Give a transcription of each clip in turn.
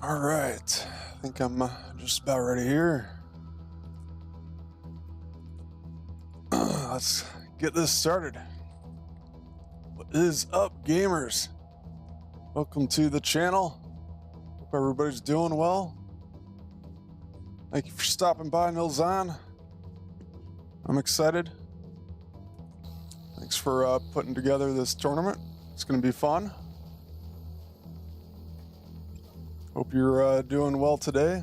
All right, I think I'm just about ready here. Let's get this started. What is up, gamers? Welcome to the channel. Hope everybody's doing well. Thank you for stopping by, Nilzan. I'm excited. Thanks for putting together this tournament. It's going to be fun. Hope you're doing well today.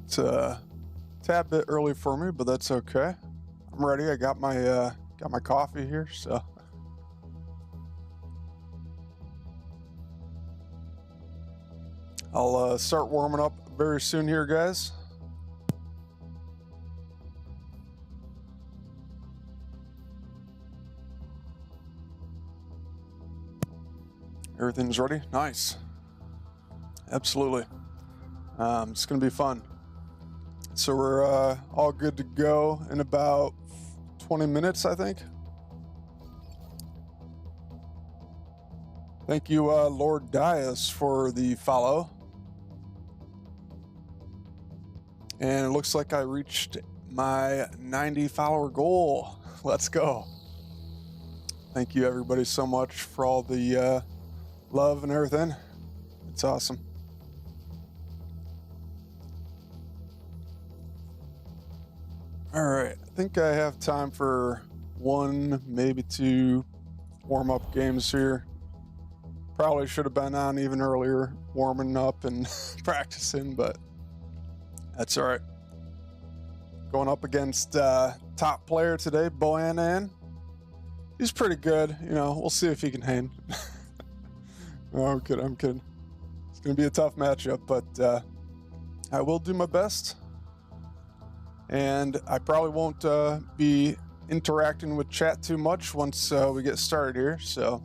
It's a tad bit early for me, but that's okay. I'm ready. I got my coffee here, so I'll start warming up very soon here, guys. Everything's ready? Nice. Absolutely. It's going to be fun. So we're all good to go in about 20 minutes, I think. Thank you, Lord Dias, for the follow. And it looks like I reached my 90 follower goal. Let's go. Thank you, everybody, so much for all the love and everything. It's awesome. All right, I think I have time for one, maybe two warm-up games here. Probably should have been on even earlier, warming up and practicing, but that's all right. Going up against top player today, Boyanan. He's pretty good. You know, we'll see if he can hang. No, I'm kidding. It's going to be a tough matchup, but I will do my best. And I probably won't be interacting with chat too much once we get started here. So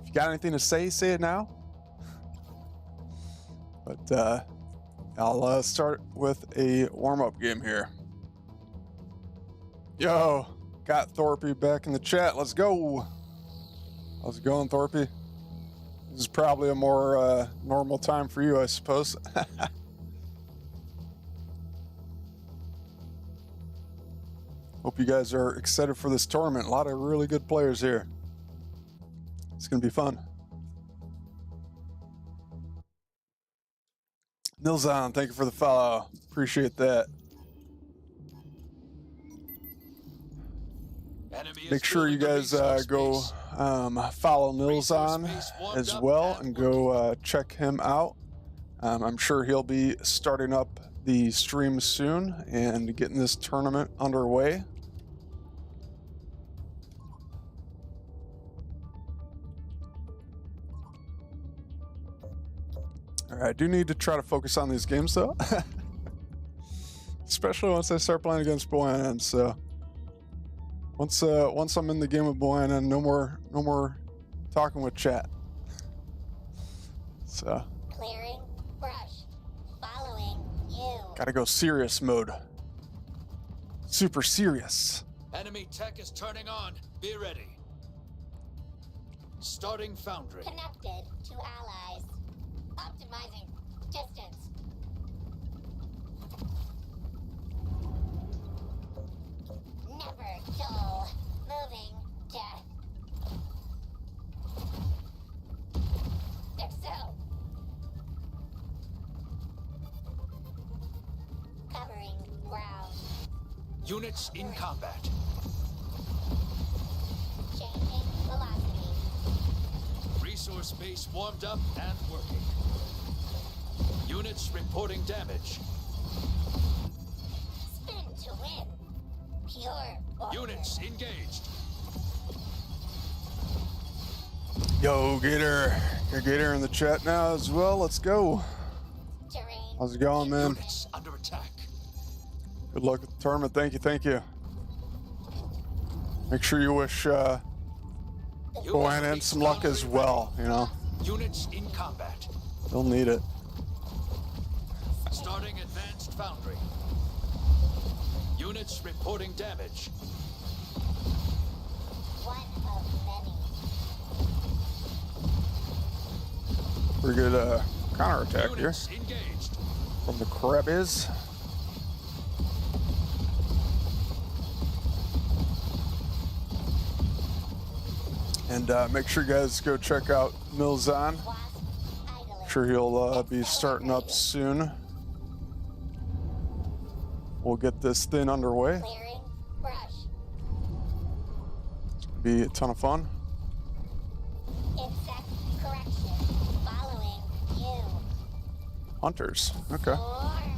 if you got anything to say it now. But I'll start with a warm-up game here. Yo, got Thorpe back in the chat. Let's go. How's it going, Thorpe? This is probably a more normal time for you, I suppose. Hope you guys are excited for this tournament. A lot of really good players here. It's going to be fun. Nilzan, thank you for the follow. Appreciate that. Make sure you guys go follow Nilzan as well and go check him out. I'm sure he'll be starting up the stream soon and getting this tournament underway. All right, I do need to try to focus on these games though, especially once I start playing against Boyanan. So once I'm in the game with Boyanan, no more talking with chat. So clearing brush, following you. Gotta go serious mode. Super serious. Enemy tech is turning on. Be ready. Starting foundry. Connected to allies. Optimizing distance. Never dull. Moving death. Excel. Covering ground. Units in combat. Changing velocity. Resource base warmed up and working. Units reporting damage. Spin to win. Pure order. Units engaged. Yo, Gator. Got Gator in the chat now as well. Let's go. Terrain. How's it going, man? Units under attack. Good luck with the tournament. Thank you. Make sure you wish Boyanan some luck as well, you know. Units in combat. They'll need it. Starting advanced foundry. Units reporting damage. One of many. Pretty good counterattack here Units engaged. from the Krabbies. And make sure you guys go check out Milzon. Wasp idling. Sure he'll be starting up soon. We'll get this thing underway. Clearing brush. Be a ton of fun. Insect correction. Following you. Hunters. Okay, Swarming.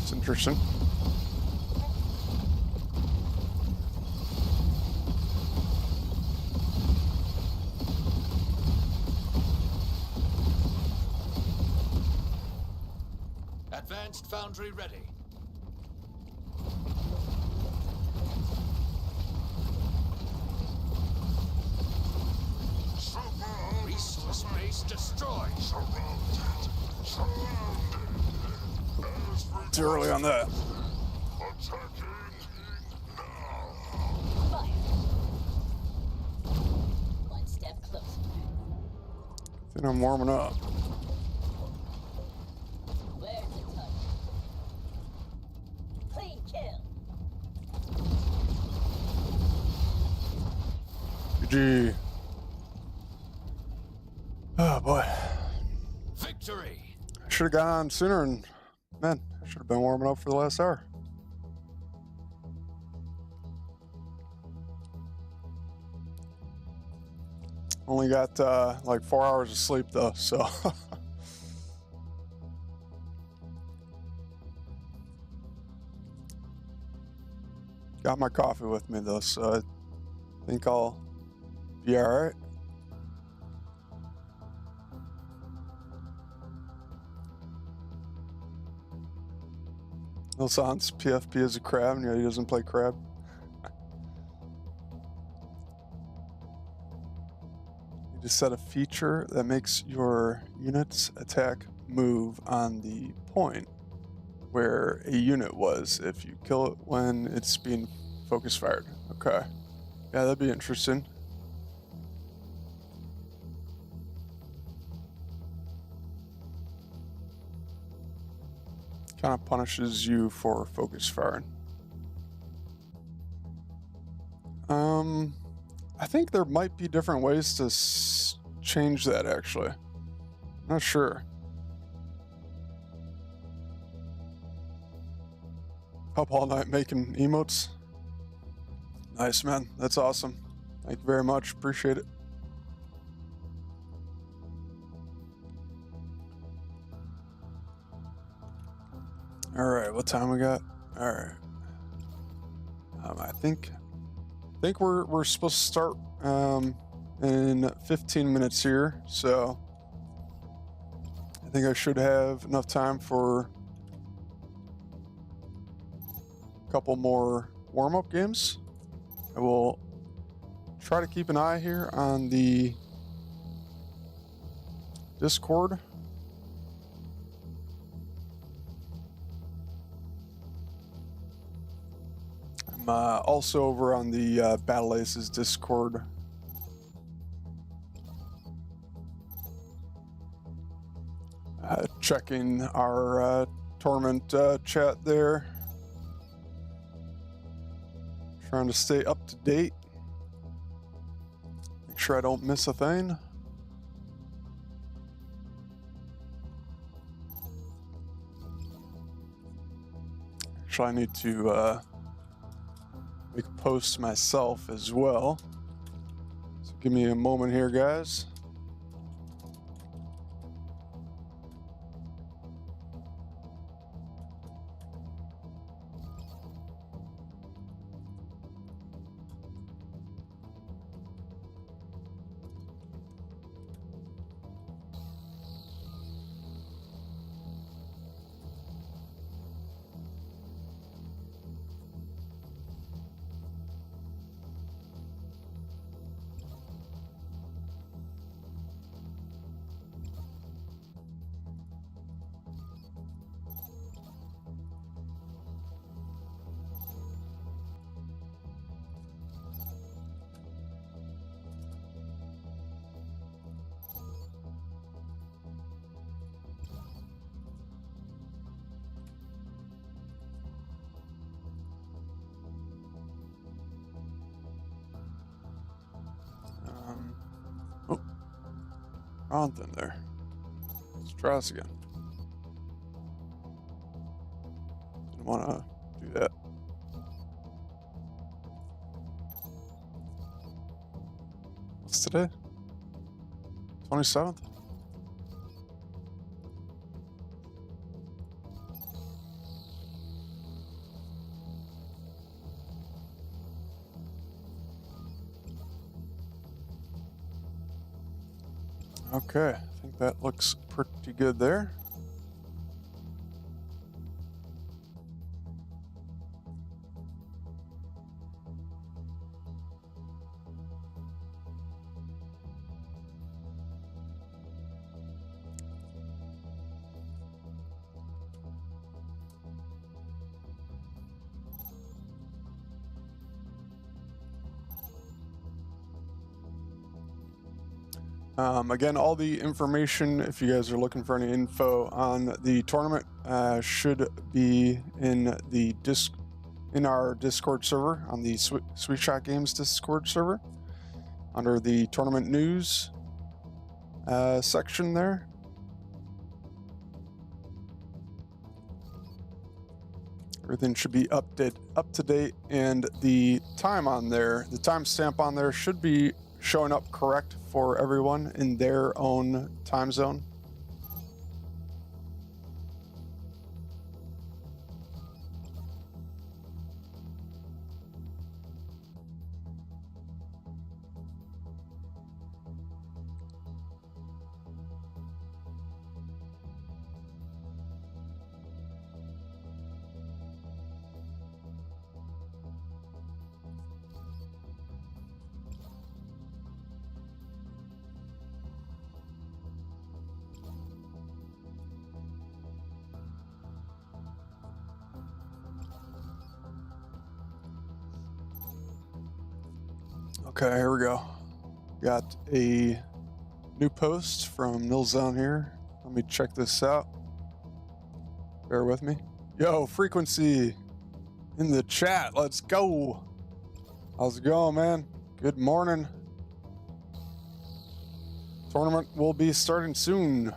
it's interesting. Advanced foundry ready. Resource base destroyed. Too early on that. Fire. One step closer. Think I'm warming up. Where's the touch? Clean kill. GG. Oh boy. Victory. I should have gone on sooner, and man, I should have been warming up for the last hour. Only got like 4 hours of sleep though, so. Got my coffee with me though, so I think I'll be all right. Nilsson's PFP is a crab, and yet he doesn't play crab. You just set a feature that makes your unit's attack move on the point where a unit was if you kill it when it's being focus fired. Okay. Yeah, that'd be interesting. Kind of punishes you for focus firing. I think there might be different ways to change that actually. Not sure. Up all night making emotes. Nice, man. That's awesome. Thank you very much. Appreciate it. All right, what time we got? All right. I think we're supposed to start in 15 minutes here, so I think I should have enough time for a couple more warm-up games. I will try to keep an eye here on the Discord. I'm also over on the Battle Aces Discord. Checking our tournament chat there. Trying to stay up to date. Make sure I don't miss a thing. Actually, I need to make a post myself as well. So give me a moment here, guys. On then there. Let's try this again. Didn't want to do that. What's today? 27th? Okay, I think that looks pretty good there. Again, all the information, if you guys are looking for any info on the tournament, should be in our Discord server, on the SweetShotGames Discord server, under the tournament news section there. Everything should be up to date, and the time on there, the timestamp on there, should be showing up correct for everyone in their own time zone. Okay, here we go. Got a new post from Nilzone here. Let me check this out. Bear with me. Yo, Frequency in the chat. Let's go. How's it going, man? Good morning. Tournament will be starting soon.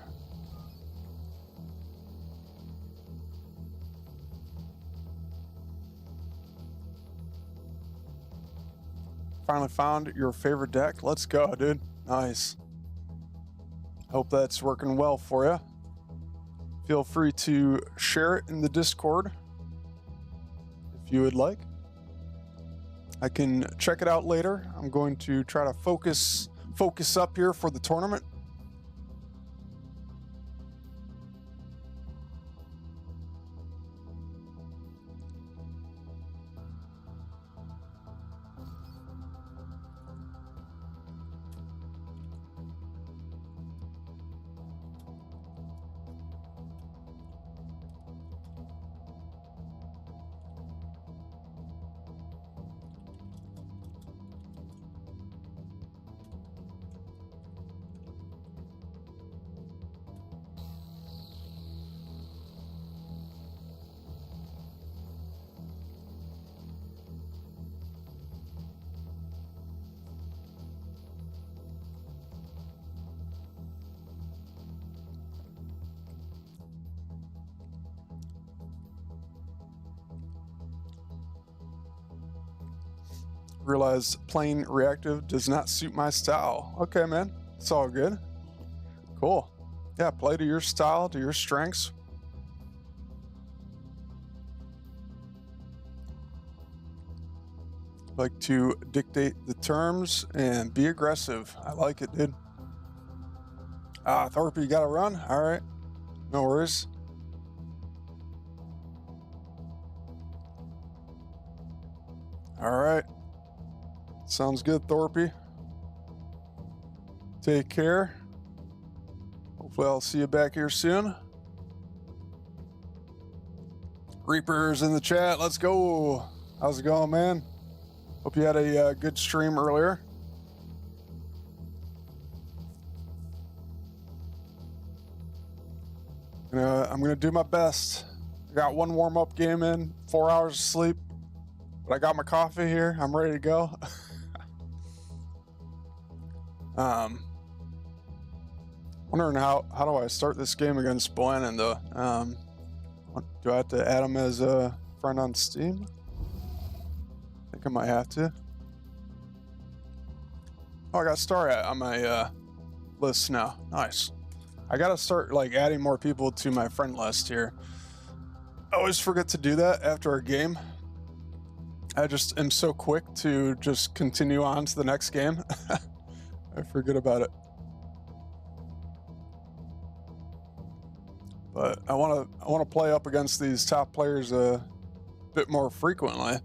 Finally found your favorite deck. Let's go, dude. Nice. Hope that's working well for you. Feel free to share it in the Discord if you would like. I can check it out later. I'm going to try to focus up here for the tournament. Realize playing reactive does not suit my style. Okay, man. It's all good. Cool. Yeah, play to your style, to your strengths. Like to dictate the terms and be aggressive. I like it, dude. Thorpe, you gotta run? All right. No worries. All right. Sounds good, Thorpe. Take care. Hopefully I'll see you back here soon. Reapers in the chat. Let's go. How's it going, man? Hope you had a good stream earlier. I'm gonna do my best. I got one warm-up game in, 4 hours of sleep, but I got my coffee here. I'm ready to go. Wondering how do I start this game against Bohannon though? Do I have to add him as a friend on Steam? I think I might have to. Oh, I got Star on my list now. Nice. I gotta start like adding more people to my friend list here. I always forget to do that after a game. I just am so quick to just continue on to the next game. I forget about it. But I want to play up against these top players a bit more frequently.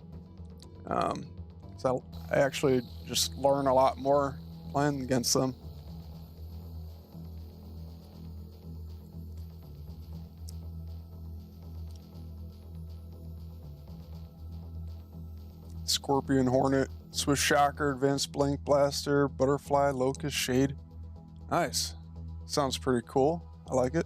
So I actually just learn a lot more playing against them. Scorpion, Hornet, Swiss Shocker, Advanced Blink Blaster, Butterfly, Locust, Shade. Nice. Sounds pretty cool. I like it.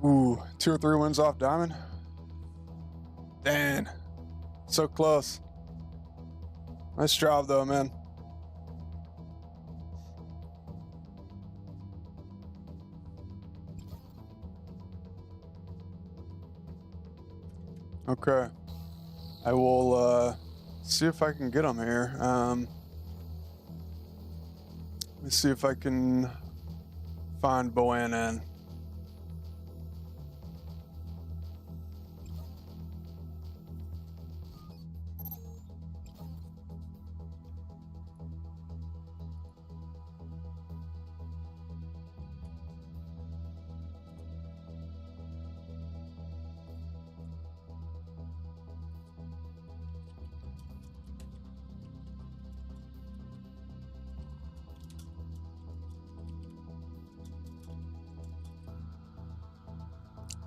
Ooh, 2 or 3 wins off Diamond. Dang. So close. Nice job though, man. Okay. I will see if I can get him here. Let me see if I can find Bohannon.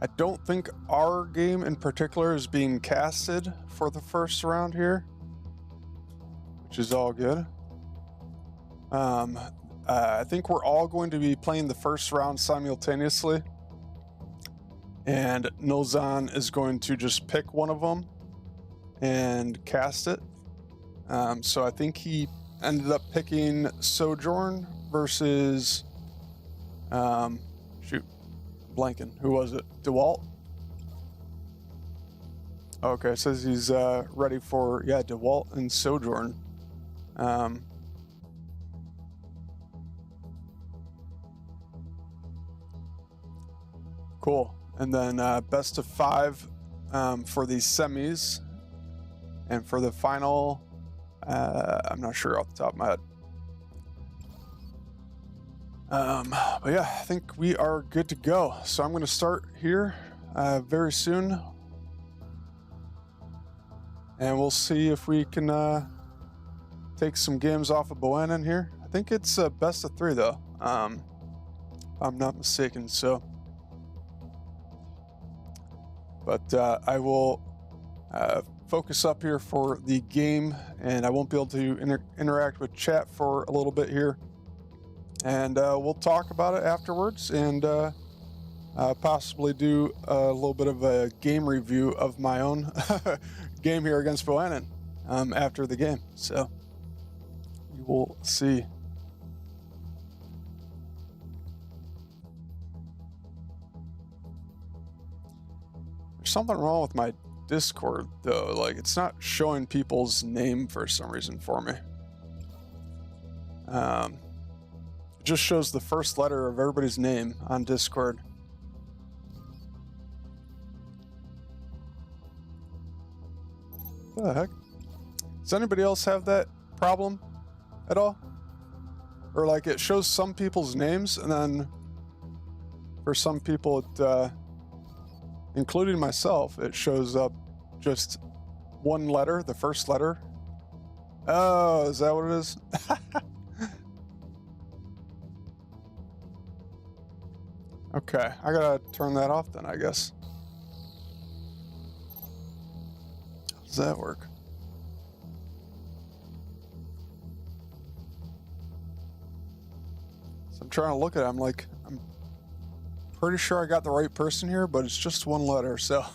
I don't think our game in particular is being casted for the first round here, which is all good. I think we're all going to be playing the first round simultaneously, and Nilzan is going to just pick one of them and cast it. So I think he ended up picking Sojourn versus blanking. Who was it? DeWalt? Okay, it says he's ready for, yeah, DeWalt and Sojourn. Cool. And then best of 5 for the semis. And for the final, I'm not sure off the top of my head. But yeah, I think we are good to go. So I'm going to start here very soon. And we'll see if we can take some games off of Bohannon here. I think it's best of 3 though, if I'm not mistaken. So, but I will focus up here for the game, and I won't be able to interact with chat for a little bit here. And we'll talk about it afterwards, and possibly do a little bit of a game review of my own game here against Bohannon after the game. So we will see. There's something wrong with my Discord though. Like, it's not showing people's name for some reason for me. It just shows the first letter of everybody's name on Discord. What the heck? Does anybody else have that problem at all? Or like, it shows some people's names, and then for some people, it, including myself, it shows up just one letter, the first letter. Oh, is that what it is? Okay, I gotta turn that off then, I guess. How does that work? So I'm trying to look at it. I'm like, I'm pretty sure I got the right person here, but it's just one letter. So,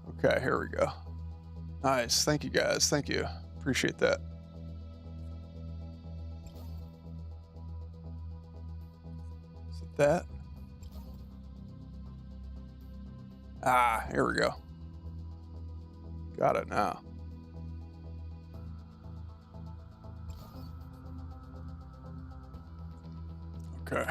okay, here we go. Nice. Thank you guys. Thank you. Appreciate that. Is it that? Ah, here we go. Got it now. Okay.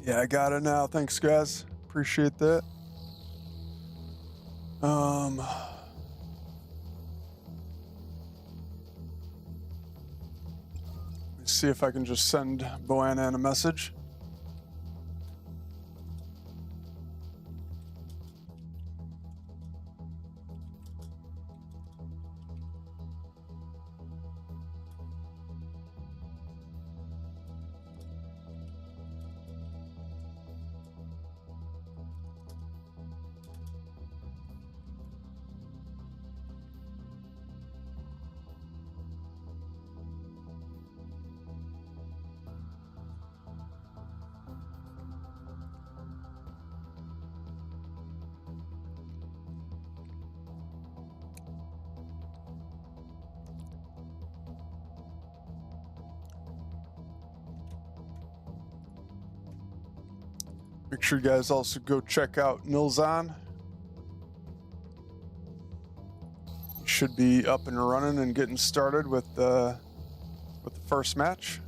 Yeah, I got it now. Thanks, guys. Appreciate that. Let's see if I can just send Boanna a message. Make sure you guys also go check out Nilzon. You should be up and running and getting started with the first match.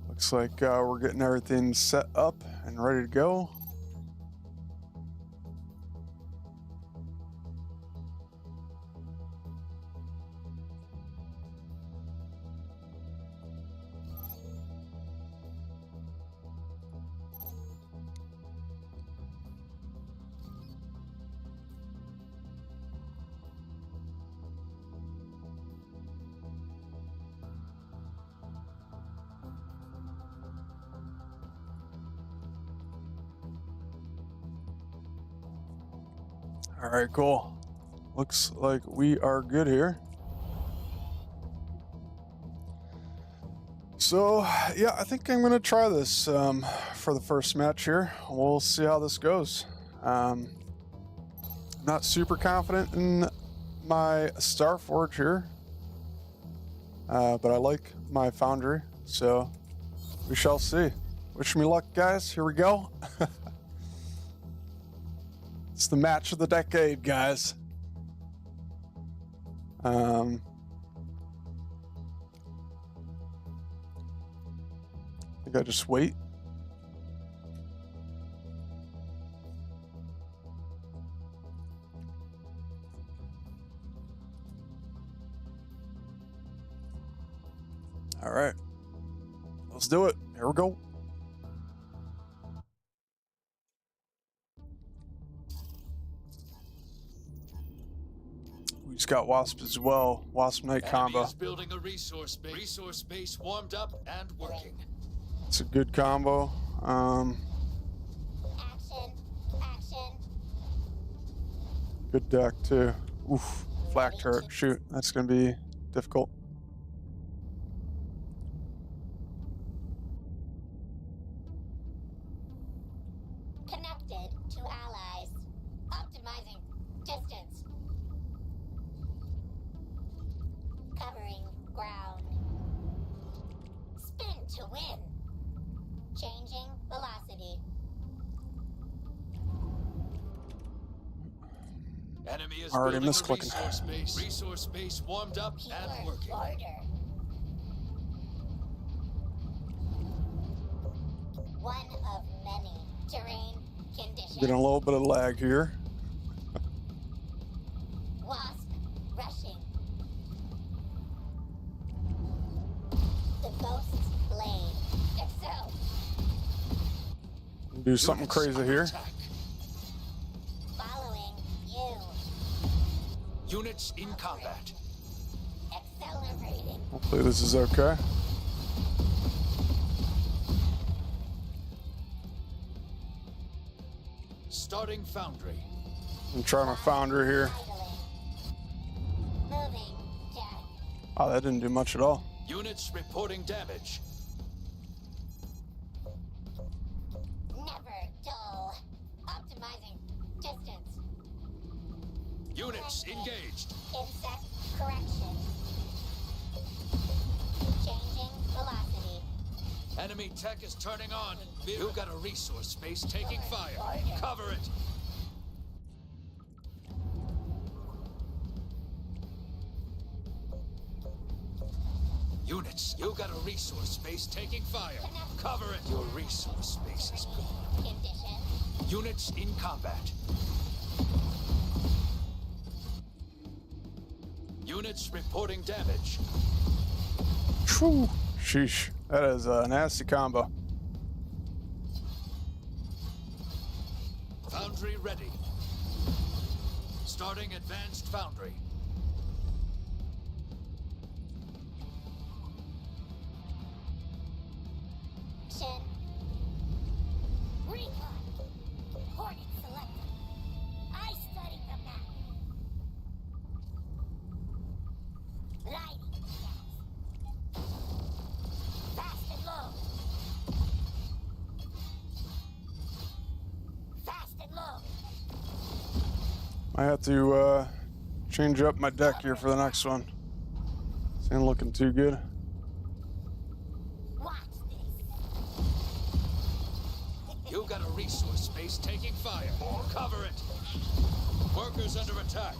Looks like we're getting everything set up and ready to go. All right, cool. Looks like we are good here. So, yeah, I think I'm going to try this for the first match here. We'll see how this goes. I'm not super confident in my Starforge here, but I like my Foundry, so we shall see. Wish me luck, guys. Here we go. It's the match of the decade, guys. I think I just wait. All right, let's do it. Here we go. We just got Wasp as well. Wasp Knight combo. Enemy is building a resource base. Resource base warmed up and working. It's a good combo. Action. Action. Good deck too. Oof. Flak turret. Shoot, that's gonna be difficult. Connected to allies. Optimizing distance. Covering ground. Spin to win. Changing velocity. Enemy is Already building a misclicking. resource base. Resource base warmed up and Keyword working. border. One of many terrain conditions. Getting a little bit of lag here. Wasp rushing. The ghost's blade. Excel. Do something Units crazy under here. attack. Units in combat. Accelerating. Hopefully this is okay. Starting foundry. I'm trying my foundry here. Moving. Check. Oh, that didn't do much at all. Units reporting damage. Never dull. Optimizing distance. Units engaged. Insect correction. Changing velocity. Enemy tech is turning on. You got a resource space taking fire. Cover it. Units, you got a resource space taking fire. Cover it. Your resource space is gone. Condition. Units in combat. Units reporting damage. Phew. Sheesh. That is a nasty combo. Foundry ready. Starting advanced foundry. Shin. Recon. Hornet selected. I studied the map. Lighting gas. Fast and low. Fast and low. I have to change up my deck here for the next one. This ain't looking too good. Watch this. You got a resource space taking fire. Cover it. Workers under attack.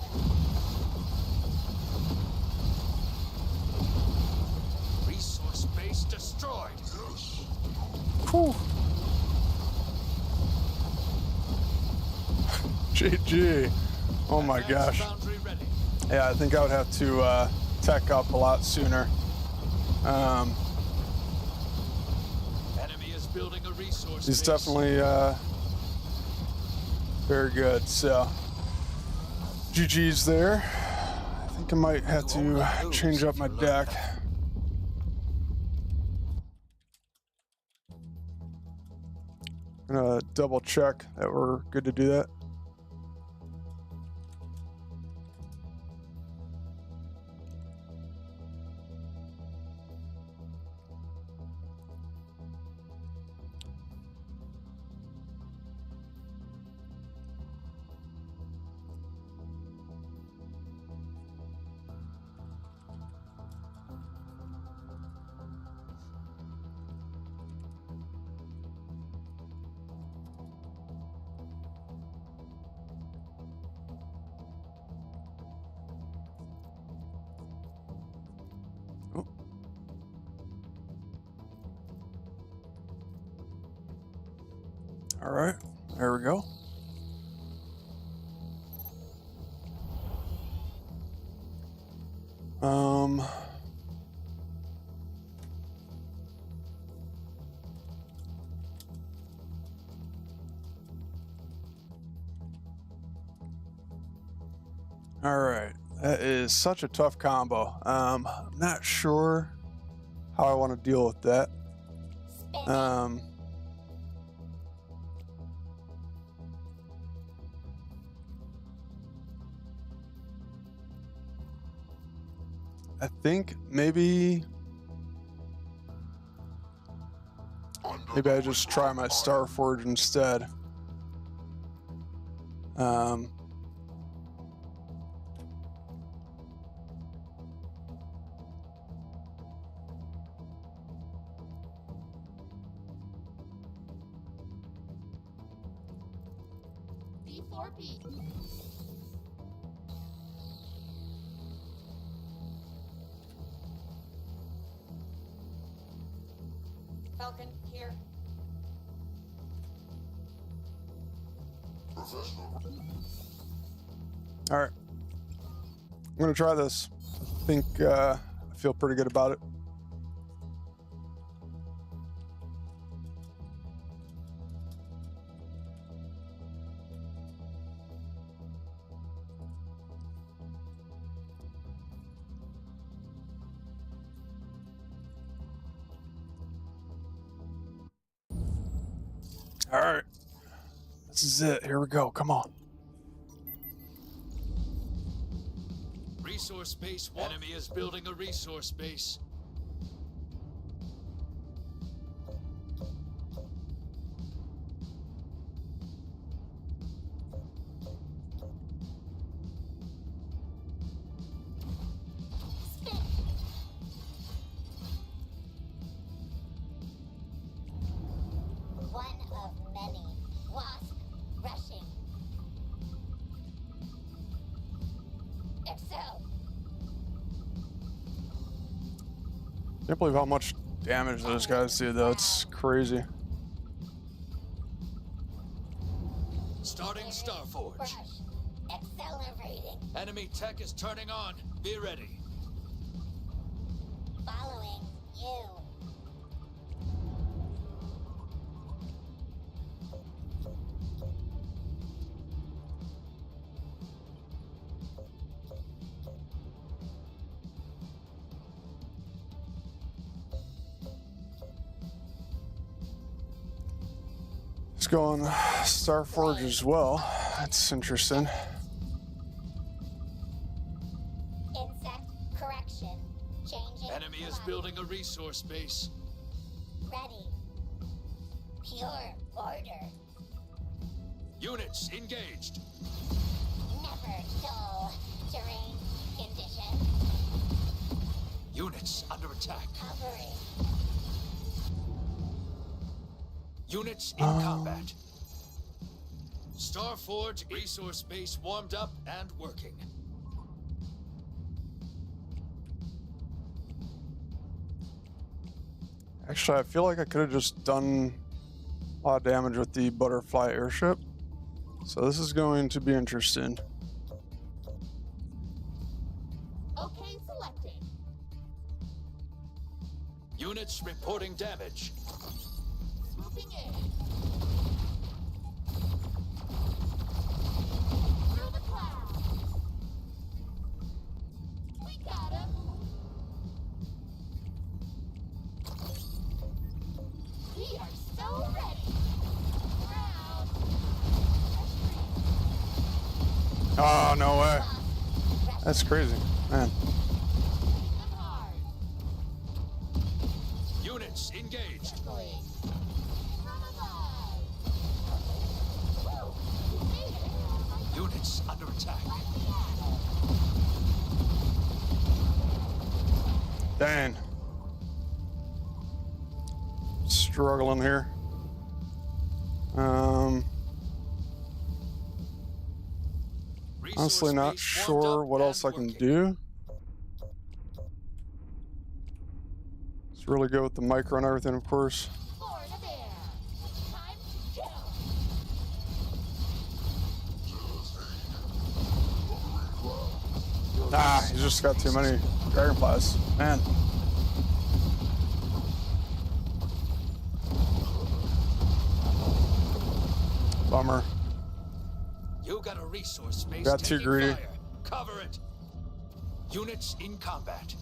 Resource base destroyed. Whew. GG. Oh my Advanced gosh. Foundry ready. Yeah, I think I would have to tech up a lot sooner. Enemy is building a resource He's base. definitely very good. So, GG's there. I think I might have to change up my deck. I'm gonna double check that we're good to do that. Oh. All right, there we go. All right, that is such a tough combo. I'm not sure how I want to deal with that. Spin. I think maybe I just try my Starforge instead. D4B. Falcon here. All right, I'm gonna try this. I think I feel pretty good about it. All right. This is it. Here we go. Come on. Resource base. Enemy is building a resource base. One of many. Wasp rushing. Excel. Can't believe how much damage those guys do, though. It's crazy. Starting Starforge. Brush. Accelerating. Enemy tech is turning on. Be ready. Following you. Let's go on Starforge as well. That's interesting. Insect correction. Changing. Enemy is plan. building a resource base. Ready. Pure order. Units engaged. Never dull. Terrain condition. Units under attack. Covering. Units in combat. Starforge resource base warmed up and working. Actually, I feel like I could have just done a lot of damage with the butterfly airship. So this is going to be interesting. Okay, selecting. Units reporting damage. Swooping in. Through the clouds. We got him. We are so ready. Ground. Oh, no way. Rush That's crazy. Man. them hard. Units engaged. Quickly. From above. Woo. Made it. Units under attack. Dang. Struggling here. Honestly, not sure what else I can do. Let's really go with the micro and everything, of course. Forward of air. Time to kill. Ah, he's just got too many dragonflies. Man. Bummer. You got a resource base. Got too taking greedy. fire. Cover it. Units in combat.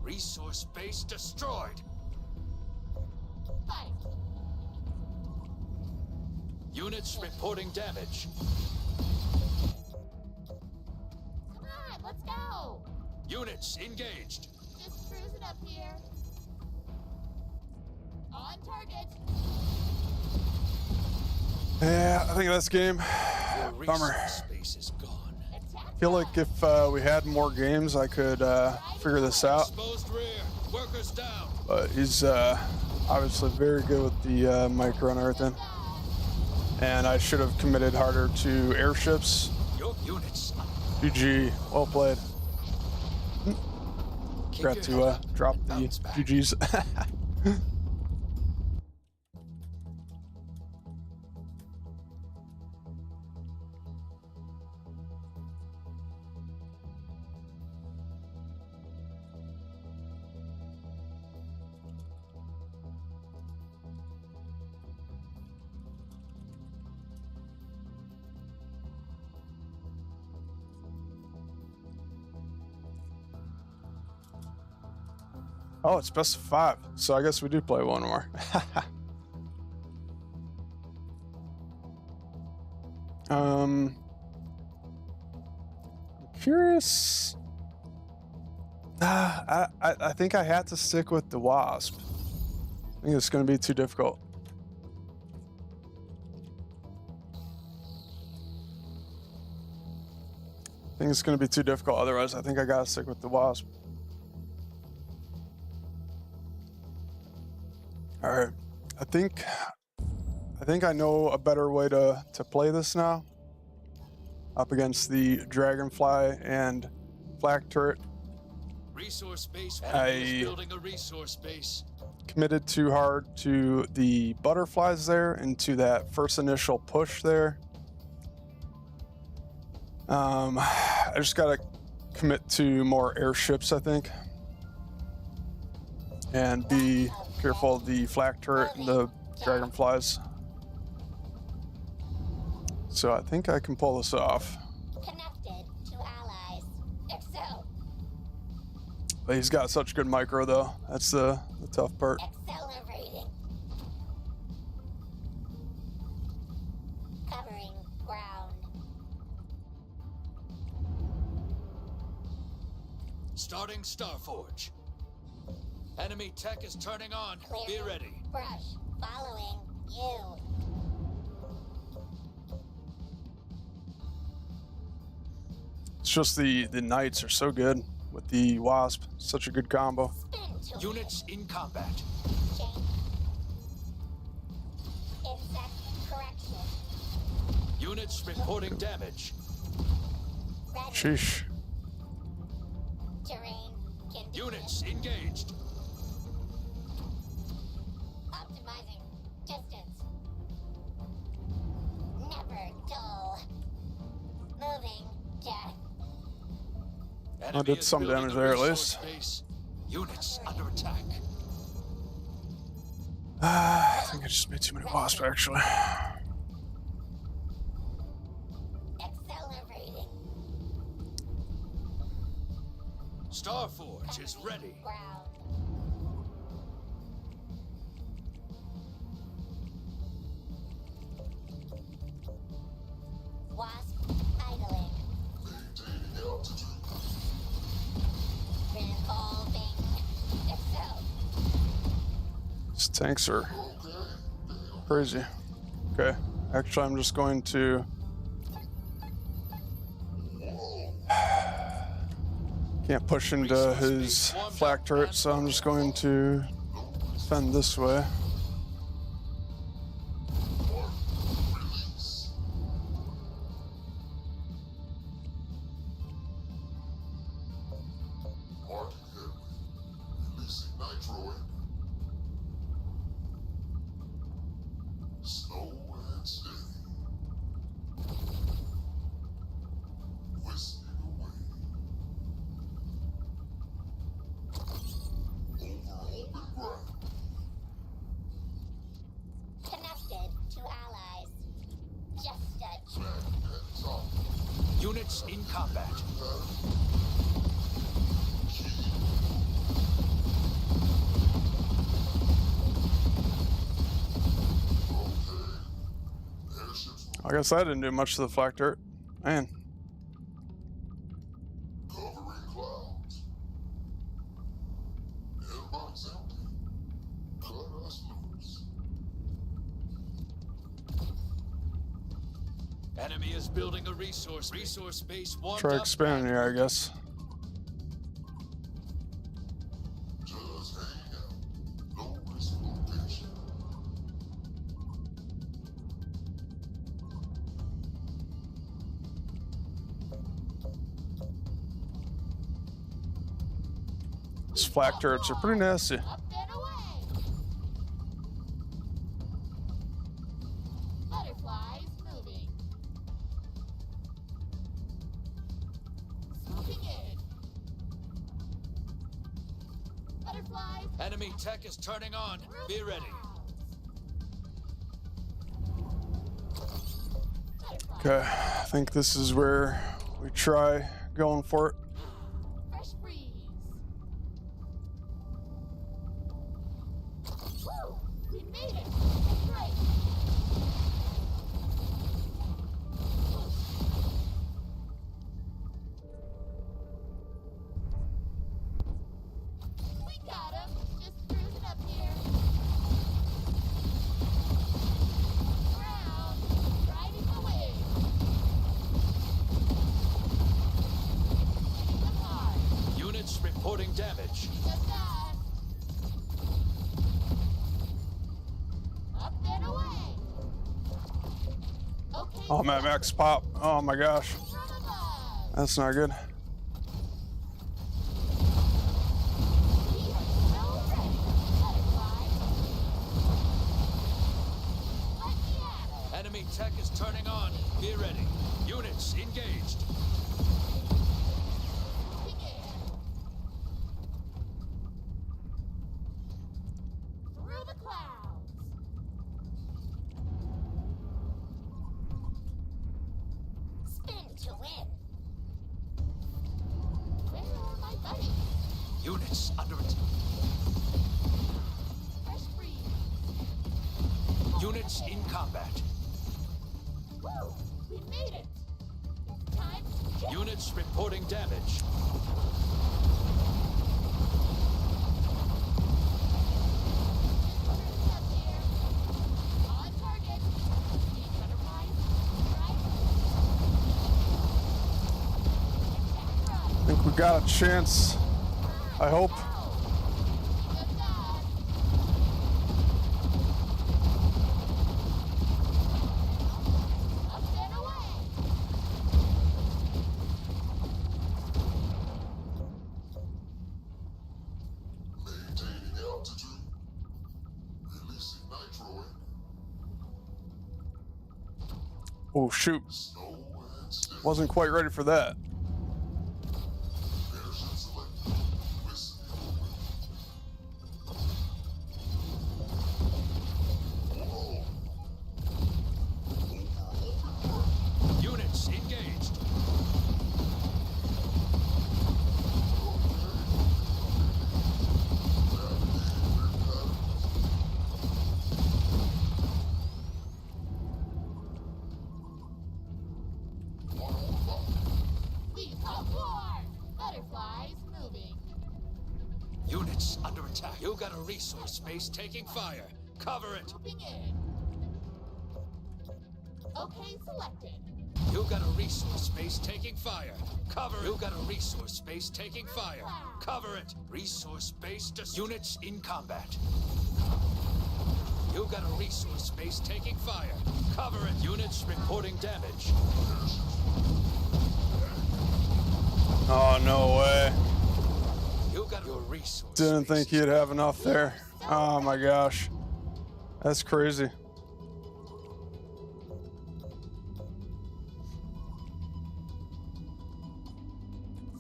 Resource base destroyed. Fight. Units reporting damage. Come on, let's go. Units engaged. Just cruising up here. On target. Yeah, I think that's game. Your Bummer. resource base is gone. Attack. I feel like if we had more games, I could figure this out. Exposed rear. Workers down. But he's obviously very good with the micro and everything. And I should have committed harder to airships. Your units. GG, well played. Keep Forgot your to head up drop and the bounce back. GGs. Oh, it's best of 5. So I guess we do play one more. I'm curious. I think I had to stick with the Wasp. I think it's going to be too difficult. I think it's going to be too difficult. Otherwise, I think I got to stick with the Wasp. All right. I think I know a better way to play this now. Up against the Dragonfly and Flak Turret. Resource base. Enemy is building a resource base. Committed too hard to the butterflies there and to that first initial push there. I just gotta commit to more airships, I think, and be careful of the Flak Turret and the Dragonflies. So I think I can pull this off. Connected to allies. Excel. But he's got such good micro, though. That's the tough part. Accelerating. Covering ground. Starting Starforge. Enemy tech is turning on. Be Clearing. ready. Brush. Following you. It's just the Knights are so good with the Wasp. Such a good combo. Spin to Units in combat. Change. Exact correction. Units reporting damage. Ready. Sheesh. Terrain. Condition. Units engaged. Optimizing distance. Never dull. Moving death. Enemy did is some building damage a there at resource least. base. Units under attack. I think I just made too many Wasps, actually. Accelerating. Starforge is ready. Ground. Wasp idling. Revolving. Excel. These tanks are crazy. Okay, actually, I'm just going to. Can't push into his Flak Turret, so I'm just going to defend this way. Connected to allies. Just a check. Units in combat. I guess I didn't do much to the Flak Turret. Man. Enemy is building a resource base. Warmed Try up. expanding here, I guess. These Flak Turrets are pretty nasty. Up and away. Butterflies moving. Swooping in. Butterflies. Enemy tech is turning on. Be ready. Okay, I think this is where we try going for it. Fresh breeze. Woo! We made it. Great. damage. Just done. Up and away. Okay. Oh, man, max pop. Oh my gosh. From above. That's not good. We are so ready. Butterfly. Let me at it. Enemy tech is turning on. Be ready. Units engaged. Through the clouds. Spin to win. Where are my buddies? Units under attack. Fresh breeze. Units in combat. Woo! We made it. Time to kill. Units reporting damage. Others up here. On target. Need butterflies. Right. Attack run. I think we got a chance. I hope. Just done. Up and away. Maintaining altitude. Releasing nitro in. Oh, shoot. Slow and steady. Wasn't quite ready for that. Airship selected. Whistling. Whoa. Overall, Units engaged. We call war. Butterflies moving. Units under attack. You got a resource base taking fire. Cover it. Moving in. Okay, selected. You got a resource base taking fire. Cover it. You got a resource base taking fire. Cover it. Resource base units in combat. You got a resource base taking fire. Cover it. Units reporting damage. Oh, no way. You got your resource. Didn't base think you'd have enough there. Oh my gosh. That's crazy.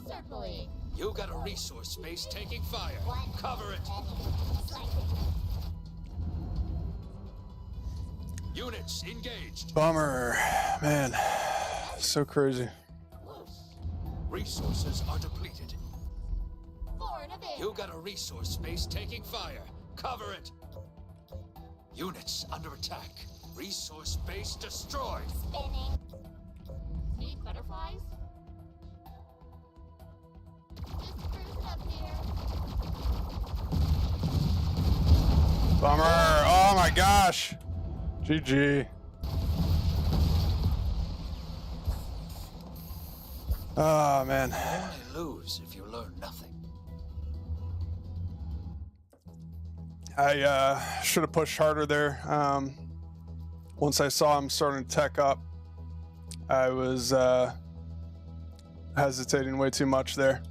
Circling. You got a resource base taking fire. Cover it. Units engaged. Bummer. Man. So crazy. Resources are depleted. Born of air. You got a resource base taking fire. Cover it. Units under attack. Resource base destroyed. Spinning. Need butterflies? Just cruising up here. Bummer. Oh my gosh. GG. Oh man. You only lose if you learn nothing. I should have pushed harder there. Once I saw him starting to tech up, I was hesitating way too much there.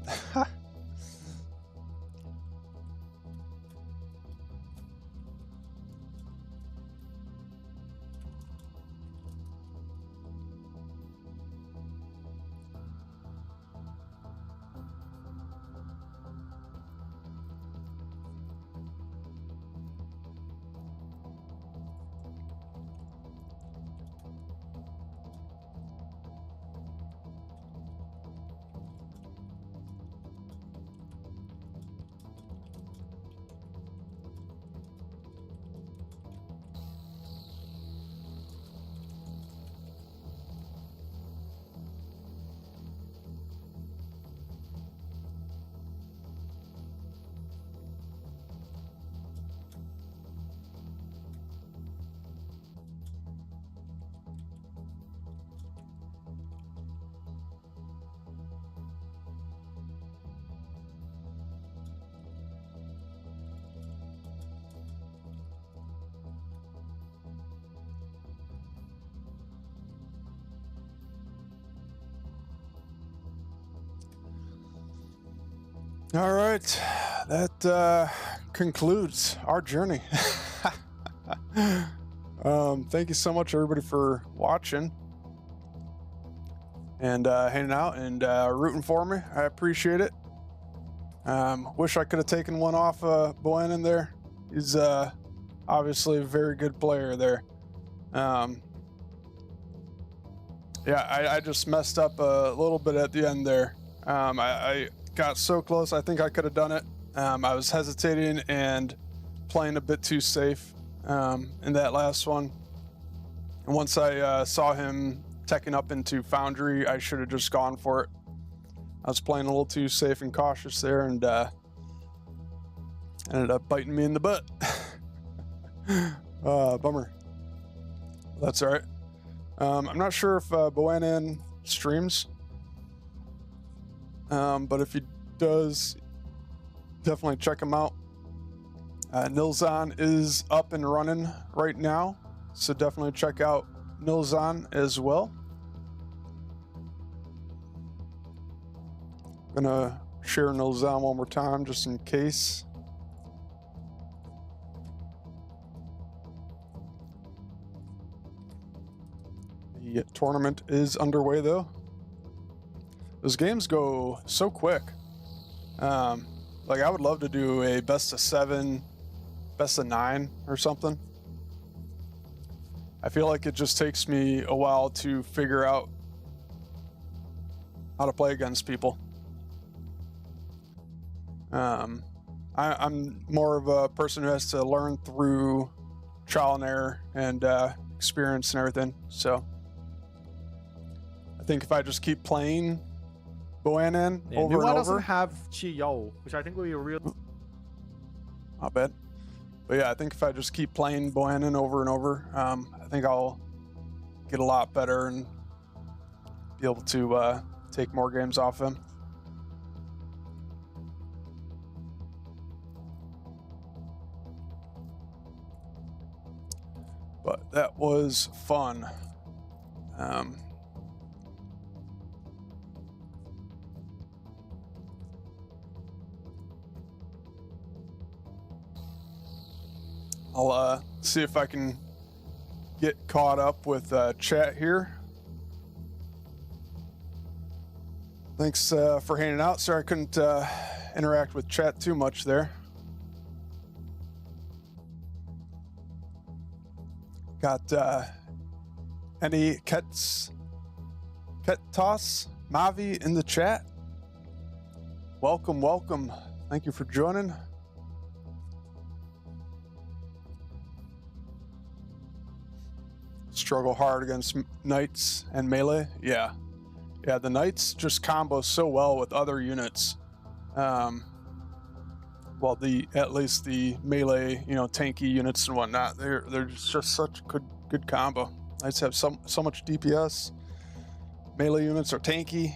All right, that concludes our journey. Thank you so much, everybody, for watching and hanging out and rooting for me. I appreciate it. Wish I could have taken one off Bowen there. He's obviously a very good player there. Yeah, I just messed up a little bit at the end there. I got so close. I think I could have done it. I was hesitating and playing a bit too safe in that last one. And once I saw him teching up into Foundry, I should have just gone for it. I was playing a little too safe and cautious there, and ended up biting me in the butt. Bummer. That's all right. I'm not sure if Boanan streams, but if he does, definitely check him out. Nilzon is up and running right now, so definitely check out Nilzon as well. Gonna share Nilzon one more time just in case. The tournament is underway though. Those games go so quick. Like I would love to do a best of 7, best of 9 or something. I feel like it just takes me a while to figure out how to play against people. I'm more of a person who has to learn through trial and error and experience and everything. So I think if I just keep playing Boanan over and doesn't over, have Chi-Yo, which I think will be a real. not bad. But yeah, I think if I just keep playing Boanan over and over, I think I'll get a lot better and be able to take more games off him. But that was fun. I'll see if I can get caught up with chat here. Thanks for hanging out. Sorry I couldn't interact with chat too much there. Got any Ketos Mavi in the chat? Welcome, welcome. Thank you for joining. Struggle hard against knights and melee. Yeah, the knights just combo so well with other units. Well, at least the melee, tanky units and whatnot, they're just such a good combo. Knights have so much DPS. Melee units are tanky,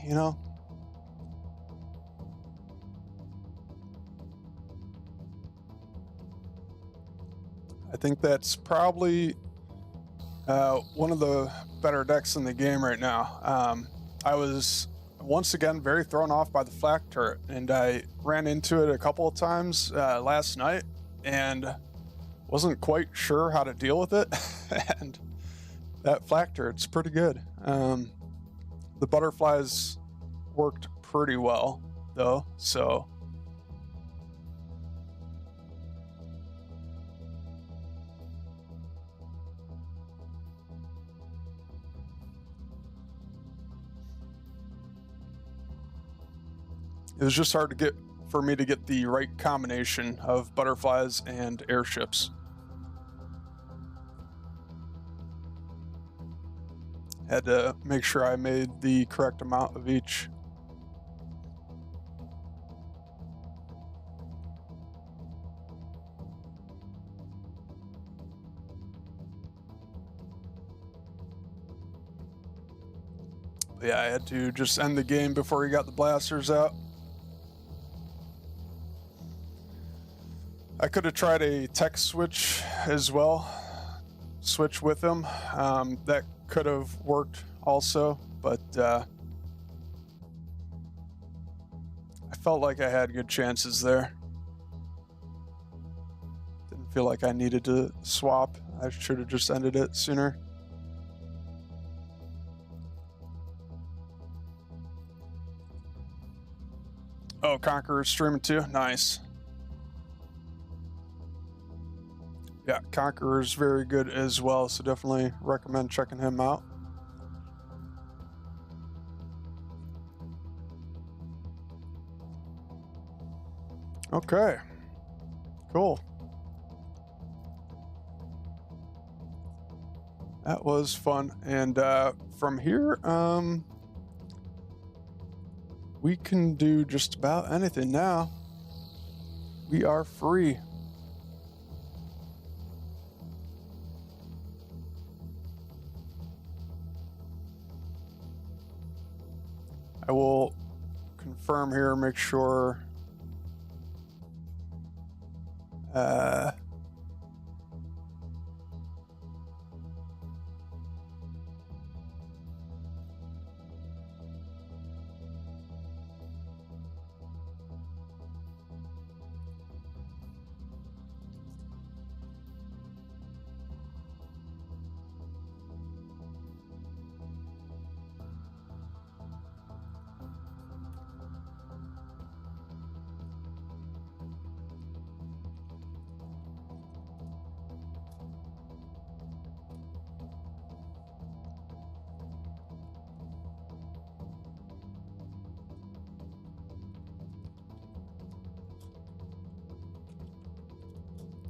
I think that's probably one of the better decks in the game right now. I was once again very thrown off by the flak turret, and I ran into it a couple of times last night and wasn't quite sure how to deal with it. And that flak turret's pretty good. The butterflies worked pretty well though, so it was just hard for me to get the right combination of butterflies and airships. Had to make sure I made the correct amount of each. But yeah, I had to just end the game before he got the blasters out. I could have tried a tech switch as well, switch with him. That could have worked also, but I felt like I had good chances there. Didn't feel like I needed to swap. I should have just ended it sooner. Oh, Conqueror's streaming too? Nice. Yeah, Conqueror's very good as well, so definitely recommend checking him out. Okay, cool. That was fun. And from here, we can do just about anything now. We are free. I will confirm here, make sure.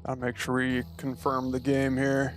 I'll make sure we confirm the game here.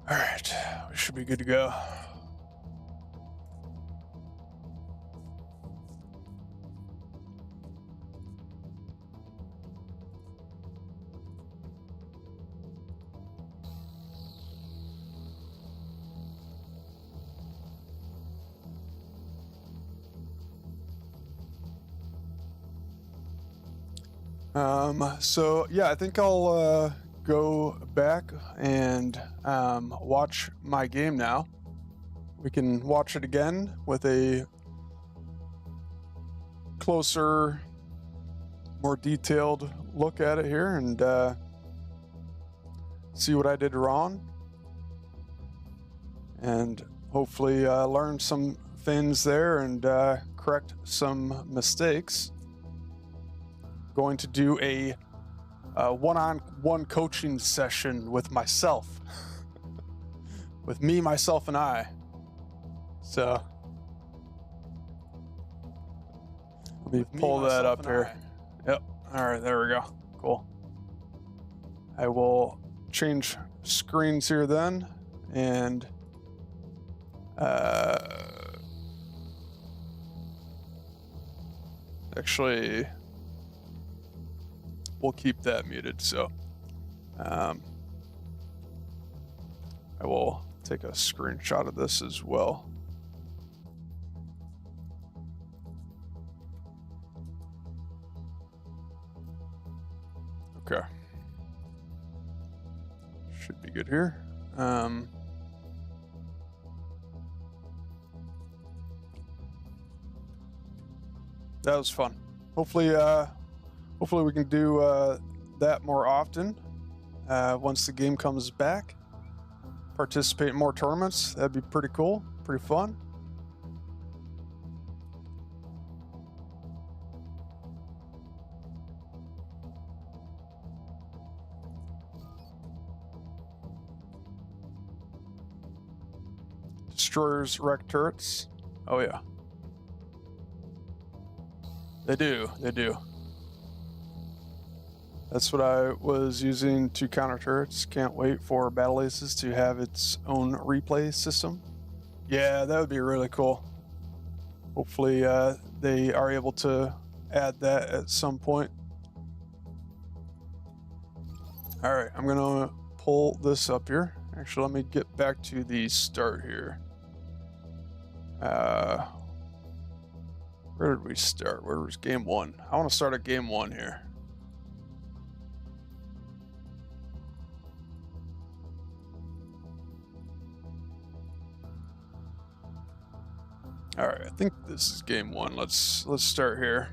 All right, we should be good to go. So yeah, I think I'll go back and watch my game now. We can watch it again with a closer, more detailed look at it here and see what I did wrong and hopefully learn some things there and correct some mistakes. Going to do a one-on-one coaching session with myself, with me, myself, and I. So let me pull that up here. Yep. All right, there we go. Cool. I will change screens here then, and actually, we'll keep that muted. So I will take a screenshot of this as well. Okay. Should be good here. That was fun. Hopefully we can do that more often once the game comes back. Participate in more tournaments. That'd be pretty cool, pretty fun. Destroyers, wreck turrets. Oh yeah. They do. They do. That's what I was using to counter turrets. Can't wait for Battle Aces to have its own replay system. Yeah, that would be really cool. Hopefully they are able to add that at some point. All right, I'm gonna pull this up here. Actually, let me get back to the start here. Where did we start? Where was game one? I want to start at game one here. All right, I think this is game one. Let's start here.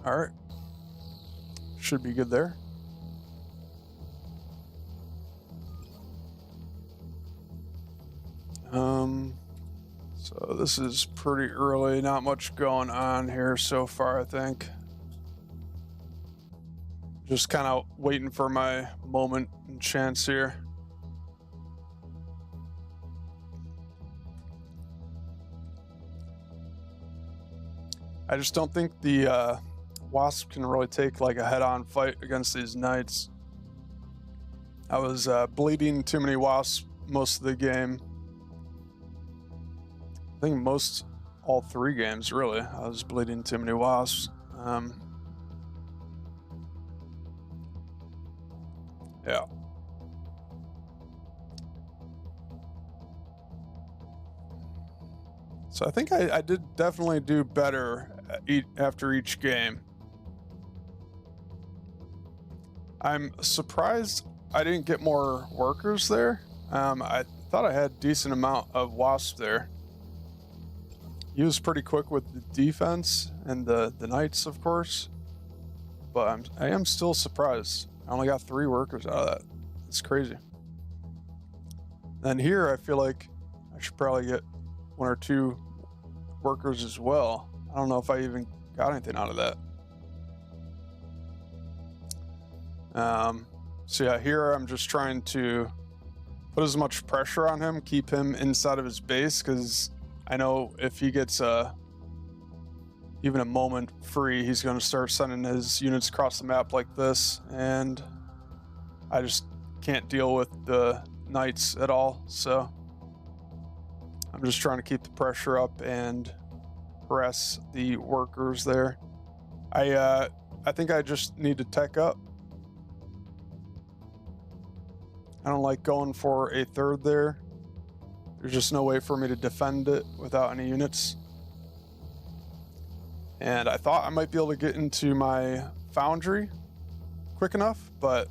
All right, should be good there. So this is pretty early, not much going on here so far, I think. Just kind of waiting for my moment and chance here. I just don't think the Wasp can really take like a head-on fight against these Knights. I was bleeding too many Wasps most of the game. I think all three games really, I was bleeding too many Wasps. Yeah. So I think I did definitely do better after each game. I'm surprised I didn't get more workers there. I thought I had a decent amount of Wasps there. He was pretty quick with the defense and the Knights, of course. But I am still surprised. I only got 3 workers out of that. It's crazy. And here I feel like I should probably get 1 or 2 workers as well. I don't know if I even got anything out of that. So yeah, here I'm just trying to put as much pressure on him, keep him inside of his base, because I know if he gets even a moment free, he's going to start sending his units across the map like this, and I just can't deal with the Knights at all. So I'm just trying to keep the pressure up and harass the workers there. I think I just need to tech up. I don't like going for a third there. There's just no way for me to defend it without any units. And I thought I might be able to get into my foundry quick enough, but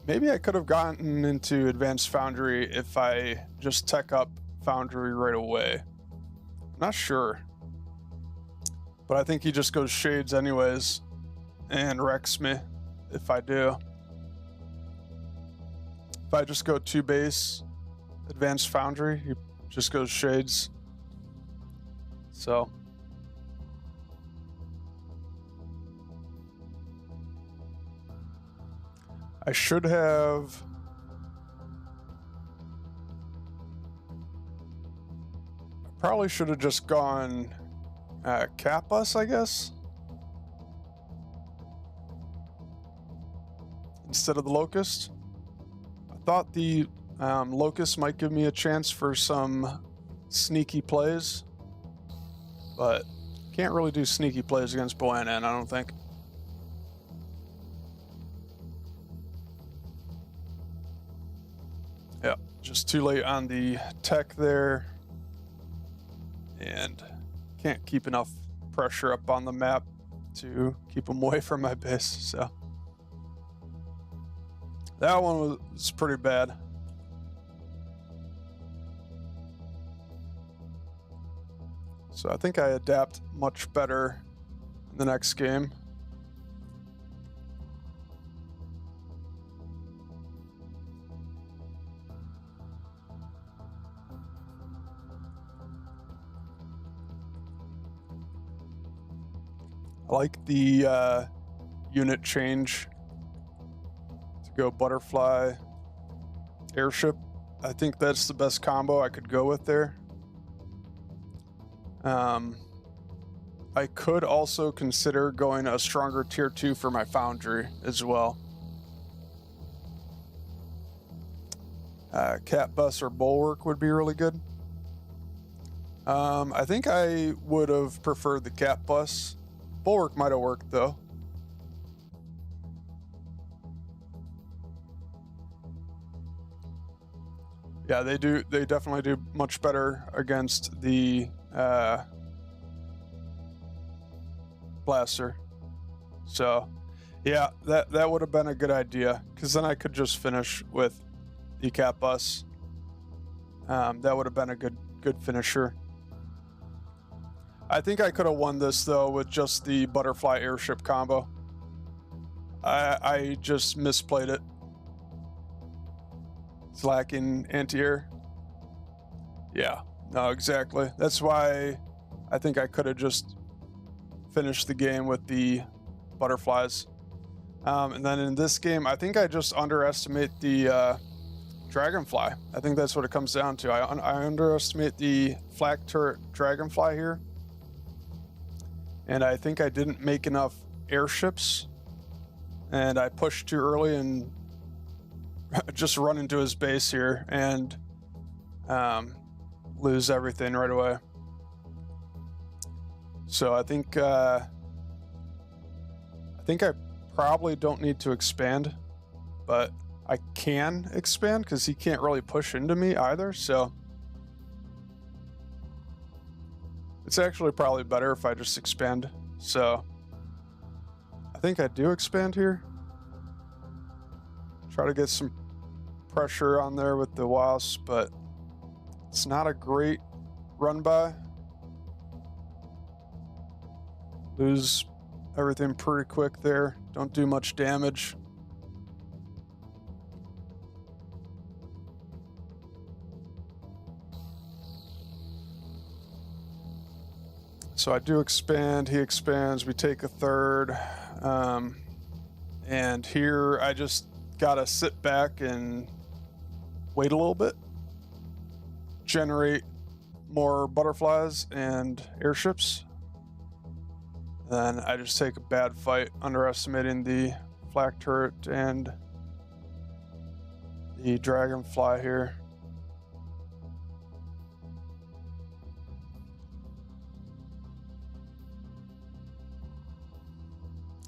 maybe I could have gotten into advanced foundry if I just tech up foundry right away. I'm not sure. But I think he just goes shades anyways and wrecks me if I do. If I just go 2 base, advanced foundry, he just goes shades. So I should have probably should have just gone cap us, I guess, instead of the Locust. I thought the Locust might give me a chance for some sneaky plays, but can't really do sneaky plays against Boannan, I don't think. Yeah, just too late on the tech there, and can't keep enough pressure up on the map to keep them away from my base, so that one was pretty bad. So I think I adapt much better in the next game. I like the unit change to go butterfly airship. I think that's the best combo I could go with there. I could also consider going a stronger tier 2 for my foundry as well. Cat bus or bulwark would be really good. I think I would have preferred the cat bus. Bulwark might have worked though. Yeah, they definitely do much better against the blaster. So yeah, that would have been a good idea, because then I could just finish with the cat bus. That would have been a good finisher. I think I could have won this though with just the butterfly airship combo. I just misplayed it. It's lacking anti-air. Yeah, no, exactly. That's why I think I could have just finished the game with the butterflies. And then in this game, I think I just underestimate the dragonfly. I think that's what it comes down to. I underestimate the flak turret dragonfly here. And I think I didn't make enough airships. And I pushed too early and just run into his base here and lose everything right away. So I think I probably don't need to expand, but I can expand because he can't really push into me either. So it's actually probably better if I just expand. So I think I do expand here. Try to get some pressure on there with the wasp, but it's not a great run by. Lose everything pretty quick there. Don't do much damage. So I do expand, he expands, we take a third. And here I just gotta sit back and wait a little bit, generate more butterflies and airships. Then I just take a bad fight, underestimating the flak turret and the dragonfly here.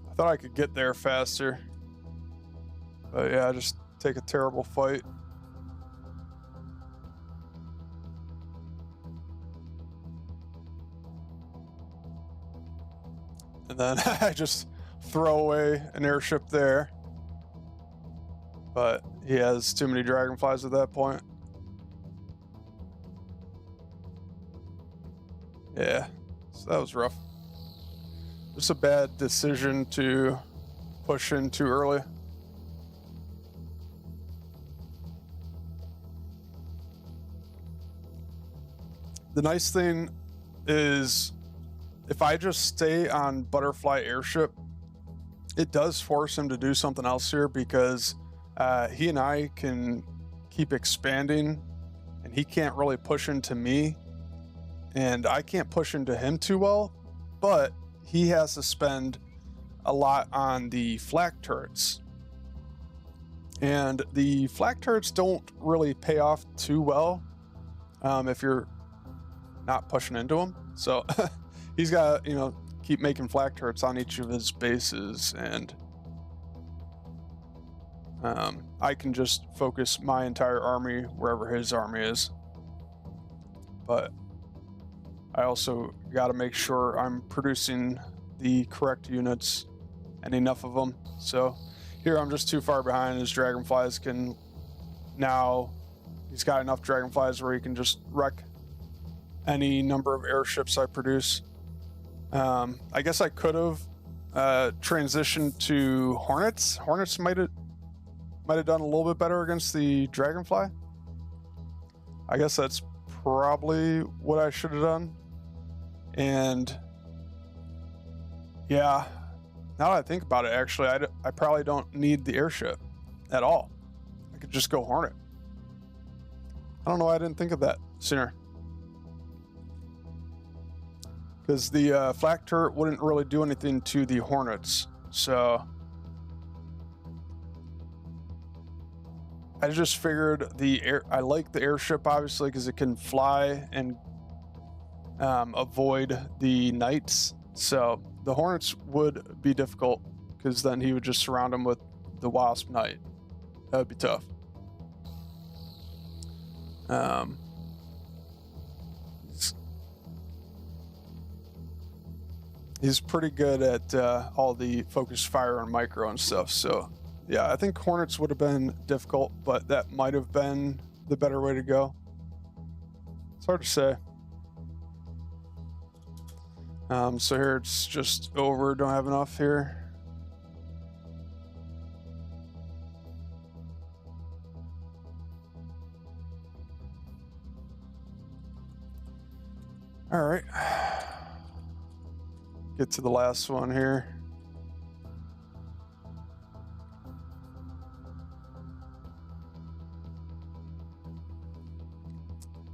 I thought I could get there faster. But yeah, just take a terrible fight. And then I just throw away an airship there. But he has too many dragonflies at that point. Yeah, so that was rough. Just a bad decision to push in too early. The nice thing is, if I just stay on butterfly airship, it does force him to do something else here, because he and I can keep expanding and he can't really push into me and I can't push into him too well, but he has to spend a lot on the flak turrets. And the flak turrets don't really pay off too well if you're not pushing into them. So he's got to, keep making flak turrets on each of his bases, and I can just focus my entire army wherever his army is. But I also got to make sure I'm producing the correct units and enough of them. So here I'm just too far behind. His dragonflies can now, he's got enough dragonflies where he can just wreck any number of airships I produce. I guess I could have transitioned to Hornets. Hornets might have done a little bit better against the Dragonfly. I guess that's probably what I should have done. And Yeah. Now that I think about it, actually, I probably don't need the airship at all. I could just go Hornet. I don't know why I didn't think of that sooner. Because the flak turret wouldn't really do anything to the Hornets. So I just figured I like the airship, obviously, because it can fly and avoid the knights. So the Hornets would be difficult, because then he would just surround them with the Wasp Knight. That would be tough. He's pretty good at all the focus fire and micro and stuff. So yeah, I think Hornets would have been difficult, but that might have been the better way to go. It's hard to say. So here it's just over. Don't have enough here. All right. Get to the last one here.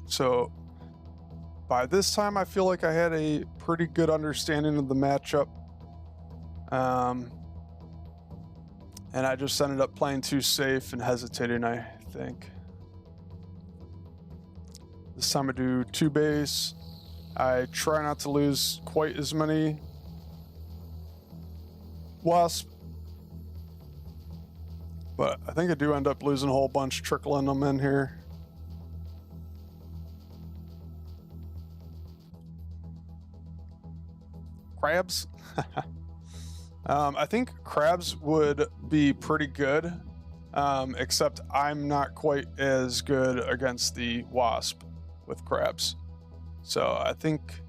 So by this time, I feel like I had a pretty good understanding of the matchup. And I just ended up playing too safe and hesitating, I think. This time I do 2 base. I try not to lose quite as many Wasp, but I think I do end up losing a whole bunch, trickling them in here. Crabs? I think crabs would be pretty good, except I'm not quite as good against the Wasp with crabs. So I think,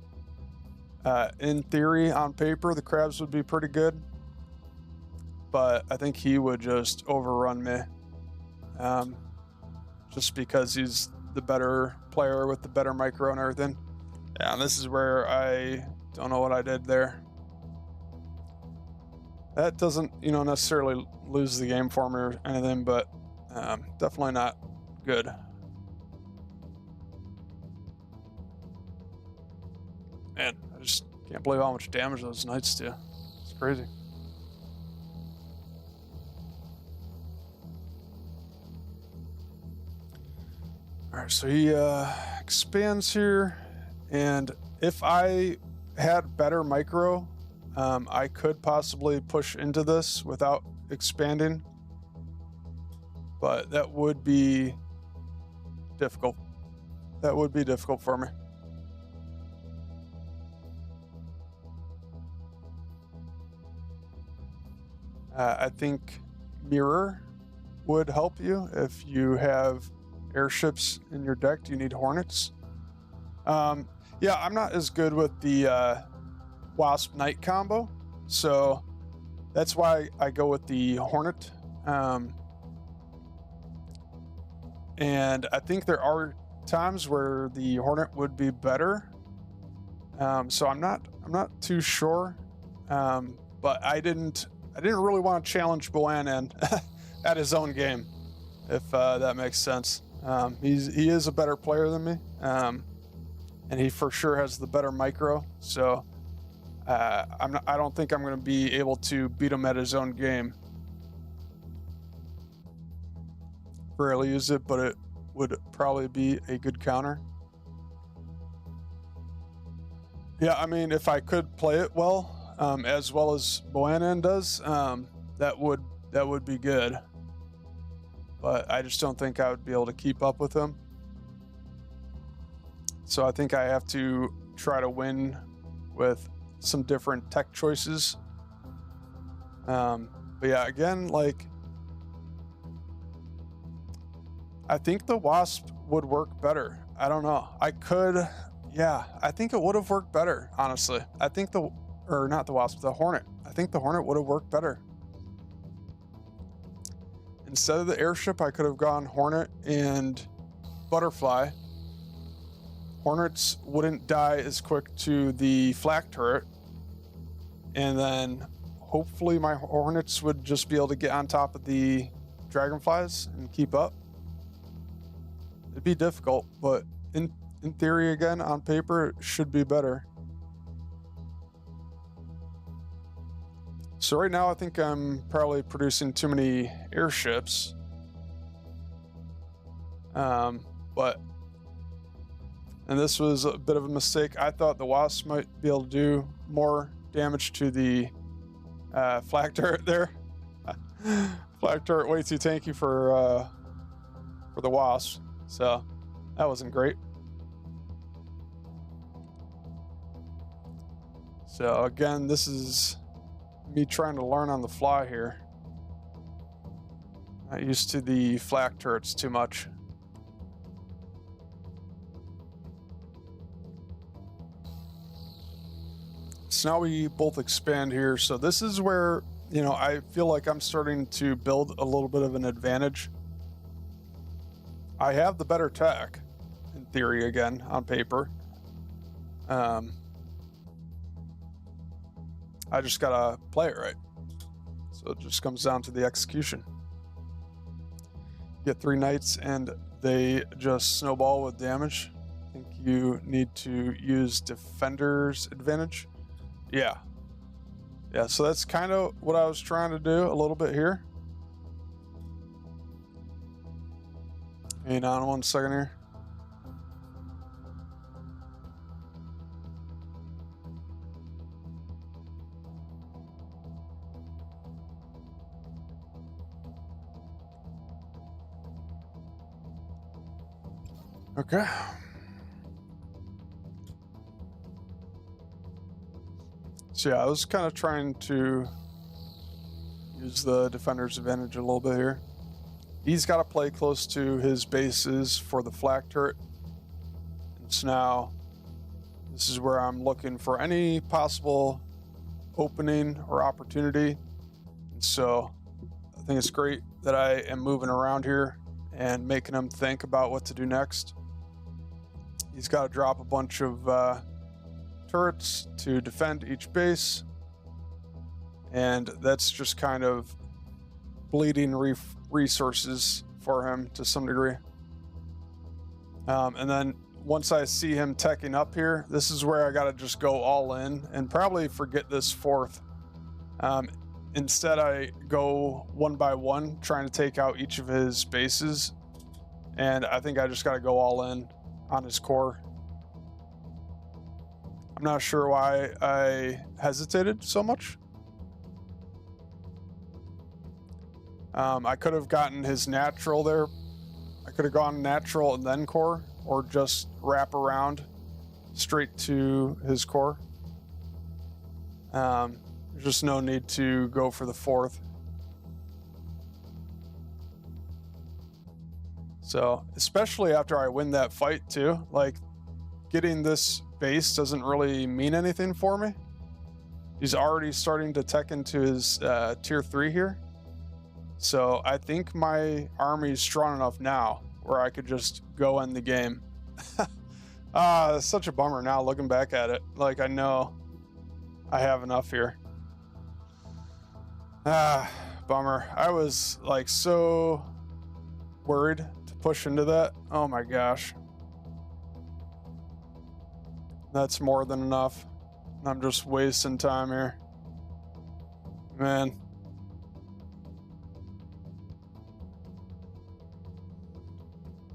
in theory, on paper, the crabs would be pretty good. But I think he would just overrun me. Just because he's the better player with the better micro and everything. Yeah, and this is where I don't know what I did there. That doesn't, necessarily lose the game for me or anything, but definitely not good. Man, I just can't believe how much damage those knights do. It's crazy. All right, so he expands here, and if I had better micro, I could possibly push into this without expanding, but that would be difficult. That would be difficult for me. I think Mirror would help you if you have airships in your deck. Do you need Hornets? Yeah, I'm not as good with the Wasp Knight combo, so that's why I go with the Hornet. And I think there are times where the Hornet would be better. So I'm not too sure. But I didn't really want to challenge Boanan at his own game, if that makes sense. He is a better player than me, and he for sure has the better micro. So I don't think I'm going to be able to beat him at his own game. Rarely use it, but it would probably be a good counter. Yeah, I mean, if I could play it well as Boanan does, that would be good. But I just don't think I would be able to keep up with him. So I think I have to try to win with some different tech choices. But yeah, again, I think the Wasp would work better. I don't know. I think it would have worked better, honestly. I think the Hornet. I think the Hornet would have worked better. Instead of the airship, I could have gone Hornet and Butterfly. Hornets wouldn't die as quick to the flak turret, and then hopefully my Hornets would just be able to get on top of the Dragonflies and keep up. It'd be difficult, but in theory, again, on paper, it should be better. So right now, I think I'm probably producing too many airships. But, and this was a bit of a mistake. I thought the Wasps might be able to do more damage to the flak turret there. Flak turret way too tanky for the Wasps, so that wasn't great. So again, this is me trying to learn on the fly here. Not used to the flak turrets too much. So now we both expand here. So this is where, you know, I feel like I'm starting to build a little bit of an advantage. I have the better tech, in theory, again, on paper. I just gotta play it right. So it just comes down to the execution. Get 3 knights and they just snowball with damage. I think you need to use defender's advantage. Yeah, so that's kind of what I was trying to do a little bit here. Hang on 1 second here. Okay. So yeah, I was kind of trying to use the defender's advantage a little bit here. He's got to play close to his bases for the flak turret. And so now this is where I'm looking for any possible opening or opportunity. And so I think it's great that I am moving around here and making him think about what to do next. He's got to drop a bunch of turrets to defend each base, and that's just kind of bleeding resources for him to some degree. And then once I see him teching up here, this is where I got to just go all in and probably forget this fourth. Instead, I go one by one, trying to take out each of his bases, and I think I just got to go all in on his core. I'm not sure why I hesitated so much. I could have gotten his natural there. I could have gone natural and then core, or just wrap around straight to his core. There's just no need to go for the fourth. So, especially after I win that fight too, like getting this base doesn't really mean anything for me. He's already starting to tech into his tier 3 here. So I think my army is strong enough now where I could just go end the game. It's such a bummer now looking back at it. Like, I know I have enough here. Bummer. I was like so worried to push into that. Oh my gosh. That's more than enough. I'm just wasting time here. Man.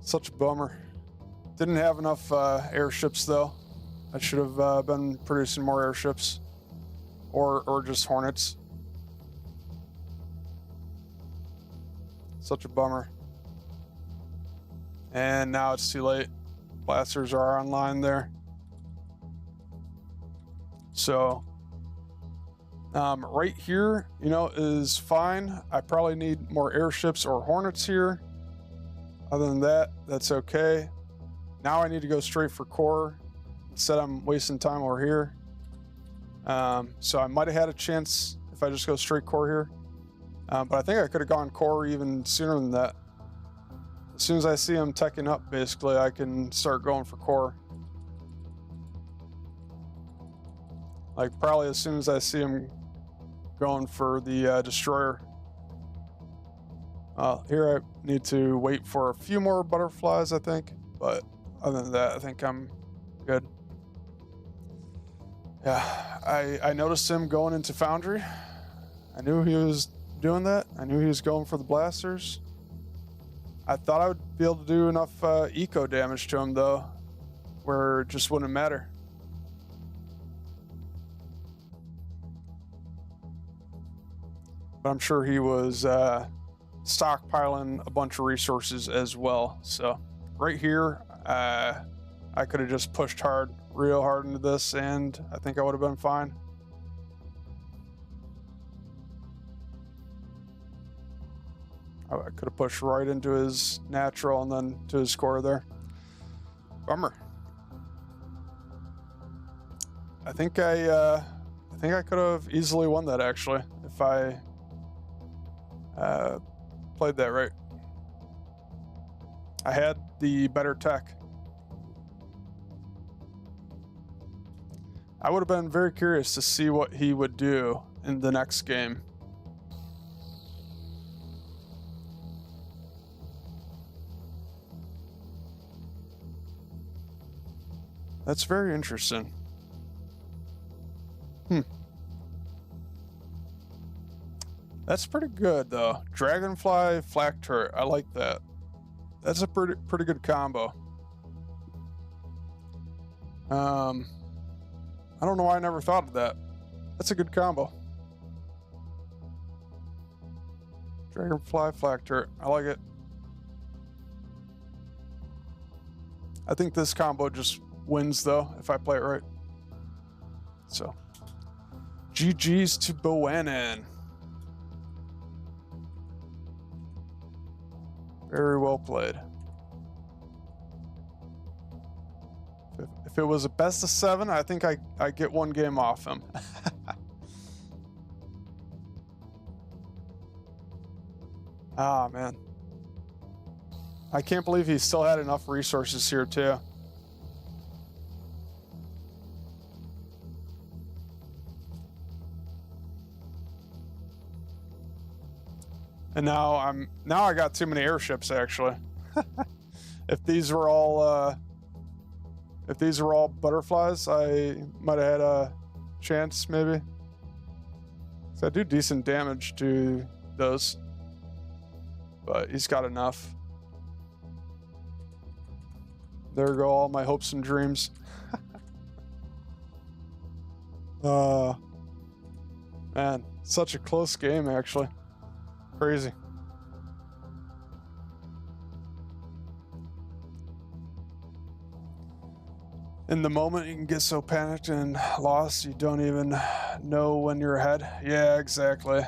Such a bummer. Didn't have enough airships though. I should have been producing more airships. Or just Hornets. Such a bummer. And now it's too late. Blasters are online there. So, right here, you know, is fine. I probably need more airships or Hornets here. Other than that, that's okay. Now I need to go straight for core. Instead, I'm wasting time over here. So I might have had a chance if I just go straight core here. But I think I could have gone core even sooner than that. As soon as I see him teching up, basically, I can start going for core. Like, probably as soon as I see him going for the destroyer. Here I need to wait for a few more butterflies, I think. But other than that, I think I'm good. Yeah, I noticed him going into Foundry. I knew he was doing that. I knew he was going for the blasters. I thought I would be able to do enough eco damage to him, though, where it just wouldn't matter. But I'm sure he was stockpiling a bunch of resources as well. So right here, I could have just pushed real hard into this, and I think I would have been fine. I could have pushed right into his natural and then to his core there. Bummer. I think I could have easily won that, actually, if I played that right. I had the better tech. I would have been very curious to see what he would do in the next game. That's very interesting. That's pretty good, though. Dragonfly, flak turret. I like that. That's a pretty good combo. I don't know why I never thought of that. That's a good combo. Dragonfly, flak turret. I like it. I think this combo just wins, though, if I play it right. So, GG's to Boannan. Very well played. If it was a best of 7, I think I get one game off him. Ah, man. I can't believe he still had enough resources here, too. And now I got too many airships, actually. If these were all butterflies, I might have had a chance, maybe. So I do decent damage to those, but he's got enough. There go all my hopes and dreams. Man, such a close game, actually. Crazy. In the moment, you can get so panicked and lost, you don't even know when you're ahead. Yeah, exactly.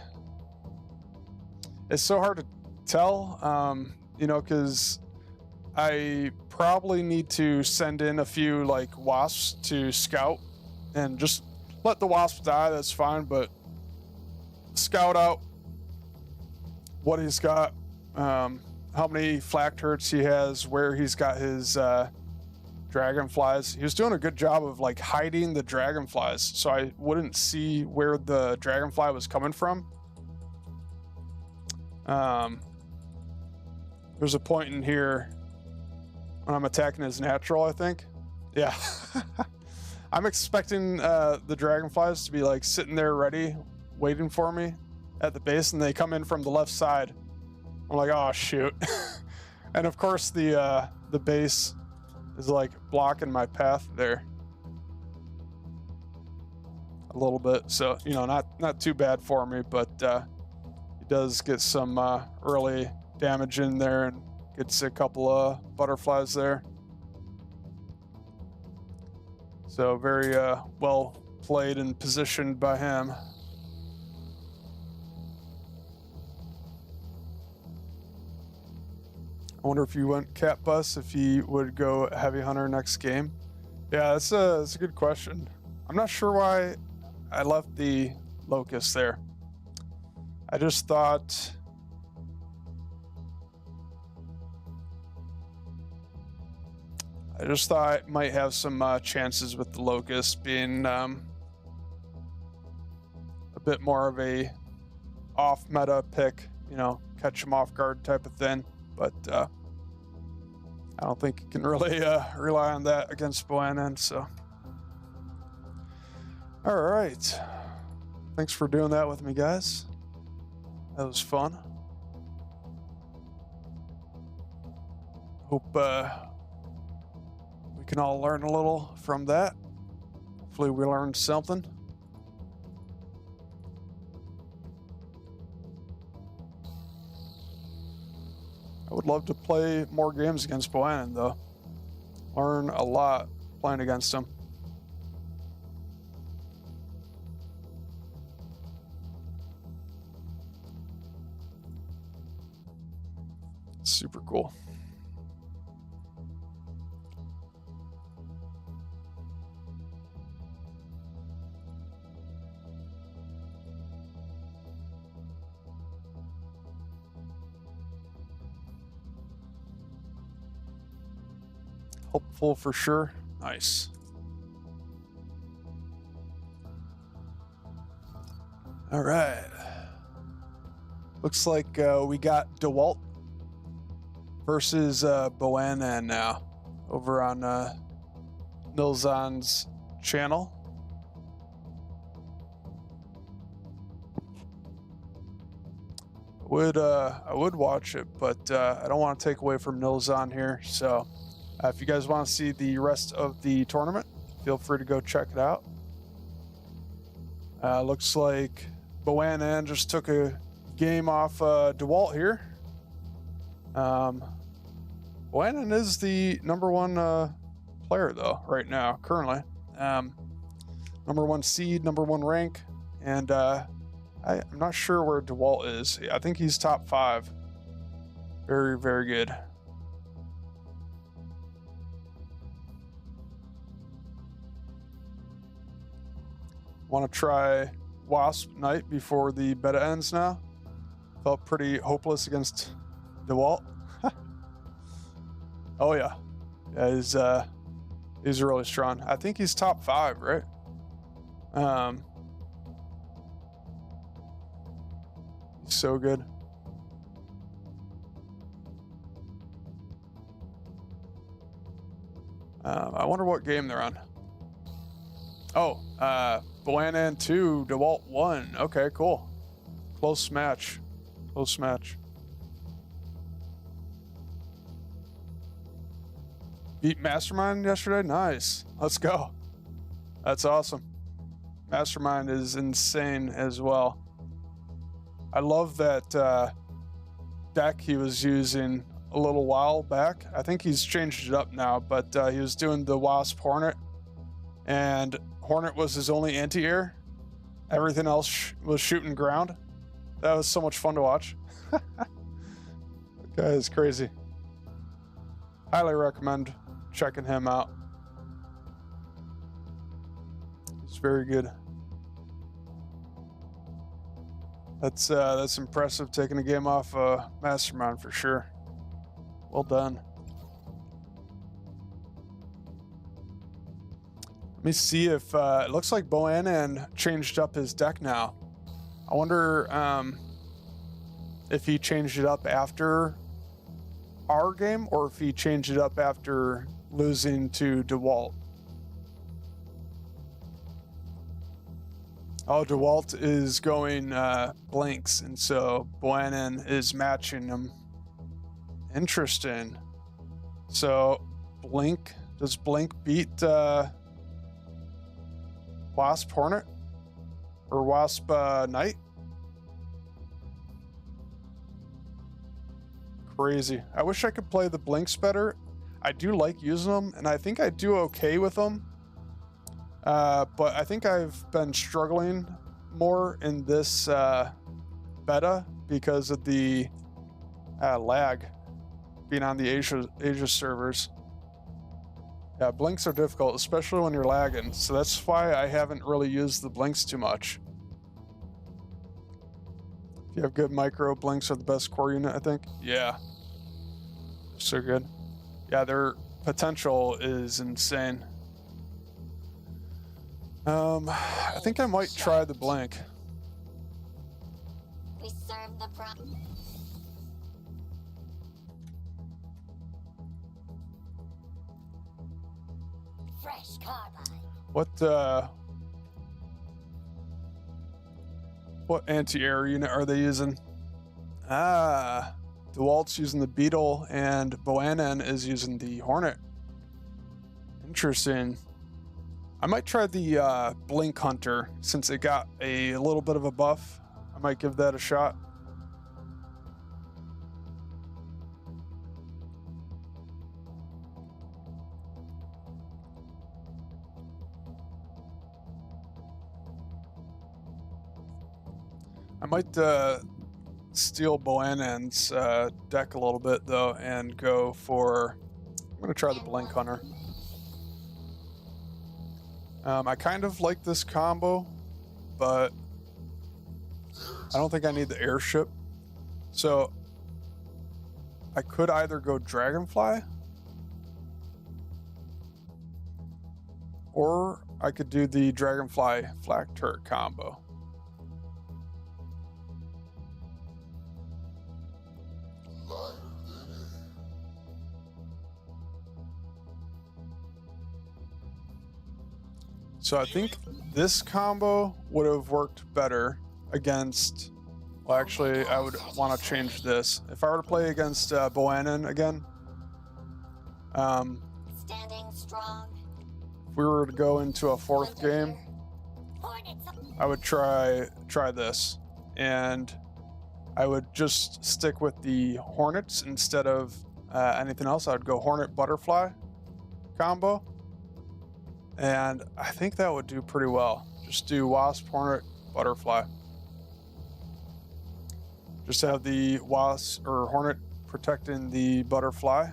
It's so hard to tell, you know, because I probably need to send in a few, like, wasps to scout and just let the wasps die, that's fine, but scout out what he's got, how many flak turrets he has, where he's got his dragonflies. He was doing a good job of like hiding the dragonflies, so I wouldn't see where the dragonfly was coming from. There's a point in here when I'm attacking his natural, I think. Yeah. I'm expecting the dragonflies to be like sitting there ready, waiting for me at the base, and they come in from the left side. I'm like, oh shoot. And of course the base is like blocking my path there a little bit, so you know, not too bad for me, but he does get some early damage in there and gets a couple of butterflies there. So very well played and positioned by him. I wonder if you went cat bus, if he would go heavy hunter next game. Yeah, that's a good question. I'm not sure why I left the locust there. I just thought I might have some chances with the locust being bit more of a off meta pick, you know, catch him off guard type of thing. But I don't think you can really rely on that against Bohannon. So, all right. Thanks for doing that with me, guys. That was fun. Hope we can all learn a little from that. Hopefully we learned something. I would love to play more games against Bohannon, though. Learn a lot playing against him. Super cool. Hopeful for sure. Nice. All right. Looks like we got DeWalt versus Bohannon now over on Nilzon's channel. I would watch it, but I don't want to take away from Nilzon here. So if you guys want to see the rest of the tournament, feel free to go check it out. Looks like Bohannon just took a game off DeWalt here. Bohannon is the number one player, though, right now, currently. Number one seed, number one rank, and I'm not sure where DeWalt is. I think he's top 5. Very, very good. Want to try Wasp Knight before the beta ends now. Felt pretty hopeless against DeWalt. Oh yeah, he's really strong. I think he's top 5, right? He's so good. I wonder what game they're on. Oh, Bohannon 2, DeWalt 1. Okay, cool. Close match. Close match. Beat Mastermind yesterday? Nice. Let's go. That's awesome. Mastermind is insane as well. I love that deck he was using a little while back. I think he's changed it up now, but he was doing the Wasp Hornet, and Hornet was his only anti-air. Everything else was shooting ground. That was so much fun to watch. That guy is crazy. Highly recommend checking him out. He's very good. That's impressive, taking a game off Mastermind for sure. Well done. Let me see if it looks like Bohannon changed up his deck now. I wonder if he changed it up after our game or if he changed it up after losing to DeWalt. Oh, DeWalt is going blinks, and so Bohannon is matching him. Interesting. So does Blink beat Wasp Hornet or Wasp Knight? Crazy. I wish I could play the Blinks better. I do like using them, and I think I do okay with them. But I think I've been struggling more in this beta because of the lag being on the Asia servers. Yeah, blinks are difficult, especially when you're lagging. So that's why I haven't really used the blinks too much. If you have good micro, blinks are the best core unit, I think. Yeah. So good. Yeah, their potential is insane. I think I might try the blink. We serve the pro. Fresh carbine. What anti-air unit are they using? Ah, DeWalt's using the Beetle and Boanan is using the Hornet. Interesting. I might try the Blink Hunter since it got a little bit of a buff. I might give that a shot. I might steal Boanan's deck a little bit though and go for. I'm gonna try the Blink Hunter. I kind of like this combo, but I don't think I need the airship. So I could either go Dragonfly or I could do the Dragonfly Flak Turret combo. Lighter than air. So I think this combo would have worked better against. Well, actually, I would want to change this. If I were to play against Boanan again, Standing strong. if we were to go into a fourth game, Hornets. I would try this, and I would just stick with the Hornets instead of anything else. I would go Hornet Butterfly combo, and I think that would do pretty well. Just do Wasp, Hornet, Butterfly. Just have the Wasp or Hornet protecting the Butterfly,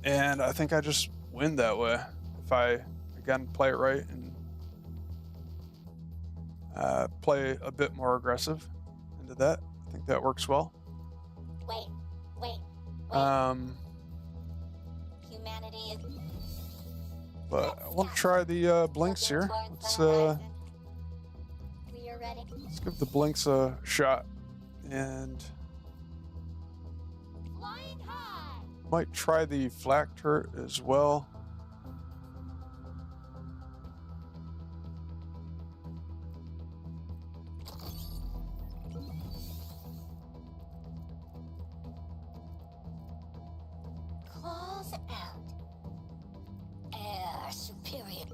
and I think I just win that way if I again play it right and play a bit more aggressive into that. I think that works well. Wait. Humanity is. But I want to try the blinks here. We are ready. Let's give the blinks a shot, and Flying high. might try the flak turret as well. Claws out. Air superior.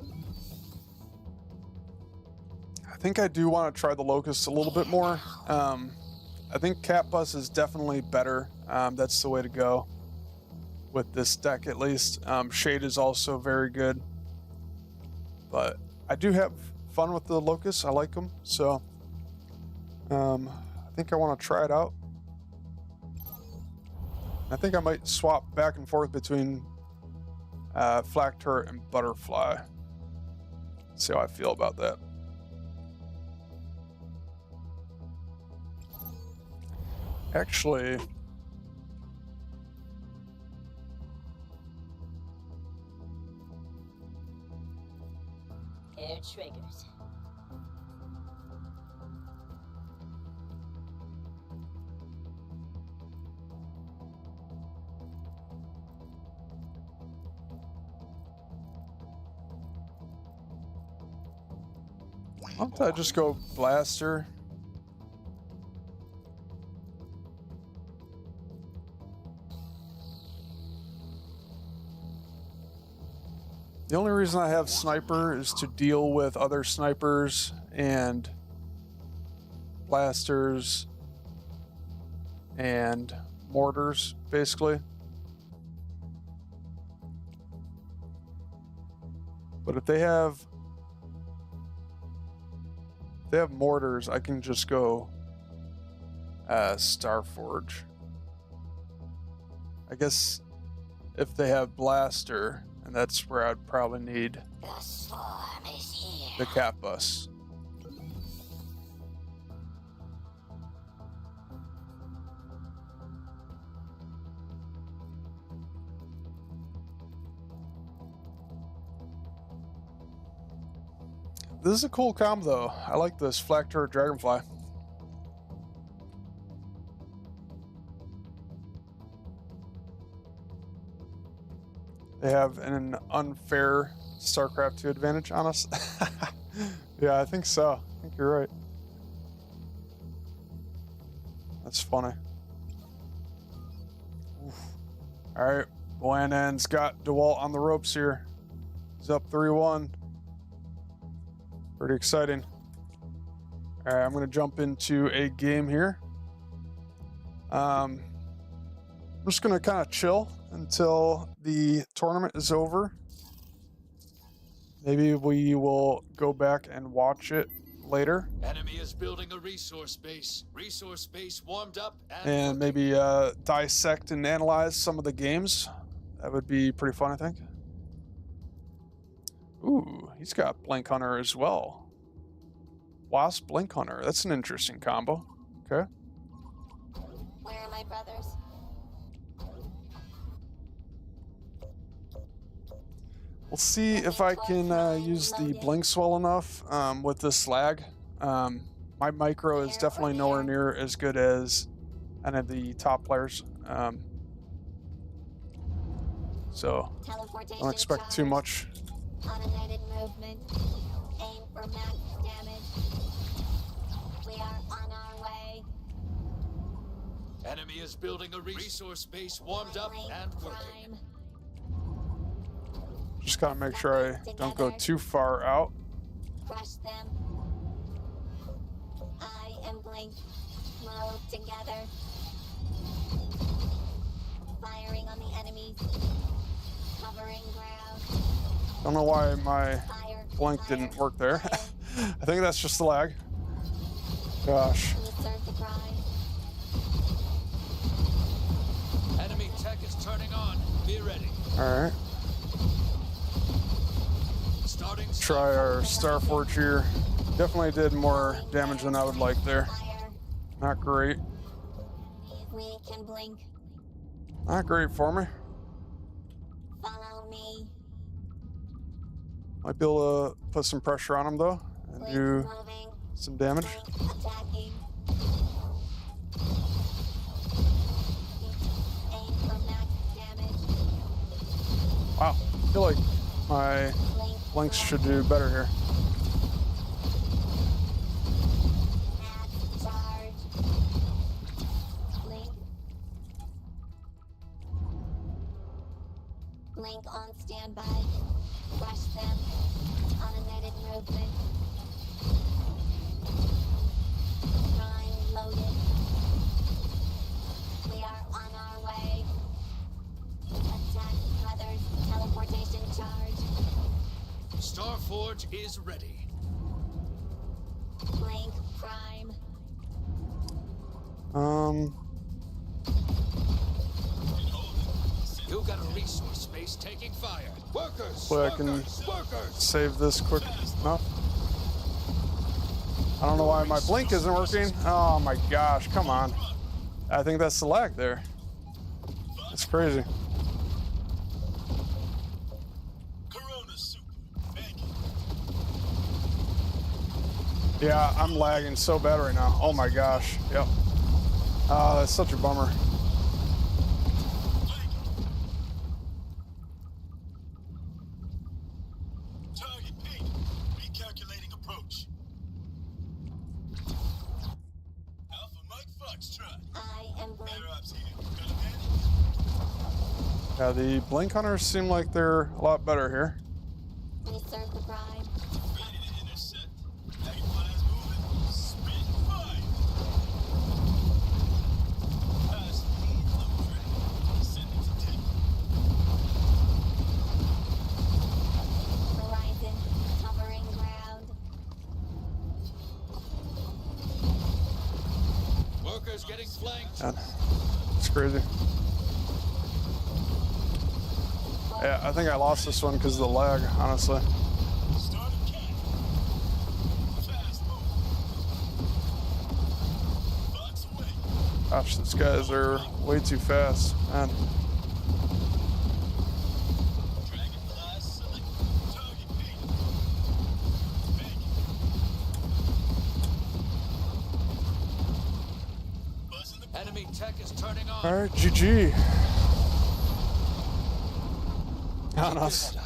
I think I do want to try the Locust a little bit more. I think Cat Bus is definitely better. That's the way to go with this deck, at least. Shade is also very good, but I do have fun with the Locust. I like them, so I think I want to try it out. I think I might swap back and forth between Flak Turret and Butterfly. See how I feel about that. Actually, Air triggers. why don't I just go Blaster? The only reason I have Sniper is to deal with other snipers and blasters and mortars, basically. But if they have mortars, I can just go Starforge. I guess if they have blaster, and that's where I'd probably need The swarm is here. the Cat Bus. This is a cool combo though. I like this Flak Turret Dragonfly. they have an unfair StarCraft 2 advantage on us. Yeah, I think so. I think you're right. That's funny. Oof. All right, Blandon's got DeWalt on the ropes here. He's up 3-1. Pretty exciting. All right, I'm going to jump into a game here. I'm just going to kind of chill until the tournament is over. Maybe we will go back and watch it later. Enemy is building a resource base. Resource base warmed up And maybe dissect and analyze some of the games. That would be pretty fun, I think. Ooh, he's got Blink Hunter as well. Wasp Blink Hunter. That's an interesting combo. Okay. Where are my brothers? We'll see if I can use the blinks well enough with this lag. My micro is definitely nowhere near as good as any of the top players. So don't expect too much. Automated movement. Aim for max damage. We are on our way. Enemy is building a resource base warmed up and working. Just gotta make sure I don't go too far out. Crush them. I and Blink move together. Firing on the enemies. Covering ground. Don't know why my Fire. blink Fire, didn't work there. fire. I think that's just the lag. Gosh. We serve the pride. Enemy tech is turning on. Be ready. All right. Starting. Try our Starforge here. Definitely did more damage than I would like there. Fire. Not great. We can blink. Not great for me. Follow me. Might be able to put some pressure on him though and Blink do moving. some damage. Blink attacking. Aim for max damage. Wow. I feel like my Blink. blinks should do better here. Max charge. Blink. Blink on standby. Rush them. Automated movement. Prime loaded. We are on our way. Attack brothers. Teleportation charge. Starforge is ready. Blink prime. You got a resource space taking fire. Workers! Hopefully I can Workers! save this quick enough. I don't know why my blink isn't working. Oh my gosh, come on. I think that's the lag there. That's crazy. Yeah, I'm lagging so bad right now. Oh my gosh. Yep. That's such a bummer. Target ping. Recalculating approach. Alpha Mike Foxtrot. I am Blink. Better ops here. Got a man? Yeah, the blink hunters seem like they're a lot better here. We serve the prime. Ready to intercept. Dragonflies moving. Spit fire. High speed low drag. Sending to take. Horizon. Covering ground. Workers getting flanked. Man, it's crazy. Yeah, I think I lost this one because of the lag, honestly. Start a cat. Fast move. Fox away. Gosh, these guys are way too fast, man. Dragonflies select. Target ping. Bang. Buzzing the Enemy tech is turning on. All right, GG. on us.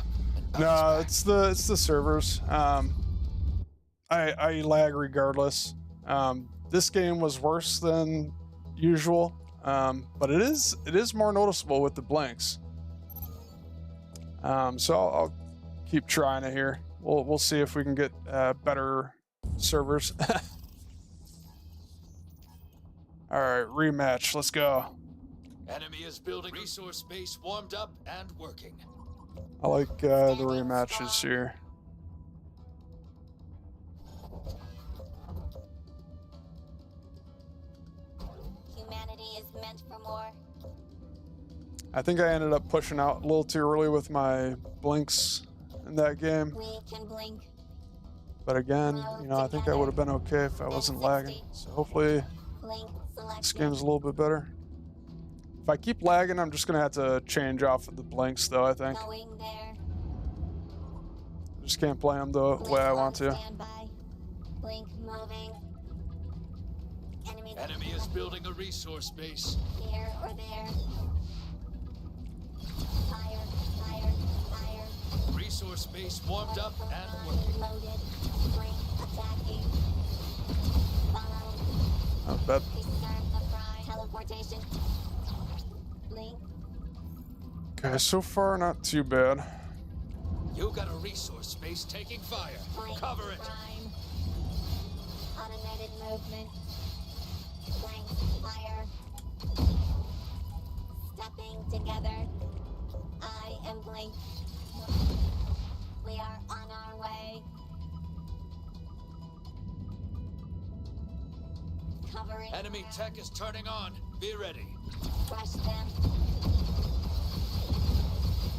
No, it's the servers. I lag regardless. This game was worse than usual, but it is more noticeable with the blanks. So I'll keep trying it here. We'll see if we can get better servers. All right, rematch. Let's go. Enemy is building resource base warmed up and working. I like the rematches here. Humanity is meant for more. I think I ended up pushing out a little too early with my blinks in that game. We can blink. But again, you know, I think I would have been okay if I wasn't lagging. So hopefully Blink this selected. game's a little bit better. If I keep lagging, I'm just gonna have to change off of the blinks though, I think. Going there. I just can't play them the Blink way I on want to. standby. Blink moving. Enemy is building a resource base. Here or there. Fire, fire, fire. Resource base warmed up and working. Loaded. Blink attacking. Follow. Not bad. Discern the fry. Teleportation. Blink. Okay, so far not too bad. You got a resource base taking fire. Blink. Cover it. Prime. Automated movement. Blank fire. Stepping together. I am Blink. We are on our way. Covering. Enemy tech is turning on. Be ready. Crush them.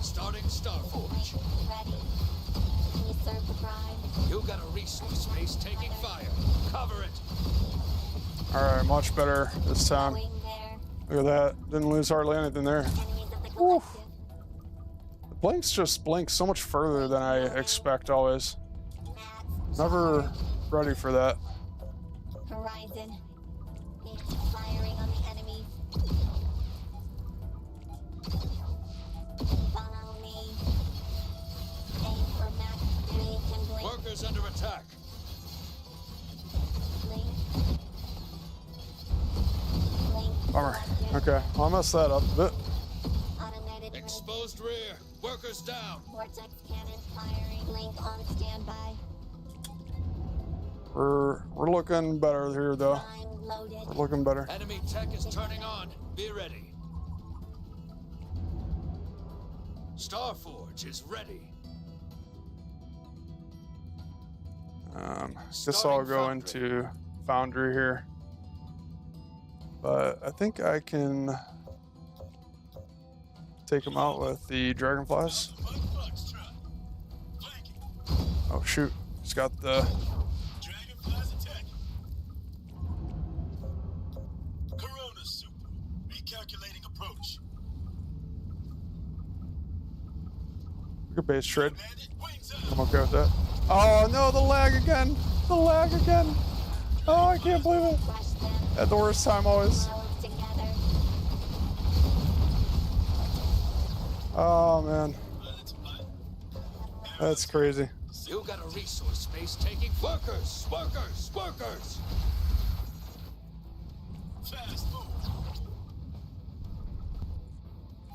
Starting Starforge. Blink ready. We serve the prime. You got a resource base taking fire. Cover it. All right, much better this time. Going there. Look at that. Didn't lose hardly anything there. Enemies of the collective. The blinks just blink so much further than I expect always. Mats. Never ready for that. Horizon. Firing on the enemies. Follow me. Aim for max. We can blink. Workers under attack. Blink. Blink. Bummer. selected. Okay, well, I messed that up a bit. Automated movement. Exposed rear. Workers down. Vortex cannon firing. Blink on standby. We're looking better here though. Prime loaded. We're looking better. Enemy tech is turning on. Be ready. Starforge is ready. Guess I'll go into Foundry here. But I think I can take him out with the Dragonflies. Motherfuckers try. Flank it. Oh shoot, he's got the... Dragonflies attacking. Corona Super. Recalculating approach. Good base trade. Bandit, wings I'm up. okay with that. Oh no, the lag again! The lag again! Oh, I can't believe it. Crush them. At the worst time always. Load together. Oh man, That's fine. that's crazy. You got a resource base taking workers. Workers. Workers. Fast move.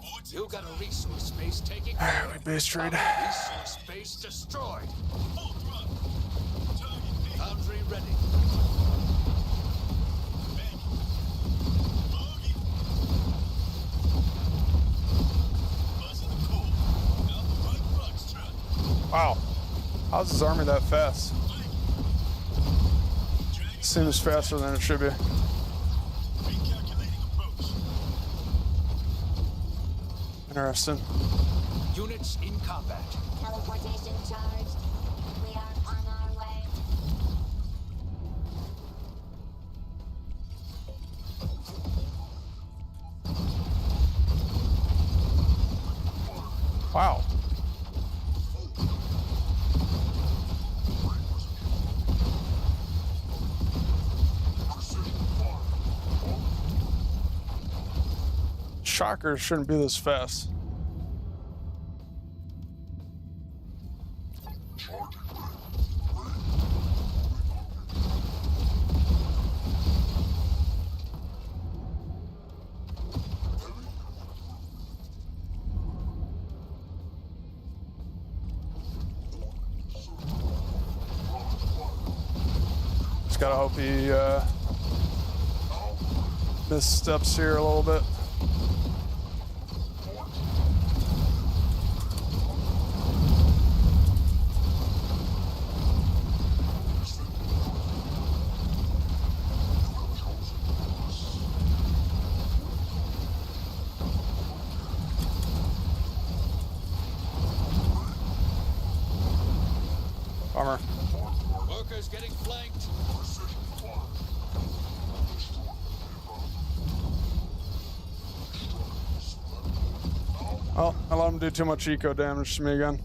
Vortex You got a resource base taking Alright, fire. we base trade. Resource base destroyed. full throttle. Target hit. Foundry ready. Bang it. Bogey. Buzzing the core. Out the front rocks truck. Wow, how's his army that fast? Flank it. Dragonflies Seems faster than it should be. recalculating approach. Interesting. Units in combat. Teleportation charged. We are on our way. Wow. Shockers shouldn't be this fast. gotta hope he missteps here a little bit. Bummer. Workers getting flanked. Oh, I let him do too much eco damage to me again.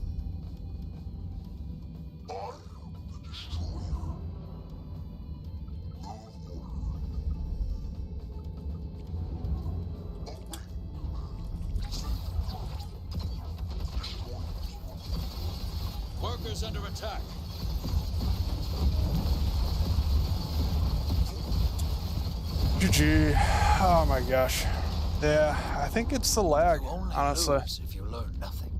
Workers under attack. GG. Oh my gosh. Yeah, I think it's the lag, You only honestly. lose if you learn nothing.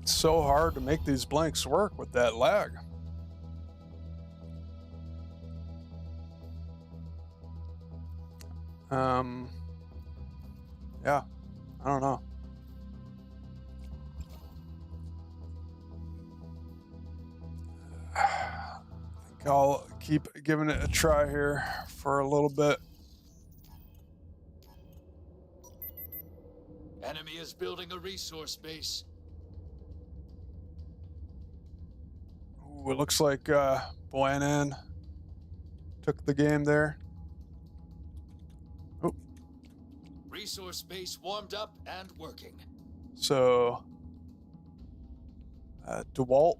It's so hard to make these blanks work with that lag. Yeah, I don't know. I think I'll keep giving it a try here for a little bit. Enemy is building a resource base. Ooh, it looks like Buanan took the game there. Oh, Resource base warmed up and working. so DeWalt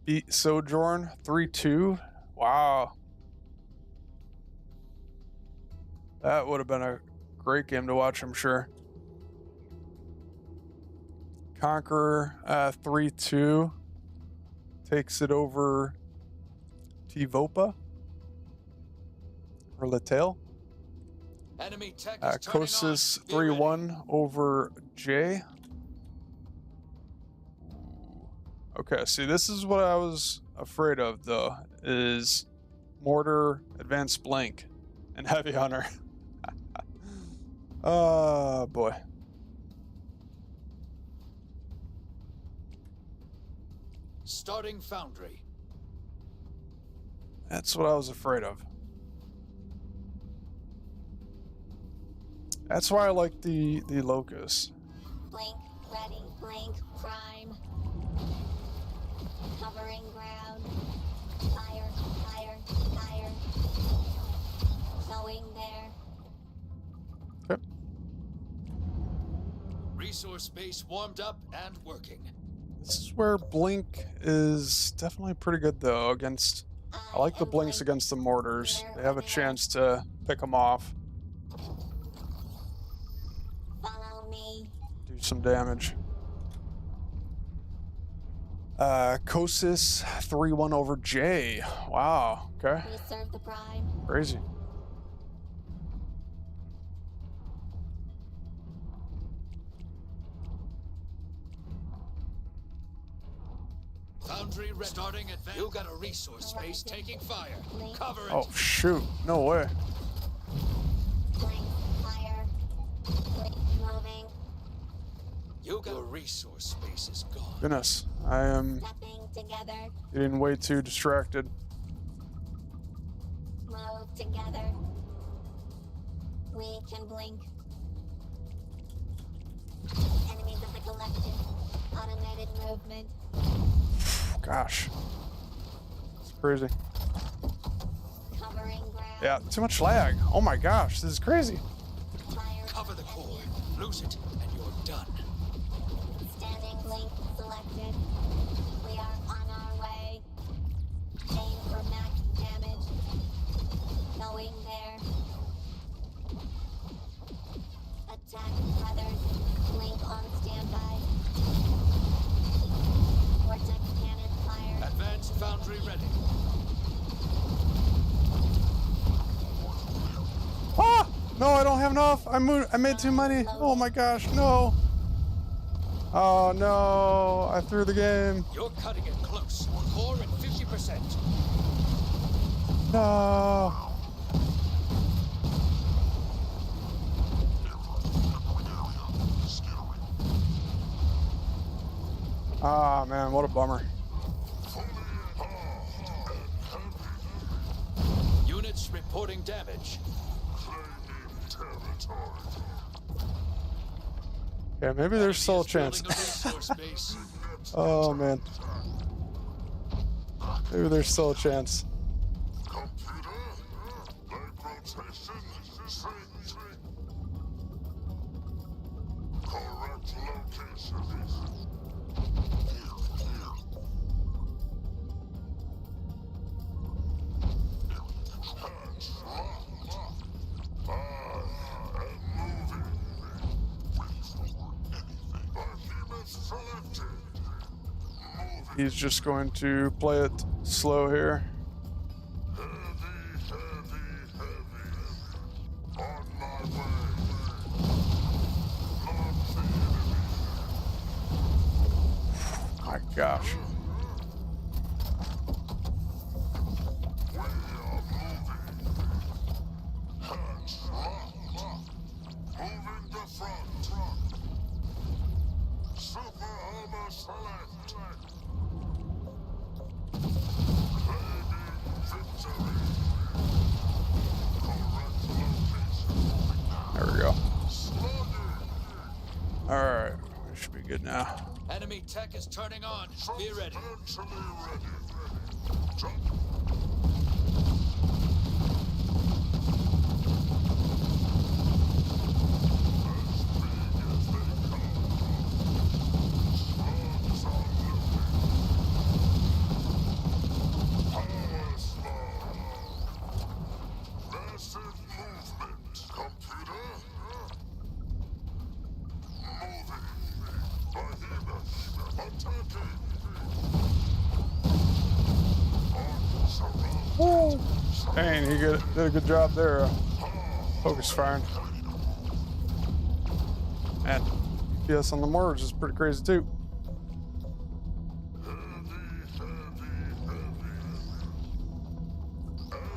beat Sojourn 3-2. Wow. That would have been a great game to watch, I'm sure. Conqueror 3-2 takes it over T-Vopa or Latel. Enemy tech is turning on. Kosis Be ready. 3-1 over J. Okay, see, this is what I was afraid of, though, is Mortar, Advanced Blank, and Heavy Hunter. Oh, boy. Starting foundry. That's what I was afraid of. That's why I like the Locust. Blink, ready, blink, prime. Covering ground. Fire, fire, fire. Going there. Okay. Resource base warmed up and working. This is where Blink is definitely pretty good, though, against... I like the am Blinks Blink. against the Mortars. They have a chance to pick them off, Follow me. do some damage. Kosis 3-1 over J. Wow, okay. We serve the prime. Crazy. Foundry ready. Starting advance. You got a resource base taking fire. Cover it. Oh, shoot. No way. Blink, fire. Blink, moving. You got a resource base is gone. Goodness. I am Stepping together. getting way too distracted. Move together. We can blink. Enemies of the collective. Automated movement. Gosh. It's crazy. Covering ground. Yeah, too much lag. Oh my gosh, this is crazy. Fire. Cover the core. Lose it, and you're done. Standing blink selected. We are on our way. Aim for max damage. Going there. Attack brothers. Blink on standby. Vortex cannon fire. Advanced foundry ready. Ah! No, I don't have enough. I made too many. Oh my gosh, no. Oh no, I threw the game. You're cutting it close. Core at 50%. No. Ah, man, what a bummer. Units reporting damage. Yeah, maybe there's still a Enemy is chance. building a resource base. Oh, man. Maybe there's still a chance. Computer, leg rotation, swing. Correct location. Hands locked. Behemoth selected. He's just going to play it slow here. Heavy. On my way. Launch the enemy. My gosh. We are moving. Hands locked. Moving the front. Super armor select. Claiming victory. Correct location. There we go. Slugging. Alright, we should be good now. Enemy tech is turning on. Be ready. Substantially ready. Jump. Woo! Dang, he did a good job there. Focus firing. And DPS on the mortars is pretty crazy too.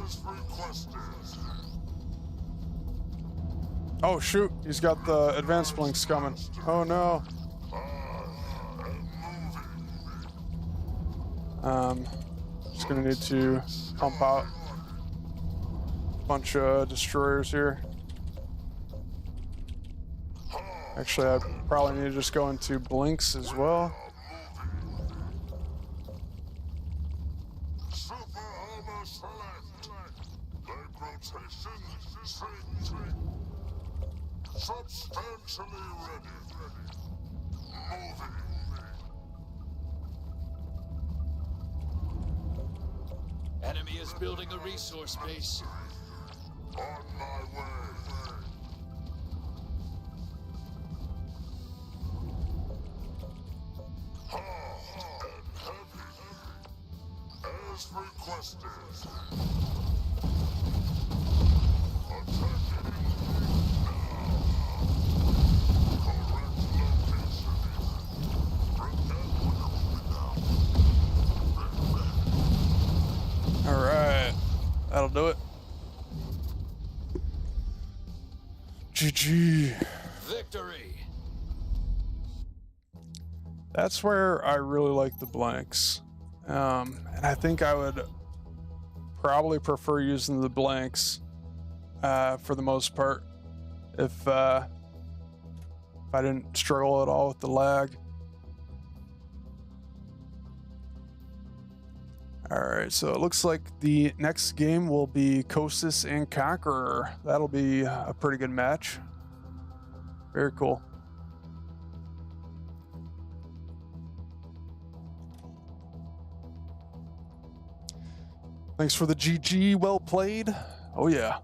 As requested. Oh shoot, he's got the advanced blinks coming. Oh no. Just gonna need to pump out a bunch of destroyers here. Actually, I probably need to just go into blinks as well. Super armor select. Leg rotation. Swing. Substantially ready. Moving. Enemy is building a resource base. On my way. Hard and heavy. As requested. Attacking now. Correct location. All right, that'll do it. GG. Victory. That's where I really like the blanks. And I think I would probably prefer using the blanks for the most part if I didn't struggle at all with the lag. All right, so it looks like the next game will be Kostis and Conqueror. That'll be a pretty good match. Very cool. Thanks for the GG. Well played. Oh, yeah.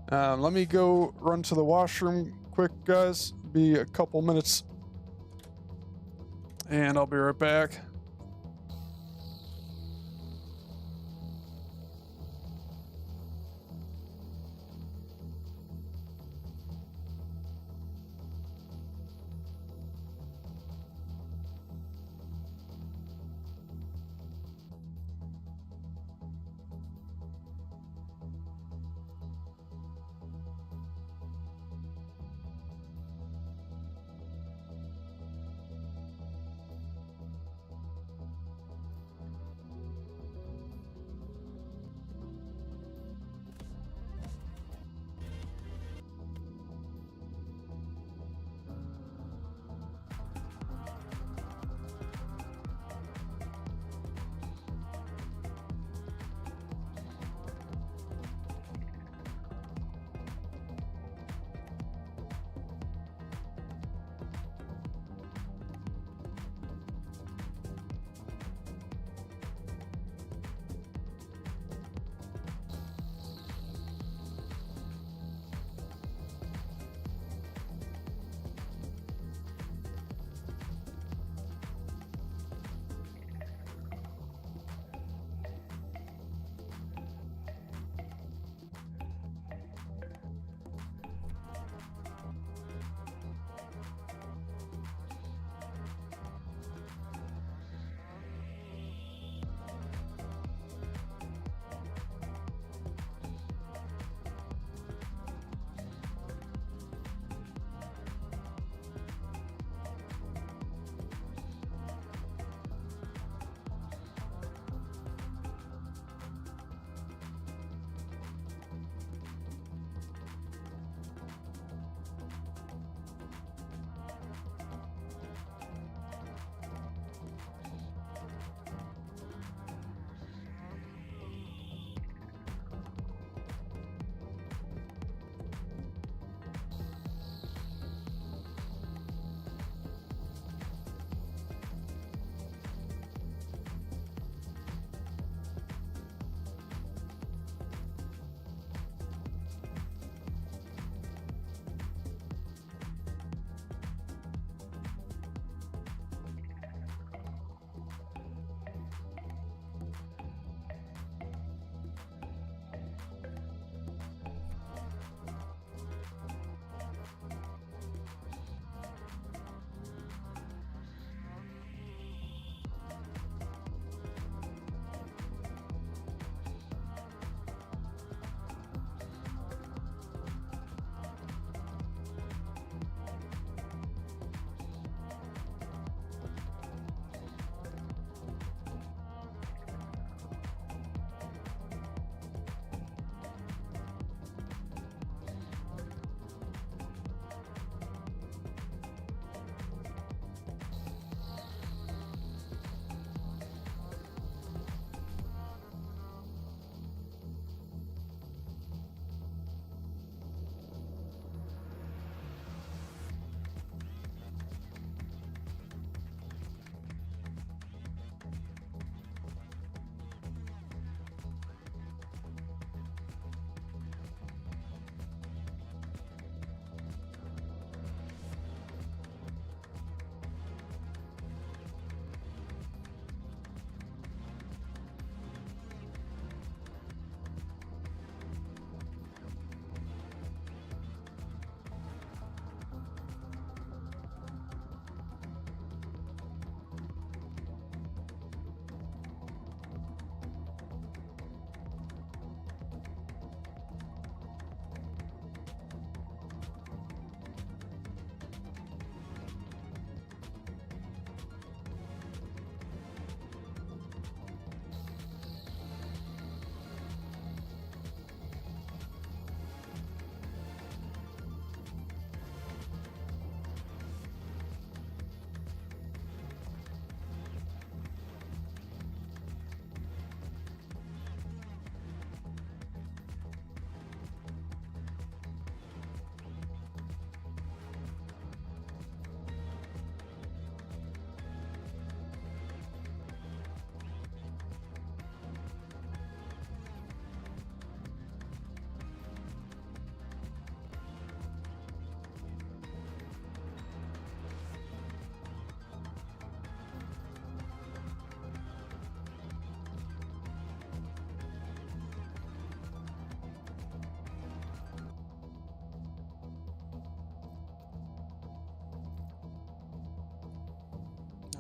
Let me go run to the washroom quick, guys. Be a couple minutes. And I'll be right back.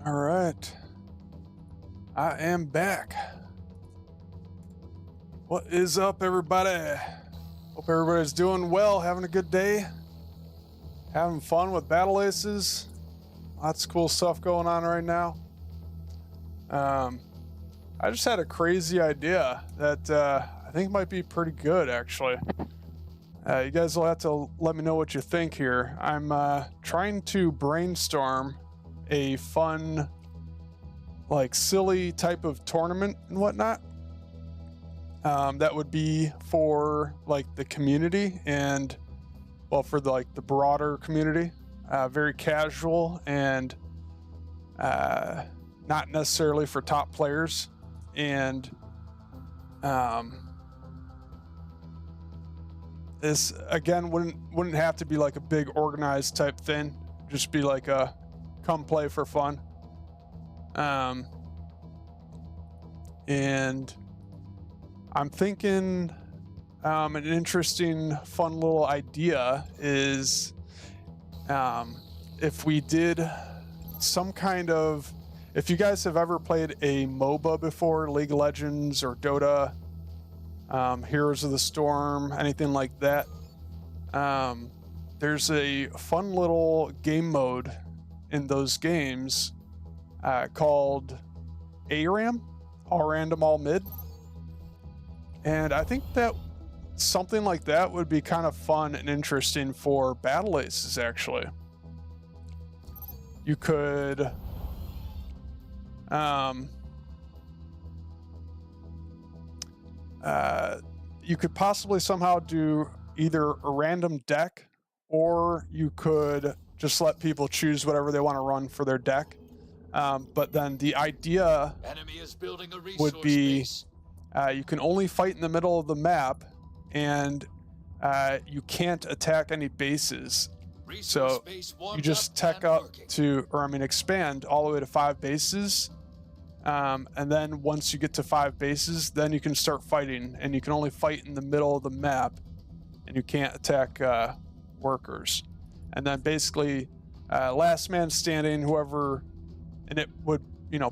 All right. I am back. What is up, everybody? Hope everybody's doing well, having a good day, having fun with Battle Aces. Lots of cool stuff going on right now. I just had a crazy idea that I think might be pretty good, actually. You guys will have to let me know what you think here. I'm trying to brainstorm a fun, like, silly type of tournament and whatnot. That would be for, like, the community and, well, for the, like, the broader community. Very casual and not necessarily for top players. And this, again, wouldn't have to be like a big organized type thing. Just be like a come play for fun. And I'm thinking an interesting, fun little idea is if we did some kind of, if you guys have ever played a MOBA before, League of Legends or Dota, Heroes of the Storm, anything like that, there's a fun little game mode in those games called ARAM, All Random All Mid. And I think that something like that would be kind of fun and interesting for Battle Aces, actually. You could you could possibly somehow do either a random deck, or you could just let people choose whatever they want to run for their deck. But then the idea Enemy is building a resource would be base. you can only fight in the middle of the map, and you can't attack any bases. Resource So base warmed you just tech and up working. to, or I mean, expand all the way to 5 bases. And then once you get to 5 bases, then you can start fighting, and you can only fight in the middle of the map, and you can't attack workers. And then basically, last man standing, whoever, and it would, you know,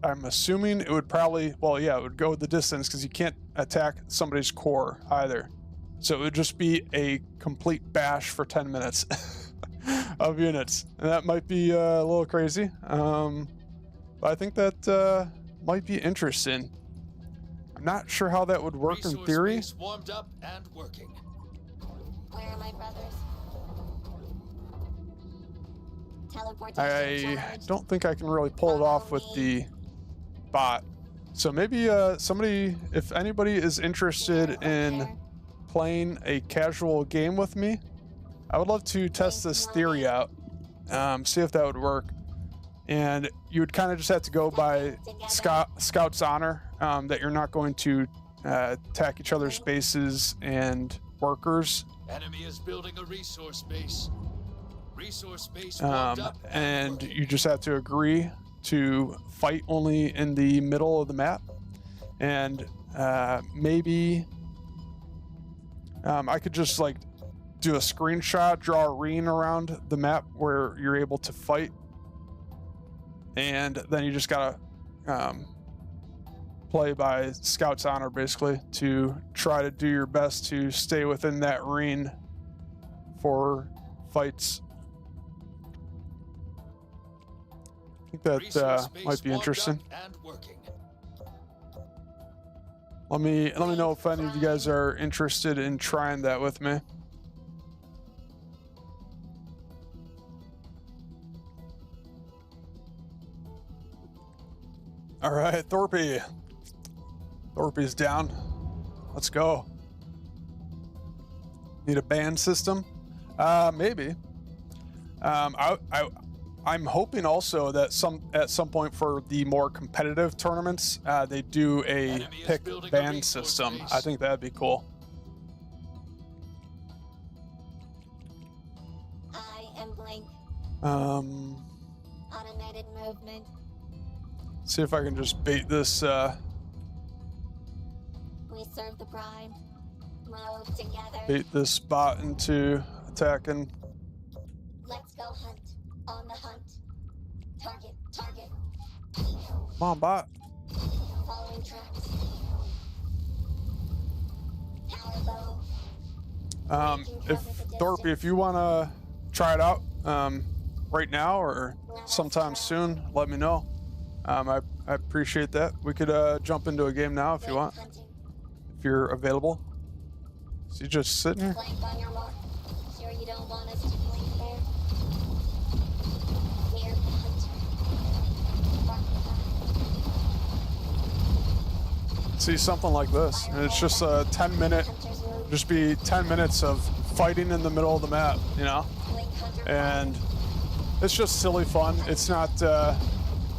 I'm assuming it would probably, well, yeah, it would go the distance because you can't attack somebody's core either. So it would just be a complete bash for 10 minutes of units. And that might be a little crazy. But I think that might be interesting. I'm not sure how that would work in Resource theory. base warmed up and working. Where are my brothers? Teleportation I charged. don't think I can really pull it off with the bot. So maybe somebody, if anybody is interested in playing a casual game with me, I would love to test this theory out, see if that would work. And you would kind of just have to go by Scout's honor, that you're not going to attack each other's bases and workers. Enemy is building a resource base. Resource base warmed up And working. you just have to agree to fight only in the middle of the map. And maybe I could just like do a screenshot, draw a ring around the map where you're able to fight. And then you just gotta play by Scout's honor, basically, to try to do your best to stay within that ring for fights. I think that Resource base might be warmed interesting. up and working. Let me know if any of you guys are interested in trying that with me. All right, Thorpe. Thorpe's down. Let's go. Need a ban system? Maybe. I'm hoping also that at some point for the more competitive tournaments, they do a Enemy is pick building a ban resource system. base. I think that'd be cool. I am Blink. Automated movement. See if I can just bait this. We serve the prime. Move together. Bait this bot into attacking. Let's go hunt. On the hunt. Target. Target. Come on, bot. Following tracks. Power bow. If Thorpe, if you want to try it out right now or sometime soon, let me know. I appreciate that. We could jump into a game now if you want, Hunting. if you're available. So you just sitting here? Flank on your mark. Sure you don't want us to blink there? Near the hunter. Mark the path. See something like this, and it's just a 10-minute, Hunter's move. just be 10 minutes of fighting in the middle of the map, you know? Blink hunter. And it's just silly fun. It's not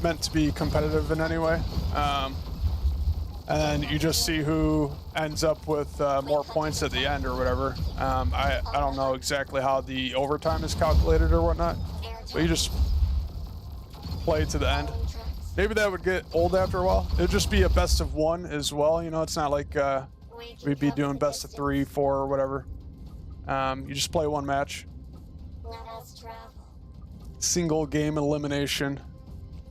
meant to be competitive in any way. And you just see who ends up with more points at the end or whatever. I don't know exactly how the overtime is calculated or whatnot, but you just play to the end. Following tracks. Maybe that would get old after a while. It'd just be a best of one as well. You know, it's not like we'd be doing best of 3, 4, or whatever. You just play one match. Let us travel. Single game elimination.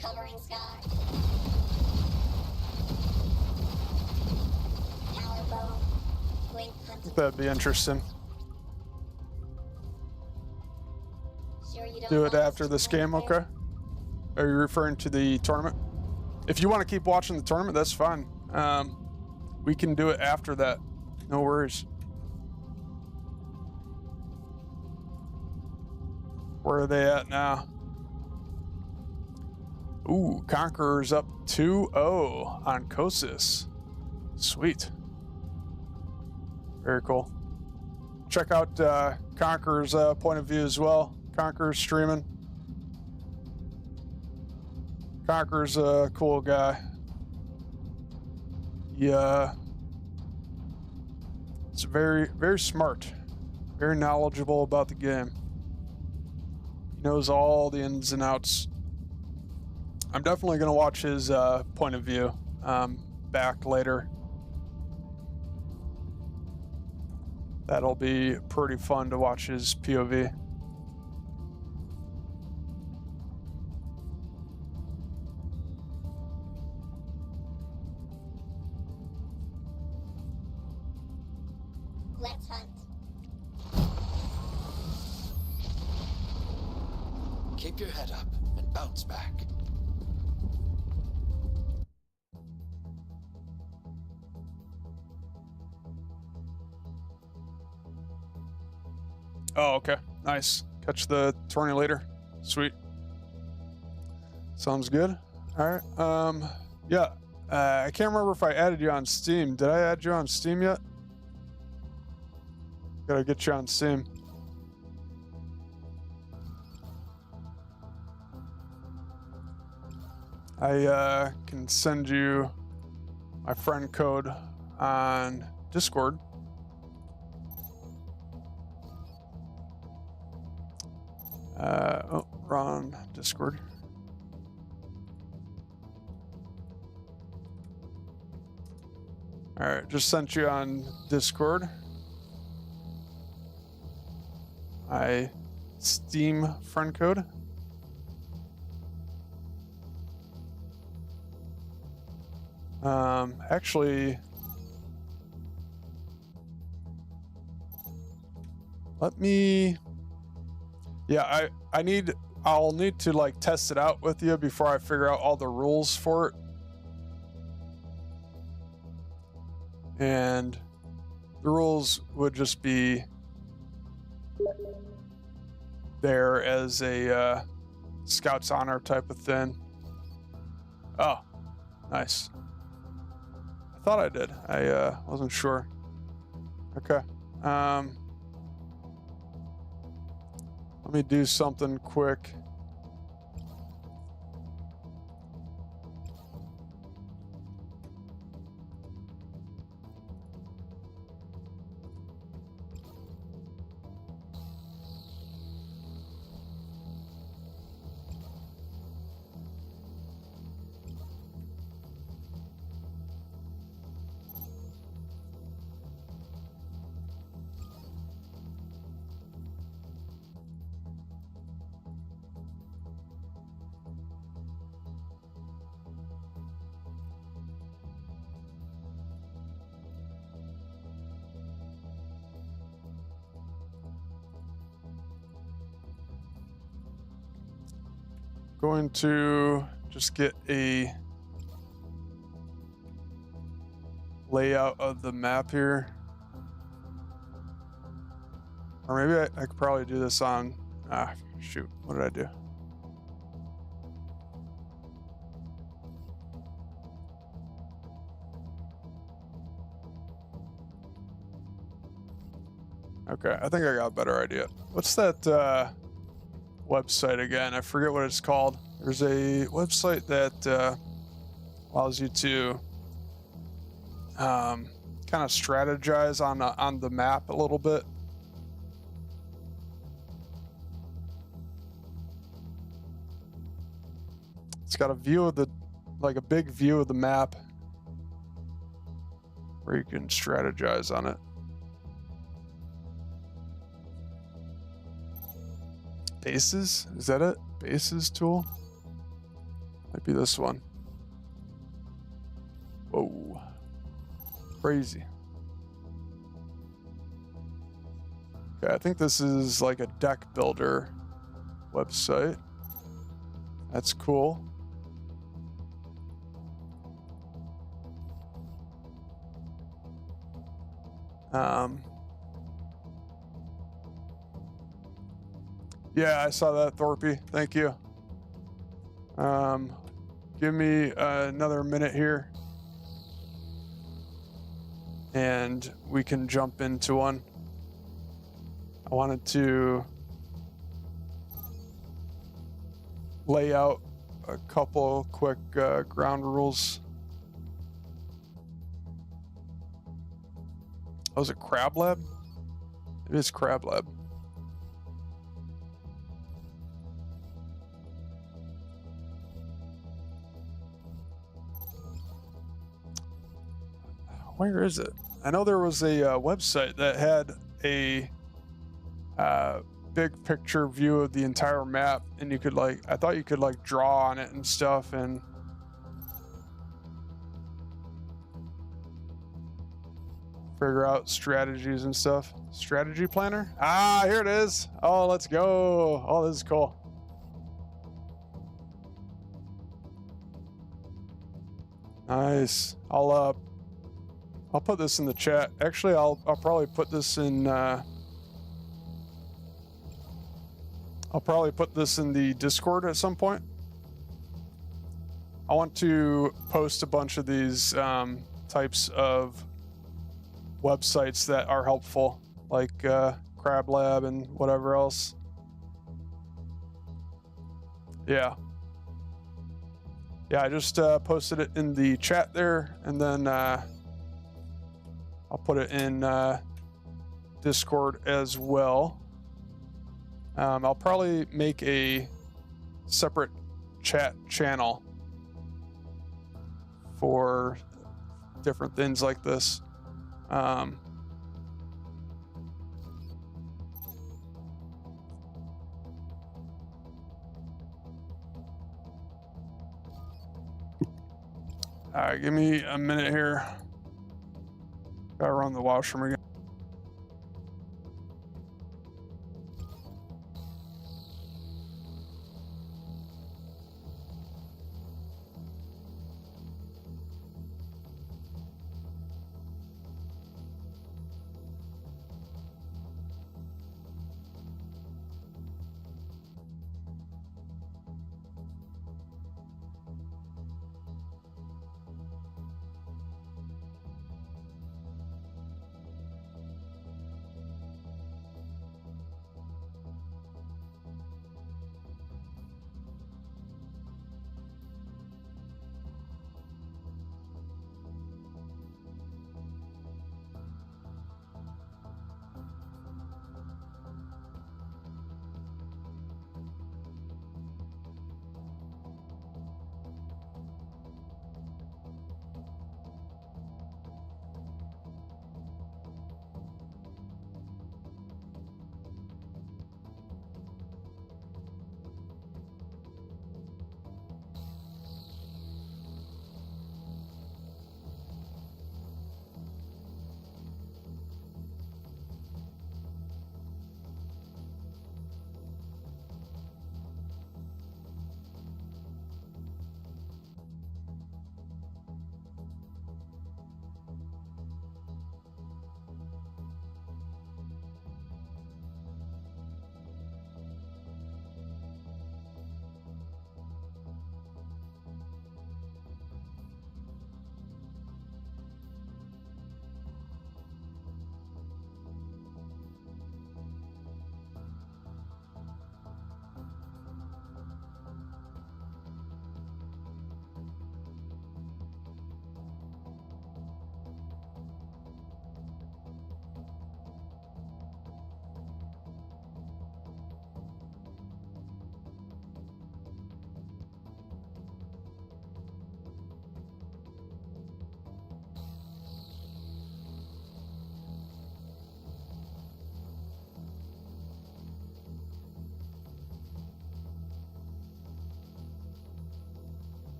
Covering sky. Power bow. Blink hunting. That'd be interesting. Sure you don't Do want it us after to this blink game, there? okay? Are you referring to the tournament? If you want to keep watching the tournament, that's fine. We can do it after that. No worries. Where are they at now? Ooh, Conqueror's up 2-0 on Kosis. Sweet. Very cool. Check out Conqueror's point of view as well. Conqueror's streaming. Conqueror's a cool guy. Yeah. It's very, very smart. Very knowledgeable about the game. He knows all the ins and outs. I'm definitely going to watch his point of view back later. That'll be pretty fun to watch his POV. Let's hunt. Keep your head up and bounce back. Oh, okay. Nice. Catch the tourney later. Sweet. Sounds good. All right. Yeah. I can't remember if I added you on Steam. Did I add you on Steam yet? Gotta get you on Steam. I can send you my friend code on Discord. Oh, wrong Discord. All right, just sent you on Discord. My Steam friend code. Actually, let me. Yeah, I'll need to like test it out with you before I figure out all the rules for it. And the rules would just be there as a Scout's Honor type of thing. Oh, nice. I thought I did. I wasn't sure. Okay. Let me do something quick. going to just get a layout of the map here. Or maybe I could probably do this on, shoot, what did I do? Okay, I think I got a better idea. What's that website again? I forget what it's called. There's a website that allows you to kind of strategize on the map a little bit. It's got a view of like a big view of the map where you can strategize on it. Bases? Is that it? Bases tool? Might be this one. Whoa. Crazy. Okay, I think this is like a deck builder website. That's cool. Yeah, I saw that, Thorpe. Thank you. Give me another minute here, and we can jump into one. I wanted to lay out a couple quick ground rules. Oh, is it Crab Lab? It is Crab Lab. Where is it? I know there was a website that had a big picture view of the entire map, and you could I thought you could draw on it and stuff, and figure out strategies and stuff. Strategy planner? Ah, here it is. Oh, let's go. Oh, this is cool. Nice. I'll put this in the chat. Actually, I'll probably put this in I'll probably put this in the Discord at some point. I want to post a bunch of these types of websites that are helpful, like Crab Lab and whatever else. Yeah, I just posted it in the chat there, and then I'll put it in Discord as well. I'll probably make a separate chat channel for different things like this. All right, give me a minute here. Gotta run the washroom again.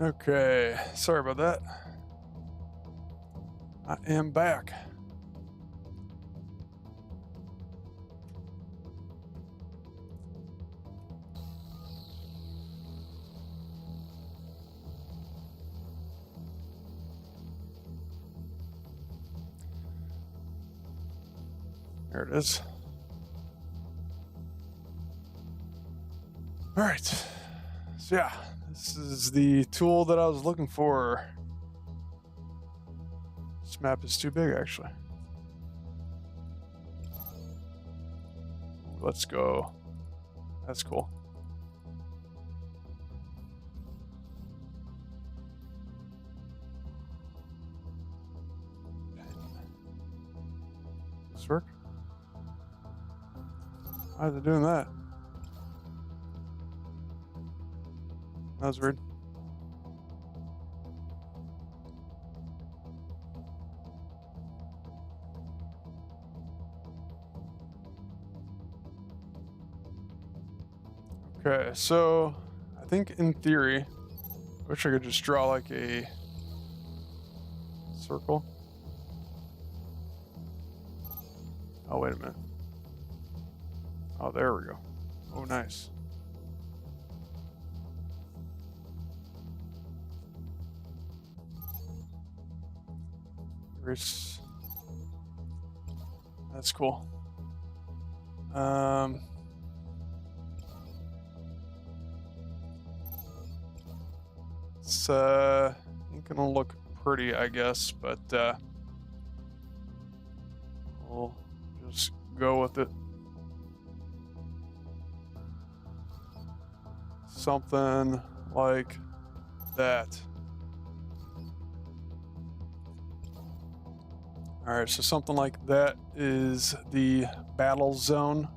Okay, sorry about that. I am back. There it is. All right. So yeah, this is the tool that I was looking for. This map is too big, actually. Let's go. That's cool. This work? Why is it doing that? That was weird. Okay, so I think in theory, I wish I could just draw like a circle. Oh, wait a minute. Oh, there we go. Oh, nice. That's cool. It's ain't gonna look pretty, I guess, but we'll just go with it. Something like that. All right, so something like that is the battle zone.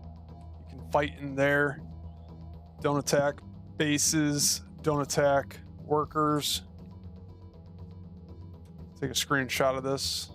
You can fight in there. Don't attack bases. Don't attack workers. Take a screenshot of this.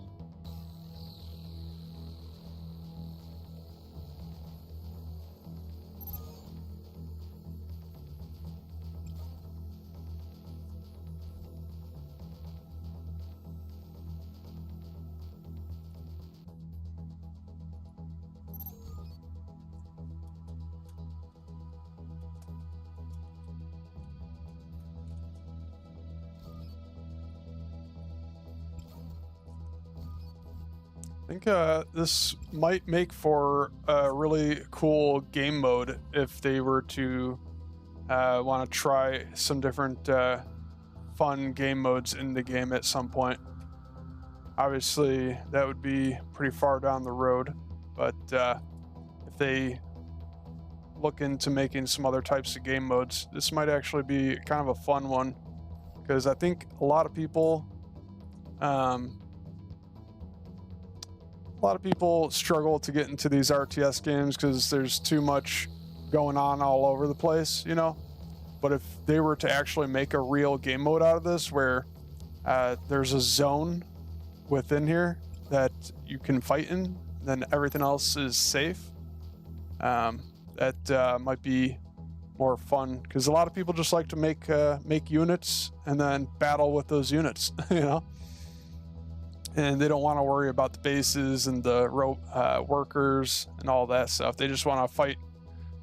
I think this might make for a really cool game mode if they were to want to try some different fun game modes in the game at some point. Obviously, that would be pretty far down the road, but if they look into making some other types of game modes, this might actually be kind of a fun one, because I think a lot of people struggle to get into these RTS games because there's too much going on all over the place, you know? But if they were to actually make a real game mode out of this, where there's a zone within here that you can fight in, then everything else is safe, that might be more fun, because a lot of people just like to make units and then battle with those units, you know? And they don't want to worry about the bases and the workers and all that stuff. They just want to fight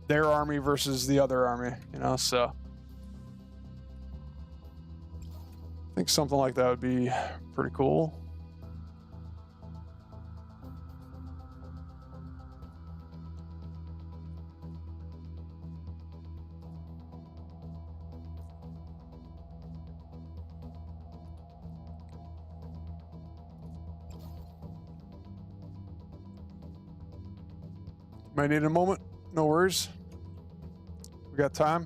their army versus the other army, you know? So I think something like that would be pretty cool. Might need a moment. No worries. We got time.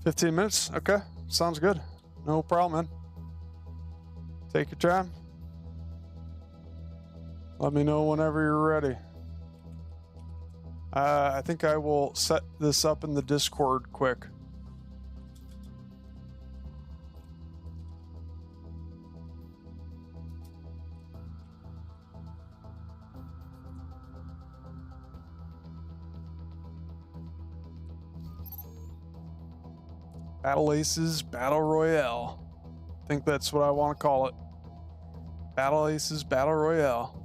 $15 minutes. Okay. Sounds good. No problem, man. Take your time. Let me know whenever you're ready. I think I will set this up in the Discord quick. Battle Aces Battle Royale. I think that's what I want to call it. Battle Aces Battle Royale.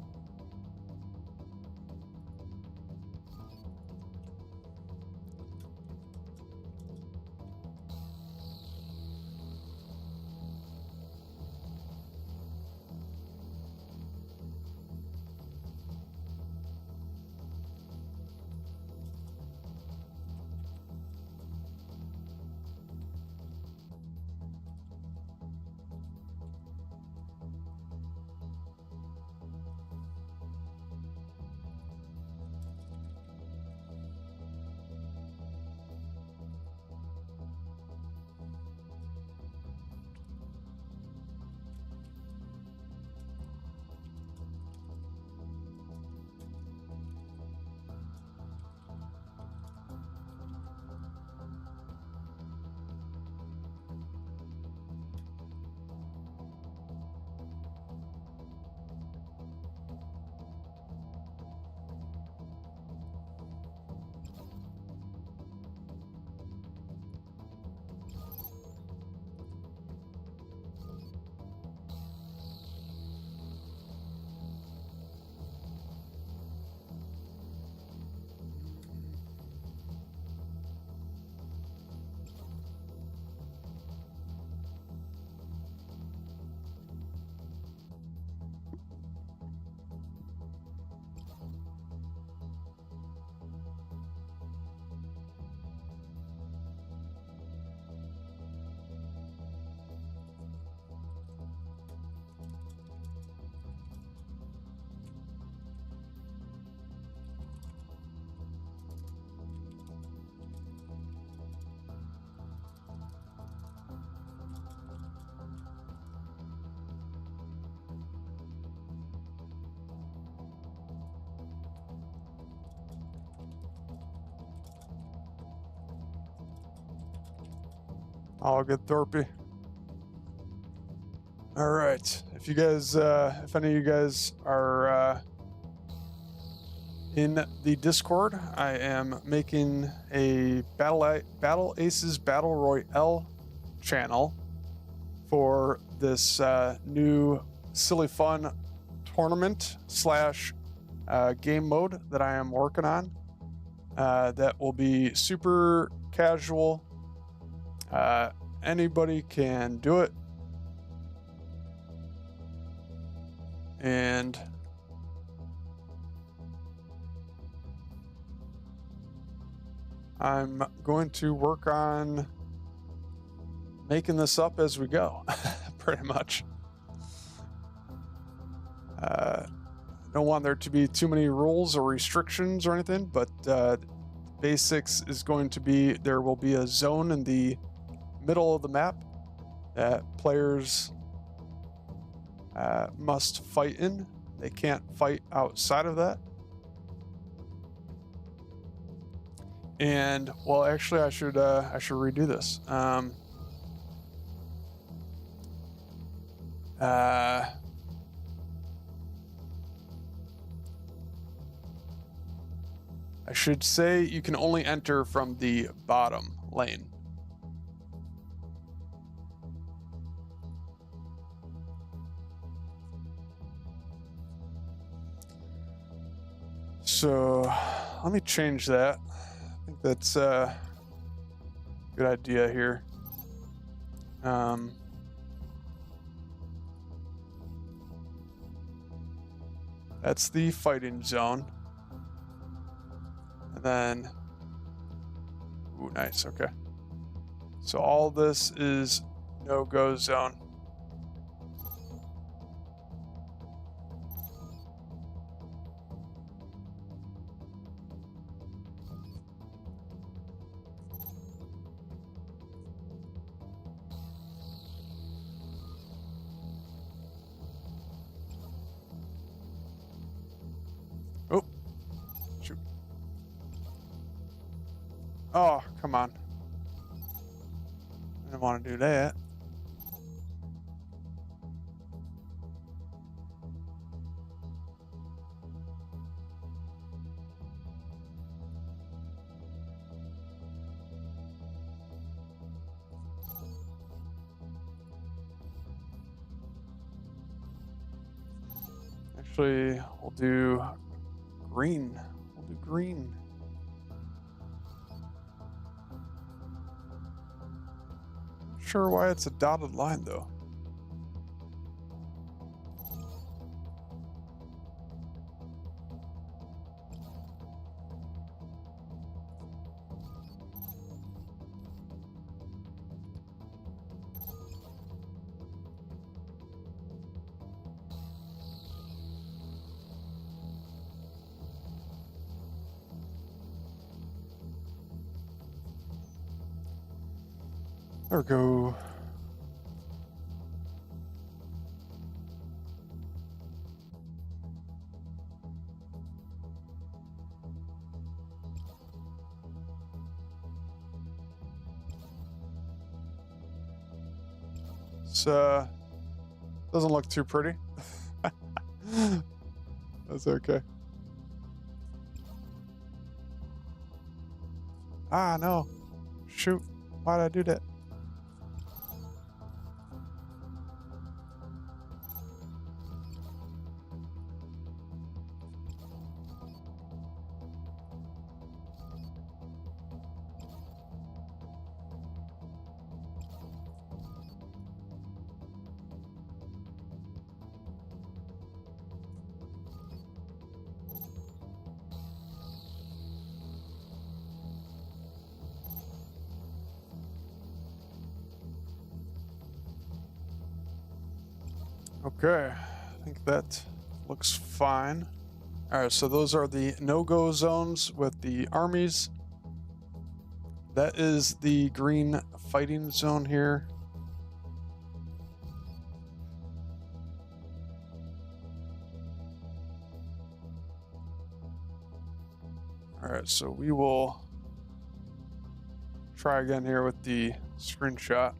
All good, Thorpe. All right. If you guys, if any of you guys are in the Discord, I am making a Battle Aces Battle Royale channel for this new silly fun tournament slash game mode that I am working on. That will be super casual. Anybody can do it. And I'm going to work on making this up as we go, pretty much. Don't want there to be too many rules or restrictions or anything, but basics is going to be there will be a zone in the middle of the map that players must fight in. They can't fight outside of that. And well, actually, I should redo this. I should say you can only enter from the bottom lane. So let me change that. I think that's a good idea here. That's the fighting zone. And then, ooh, nice, okay. So all this is no-go zone. Oh, shoot. Oh, come on. I didn't want to do that. Actually, we'll do green. We'll do green. Not sure why it's a dotted line though. There we go. This doesn't look too pretty. That's okay. Ah, no. Shoot. Why did I do that? Okay, I think that looks fine. All right, so those are the no-go zones with the armies. That is the green fighting zone here. All right, so we will try again here with the screenshot.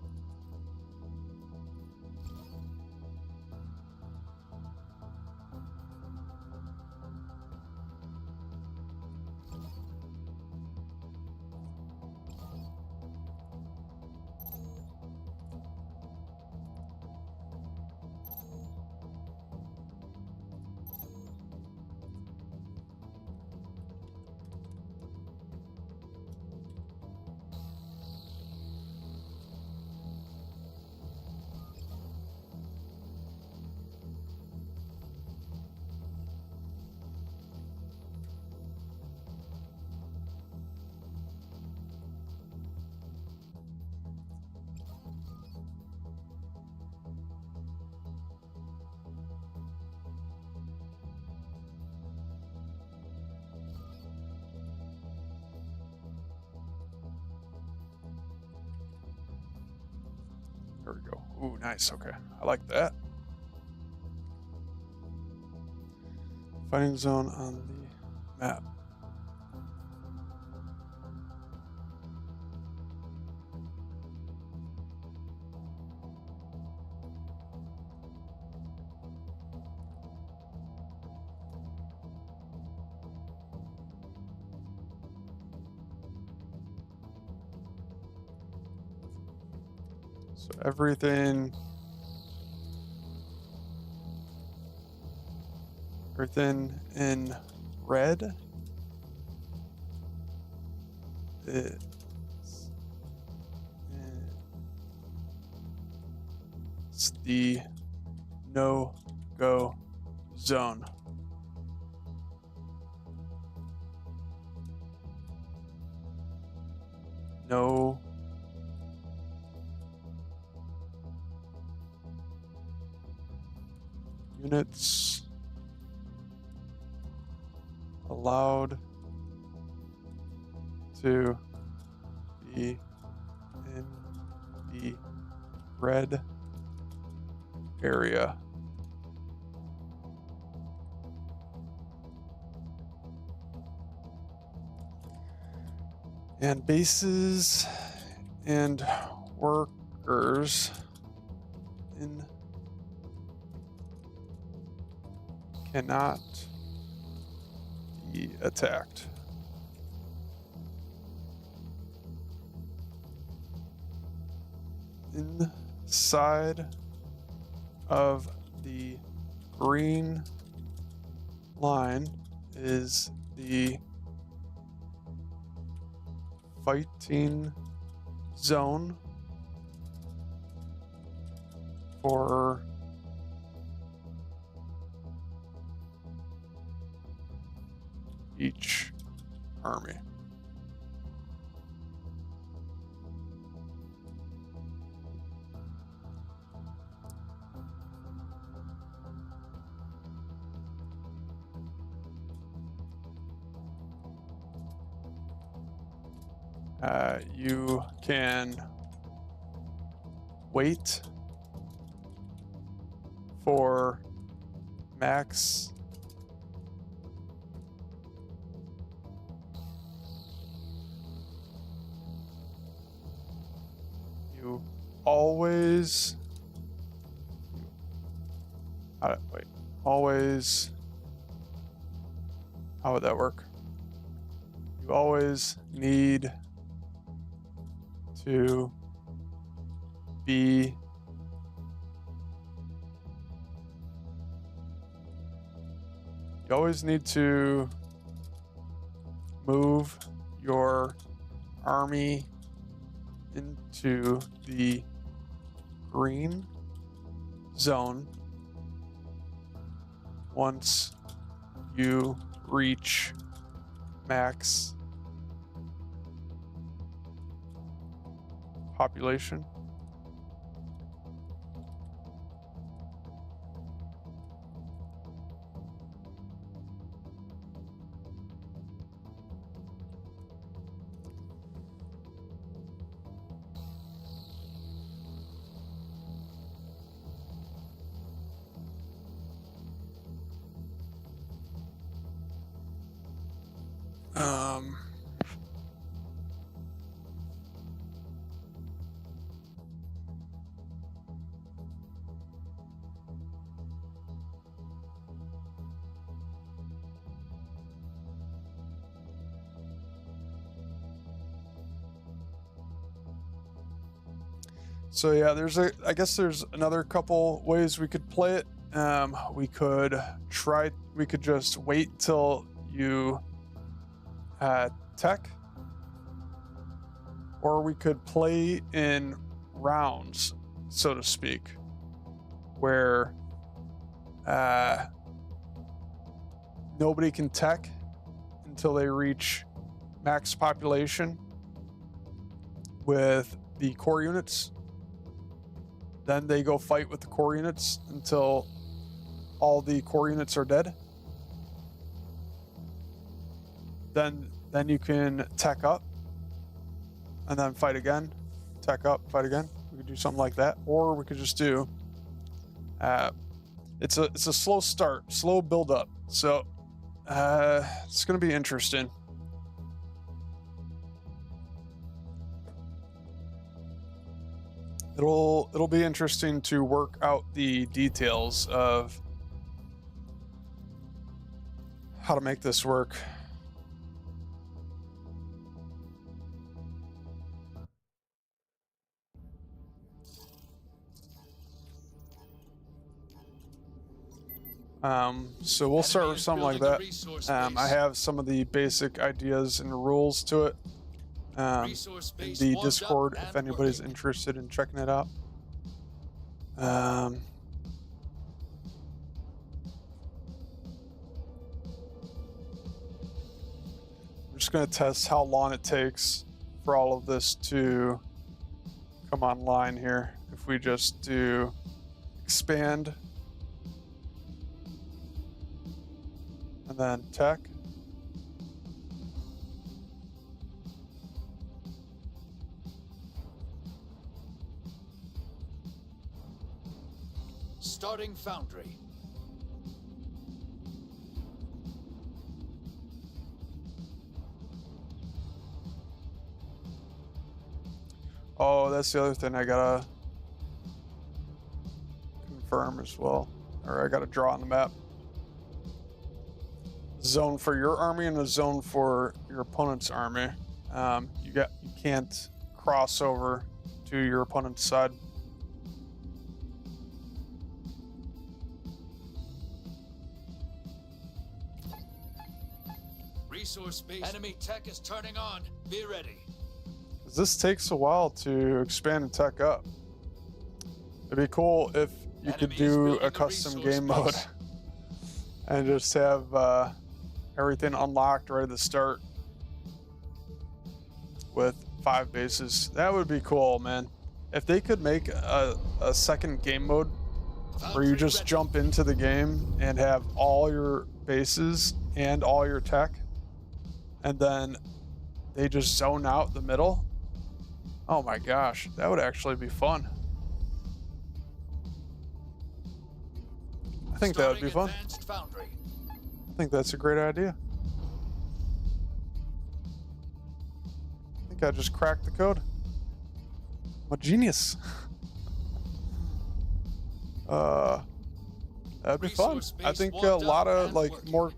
There we go. Ooh, nice. Okay. I like that. Fighting zone on the map. So everything in red is it's the no-go zone. No units allowed to be in the red area. And bases and workers cannot be attacked. Inside of the green line is the fighting zone for each army. You can wait for max you always always, how would that work? You always need to be you always need to move your army into the green zone once you reach max population. So yeah, I guess there's another couple ways we could play it. We could just wait till you tech, or we could play in rounds, so to speak, where nobody can tech until they reach max population with the core units. Then they go fight with the core units until all the core units are dead. Then you can tech up and then fight again, tech up, fight again. We could do something like that, or we could just do. It's a slow start, slow build up. So it's gonna be interesting. It'll be interesting to work out the details of how to make this work. So we'll start with something like that. I have some of the basic ideas and rules to it. In the Discord, if anybody's interested in checking it out. I'm just going to test how long it takes for all of this to come online here. If we just do expand and then tech. Starting foundry. Oh, that's the other thing I gotta confirm as well. Or I gotta draw on the map. Zone for your army and a zone for your opponent's army. You can't cross over to your opponent's side. Resource space. Enemy tech is turning on. Be ready. This takes a while to expand and tech up. It'd be cool if you could Enemy is do building a a custom resource game mode base. and just have everything unlocked right at the start with 5 bases. That would be cool, man. If they could make a second game mode where you just jump into the game and have all your bases and all your tech, and then they just zone out the middle. Oh my gosh, that would actually be fun. I think that would be fun. Foundry. I think that's a great idea. I think I just cracked the code. I'm a genius. That'd be fun. I think a lot of more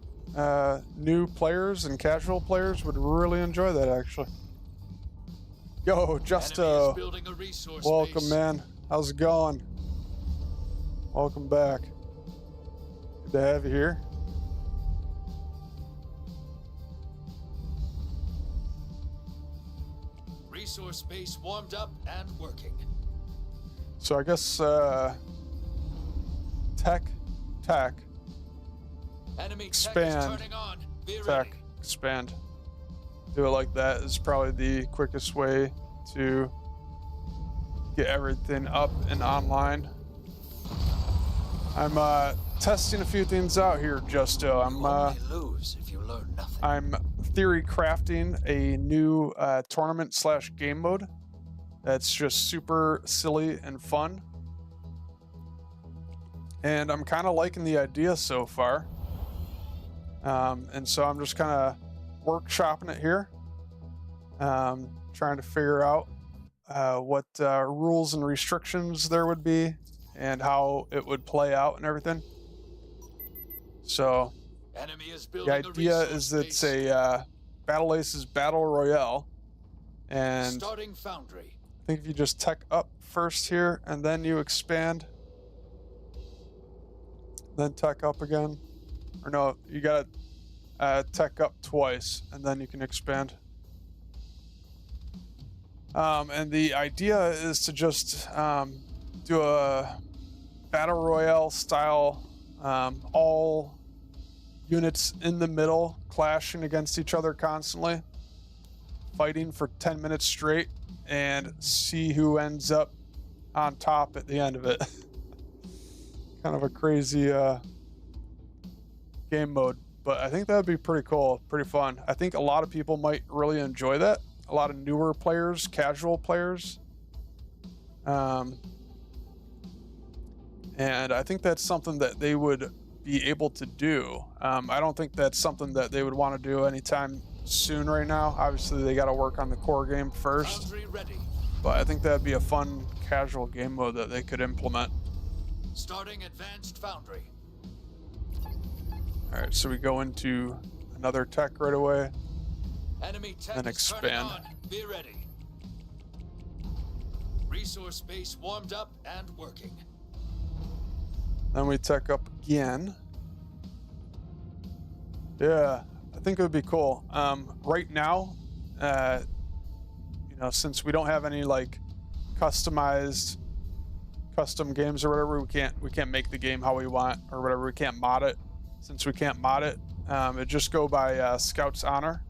new players and casual players would really enjoy that actually. Yo, Justo, welcome, man. How's it going? Welcome back. Good to have you here. Resource space warmed up and working. So I guess tech, Enemy expand, tech is turning on. Be tech, ready. expand. Do it like that is probably the quickest way to get everything up and online. I'm testing a few things out here, Justo. You only lose if you learn nothing. I'm theory crafting a new tournament / game mode that's just super silly and fun. And I'm kind of liking the idea so far. And so I'm just kind of workshopping it here. Trying to figure out what rules and restrictions there would be and how it would play out and everything. So Enemy is the building idea is that it's a Battle Aces Battle Royale. And starting foundry. I think if you just tech up first here and then you expand, then tech up again. Or no, you gotta tech up twice and then you can expand. And the idea is to just do a Battle Royale style, all units in the middle clashing against each other constantly, fighting for 10 minutes straight, and see who ends up on top at the end of it. Kind of a crazy game mode, but I think that would be pretty cool, pretty fun. I think a lot of people might really enjoy that. A lot of newer players, casual players. And I think that's something that they would be able to do. I don't think that's something that they would want to do anytime soon right now. Obviously, they got to work on the core game first. Foundry ready. But I think that'd be a fun casual game mode that they could implement. Starting advanced foundry. All right, so we go into another tech right away. Enemy tech Then is turning expand. on. Be ready. Resource base warmed up and working. Then we tech up again. Yeah, I think it would be cool. Right now, since we don't have any like custom games or whatever, we can't make the game how we want or whatever. We can't mod it. Since we can't mod it, it just go by Scout's Honor.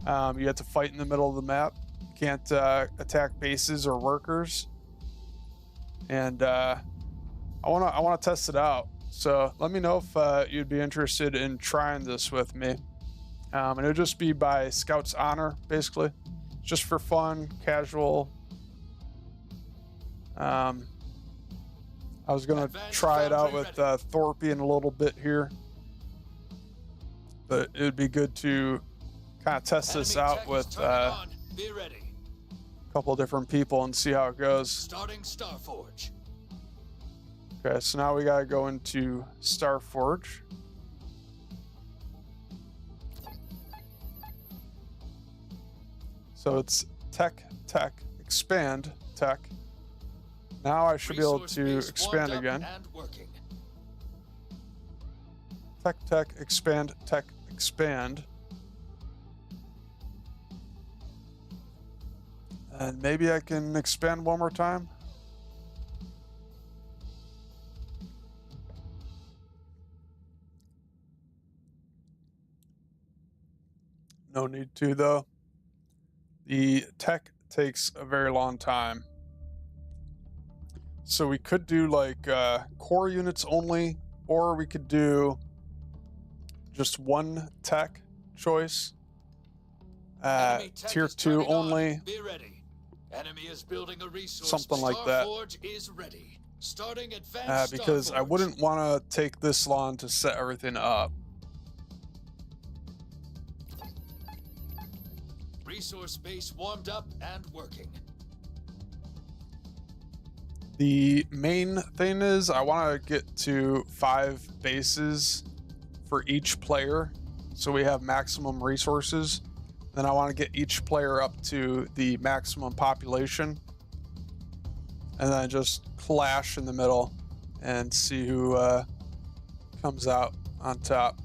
You have to fight in the middle of the map. You can't attack bases or workers. And I want to test it out. So let me know if you'd be interested in trying this with me. And it'll just be by Scout's Honor, basically, just for fun, casual. I was gonna try it out with Thorpe in a little bit here, but it would be good to kind of test this out with a couple different people and see how it goes. Starting Starforge. Okay, so now we gotta go into Starforge. So it's tech, expand, tech. Now I should be able to Resource base expand warmed up again. and working. Tech, expand, expand. And maybe I can expand one more time. No need to though. The tech takes a very long time. So we could do like core units only, or we could do just one tech choice. Enemy tech Tier is 2 turning on. only. Be ready. Enemy is building a resource. Something like that. Starforge is ready. Starting advanced Because I Starforge. wouldn't want to take this long to set everything up. Resource base warmed up and working. The main thing is I want to get to 5 bases for each player so we have maximum resources. Then I want to get each player up to the maximum population and then just clash in the middle and see who comes out on top.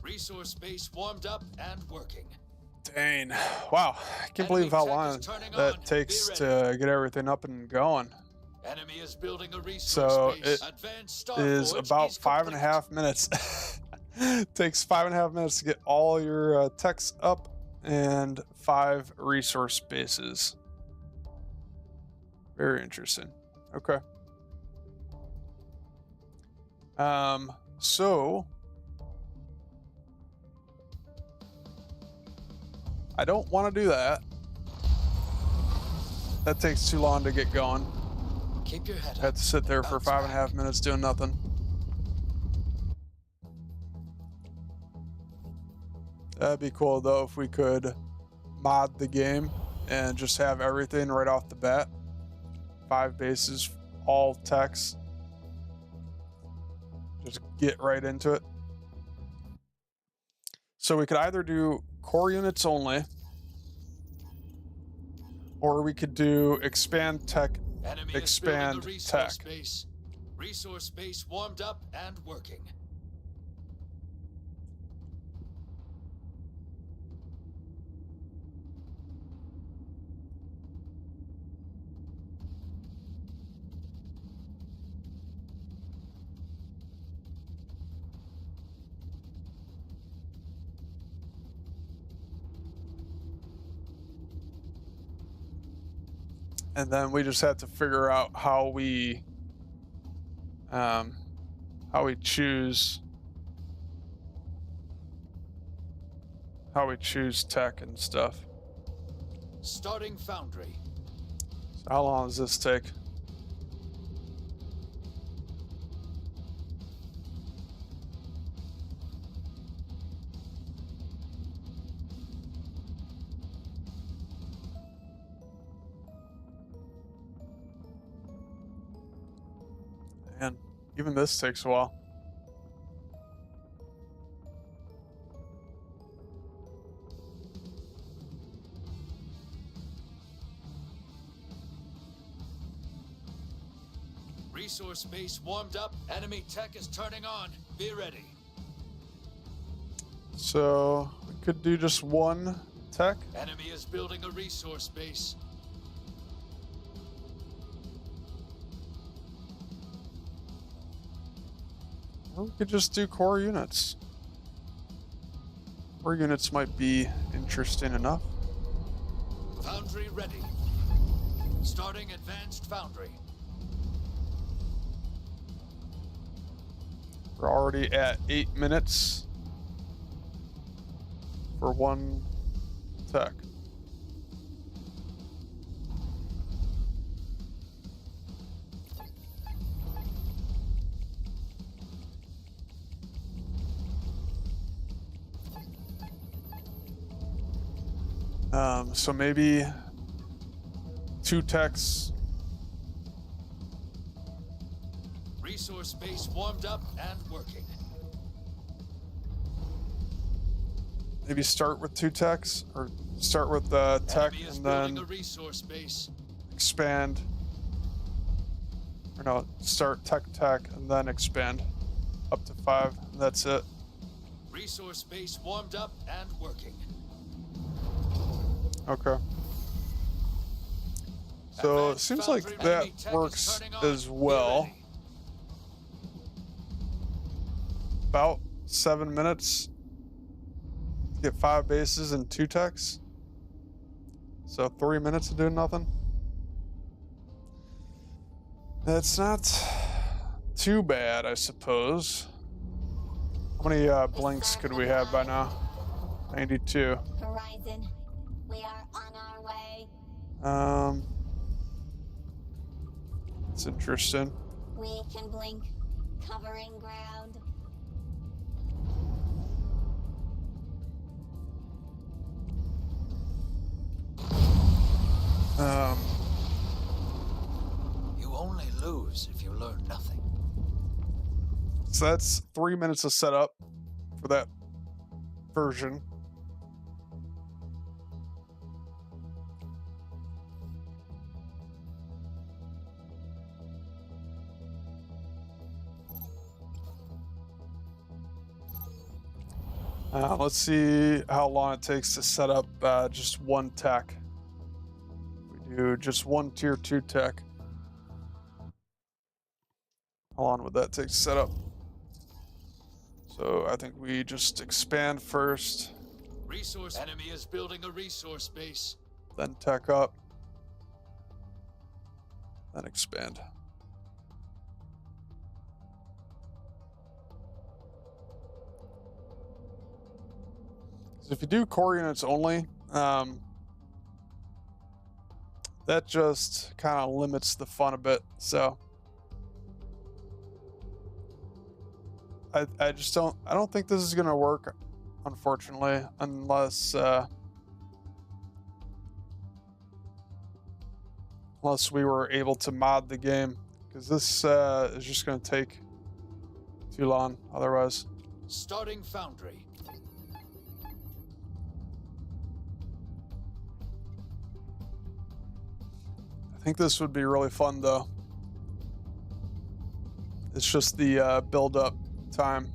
Resource base warmed up and working. Dang. Wow. I can't believe how long that takes to get everything up and going. Enemy is building a resource So base. it Advanced is Starforge about is 5.5 minutes. Takes 5.5 minutes to get all your techs up and 5 resource bases. Very interesting. Okay. So I don't want to do that. That takes too long to get going. Keep your head I up. had to sit there for Bounce 5.5 minutes doing nothing. That'd be cool though if we could mod the game and just have everything right off the bat. 5 bases, all techs. Just get right into it. So we could either do core units only, or we could do expand tech, Enemy expand is building a resource tech. base. Resource base warmed up and working. And then we just have to figure out how we choose tech and stuff. Starting foundry. So how long does this take? And even this takes a while. Resource base warmed up. Enemy tech is turning on. Be ready. So we could do just one tech. Enemy is building a resource base. Or we could just do core units. Core units might be interesting enough. Foundry ready. Starting advanced foundry. We're already at 8 minutes for one tech. So maybe 2 techs. Resource base warmed up and working. Maybe start with 2 techs, or start with tech Enemy is and building then a resource base. expand. Or no, start tech and then expand up to 5. And that's it. Resource base warmed up and working. Okay. So it Advanced seems like foundry that enemy tech is works turning on. as Be well. ready. About 7 minutes to get 5 bases and 2 techs. So 3 minutes of doing nothing. That's not too bad, I suppose. How many blinks could we have by now? 92. Horizon, we are on our way. It's interesting. We can blink, covering ground. You only lose if you learn nothing. So that's 3 minutes of setup for that version. Let's see how long it takes to set up just 1 tech. We do just 1 tier 2 tech. How long would that take to set up? So I think we just expand first, Resource enemy is building a resource base. then tech up, then expand. 'Cause if you do core units only, that just kind of limits the fun a bit. So I just don't think this is gonna work, unfortunately, unless we were able to mod the game, because this is just gonna take too long otherwise. Starting foundry. I think this would be really fun though. It's just the build up time.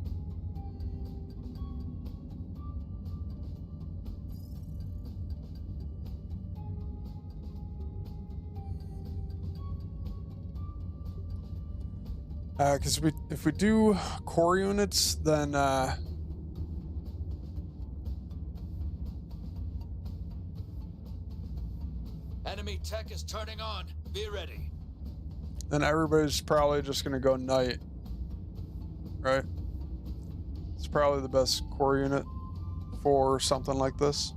Because if we do core units, then Enemy tech is turning on. Be ready. then everybody's probably just gonna go knight, right? It's probably the best core unit for something like this.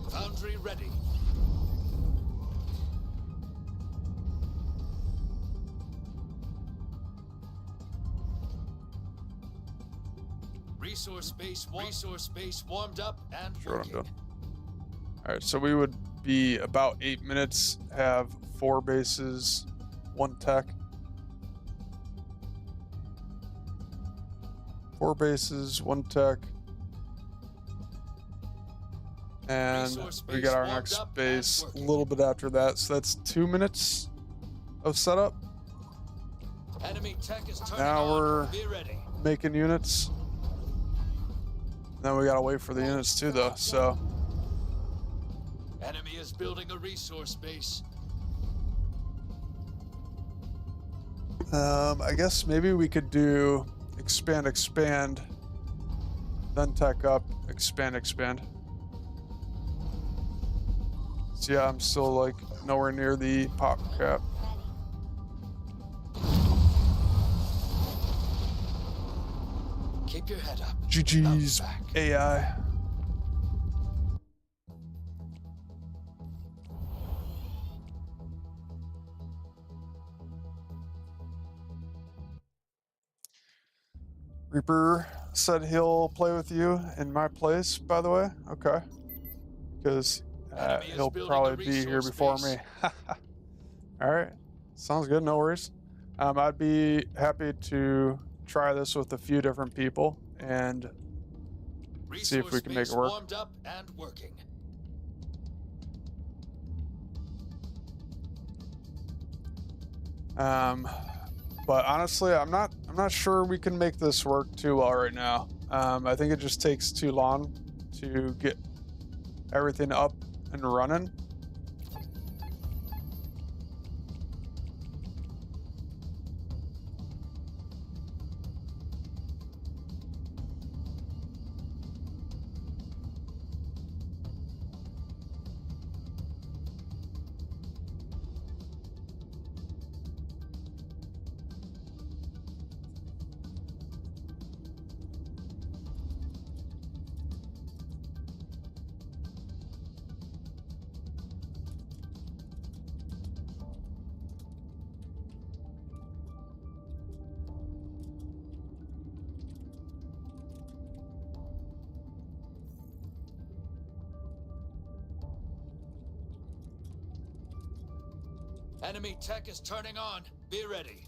Foundry ready. Resource base warmed up and Sure what I'm working. doing. All right, so we would be about 8 minutes, have 4 bases, 1 tech. 4 bases, 1 tech. And Resource we base got our warmed next up and base a working. little bit after that. So that's 2 minutes of setup. Enemy tech is turning Now on. we're Be ready. making units. Then we gotta wait for the units too though, so Enemy is building a resource base. I guess maybe we could do expand, then tech up, expand. So yeah, I'm still like nowhere near the pop cap. Keep your head up. GG's Bounce back. AI. Reaper said he'll play with you in my place, by the way. Okay. Because Enemy is he'll building probably a be here resource before base. me. All right. Sounds good. No worries. I'd be happy to try this with a few different people and see if we Resource can make base it work. warmed up and working. But honestly, I'm not sure we can make this work too well right now. I think it just takes too long to get everything up and running. Enemy tech is turning on. Be ready.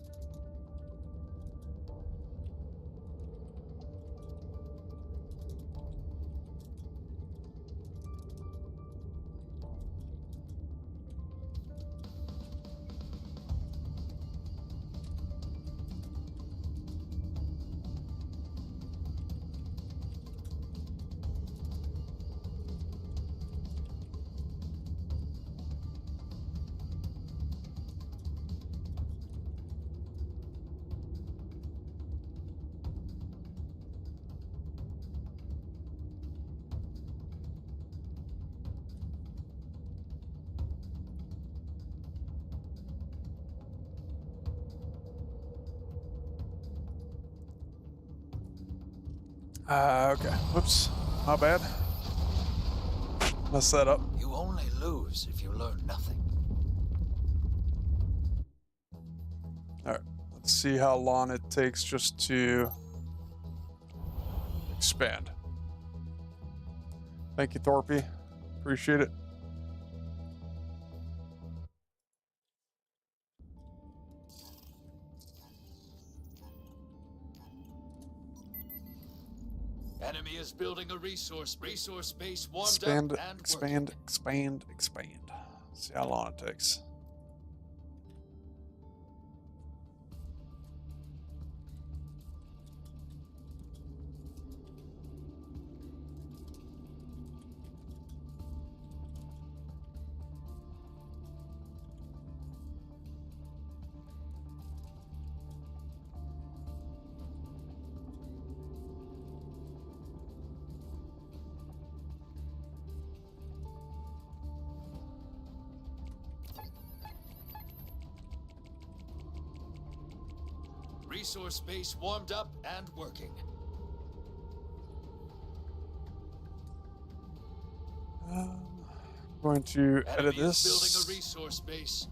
Okay. Whoops. My bad. Messed that up. You only lose if you learn nothing. All right. Let's see how long it takes just to expand. Thank you, Thorpe. Appreciate it. Enemy is building a resource base warmed Expand, up and expand, working. expand, expand. See how long it takes. Resource base warmed up and working. I'm going to edit Enemy this. is building a resource base.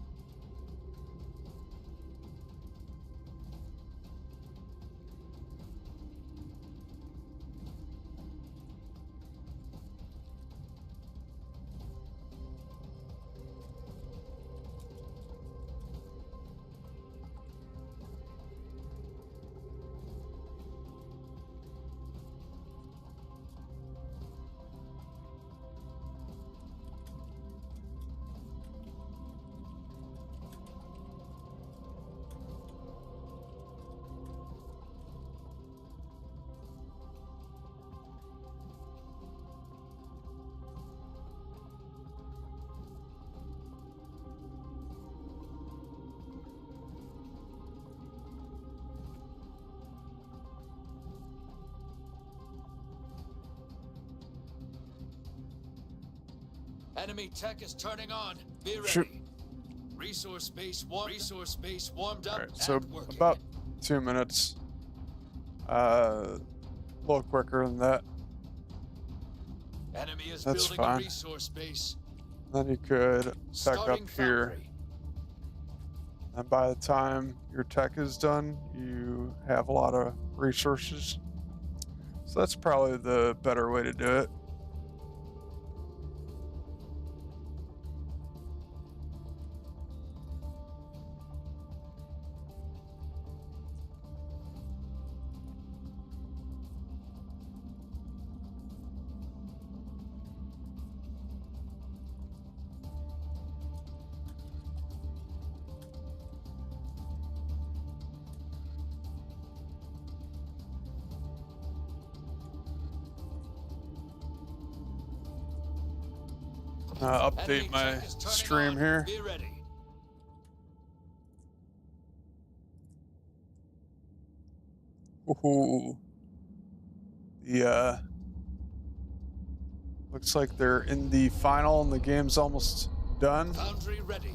Enemy tech is turning on. Be ready. Shoot. Resource base warmed up All right, so and working. about 2 minutes. A little quicker than that. Enemy is That's building fine. a resource base. Then you could back up Starting here. foundry. And by the time your tech is done, you have a lot of resources. So that's probably the better way to do it. Update Enemy my check is turning stream on. here. Be ready. Ooh. The looks like they're in the final and the game's almost done. Foundry ready.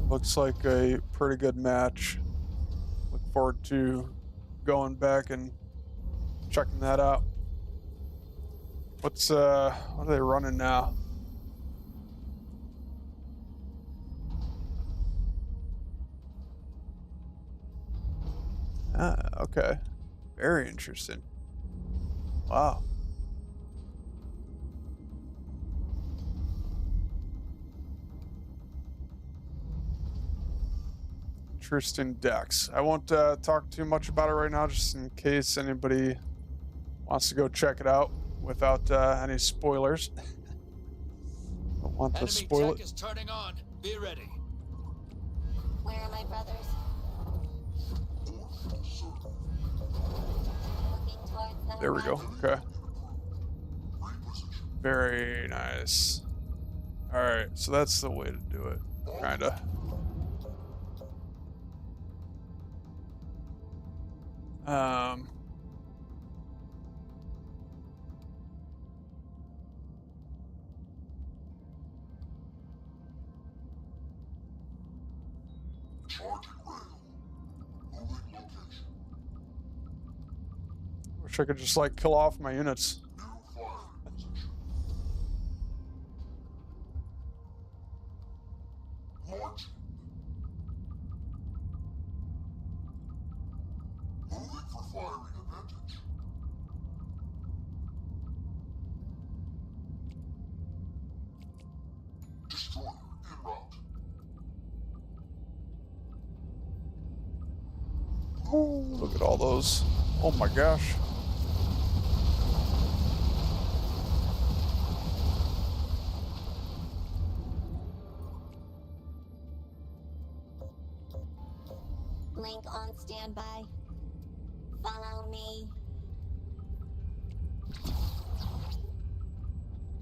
Looks like a pretty good match. Look forward to going back and checking that out. What are they running now? Okay. Very interesting. Wow. Interesting decks. I won't talk too much about it right now, just in case anybody wants to go check it out without any spoilers. Don't want to Enemy spoil tech it. is turning on. Be ready. Where are my brothers? Looking towards the There we go. horizon. Okay. Very nice. All right, so that's the way to do it, kinda. Charging rail. Moving location. Wish I could just like kill off my units. New firing position. Launching. Moving for firing advantage. Destroyer en route. Ooh, look at all those. Oh my gosh. Link on standby. Follow me.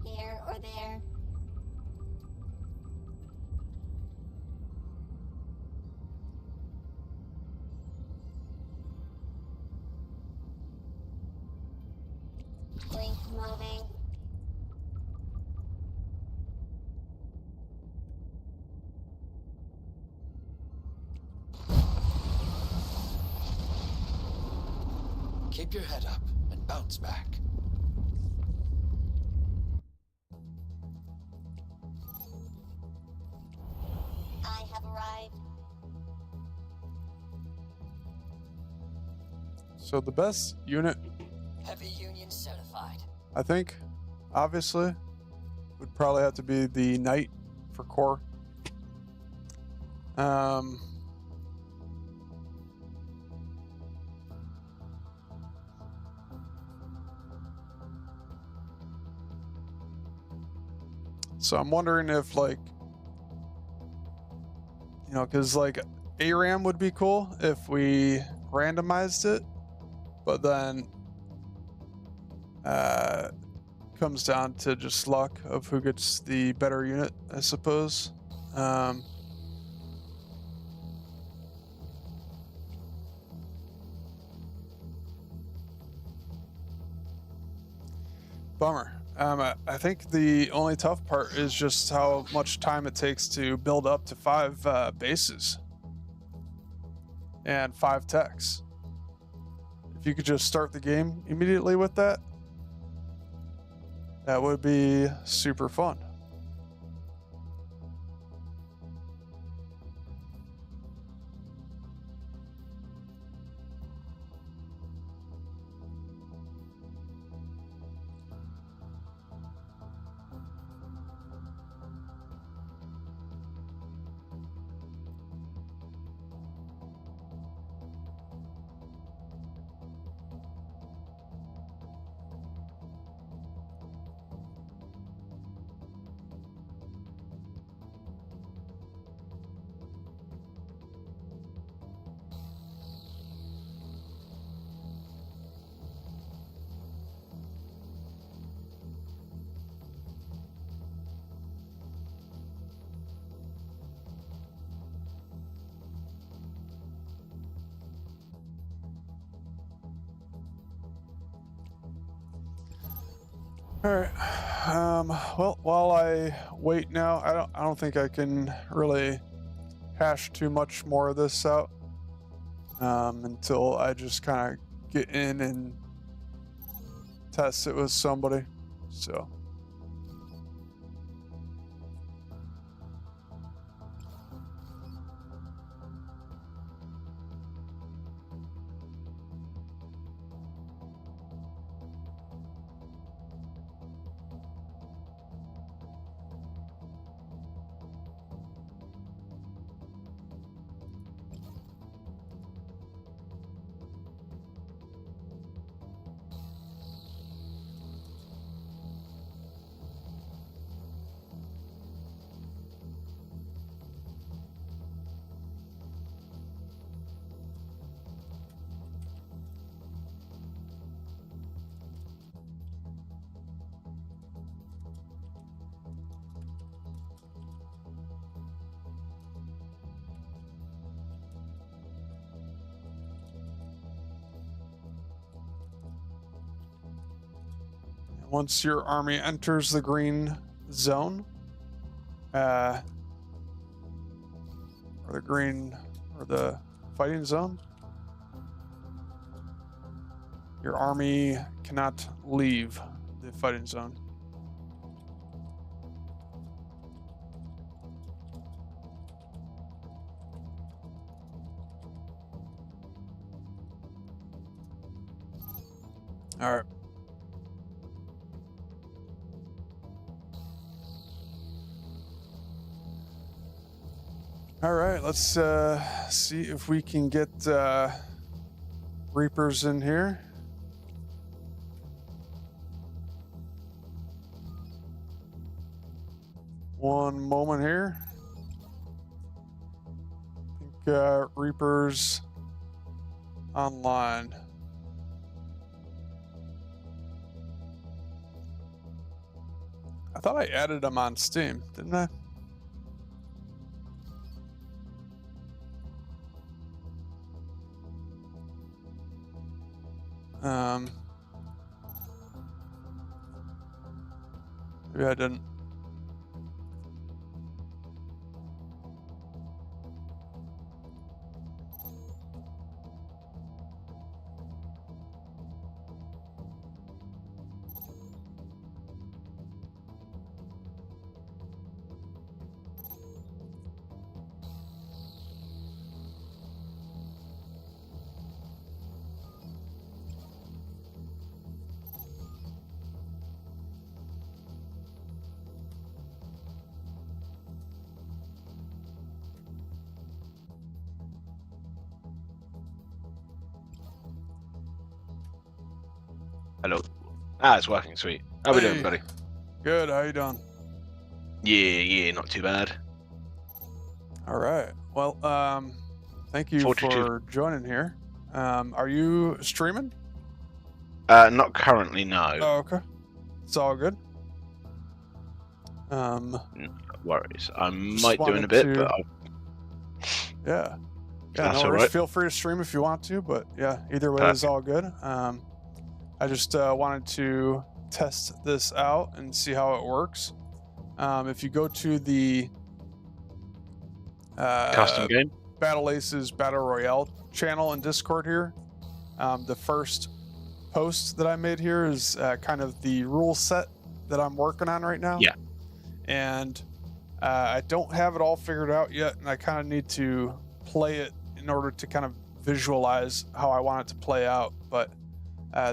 Here or there. Link moving. Keep your head up and bounce back. I have arrived. So the best unit, Heavy Union certified. I think, obviously, would probably have to be the Knight for core. So I'm wondering if, like, you know, because like ARAM would be cool if we randomized it, but then comes down to just luck of who gets the better unit, I suppose. Bummer. I think the only tough part is just how much time it takes to build up to 5 bases and 5 techs. If you could just start the game immediately with that, that would be super fun. All right. Well, while I wait now, I don't think I can really hash too much more of this out until I just kind of get in and test it with somebody. So. Once your army enters the green zone, or the fighting zone, your army cannot leave the fighting zone. All right. All right, let's see if we can get Reapers in here. One moment here. I think Reapers online. I thought I added them on Steam, didn't I? Maybe I didn't. Hello. Ah, it's working. Sweet. How we doing, Hey. buddy? Good, how you doing? Yeah, not too bad. All right. Well, thank you 42. for joining here. Are you streaming? Not currently, no. Oh, okay. It's all good. No worries. I just might do in a wanted bit, to- but Yeah. Yeah, That's no all worries. right. Feel free to stream if you want to, but yeah, either way is all good. I just wanted to test this out and see how it works. If you go to the custom game. Battle Aces Battle Royale channel in Discord here, the first post that I made here is kind of the rule set that I'm working on right now. Yeah. And I don't have it all figured out yet, and I kind of need to play it in order to kind of visualize how I want it to play out. But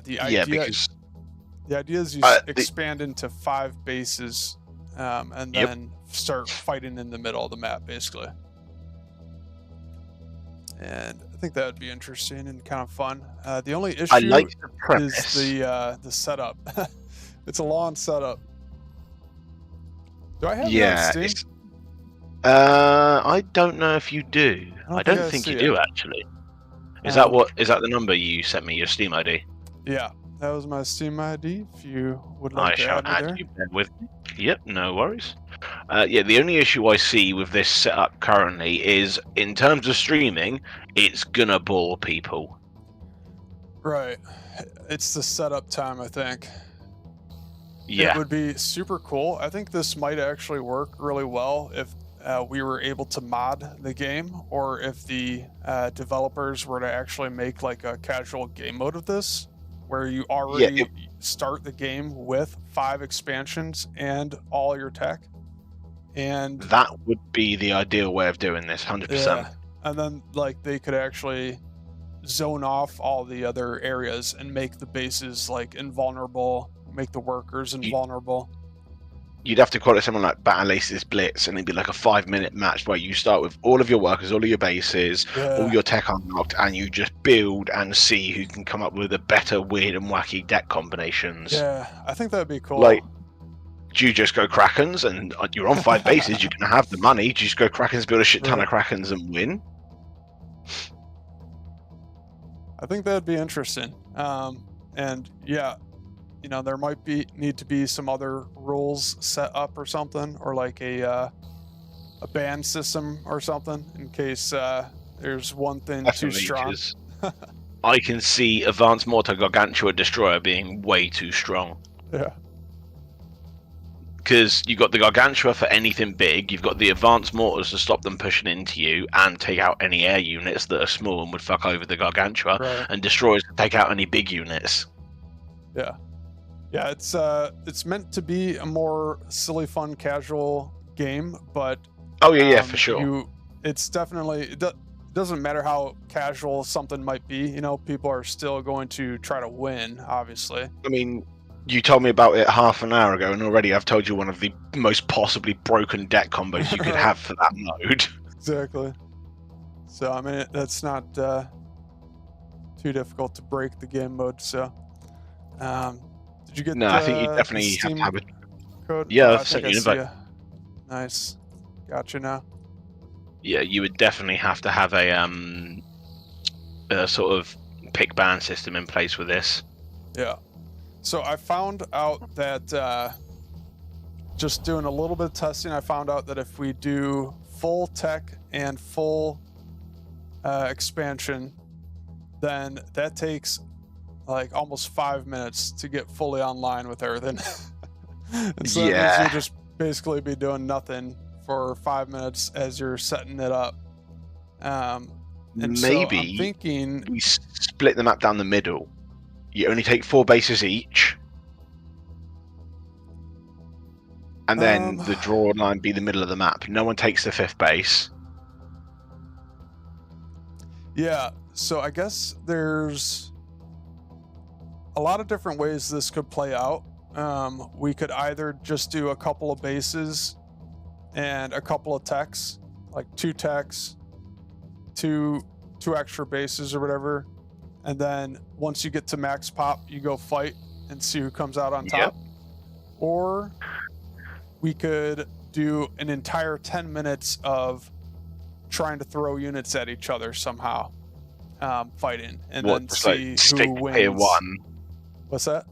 the idea, because the idea is you expand into 5 bases, and Yep. then start fighting in the middle of the map, basically. And I think that would be interesting and kind of fun. The only issue I like the is premise. the setup. It's a long setup. Do I have it Yeah. on Steam? It's... I don't know if you do. I don't think see you it. do actually. Is Um, that the number you sent me? Your Steam ID? Yeah, that was my Steam ID. If you would I like to shall add me add there. you. Bear with me. Yep, no worries. Yeah, the only issue I see with this setup currently is, in terms of streaming, it's gonna bore people. Right. It's the setup time, I think. Yeah. It would be super cool. I think this might actually work really well if we were able to mod the game, or if the developers were to actually make like a casual game mode of this, where you already start the game with 5 expansions and all your tech. And That would be the ideal way of doing this, 100%. yeah, and then like they could actually zone off all the other areas and make the bases like invulnerable, make the workers invulnerable. You'd have to call it something like Battle Aces Blitz, and it'd be like a 5-minute match where you start with all of your workers, all of your bases, all your tech unlocked, and you just build and see who can come up with the better, weird, and wacky deck combinations. Yeah, I think that'd be cool. Like, do you just go Krakens and you're on 5 bases, you can have the money, do you just go Krakens, build a shit ton of Krakens and win? I think that'd be interesting. And yeah, you know, there might need to be some other rules set up or something, or like a ban system or something in case there's one thing too strong. I can see Advanced Mortar Gargantua Destroyer being way too strong. Yeah. Because you've got the Gargantua for anything big, you've got the Advanced Mortars to stop them pushing into you and take out any air units that are small and would fuck over the Gargantua, and Destroyers to take out any big units. Yeah. Yeah, it's meant to be a more silly, fun, casual game, but oh yeah, for sure. It's definitely it doesn't matter how casual something might be. You know, people are still going to try to win. Obviously. I mean, you told me about it half an hour ago, and already I've told you one of the most possibly broken deck combos you could have for that mode. Exactly. So I mean, that's not too difficult to break the game mode. So. Did you get? No, I think you definitely have to have a code. Yeah, I sent think you I an see invite. ya. Nice. Gotcha now. Yeah, you would definitely have to have a sort of pick ban system in place with this. Yeah. So I found out that just doing a little bit of testing, I found out that if we do full tech and full expansion, then that takes like almost 5 minutes to get fully online with everything. And so that means you just basically be doing nothing for 5 minutes as you're setting it up. And Maybe so I'm thinking we split the map down the middle. You only take 4 bases each, and then the draw line be the middle of the map. No one takes the 5th base. Yeah, so I guess there's a lot of different ways this could play out. We could either just do a couple of bases and a couple of techs, like 2 techs, two extra bases or whatever, and then once you get to max pop, you go fight and see who comes out on top. Or we could do an entire 10 minutes of trying to throw units at each other somehow, fighting, and then see who wins. Tier 1. What's that?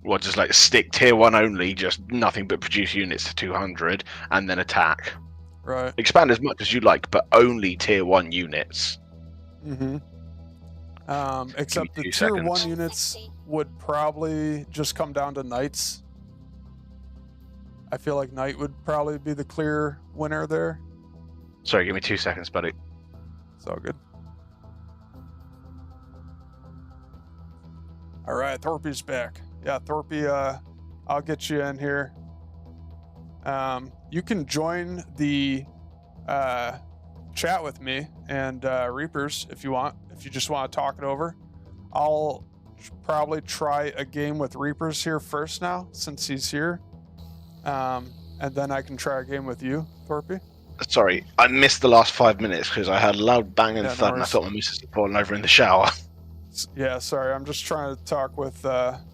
What, just like stick tier 1 only, just nothing but produce units to 200 and then attack. Right. Expand as much as you like, but only tier 1 units. Mm-hmm. Except the tier 1 units would probably just come down to knights. I feel like knight would probably be the clear winner there. Sorry, give me 2 seconds, buddy. It's all good. All right, Thorpe's back. Yeah, Thorpe, I'll get you in here. You can join the chat with me and Reapers if you want, if you just want to talk it over. I'll probably try a game with Reapers here first now, since he's here. And then I can try a game with you, Thorpe. Sorry, I missed the last 5 minutes because I had a loud bang and thud, and I thought my missus had fallen over in the shower. Yeah, sorry, I'm just trying to talk with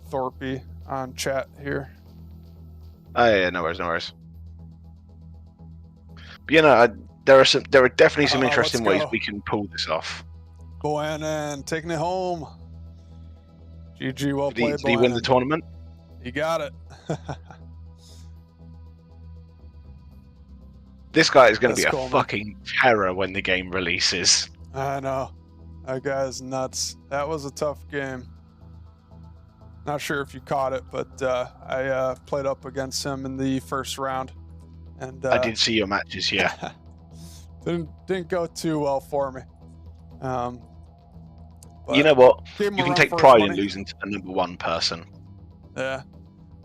Thorpe on chat here. Oh yeah, no worries, no worries. But you know, there are definitely some interesting ways we can pull this off. Bohannon taking it home. GG, well played, Did he win the tournament? He got it. This guy is going to be cool, a fucking terror when the game releases. I know. That guy is nuts. That was a tough game. Not sure if you caught it, but I played up against him in the first round, and I did see your matches, yeah. didn't go too well for me. You know what? Gave him You a can run take for his pride in money. losing to the number one person. Yeah,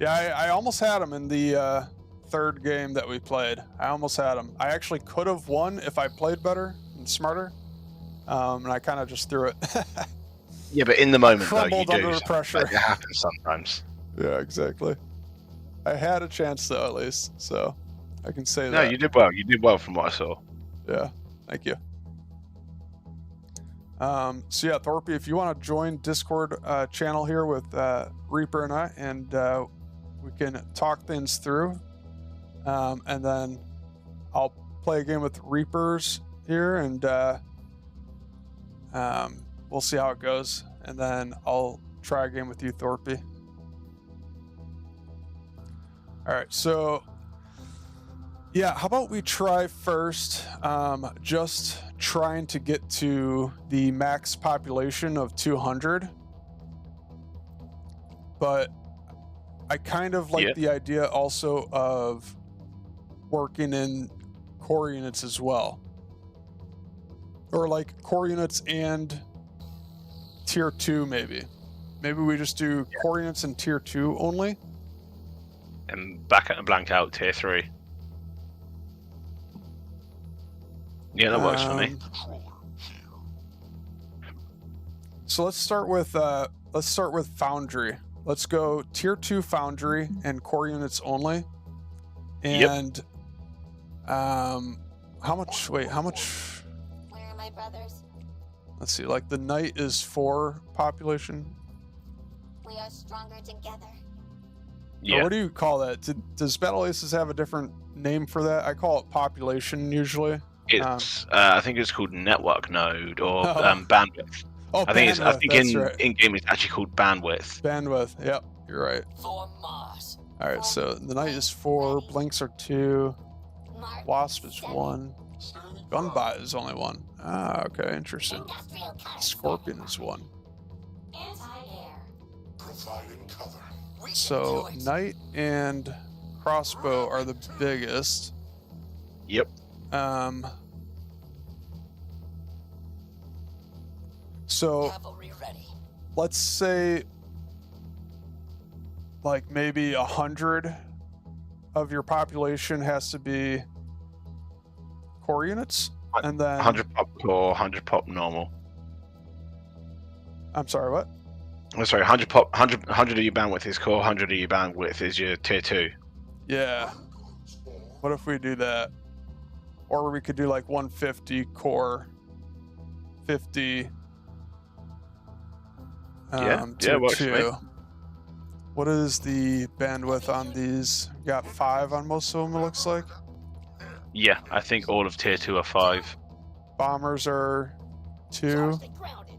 I almost had him in the third game that we played. I almost had him. I actually could have won if I played better and smarter, and I kind of just threw it. Yeah, but in the moment, though, you Crumbled do. under pressure. It happens sometimes. Yeah, exactly. I had a chance though, at least, so I can say No, that. you did well. You did well from what I saw. Yeah, thank you. So yeah, Thorpe, if you want to join Discord channel here with Reaper and I, and we can talk things through, and then I'll play a game with Reapers here, and we'll see how it goes, and then I'll try a game with you, Thorpe. All right, so yeah, how about we try first just trying to get to the max population of 200, but I kind of like the idea also of working in core units as well, or like core units and tier 2 maybe we just do core units and tier 2 only, And back at and blank out tier 3. Yeah, that works for me. So let's start with Foundry. Let's go tier 2 Foundry and core units only. And how much? Where are my brothers? Let's see. Like the knight is 4 population. We are stronger together. Or what do you call that? Does Battle Aces have a different name for that? I call it population usually. It's I think it's called network node or bandwidth. Oh, I think right. in game it's actually called bandwidth. Bandwidth. Yep, you're right. For Mars. All right, so the knight is 4, blinks are 2, Mark wasp is 7. 1, gunbot is only 1. Ah, okay, interesting. Industrial cutter. Scorpion is 1. Anti-air. Providing cover. We can So do it. knight and crossbow are the biggest. Yep. So Cavalry ready. let's say like maybe 100 of your population has to be core units, and then 100 pop core, 100 pop normal. I'm sorry, what? Oh, sorry, 100 pop, 100 of your bandwidth is core, 100 of your bandwidth is your tier 2. Yeah. What if we do that? Or we could do like 150 core, 50 tier works for me. 2. What is the bandwidth on these? We got 5 on most of them, it looks like. Yeah, I think all of tier 2 are 5. Bombers are 2. Charged and grounded.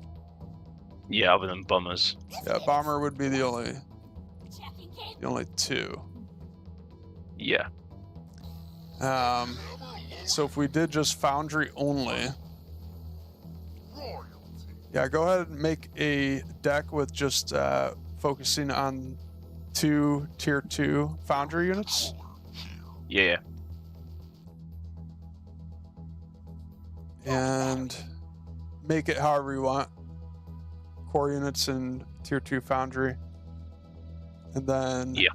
Yeah, other than bombers. Yeah, bomber would be the only Checking game. 2. Yeah. So if we did just Foundry only, yeah, go ahead and make a deck with just focusing on 2 tier 2 Foundry units. Yeah. And make it however you want. Core units and tier 2 Foundry. And then Yeah.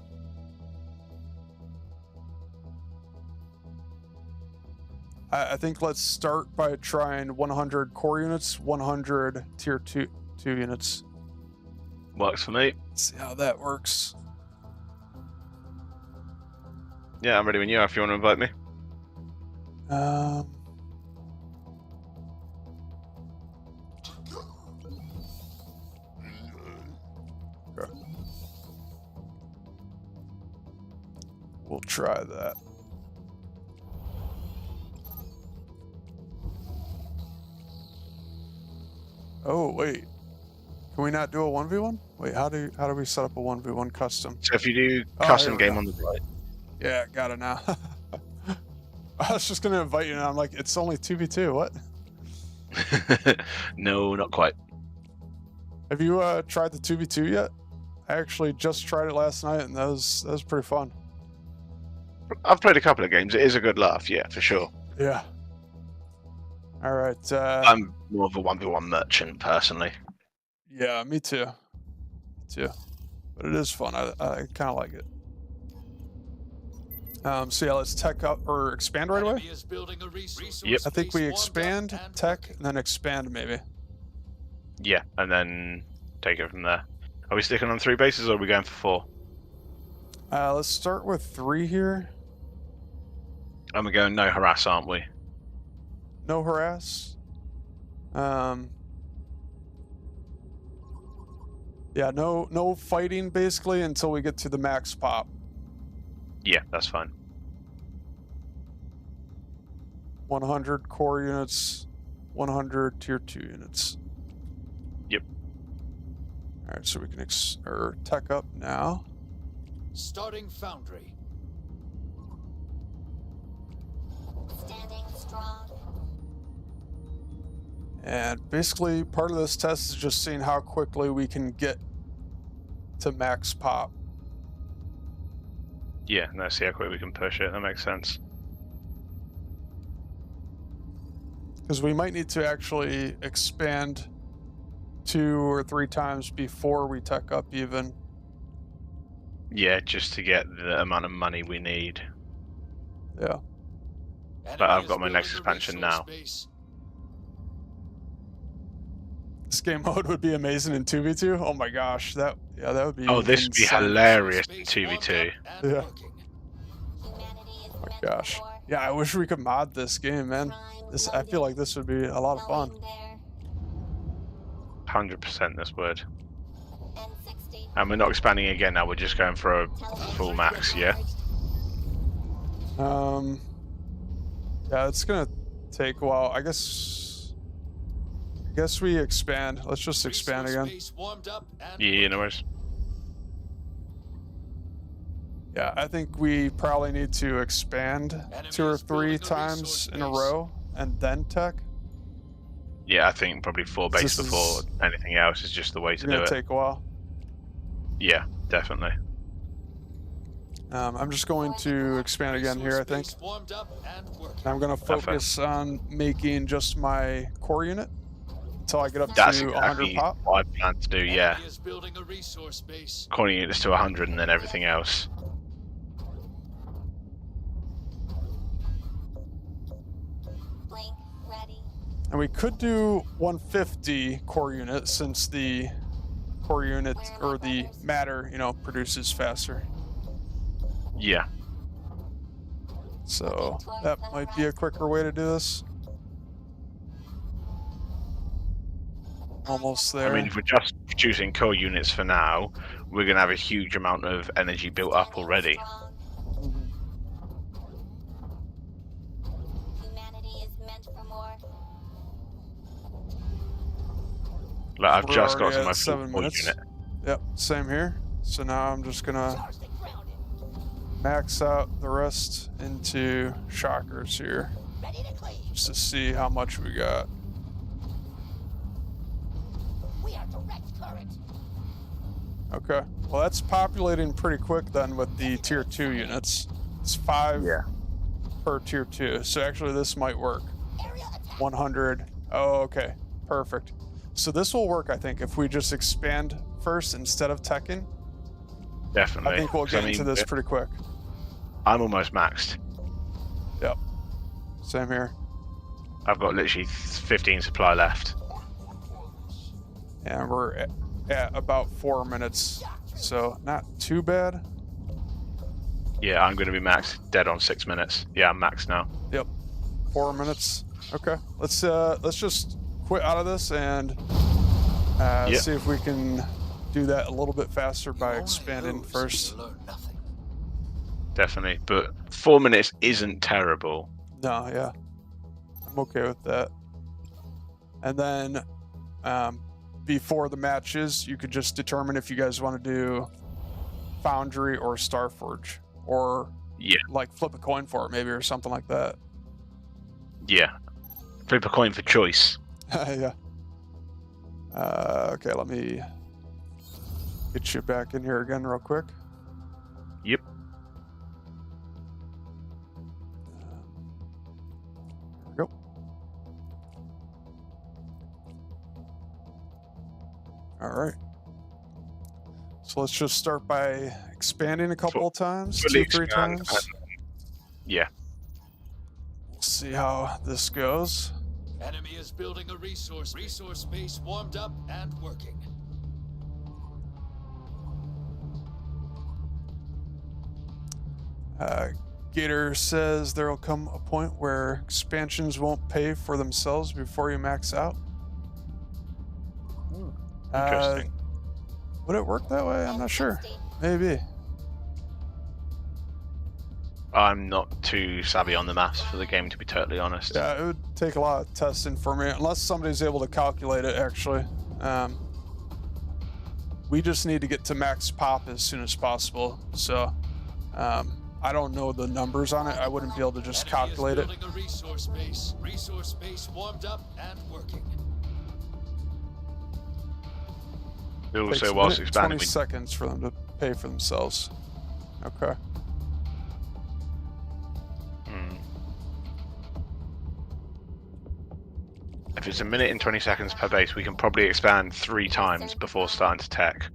I think let's start by trying 100 core units, 100 tier 2 units. Works for me. See how that works. Yeah, I'm ready when you are if you want to invite me. Okay. We'll try that. Oh wait, can we not do a 1v1? Wait, how do we set up a 1v1 custom? So if you do Oh, custom here we game on the right. Yeah, got it now. I was just gonna invite you, and I'm like, it's only 2v2. What? No, not quite. Have you tried the 2v2 yet? I actually just tried it last night, and that was pretty fun. I've played a couple of games. It is a good laugh, yeah, for sure. Yeah. All right. I'm more of a 1v1 merchant, personally. Yeah, me too. Me too. But it is fun. I kind of like it. So yeah, let's tech up or expand right away. Enemy is building a resource Yep. I think we base warmed up expand, and tech, working. and then expand maybe. Yeah, and then take it from there. Are we sticking on 3 bases, or are we going for 4? Let's start with 3 here. And we're going no harass, aren't we? No harass. Yeah, no fighting basically until we get to the max pop. Yeah, that's fine. 100 core units, 100 tier 2 units. Yep. All right, so we can tech up now. Starting foundry. Standing strong. And basically, part of this test is just seeing how quickly we can get to max pop. Yeah, let's see how quick we can push it. That makes sense. Because we might need to actually expand 2 or 3 times before we tech up even. Yeah, just to get the amount of money we need. Yeah. Enemy I've is got my next building a expansion resource now. base. This game mode would be amazing in 2v2. Oh my gosh, that would be Oh, this would be insane. hilarious in Base warmed 2v2. up and Yeah. working. Humanity is Oh my meant gosh. for Yeah, I wish we could mod this game, man. I feel like this would be a lot of fun. going there. 100% this would. N60. And we're not expanding again now, we're just going for a full max, yeah? Yeah, it's gonna take a while. I guess we expand. Let's just expand Resource again. base warmed up and Yeah, no working. worries. Yeah, I think we probably need to expand Enemy 2 or is 3 building a times resource in a base. row and then tech. Yeah, I think probably 4 base This before is- anything else is just the way It's to do gonna it. take a while. Yeah, definitely. I'm just going to expand again here, I think. Resource base warmed up and working. I'm gonna Perfect. focus on making just my core unit until I get up That's to 100 exactly pop. what I plan to do, yeah. Enemy is building a resource base. Corner units to 100 and then everything else. Blink ready. And we could do 150 core unit since the core unit or the matter, produces faster. Yeah. So that might be a quicker way to do this. Almost there. I mean, if we're just producing core units for now, we're going to have a huge amount of energy built up already. Strong. Mhm. Humanity is meant for more. Like, I've We're just got already to at my 7 full core minutes. unit. Yep, same here. So now I'm just gonna Charge the grounded. max out the rest into shockers here, Ready to clean. just to see how much we got. We are direct current. Okay, well that's populating pretty quick then with the tier 2 units. It's 5 Yeah. per tier 2, so actually this might work. Area attack. 100. Oh, okay, perfect. So this will work, I think, if we just expand first instead of teching. Definitely. I think we'll 'Cause, get into this pretty quick. I'm almost maxed. Yep, same here. I've got literally 15 supply left. And we're at about 4 minutes, so not too bad. Yeah, I'm going to be maxed dead on 6 minutes. Yeah, I'm maxed now. Yep, 4 minutes. Okay, let's just quit out of this and Yep. see if we can do that a little bit faster by You expanding only lose first. if you learn nothing. Definitely. But 4 minutes isn't terrible. No, yeah, I'm okay with that. And then before the matches, you could just determine if you guys want to do Foundry or Starforge, or Yeah. like flip a coin for it maybe, or something like that. Yeah. Flip a coin for choice. Yeah. Okay, let me Get you back in here again real quick. Yep. There we go. All right. So let's just start by expanding a couple of times, Fully 2-3 expand times. and- Yeah. We'll see how this goes. Enemy is building a resource base warmed up and working. Gator says there will come a point where expansions won't pay for themselves before you max out. Interesting. Would it work that way? I'm not sure. Maybe. I'm not too savvy on the maths for the game, to be totally honest. Yeah, it would take a lot of testing for me, unless somebody's able to calculate it, actually. We just need to get to max pop as soon as possible, so I don't know the numbers on it. I wouldn't be able to just calculate it. Enemy is building a resource base warmed up and working. Takes Also, a whilst minute and expanding, 20 seconds for them to pay for themselves. Okay. if it's a minute and 20 seconds per base, we can probably expand 3 times before starting to tech.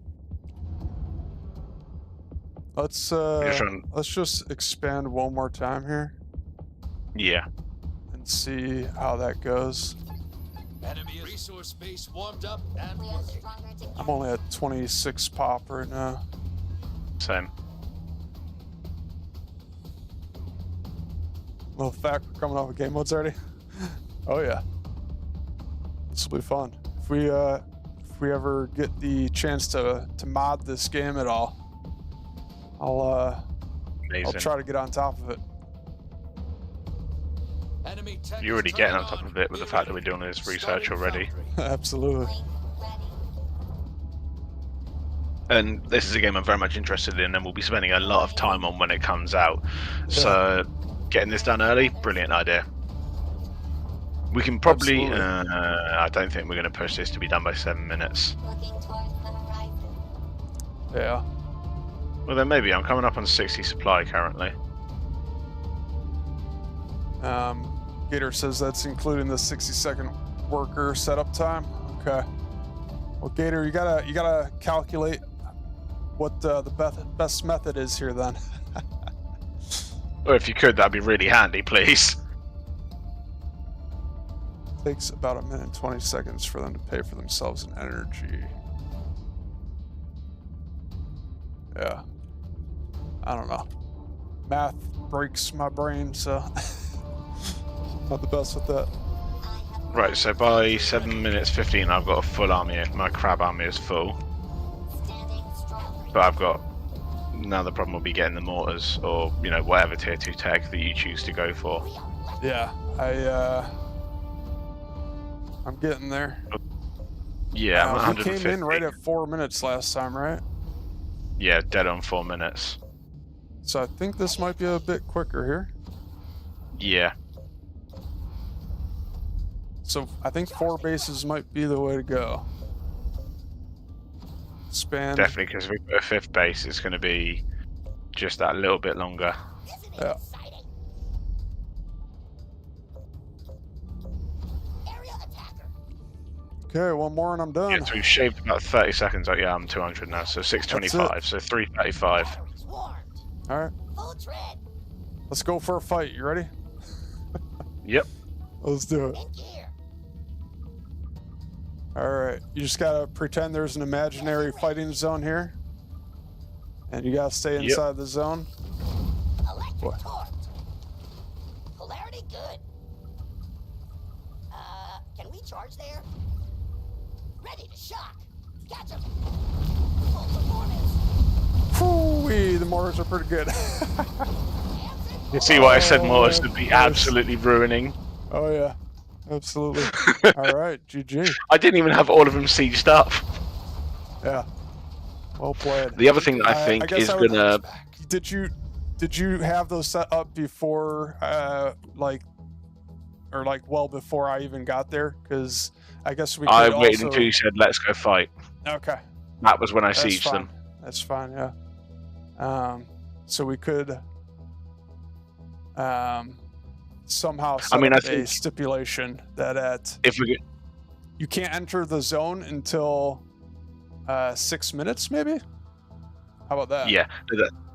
Let's just expand one more time here Yeah. and see how that goes. Enemy resource base warmed up and We are working. stronger together. I'm only at 26 pop right now. Same. Little fact, we're coming off of game modes already. Oh yeah, this will be fun. If we ever get the chance to mod this game at all, I'll Amazing. try to get on top of it. Enemy tech You're already is getting turning on top on. of it with the Be fact that ready. we're doing this research Starting already. foundry. Absolutely. Link ready. And this is a game I'm very much interested in, and we'll be spending a lot of time on when it comes out. So, getting this done early, brilliant idea. We can probably. Absolutely. I don't think we're going to push this to be done by 7 minutes. Looking towards the horizon. Yeah. Well, then maybe I'm coming up on 60 supply currently. Gator says that's including the 60-second worker setup time. Okay. Well, Gator, you gotta calculate what the best method is here then. Or if you could, that'd be really handy, please. Takes about a minute and 20 seconds for them to pay for themselves in energy. Yeah. I don't know. Math breaks my brain, so not the best with that. Right, so by 7 minutes 15, I've got a full army. My crab army is full. Standing strong. But I've got. Now the problem will be getting the mortars, or, you know, whatever tier 2 tech that you choose to go for. Yeah, I'm getting there. Yeah, I'm at You came 150. in right at 4 minutes last time, right? Yeah, dead on 4 minutes. So I think this might be a bit quicker here. Yeah. So I think 4 bases might be the way to go. Expand. Definitely, because if we put a 5th base, it's going to be just that little bit longer. Isn't it Yeah. exciting? Area attacker. Okay, one more and I'm done. Yeah, so we've shaved about 30 seconds. Oh, yeah, I'm 200 now, so 625, so 335. Batteries warmed. All right, Full tread. let's go for a fight. You ready? Yep. Let's do it. In gear. All right, you just gotta pretend there's an imaginary fighting zone here, and you gotta stay inside the zone. Electric What? torque. Polarity good. Can we charge there? Ready to shock. Gotcha. Full performance. Whoo-wee, the mortars are pretty good. You see what I said, Oh, mortars would be nice. absolutely ruining. Oh yeah, absolutely. All right, GG. I didn't even have all of them sieged up. Yeah, well played. The other thing that I I think guess is I would- gonna. Did you have those set up before, like well before I even got there? Because I guess we. Could I waited also... until you said, let's go fight. Okay. That was when I That's sieged fine. them. That's fine. Yeah. So we could somehow set mean, I up a think- stipulation that If we could, you can't enter the zone until 6 minutes, maybe. How about that? yeah,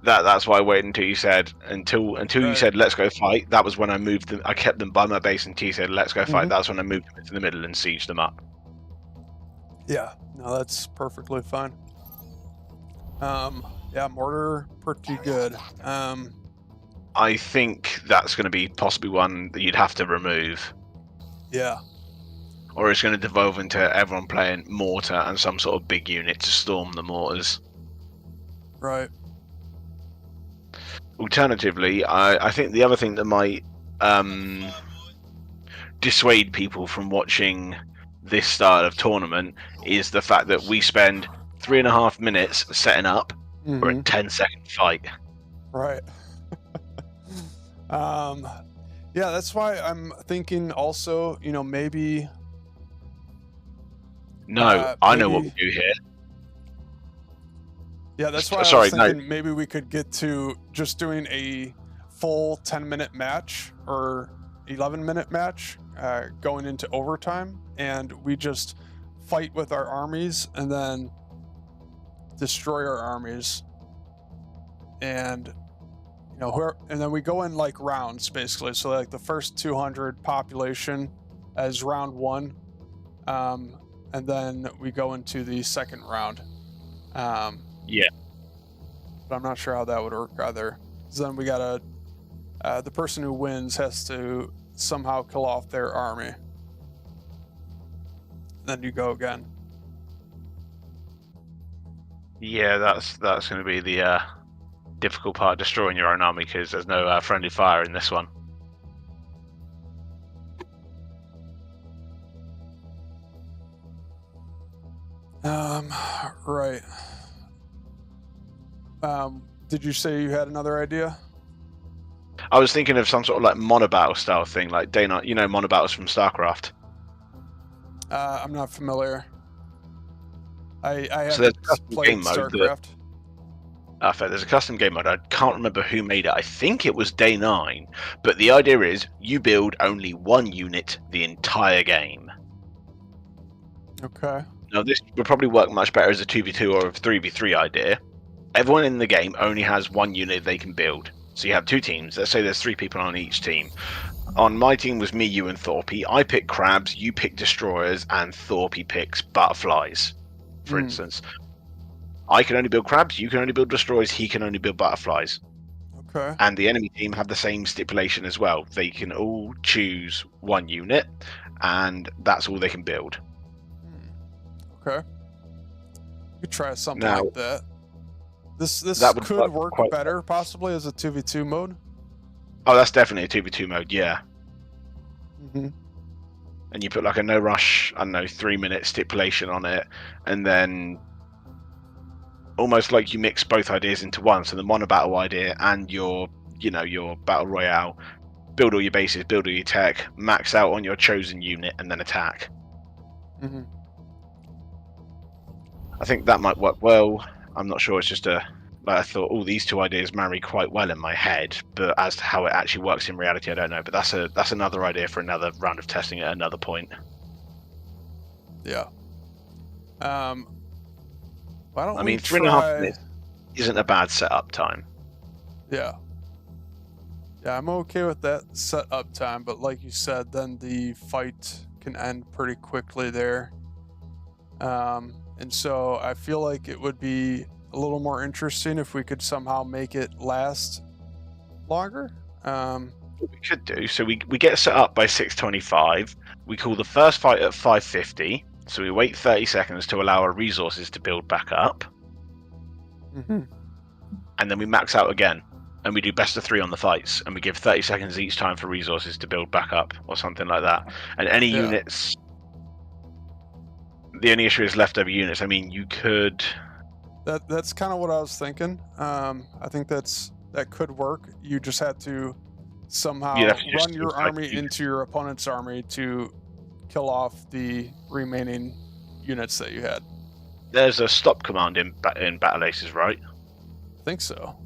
that's why I waited until you said you Right. said let's go fight. That was when I moved them. I kept them by my base until you said let's go fight. Mhm. That's when I moved them into the middle and sieged them up. Yeah. No, that's perfectly fine. Yeah, mortar, pretty good. I think that's going to be possibly one that you'd have to remove, Yeah. or it's going to devolve into everyone playing mortar and some sort of big unit to storm the mortars. Right. Alternatively, I think the other thing that might dissuade people from watching this style of tournament is the fact that we spend 3.5 minutes setting up for a Mhm. 10-second fight. Right. Yeah, that's why I'm thinking also, maybe. No, I know what we maybe- do here. Yeah, that's why Sorry, I was thinking maybe we could get to just doing a full 10-minute match or 11-minute match going into overtime, and we just fight with our armies and then destroy our armies, and and then we go in like rounds basically. So like the first 200 population as round 1, and then we go into the second round. Yeah. But I'm not sure how that would work either. 'Cause then we gotta, the person who wins has to somehow kill off their army. Then you go again. Yeah, that's going to be the difficult part, destroying your own army, because there's no friendly fire in this one. Right. Did you say you had another idea? I was thinking of some sort of like monobattle style thing, like day night, monobattles from StarCraft. I'm not familiar. I So there's haven't a custom played game mode that- StarCraft. Fair, there's a custom game mode. I can't remember who made it. I think it was Day 9. But the idea is you build only one unit the entire game. Okay. Now, this would probably work much better as a 2v2 or a 3v3 idea. Everyone in the game only has one unit they can build. So you have two teams. Let's say there's 3 people on each team. On my team was me, you, and Thorpe. I pick crabs, you pick destroyers, and Thorpe picks butterflies, for instance. I can only build crabs, you can only build destroyers, he can only build butterflies. Okay. And the enemy team have the same stipulation as well. They can all choose one unit, and that's all they can build. Okay. You could try something Now- like that. This That would could work work quite better possibly as a 2v2 mode. Oh, that's definitely a 2v2 mode, yeah. Mm-hmm. And you put like a no rush, I don't know, 3-minute stipulation on it, and then almost like you mix both ideas into one. So the mono battle idea and your battle royale, build all your bases, build all your tech, max out on your chosen unit, and then attack. Mm-hmm. I think that might work well. I'm not sure. It's just I thought all these two ideas marry quite well in my head, but as to how it actually works in reality, I don't know. But that's another idea for another round of testing at another point. Yeah. Why don't I we mean, 3.5 try... minutes isn't a bad setup time. Yeah. Yeah, I'm okay with that setup time, but like you said, then the fight can end pretty quickly there. And so I feel like it would be a little more interesting if we could somehow make it last longer. What we could do, so we get set up by 6:25. We call the first fight at 5:50. So we wait 30 seconds to allow our resources to build back up, Mm-hmm. and then we max out again. And we do best of 3 on the fights, and we give 30 seconds each time for resources to build back up, or something like that. And any Yeah. units, the only issue is leftover units. I mean, you could. That's kind of what I was thinking. I think that could work. You just had to somehow You'd have to just run your decide army to- into your opponent's army to kill off the remaining units that you had. there's a stop command in Battle Aces, right? I think so.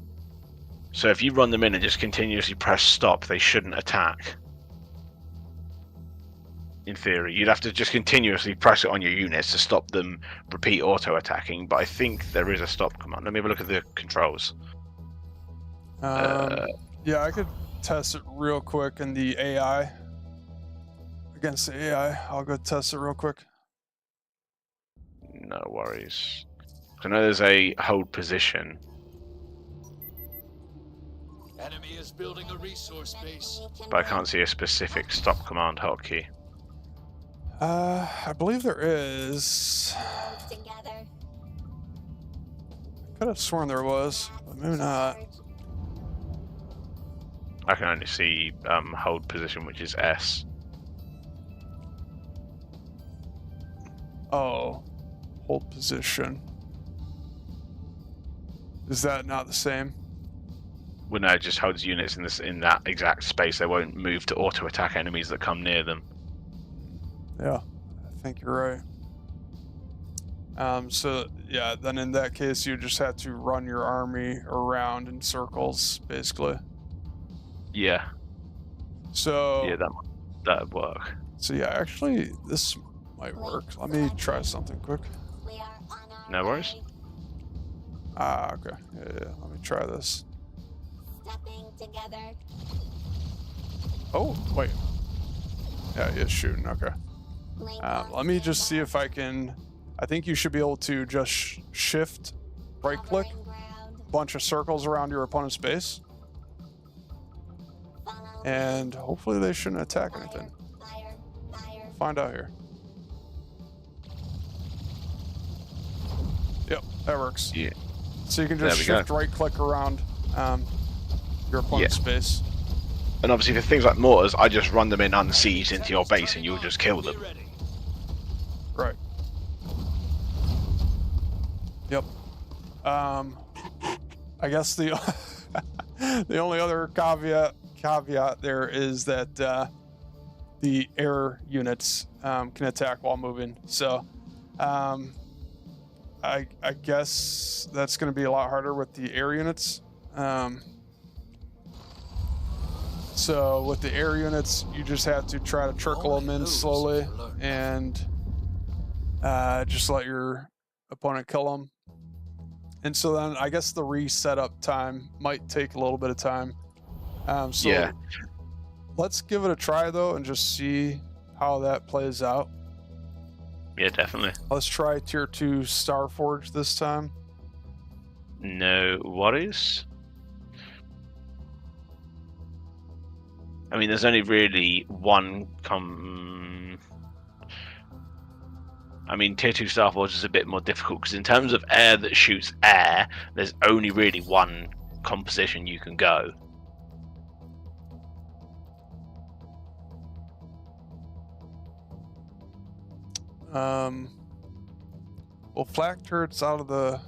So if you run them in and just continuously press stop, they shouldn't attack. In theory, you'd have to just continuously press it on your units to stop them repeat auto-attacking, but I think there is a stop command. Let me have a look at the controls. Yeah, I could test it real quick in the AI. Against the AI, I'll go test it real quick. No worries. I know there's a hold position. Enemy is building a resource base. But I can't see a specific stop command hotkey. I believe there is. Together. Could have sworn there was, but maybe not. I can only see hold position, which is S. Oh, hold position. Is that not the same? Well, no, it just holds units in that exact space. They won't move to auto attack enemies that come near them. Yeah, I think you're right. So yeah, then in that case, you just have to run your army around in circles, basically. Yeah. So Yeah, that'd work. So yeah, actually, this might work. Let me try something quick. We are on our No worries. way. Okay. Yeah. Let me try this. Stepping together. Oh, wait. Yeah, he is shooting. Okay. Blink Let me just see if I can. I think you should be able to just shift, right click, covering ground. a bunch of circles around your opponent's base, Follow and hopefully they shouldn't attack anything. fire, fire. Find out here. Yep, that works. Yeah. So you can There just we go. shift right click around your opponent's base. And obviously for things like mortars, I just run them in unsieged into your base and you'll just kill them. Be ready. Right. Yep. I guess the the only other caveat there is that the air units can attack while moving. So I guess that's going to be a lot harder with the air units. So with the air units, you just have to try to trickle them in slowly and just let your opponent kill them. And so then I guess the reset up time might take a little bit of time. So Yeah. let's give it a try though and just see how that plays out. Yeah, definitely. Let's try tier 2 Starforge this time. No worries. I mean, there's only really one I mean, tier 2 Star Forge is a bit more difficult because in terms of air that shoots air, there's only really one composition you can go. Well, flak turrets out of the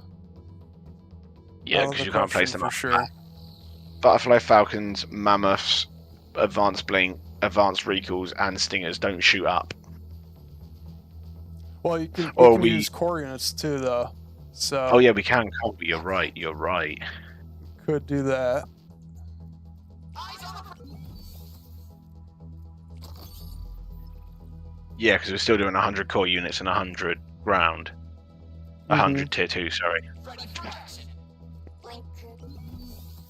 Yeah, out of because the you can't place question them for up. sure. Butterfly Falcons, Mammoths, Advanced Blink, Advanced Recalls, and Stingers don't shoot up. Well, you can, Or we can we- use core units too, though. So Oh yeah, we can, can't we? You're right, you're right. could do that. Yeah, because we're still doing 100 core units and 100 ground. 100 tier 2, sorry. Blink.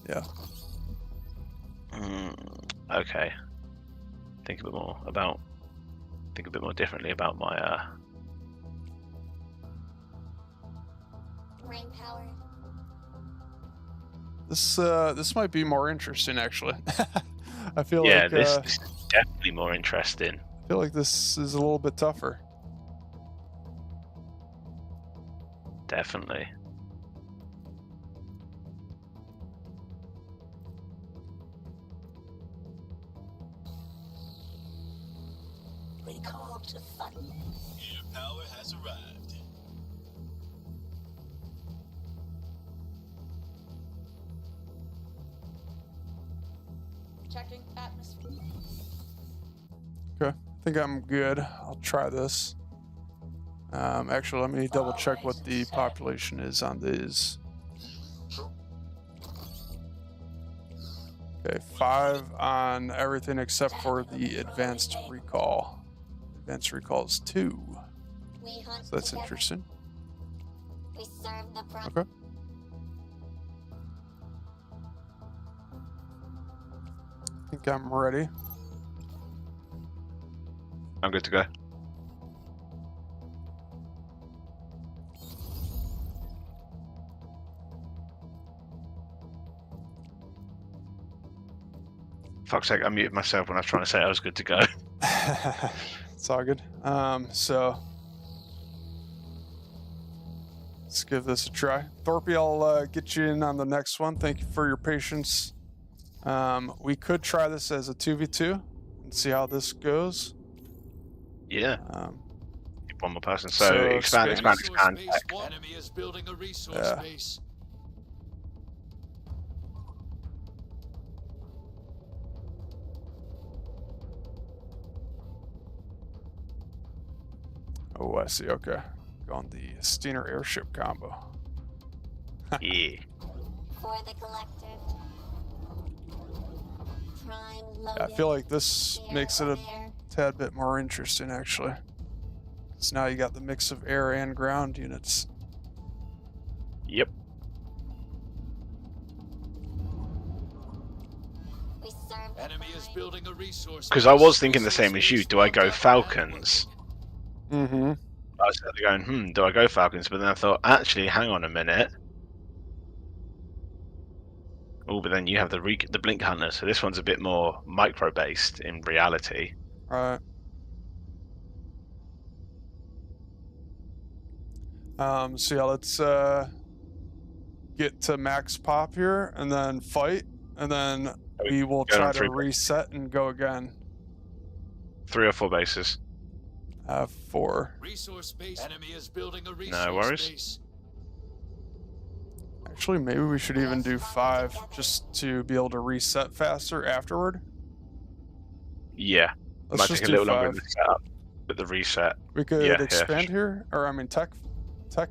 Yeah. Okay. Think a bit more differently about my Rain power. This might be more interesting actually. I feel yeah, like this is definitely more interesting. I feel like this is a little bit tougher. Definitely. Recall to fun. Air power has arrived. Checking atmosphere. Okay, I think I'm good. I'll try this. Actually, let me double check what the population is on these. Okay, 5 on everything except for the advanced recall. Advanced recall is 2. We hunt So that's together. interesting. We serve the pro- Okay. I think I'm ready. I'm good to go. Fuck's sake, I muted myself when I was trying to say I was good to go. It's all good. So let's give this a try. Thorpe, I'll get you in on the next one. Thank you for your patience. We could try this as a 2v2 and see how this goes. Yeah. Um, One more person. So, So expand. Resource base one. Enemy is building a resource Yeah. base. oh, I see. Okay. Go on the Steiner airship combo. Yeah. for the collective. Prime I loaded. feel like this Air makes it a over there. tad bit more interesting, actually. Because now you got the mix of air and ground units. Yep. We serve the Enemy is prime. building a resource. Because I base. was thinking the same as you. Do I go Resource base Falcons? Mm-hmm. I was going, do I go Falcons? But then I thought, actually, hang on a minute. Oh, but then you have the Blink Hunter, so this one's a bit more micro-based in reality. Alright. So yeah, let's get to max pop here and then fight, and then we will Go try on to 3 reset and go again. 3 or 4 bases. 4. Resource base. Enemy is building a resource worries. base. Actually, maybe we should even do 5 just to be able to reset faster afterward. Yeah. Let's Might just take a do little longer 5. in the setup with the reset. We could Yeah, expand sure. here, or I mean tech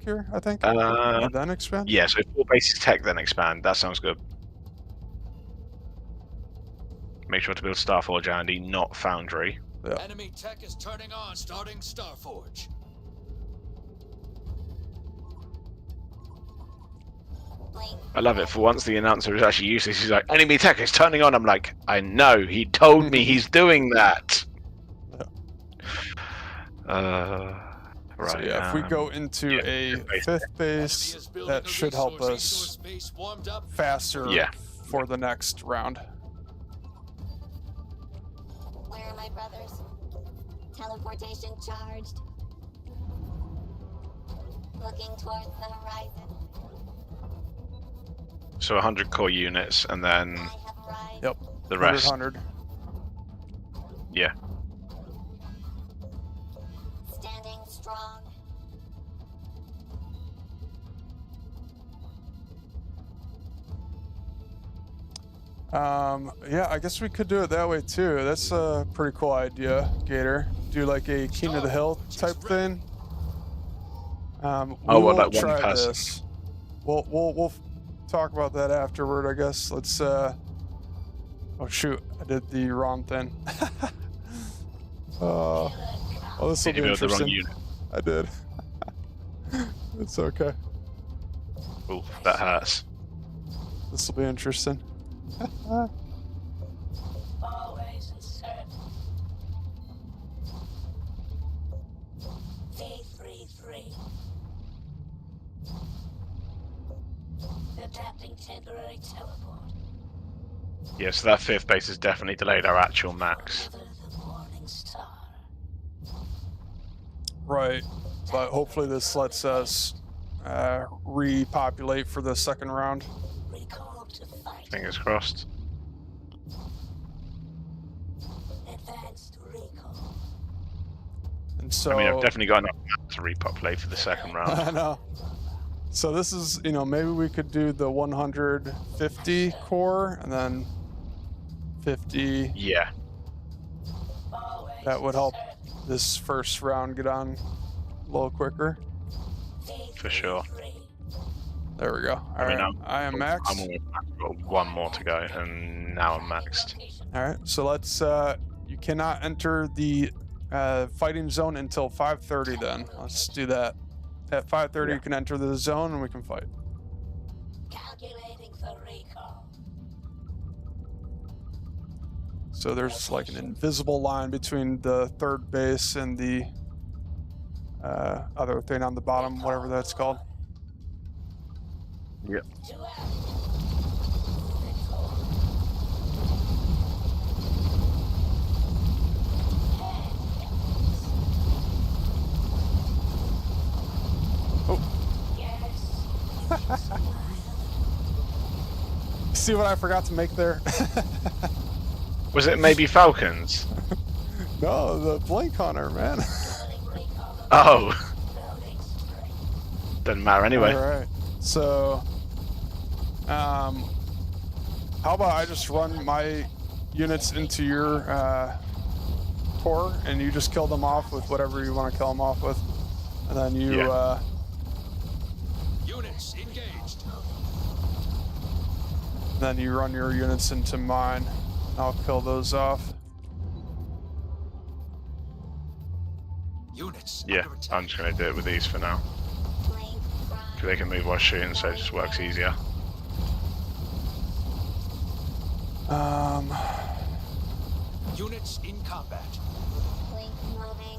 here, I think, Uh, and then expand. yeah, so 4 bases tech, then expand. That sounds good. Make sure to build Starforge, Andy, not Foundry. Yeah. Enemy tech is turning on. Starting Starforge. Blink. I love it. For once, the announcer is actually useless. He's like, enemy tech is turning on. I'm like, I know. He told me he's doing that. Right. So yeah, if we go into yeah, a fifth base. 5th Enemy base, is building that a should help resource us base warmed up. faster Yeah. for the next round. Where are my brothers? Teleportation charged. Looking towards the horizon. So 100 core units, and then I have arrived. Yep. the rest. 100. Yeah. Standing strong. Yeah, I guess we could do it that way too. That's a pretty cool idea, Gator. Do like a King of the Hill type thing. well, We'll like one try person. this. We'll talk about that afterward, I guess. Let's oh shoot, I did the wrong thing. Oh, this will Did you be build the wrong interesting. unit? I did. It's okay. Ooh, that hurts. This will be interesting. Always in search. V33. Adapting temporary teleport. Yeah, so that 5th base has definitely delayed our actual max. Never the morning star. Right, but hopefully this lets us repopulate for the second round. Recall to fight. Fingers crossed. Advanced recall. And so I mean, I've definitely got enough max to repopulate for the second round. I know. So this is, maybe we could do the 150 core and then 50. Yeah. Always That would in help search. this first round get on a little quicker. For sure. There we go. I mean, Alright, I am maxed. I'm almost maxed. Got one more to go, and now I'm maxed. Alright, so let's, you cannot enter the fighting zone until 5:30 then. Let's do that. At 5:30 you can enter the zone and we can fight. Calculating for recall. So there's like an invisible line between the third base and the other thing on the bottom, whatever that's called. Yep. See what I forgot to make there? Was it maybe Falcons? No, the blink hunter, man. Oh. Doesn't matter anyway. All right. So, how about I just run my units into your core, and you just kill them off with whatever you want to kill them off with, and then you. Units engaged. Then you run your units into mine. I'll kill those off. Units Yeah, under attack. I'm just gonna do it with these for now. Blink, prime. 'Cause they can move while shooting, so it just works easier. Units in combat. Blink, moving.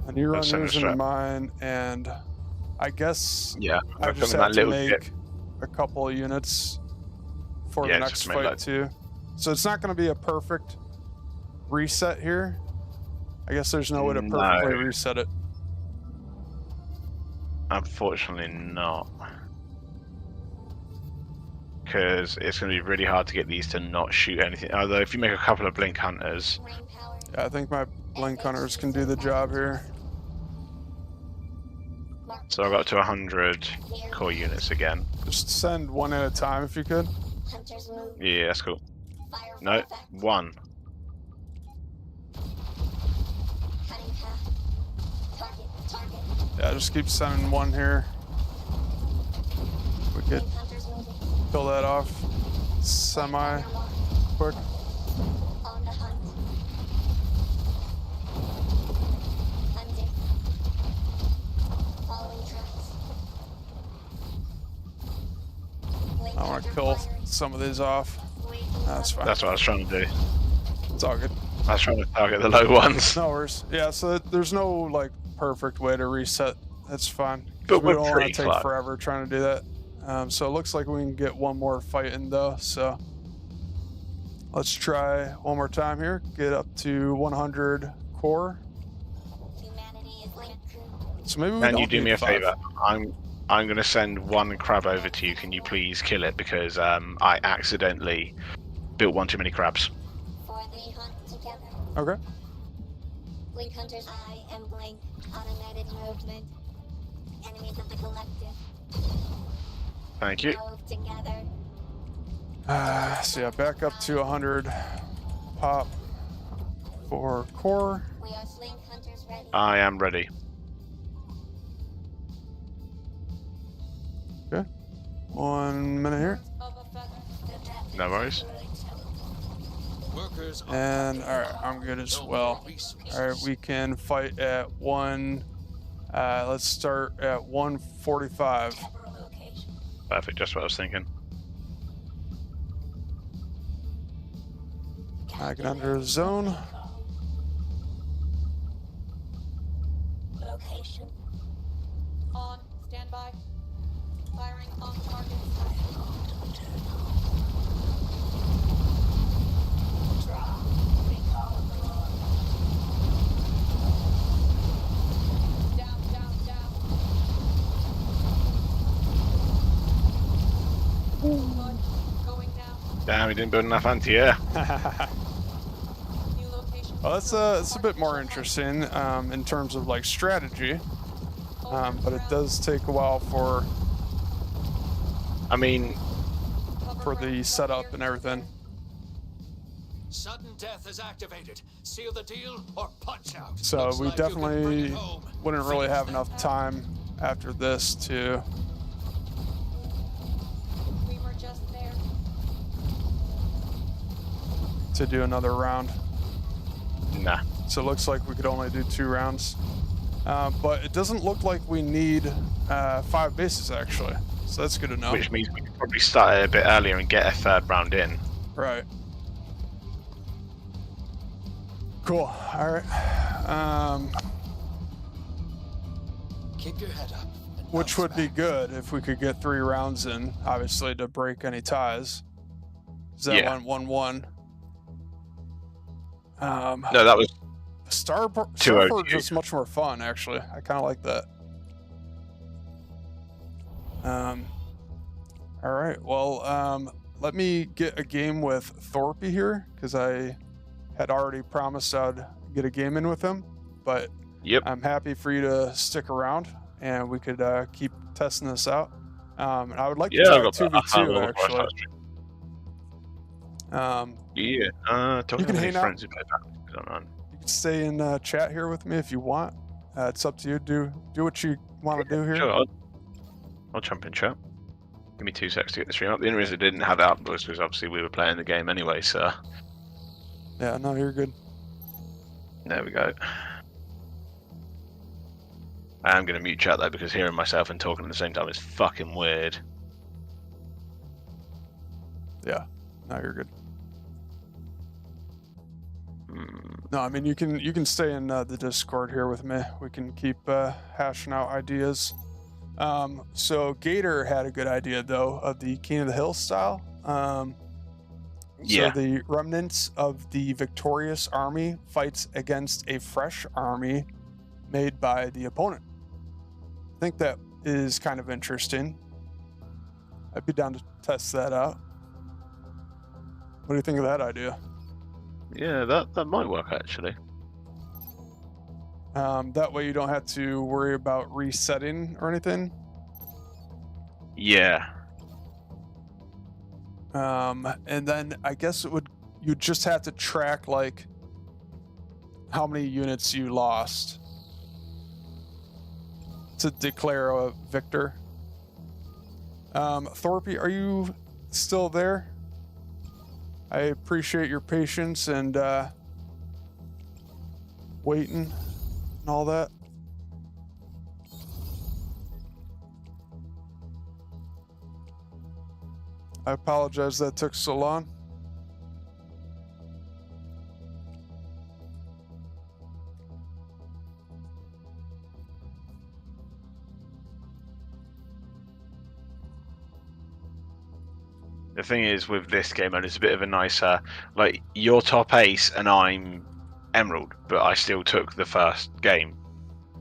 And you run Let's send yours this into up. mine, and I guess Yeah, I I'm just filming have that to little make bit. a couple of units for Yeah, the just next make fight like- too. So it's not going to be a perfect reset here. I guess there's no way to No. perfectly reset it. Unfortunately not. Because it's going to be really hard to get these to not shoot anything. Although if you make a couple of blink hunters, Rain power. Yeah, I think my blink hunters can do the job here. so I got up to 100 core units again. Just send one at a time if you could. Hunters move. Yeah, that's cool. Fire No, effect. one. Cutting path. Target. Target. Yeah, just keep sending one here. We could Blink hunters moving. kill that off semi quick. On the hunt. Hunting. Following tracks. Blink I want hunter to kill firing. some of these off. Waiting That's for fine. That's what I was trying to do. It's all good. I was trying to target the low ones. No worries. Yeah, so there's no like perfect way to reset. That's fine. But we we're don't want pretty to take close. forever trying to do that. So it looks like we can get one more fight in though. So let's try one more time here. Get up to 100 core. Humanity is linked. So maybe we Can don't you do need me a 5. favor? I'm going to send one crab over to you. Can you please kill it? Because I accidentally built one too many crabs. For the hunt together. Okay. Blink hunters. I am blink. Automated movement. Enemies of the collective. Thank you. Move together. So yeah, back up to 100 pop for core. We are slink hunters ready. I am ready. Okay. 1 minute here. No worries. Workers on And alright, I'm good as well. Alright, we can fight at 1. Let's start at 1:45. Perfect, just what I was thinking. I can enter the zone. Location. On standby. Firing on target. Down, down, down. Good. Going now. Damn, we didn't build enough anti-air. New location. Well, it's a bit more interesting in terms of like strategy, but it does take a while for I mean, the setup and everything. Sudden death is activated. Seal the deal or punch out. So Looks we like you can bring it definitely home. wouldn't really Finish have that. enough time after this to We were just there. do another round. Nah. So it looks like we could only do 2 rounds. But it doesn't look like we need 5 bases, actually. So that's good to know. Which means we could probably start it a bit earlier and get a 3rd round in. Right. Cool. All right. Keep your head up. and Which bounce would be back. good if we could get 3 rounds in, obviously, to break any ties. Is that Yeah. 1-1-1? No, that was Starforge is much more fun, actually. I kind of like that. All right. Well, let me get a game with Thorpe here, because I had already promised I'd get a game in with him. But Yep. I'm happy for you to stick around, and we could keep testing this out. And I would like to try I got that. 2v2, actually. Don't You can have any hang out. friends who play that. Going on. You can stay in chat here with me if you want. It's up to you. Do what you want to do here. Sure, I'll jump in chat. Give me 2 seconds to get the stream up. The only reason I didn't have it up was because obviously we were playing the game anyway, so Yeah, no, you're good. there we go. I am going to mute chat though, because hearing myself and talking at the same time is fucking weird. Yeah, no, you're good. Hmm. No, I mean you can stay in the Discord here with me. We can keep hashing out ideas. So Gator had a good idea though of the King of the Hill style. Yeah. So the remnants of the victorious army fights against a fresh army made by the opponent. I think that is kind of interesting. I'd be down to test that out. What do you think of that idea? Yeah, that might work actually. That way you don't have to worry about resetting or anything. Yeah. And then I guess you'd just have to track like how many units you lost to declare a victor. Thorpe, are you still there? I appreciate your patience and waiting and all that. I apologize that took so long. The thing is with this game mode, it's a bit of a nicer, like you're top ace and I'm emerald, but I still took the first game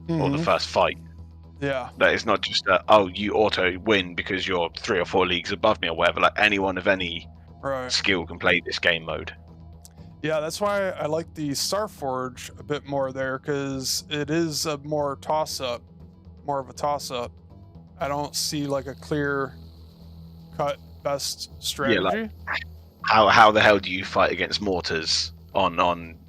or the Mhm. first fight. Yeah. That it's not just oh, you auto win because you're 3 or 4 leagues above me or whatever. Like anyone of any Right. skill can play this game mode. Yeah, that's why I like the Starforge a bit more there, because it is a more toss-up, more of a toss-up. I don't see like a clear cut best strategy. How the hell do you fight against mortars on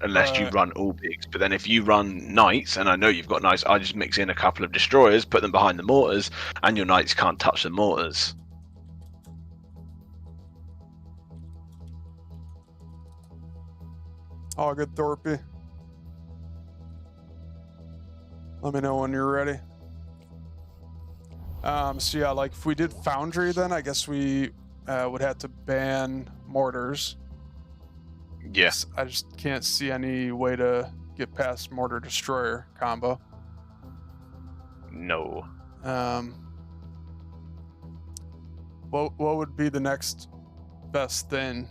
unless you Right. run all bigs? But then if you run knights, and I know you've got knights, I just mix in a couple of destroyers, put them behind the mortars, and your knights can't touch the mortars. All good, Thorpe. Let me know when you're ready. So yeah, like if we did Foundry, then I guess we would have to ban mortars. Yes. I just can't see any way to get past Mortar Destroyer combo. No. What would be the next best thing?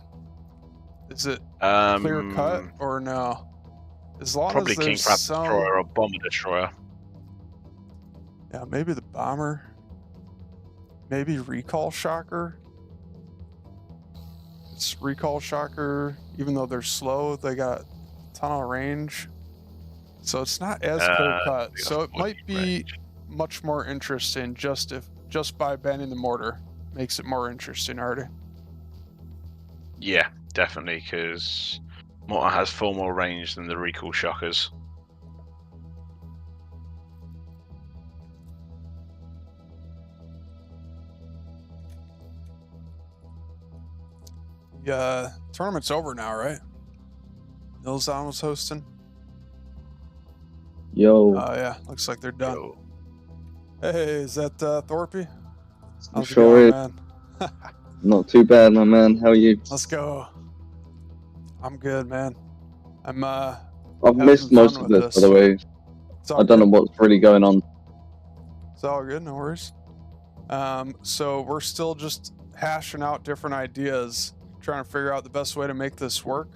Is it clear cut or no? As long Probably as King there's Crab some, Destroyer or Bomber Destroyer. yeah, maybe the Bomber, maybe Recall Shocker. It's Recall Shocker, even though they're slow, they got a ton of range, so it's not as clear cut. they got So it 40 might be range. much more interesting just by banning the mortar makes it more interesting already. Yeah, definitely, because Mortar has 4 more range than the recoil shockers. The tournament's over now, right? Nilzon was hosting. Yo, Oh yeah, looks like they're done. Yo. Hey, is that Thorpe? How's it sure going, is. man? Not too bad, my man. How are you? Let's go. I'm good, man. I'm I've having missed fun most of with this, this. by the way. It's all I don't know good. what's really going on. It's all good, no worries. So we're still just hashing out different ideas, trying to figure out the best way to make this work.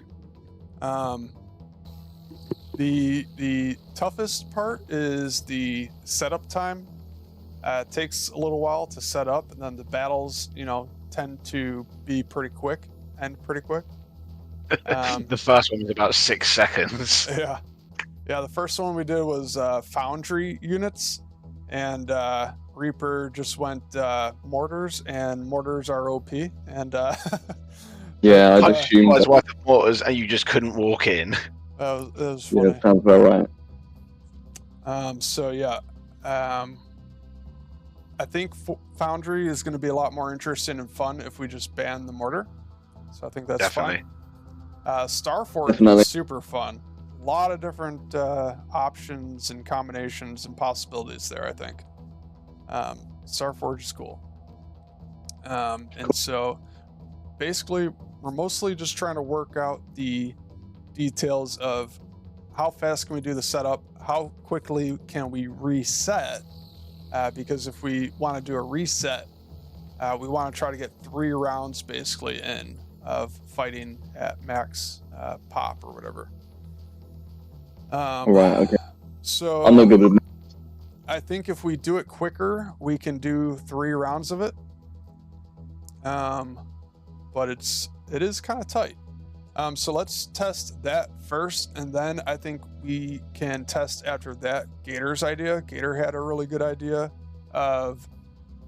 The toughest part is the setup time. It takes a little while to set up, and then the battles, tend to be pretty quick, end pretty quick. The first one was about 6 seconds. Yeah. The first one we did was Foundry units, and Reaper just went mortars, and mortars are OP. And Yeah, I'd I assume was that. worth of mortars, and you just couldn't walk in. that was Yeah, funny. sounds about right. So yeah, I think Foundry is going to be a lot more interesting and fun if we just ban the mortar. So I think that's Definitely. fun. Starforge Definitely. is super fun. A lot of different options and combinations and possibilities there, I think. Starforge is cool. And so basically, we're mostly just trying to work out the details of how fast can we do the setup, how quickly can we reset, because if we want to do a reset, we want to try to get 3 rounds basically in of fighting at max pop or whatever. Alright, okay. So I'm not good with. I think if we do it quicker, we can do 3 rounds of it. But it is kind of tight. So let's test that first, and then I think we can test after that Gator's idea. Gator had a really good idea of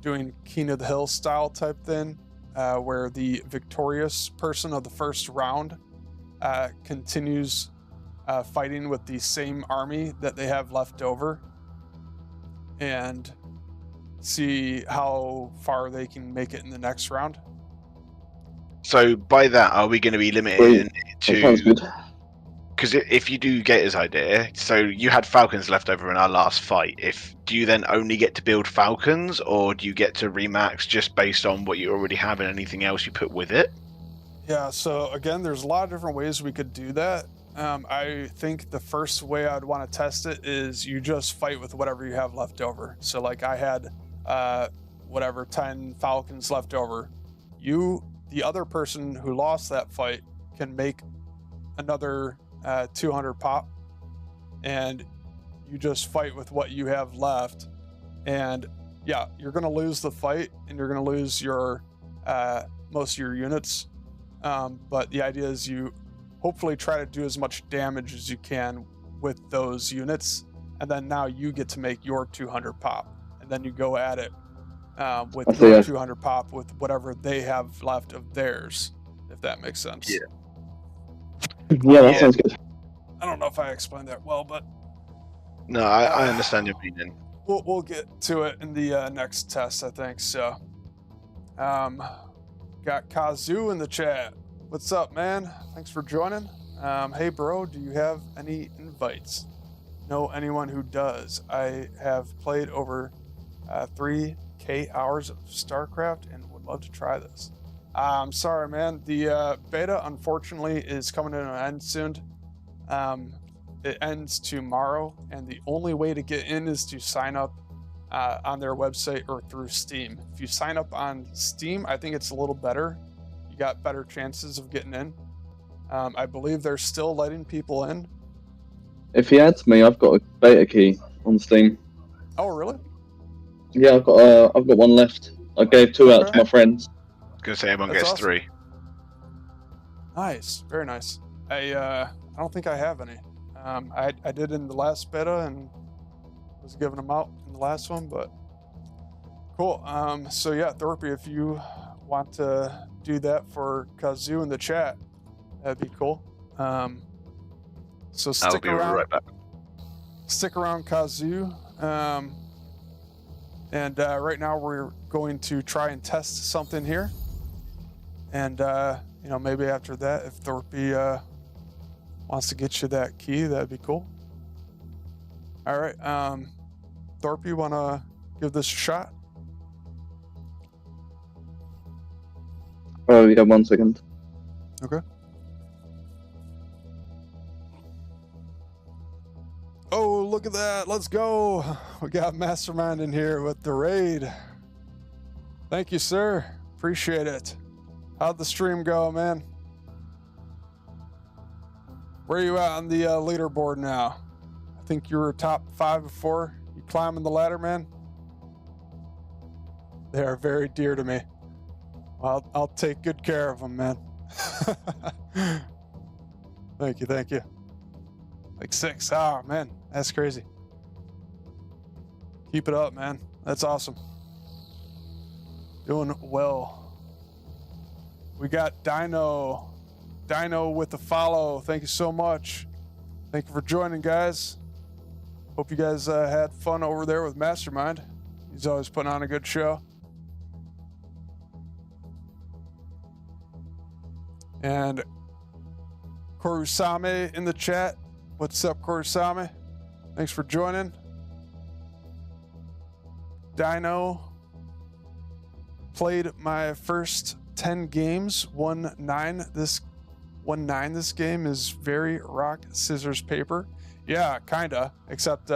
doing King of the Hill style type thing, where the victorious person of the first round continues fighting with the same army that they have left over, and see how far they can make it in the next round. So by that, are we going to be limited That sounds to? good. Because if you do Gator's idea, so you had Falcons left over in our last fight. Do you then only get to build Falcons, or do you get to remax just based on what you already have and anything else you put with it? Yeah, so again, there's a lot of different ways we could do that. I think the first way I'd want to test it is you just fight with whatever you have left over. So like I had 10 Falcons left over. The other person who lost that fight, can make another 200 pop, and you just fight with what you have left. And yeah, you're going to lose the fight, and you're going to lose your most of your units. But the idea is you hopefully try to do as much damage as you can with those units, and then now you get to make your 200 pop, and then you go at it with your 200 pop with whatever they have left of theirs, if that makes sense. Yeah. Yeah, that sounds good. I don't know if I explained that well, but No, I understand your meaning. we'll get to it in the next test, I think. So, got Kazoo in the chat. What's up, man? Thanks for joining. Hey, bro, do you have any invites? Know anyone who does? I have played over 3K hours of StarCraft and would love to try this. I'm sorry, man. The beta, unfortunately, is coming to an end soon. It ends tomorrow, and the only way to get in is to sign up on their website or through Steam. If you sign up on Steam, I think it's a little better. You got better chances of getting in. I believe they're still letting people in. If he adds me, I've got a beta key on Steam. Oh, really? Yeah, I've got one left. I gave 2 out to my friends. I was going to say everyone That's gets awesome. 3. Nice, very nice. I don't think I have any. I did in the last beta and was giving them out in the last one, but cool. So yeah, Thorpe, if you want to do that for Kazoo in the chat, that'd be cool. So I'll stick be around. right back. Stick around, Kazoo. And right now we're going to try and test something here. And you know, maybe after that, if Thorpe wants to get you that key, that'd be cool. All right, Thorpe, you want to give this a shot? Oh, yeah, 1 second. Okay. Oh, look at that. Let's go. We got Mastermind in here with the raid. Thank you, sir. Appreciate it. How'd the stream go, man? Where are you at on the leaderboard now? I think you were top 5 before. You climbing the ladder, man? They are very dear to me. I'll take good care of them, man. Thank you, thank you. Like 6. Oh, man, that's crazy. Keep it up, man. That's awesome. Doing well. We got Dino. Dino with the follow. Thank you so much. Thank you for joining, guys. Hope you guys had fun over there with Mastermind. He's always putting on a good show. And Korusame in the chat. What's up, Korusame? Thanks for joining. Dino played my first 10 games, won 9. This game is very rock, scissors, paper. Yeah, kinda. Except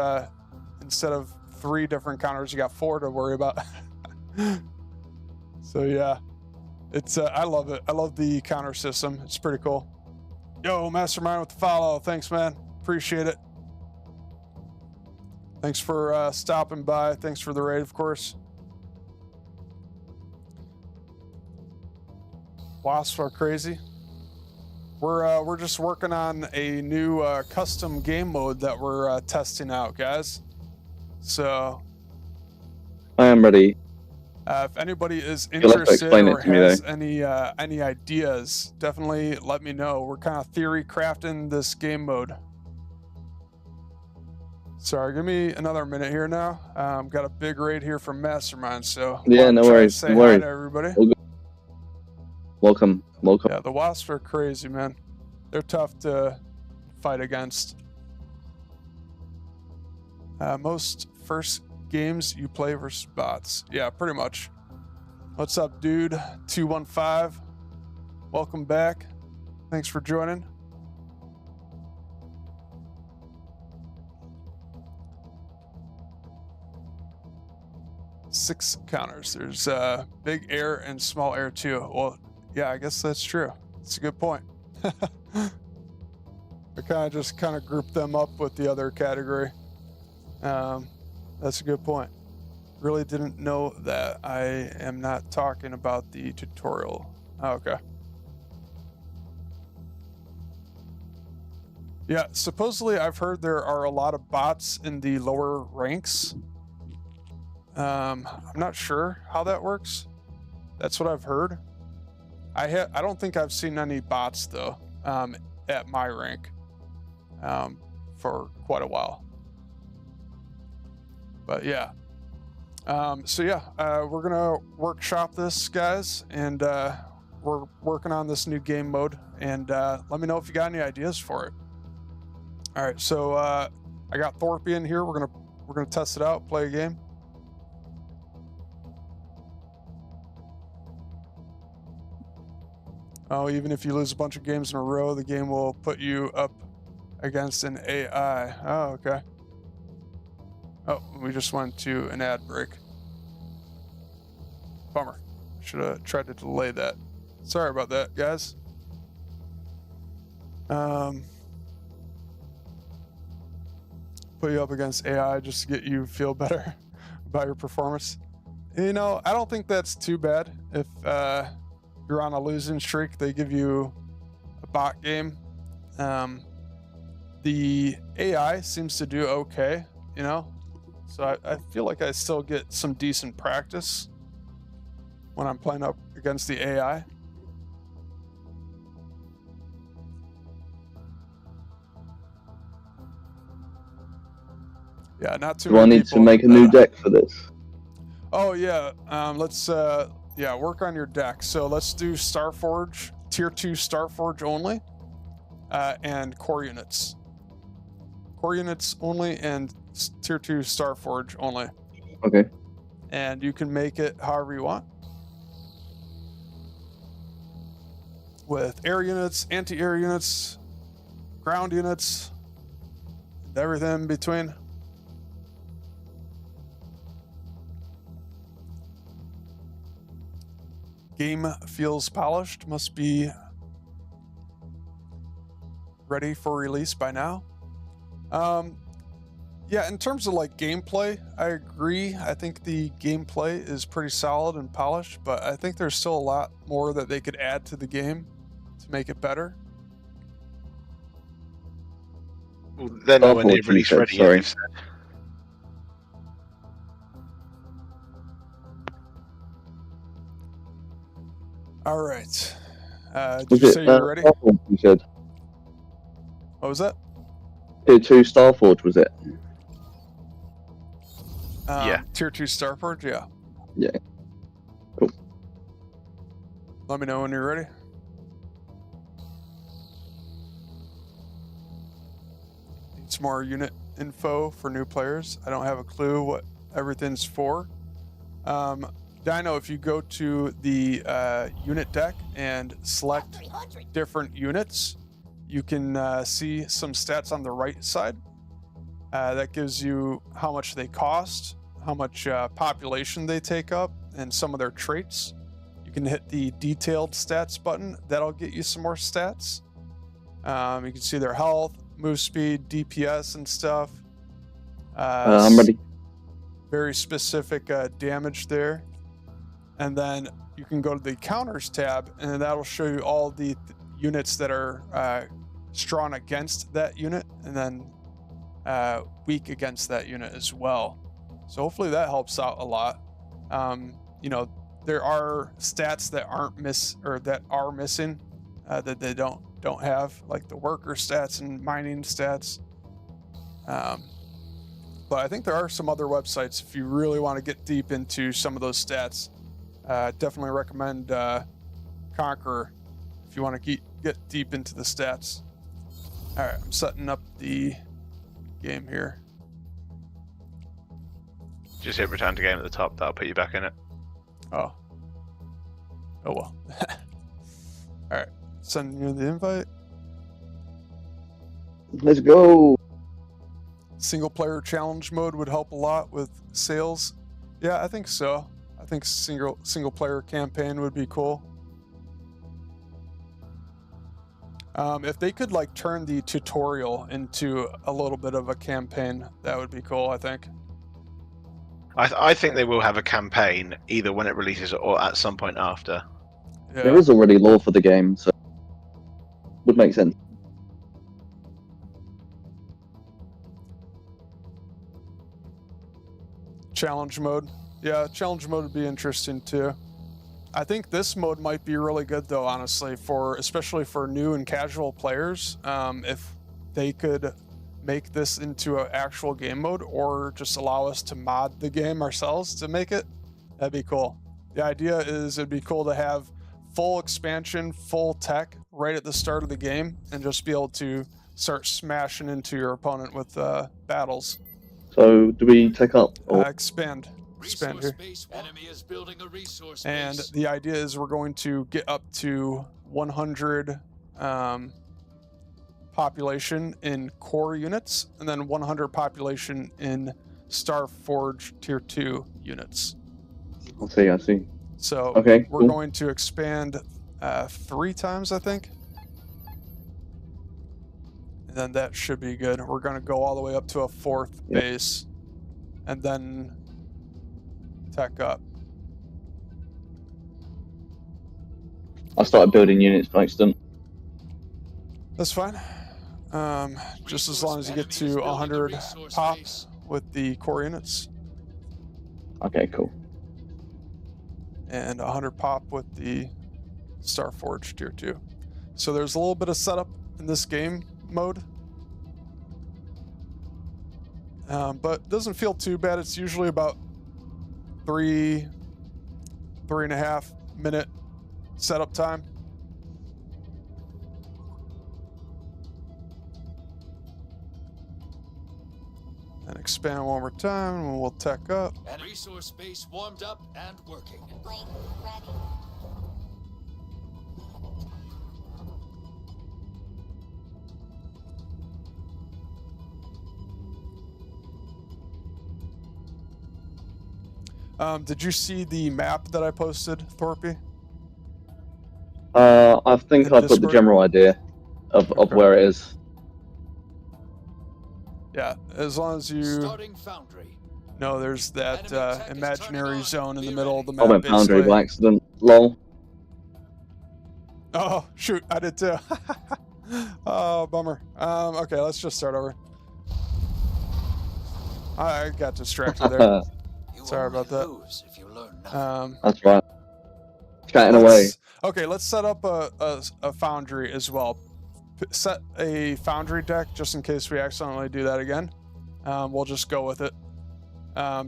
instead of 3 different counters, you got 4 to worry about. So yeah. It's I love it. I love the counter system. It's pretty cool. Yo, Mastermind with the follow. Thanks, man. Appreciate it. Thanks for stopping by. Thanks for the raid, of course. Wasps are crazy. We're just working on a new custom game mode that we're testing out, guys. So I am ready. If anybody is You'll have to interested explain it or to me, has though. any ideas, definitely let me know. We're kind of theory crafting this game mode. Sorry, give me another minute here now. Got a big raid here from Mastermind, so Yeah, no worries. Say No hi worries. to everybody. Welcome. Welcome. Yeah, the Wasps are crazy, man. They're tough to fight against. Most first games you play versus bots. Yeah, pretty much. What's up, dude? 215. Welcome back. Thanks for joining. Six counters. There's big air and small air too. Well, yeah, I guess that's true. It's a good point. I kind of grouped them up with the other category. That's a good point. Really didn't know that. I am not talking about the tutorial. Oh, okay. Yeah, supposedly I've heard there are a lot of bots in the lower ranks. I'm not sure how that works. That's what I've heard. I don't think I've seen any bots though, at my rank, for quite a while. But yeah. So yeah, we're gonna workshop this, guys, and we're working on this new game mode. And let me know if you got any ideas for it. All right, so I got Thorpe in here. We're gonna test it out, play a game. Oh, even if you lose a bunch of games in a row, the game will put you up against an AI. Oh, okay. Oh, we just went to an ad break. Bummer. Should have tried to delay that. Sorry about that, guys. Put you up against AI just to get you feel better about your performance. You know, I don't think that's too bad. If you're on a losing streak, they give you a bot game. The AI seems to do okay, you know? So I feel like I still get some decent practice when I'm playing up against the AI. Yeah, not too Do I many need people. to make a new deck for this? Oh yeah, let's work on your deck. So let's do Starforge, tier 2 Starforge only, and core units. Core units only and tier 2 Starforge only. Okay. And you can make it however you want. With air units, anti-air units, ground units, and everything in between. Game feels polished, must be ready for release by now. Yeah, in terms of like gameplay, I agree. I think the gameplay is pretty solid and polished, but I think there's still a lot more that they could add to the game to make it better. Well, they're nowhere near release ready yet, sorry. they've said. All right. Did you say you were ready? Starforge, you said? What was that? Tier 2 Starforge, was it? Yeah. Tier 2 Starforge, yeah. Yeah. Cool. Let me know when you're ready. Need some more unit info for new players. I don't have a clue what everything's for. Dino, if you go to the unit deck and select different units, you can see some stats on the right side. That gives you how much they cost, how much population they take up, and some of their traits. You can hit the detailed stats button. That'll get you some more stats. You can see their health, move speed, DPS, and stuff. I'm ready. Very specific damage there. And then you can go to the counters tab, and that'll show you all the units that are strong against that unit, and then weak against that unit as well. So hopefully that helps out a lot. You know, there are stats that are missing that they don't have, like the worker stats and mining stats. But I think there are some other websites if you really want to get deep into some of those stats. Definitely recommend Conqueror if you want to get deep into the stats. All right, I'm setting up the game here. Just hit return to game at the top, that'll put you back in it. Oh well. All right, sending you the invite. Let's go. Single player challenge mode would help a lot with sales. Yeah, I think so. I think single player campaign would be cool. If they could like turn the tutorial into a little bit of a campaign, that would be cool, I think. I think they will have a campaign either when it releases or at some point after. Yeah. There is already lore for the game, so would make sense. Challenge mode. Yeah, challenge mode would be interesting too. I think this mode might be really good though, honestly, especially for new and casual players. If they could make this into an actual game mode or just allow us to mod the game ourselves to make it, that'd be cool. The idea is it'd be cool to have full expansion, full tech right at the start of the game and just be able to start smashing into your opponent with battles. So do we take up? Or... Expand here. Enemy is building a resource And base. the idea is we're going to get up to 100 population in core units, and then 100 population in Starforge Tier 2 units. I see. So okay, we're cool. going to expand 3 times, I think. And then that should be good. We're going to go all the way up to a 4th base, and then tech up. I started building units by accident. That's fine. Just as long as you get to 100 pop with the core units. Okay, cool. And 100 pop with the Starforge Tier 2. So there's a little bit of setup in this game mode. but it doesn't feel too bad. It's usually about 3.5 minute setup time. And expand one more time, and we'll tech up. And resource base warmed up and working. Blink ready. Did you see the map that I posted, Thorpe? I think In I've got the Discord? general idea of Okay. where it is. Yeah, as long as you Starting foundry. know there's that Enemy tech is imaginary turning on. zone in the Be middle of the I map. went Foundry basically. by accident. Lol. Oh, shoot, I did too. Oh, bummer. Okay, let's just start over. I got distracted there. You Sorry only about that. lose if you learn nothing. That's right. Chatting away. Okay, let's set up a foundry as well. Set a foundry deck just in case we accidentally do that again. We'll just go with it.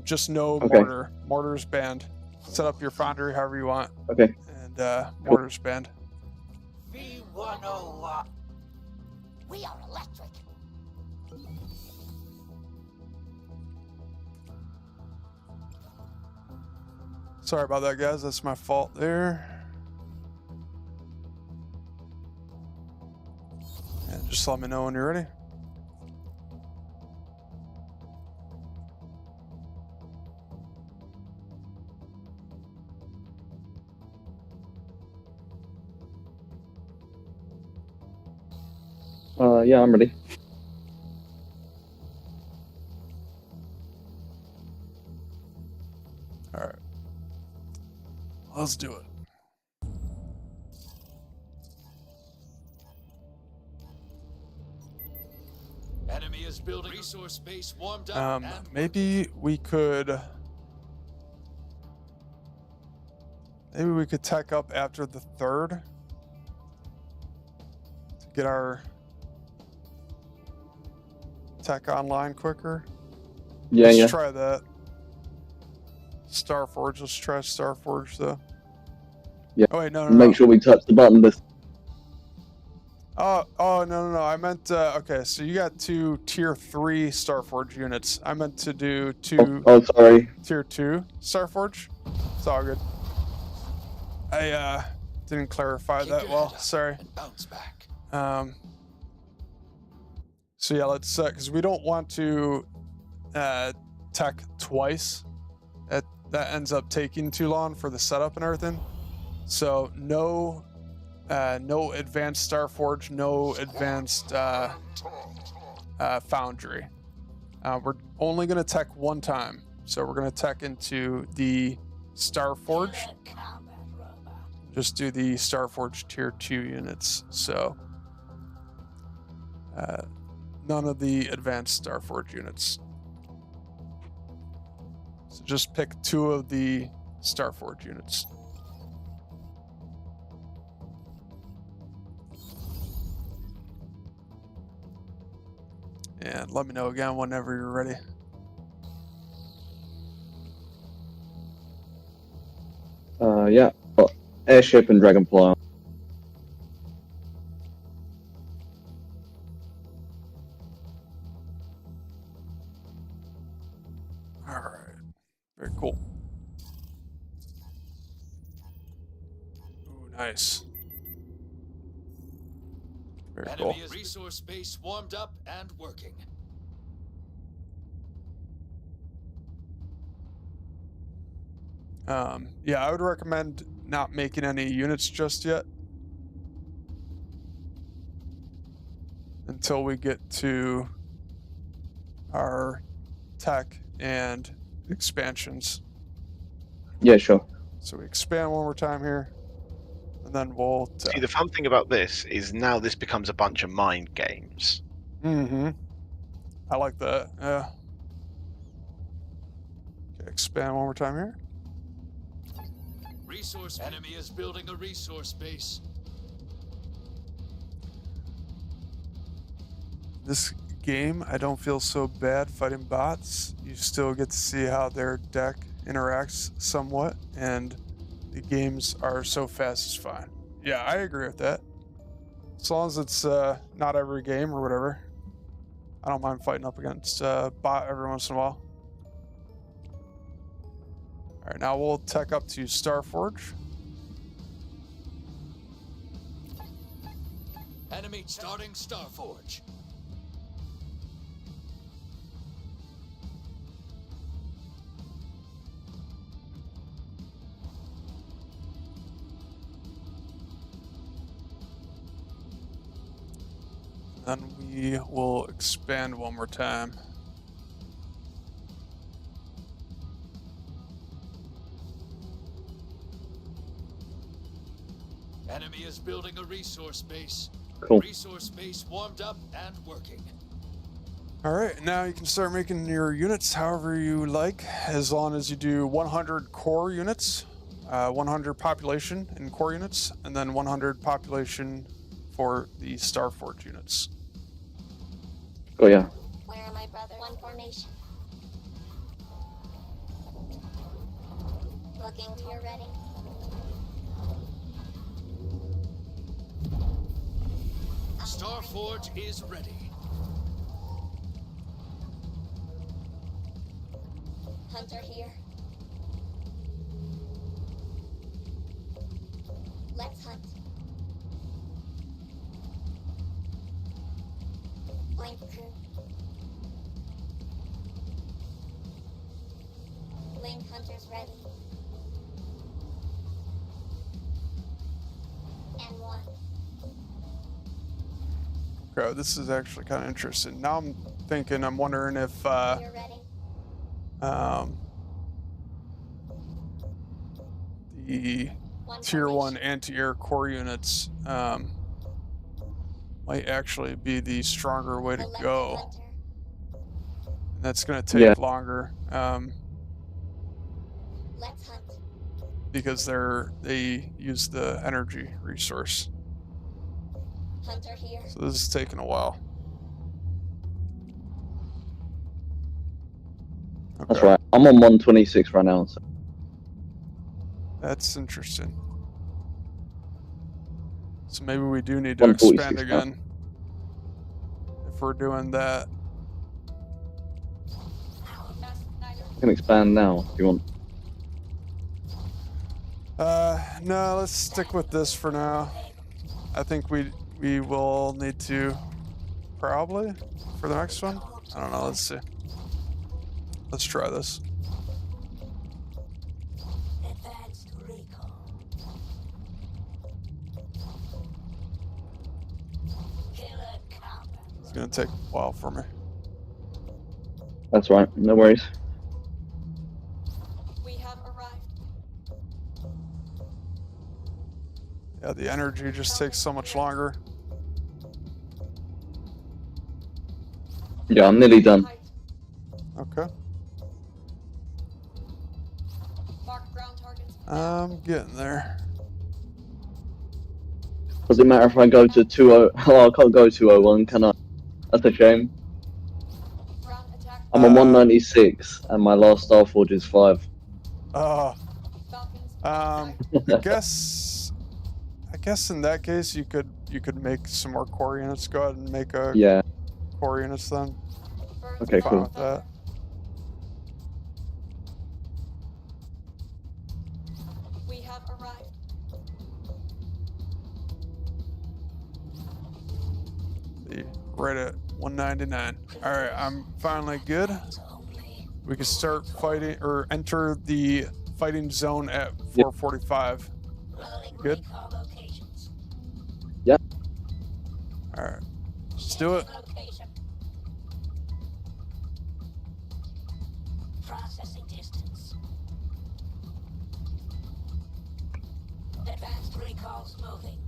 Just no Okay. mortar. Mortar's banned. Set up your foundry however you want. Okay. And mortar's banned. V101. We are electric. Sorry about that, guys. That's my fault there. And just let me know when you're ready. Yeah, I'm ready. All right. Let's do it. Enemy is building resource base warmed up and Maybe we could tech up after the third to get our tech online quicker. Yeah, Let's yeah. try that. Starforge. Let's try Starforge though. Yeah. Oh wait, no. Make sure we touch the button. Oh no. I meant okay. So you got 2 tier 3 Starforge units. I meant to do 2 Oh, sorry. tier 2 Starforge. It's all good. I didn't clarify Kick that your well. head up Sorry. and bounce back. So yeah, let's because we don't want to tech twice. That ends up taking too long for the setup and everything. So no advanced Starforge, no advanced Foundry. We're only gonna tech one time. So we're gonna tech into the Starforge. Just do the Starforge tier 2 units. So none of the advanced Starforge units. So just pick 2 of the Starforge units. And let me know again whenever you're ready. Yeah. Got airship and dragonfly. All right. Very cool. Ooh, nice. Very cool. Enemy is resource base warmed up and working. Yeah, I would recommend not making any units just yet until we get to our tech and expansions. Yeah, sure. So we expand one more time here, and then we'll See, the fun thing about this is now this becomes a bunch of mind games. Mm-hmm. I like that. Yeah. Okay, expand one more time here. Resource enemy is building a resource base. This game, I don't feel so bad fighting bots. You still get to see how their deck interacts somewhat, and the games are so fast it's fine. Yeah, I agree with that. As long as it's not every game or whatever. I don't mind fighting up against bot every once in a while. Alright, now we'll tech up to Starforge. Enemy starting Starforge. Then we will expand one more time. Enemy is building a resource base. Cool. Resource base warmed up and working. Alright, now you can start making your units however you like, as long as you do 100 core units, 100 population in core units, and then 100 population for the Starforge units. Oh yeah. Where are my brothers? One formation. Looking to your ready. Starforge is ready. Hunter here. Let's hunt. Blink crew. Blink hunters ready. And one. Okay, this is actually kind of interesting. Now I'm wondering if You're ready. the One tier 1 formation. anti-air core units might actually be the stronger way to Electric go. hunter. That's going to take Yeah. longer Let's hunt. because they use the energy resource. Hunter here. So this is taking a while. That's Okay, right. I'm on 126 right now. So. that's interesting. So maybe we do need to 146 expand now. again if we're doing that. I can expand now if you want. No, let's stick with this for now. I think we will need to probably for the next one. I don't know. Let's see. Let's try this. Advanced recall. Killer combat. It's gonna take a while for me. That's right. No worries. We have arrived. Yeah, the energy just takes so much longer. Yeah, I'm nearly done. Height. Okay. Mark ground targets. I'm getting there. Does it matter if I go to 20? Oh, I can't go 201, can I? That's a shame. Ground attack. I'm on 196, and my last Starforge is 5. Falcons. I guess in that case you could make some more core units. Go ahead and make a Yeah. core units then. Birds Okay, Fine cool. with that. We have arrived. See, right at 199. All right, I'm finally good. We can start fighting or enter the fighting zone at 445. Good. Yep. All right, let's do it. Location. Processing distance. Advanced recalls moving.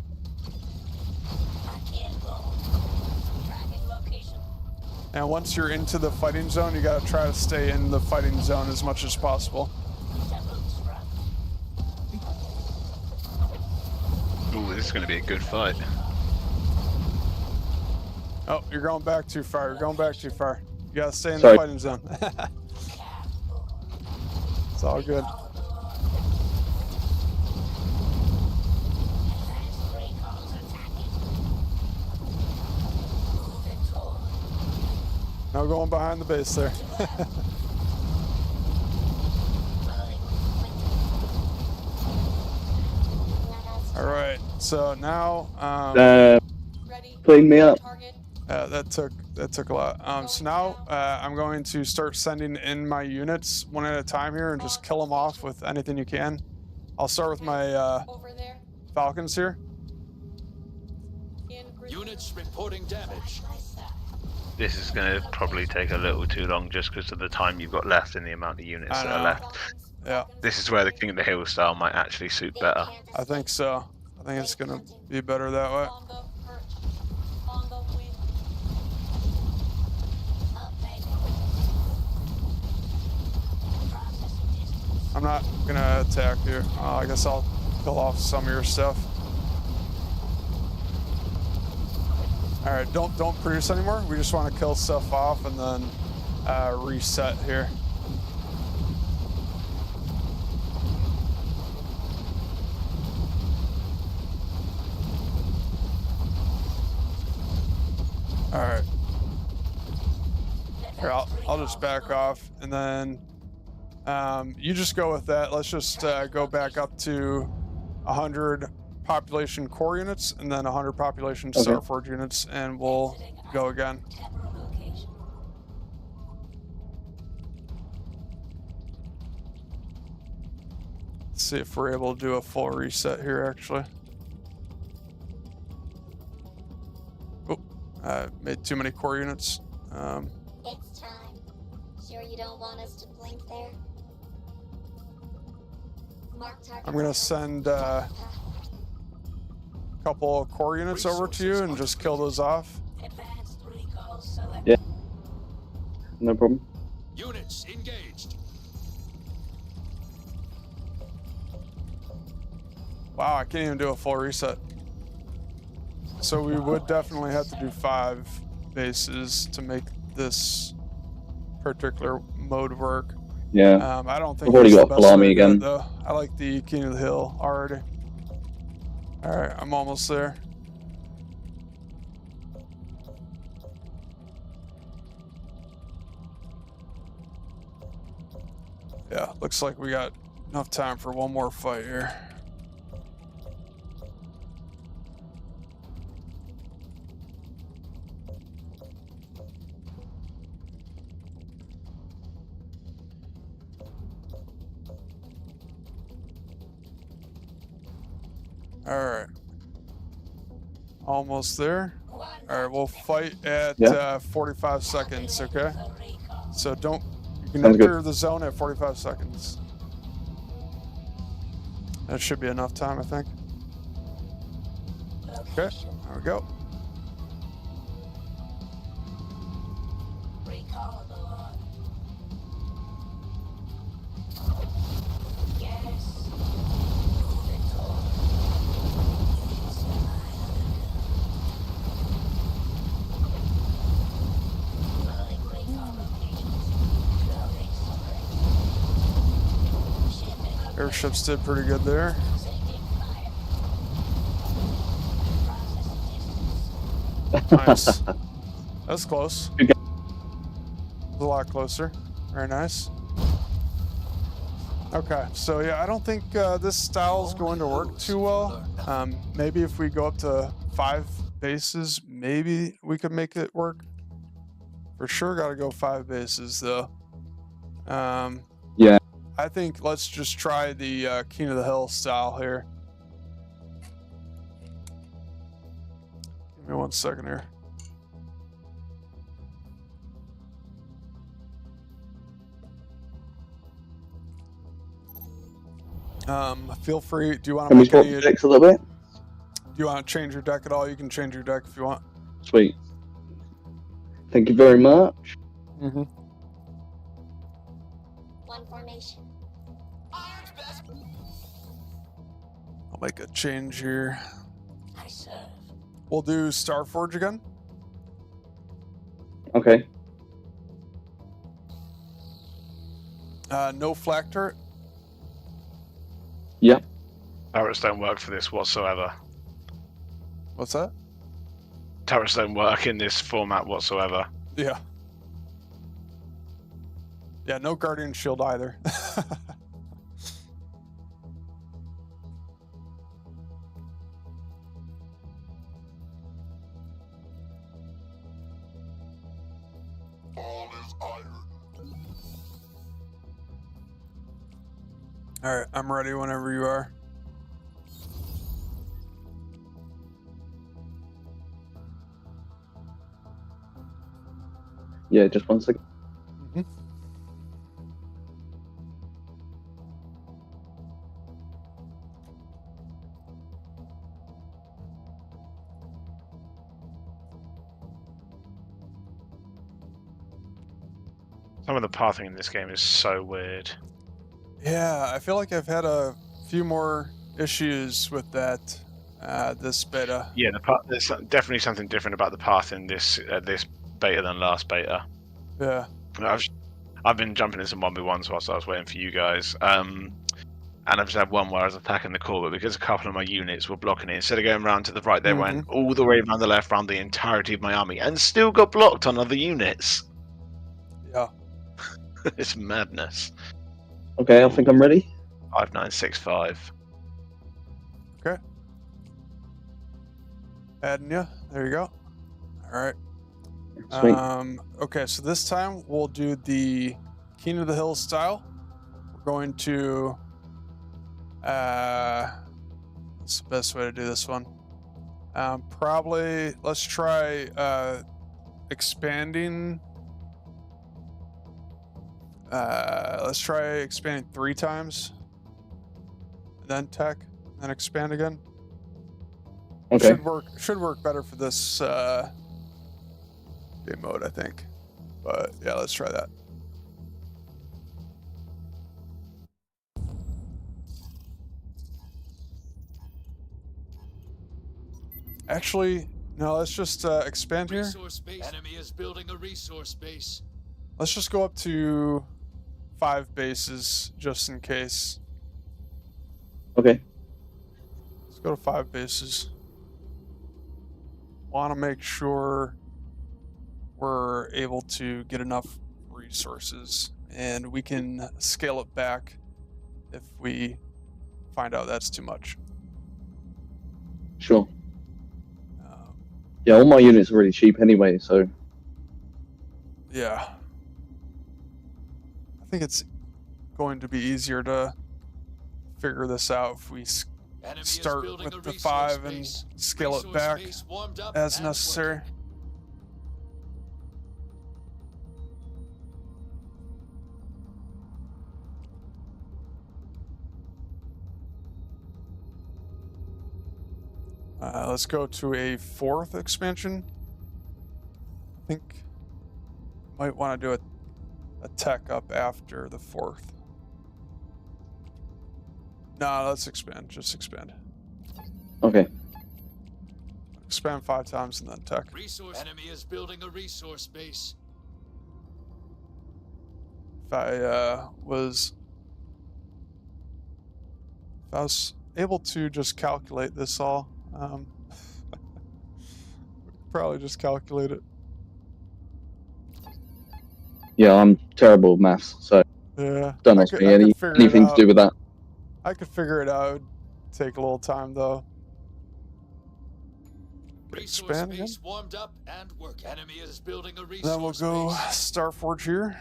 I can't go. Tracking location. And once you're into the fighting zone, you gotta try to stay in the fighting zone as much as possible. Ooh, this is going to be a good fight. Oh, you're going back too far. You're going back too far. You gotta stay in Sorry. the fighting zone. It's all good. Advanced recons attacking. Moving toward. No going behind the base there. All right. So now, Ready. Clean me up. Target. that took a lot. So now I'm going to start sending in my units one at a time here and just kill them off with anything you can. I'll start with my Over there. Falcons here. In Units reporting damage. This is going to probably take a little too long just because of the time you've got left and the amount of units I that are know. left. Yeah, This is where the King of the Hill style might actually suit better. I think so. I think it's gonna be better that way. On the perch. On the wing. I'm not gonna attack you. I guess I'll kill off some of your stuff. All right, don't produce anymore. We just want to kill stuff off and then reset here. All right. Here, I'll just back off and then you just go with that. Let's just go back up to 100 population core units and then 100 population Okay. Starforge units, and we'll go again. Temporal location. Let's see if we're able to do a full reset here, actually. Oh, I made too many core units. It's time. Sure you don't want us to blink there? Mark target. I'm gonna send a couple of core units over to you and just kill those off. Advanced recon select. Yeah. No problem. Units engaged. Wow, I can't even do a full reset. So we would definitely have to do 5 bases to make this particular mode work. Yeah. I don't think I've already it's the got best way Palami to do it, again. though. I like the King of the Hill already. All right, I'm almost there. Yeah, looks like we got enough time for one more fight here. All right. Almost there. All right, we'll fight at Yeah. 45 seconds, okay? So don't, you can Sounds good. enter the zone at 45 seconds. That should be enough time, I think. Okay, there we go. Recall the log. Yes. Moving toward. It's loading recon locations. Loading separate. Shipping up. Airships did pretty good there. Taking fire. Processing distance. Nice. That's close. Good A lot closer. Very nice. Okay, so yeah, I don't think this style is going to work too well. Maybe if we go up to 5 bases, maybe we could make it work. For sure, got to go 5 bases though. Yeah. I think let's just try the King of the Hill style here. Give me 1 second here. Feel free. Do you want to Can we make swap any? the decks a little bit? Do you want to change your deck at all? You can change your deck if you want. Sweet. Thank you very much. Mm-hmm. One formation. I'll make a change here. I serve. We'll do Starforge again. Okay. No flak turret. Yeah. Turrets don't work for this whatsoever. What's that? Turrets don't work in this format whatsoever. Yeah. Yeah, no guardian shield either. All is iron. All right, I'm ready whenever you are. Yeah, just 1 second. Mm-hmm. Some of the pathing in this game is so weird. Yeah, I feel like I've had a few more issues with that this beta. Yeah, there's definitely something different about the path in this beta than last beta. Yeah. I've been jumping into 1v1s whilst I was waiting for you guys. And I've just had one where I was attacking the core, but because a couple of my units were blocking it, instead of going round to the right, they went all the way around the left, around the entirety of my army, and still got blocked on other units. Yeah. It's madness. Okay, I think I'm ready. 5965. Okay. Adding you. There you go. All right. Sweet. Okay, so this time we'll do the King of the Hill style. We're going to what's the best way to do this one? Probably let's try expanding. Let's try expanding 3 times, and then tech, then expand again. Okay. Should work better for this game mode, I think. But yeah, let's try that. Actually, no, let's just expand here. Resource base. Enemy is building a resource base. Let's just go up to 5 bases just in case. Okay. Let's go to 5 bases. Want to make sure we're able to get enough resources, and we can scale it back if we find out that's too much. Sure. Yeah, all my units are really cheap anyway, so. Yeah. I think it's going to be easier to figure this out if we start with the 5 and scale it back as necessary. Let's go to a 4th expansion. I think might want to do a tech up after the 4th. No, let's expand. Just expand. Okay. Expand 5 times and then tech. Resource enemy is building a resource base. If I was able to just calculate this all, probably just calculate it. Yeah, I'm terrible at maths, so Yeah. don't ask me anything to do with that. I could figure it out. It'd take a little time though. Resource Expand again. base warmed up and work. Enemy is building a resource Then we'll go base. Starforge here.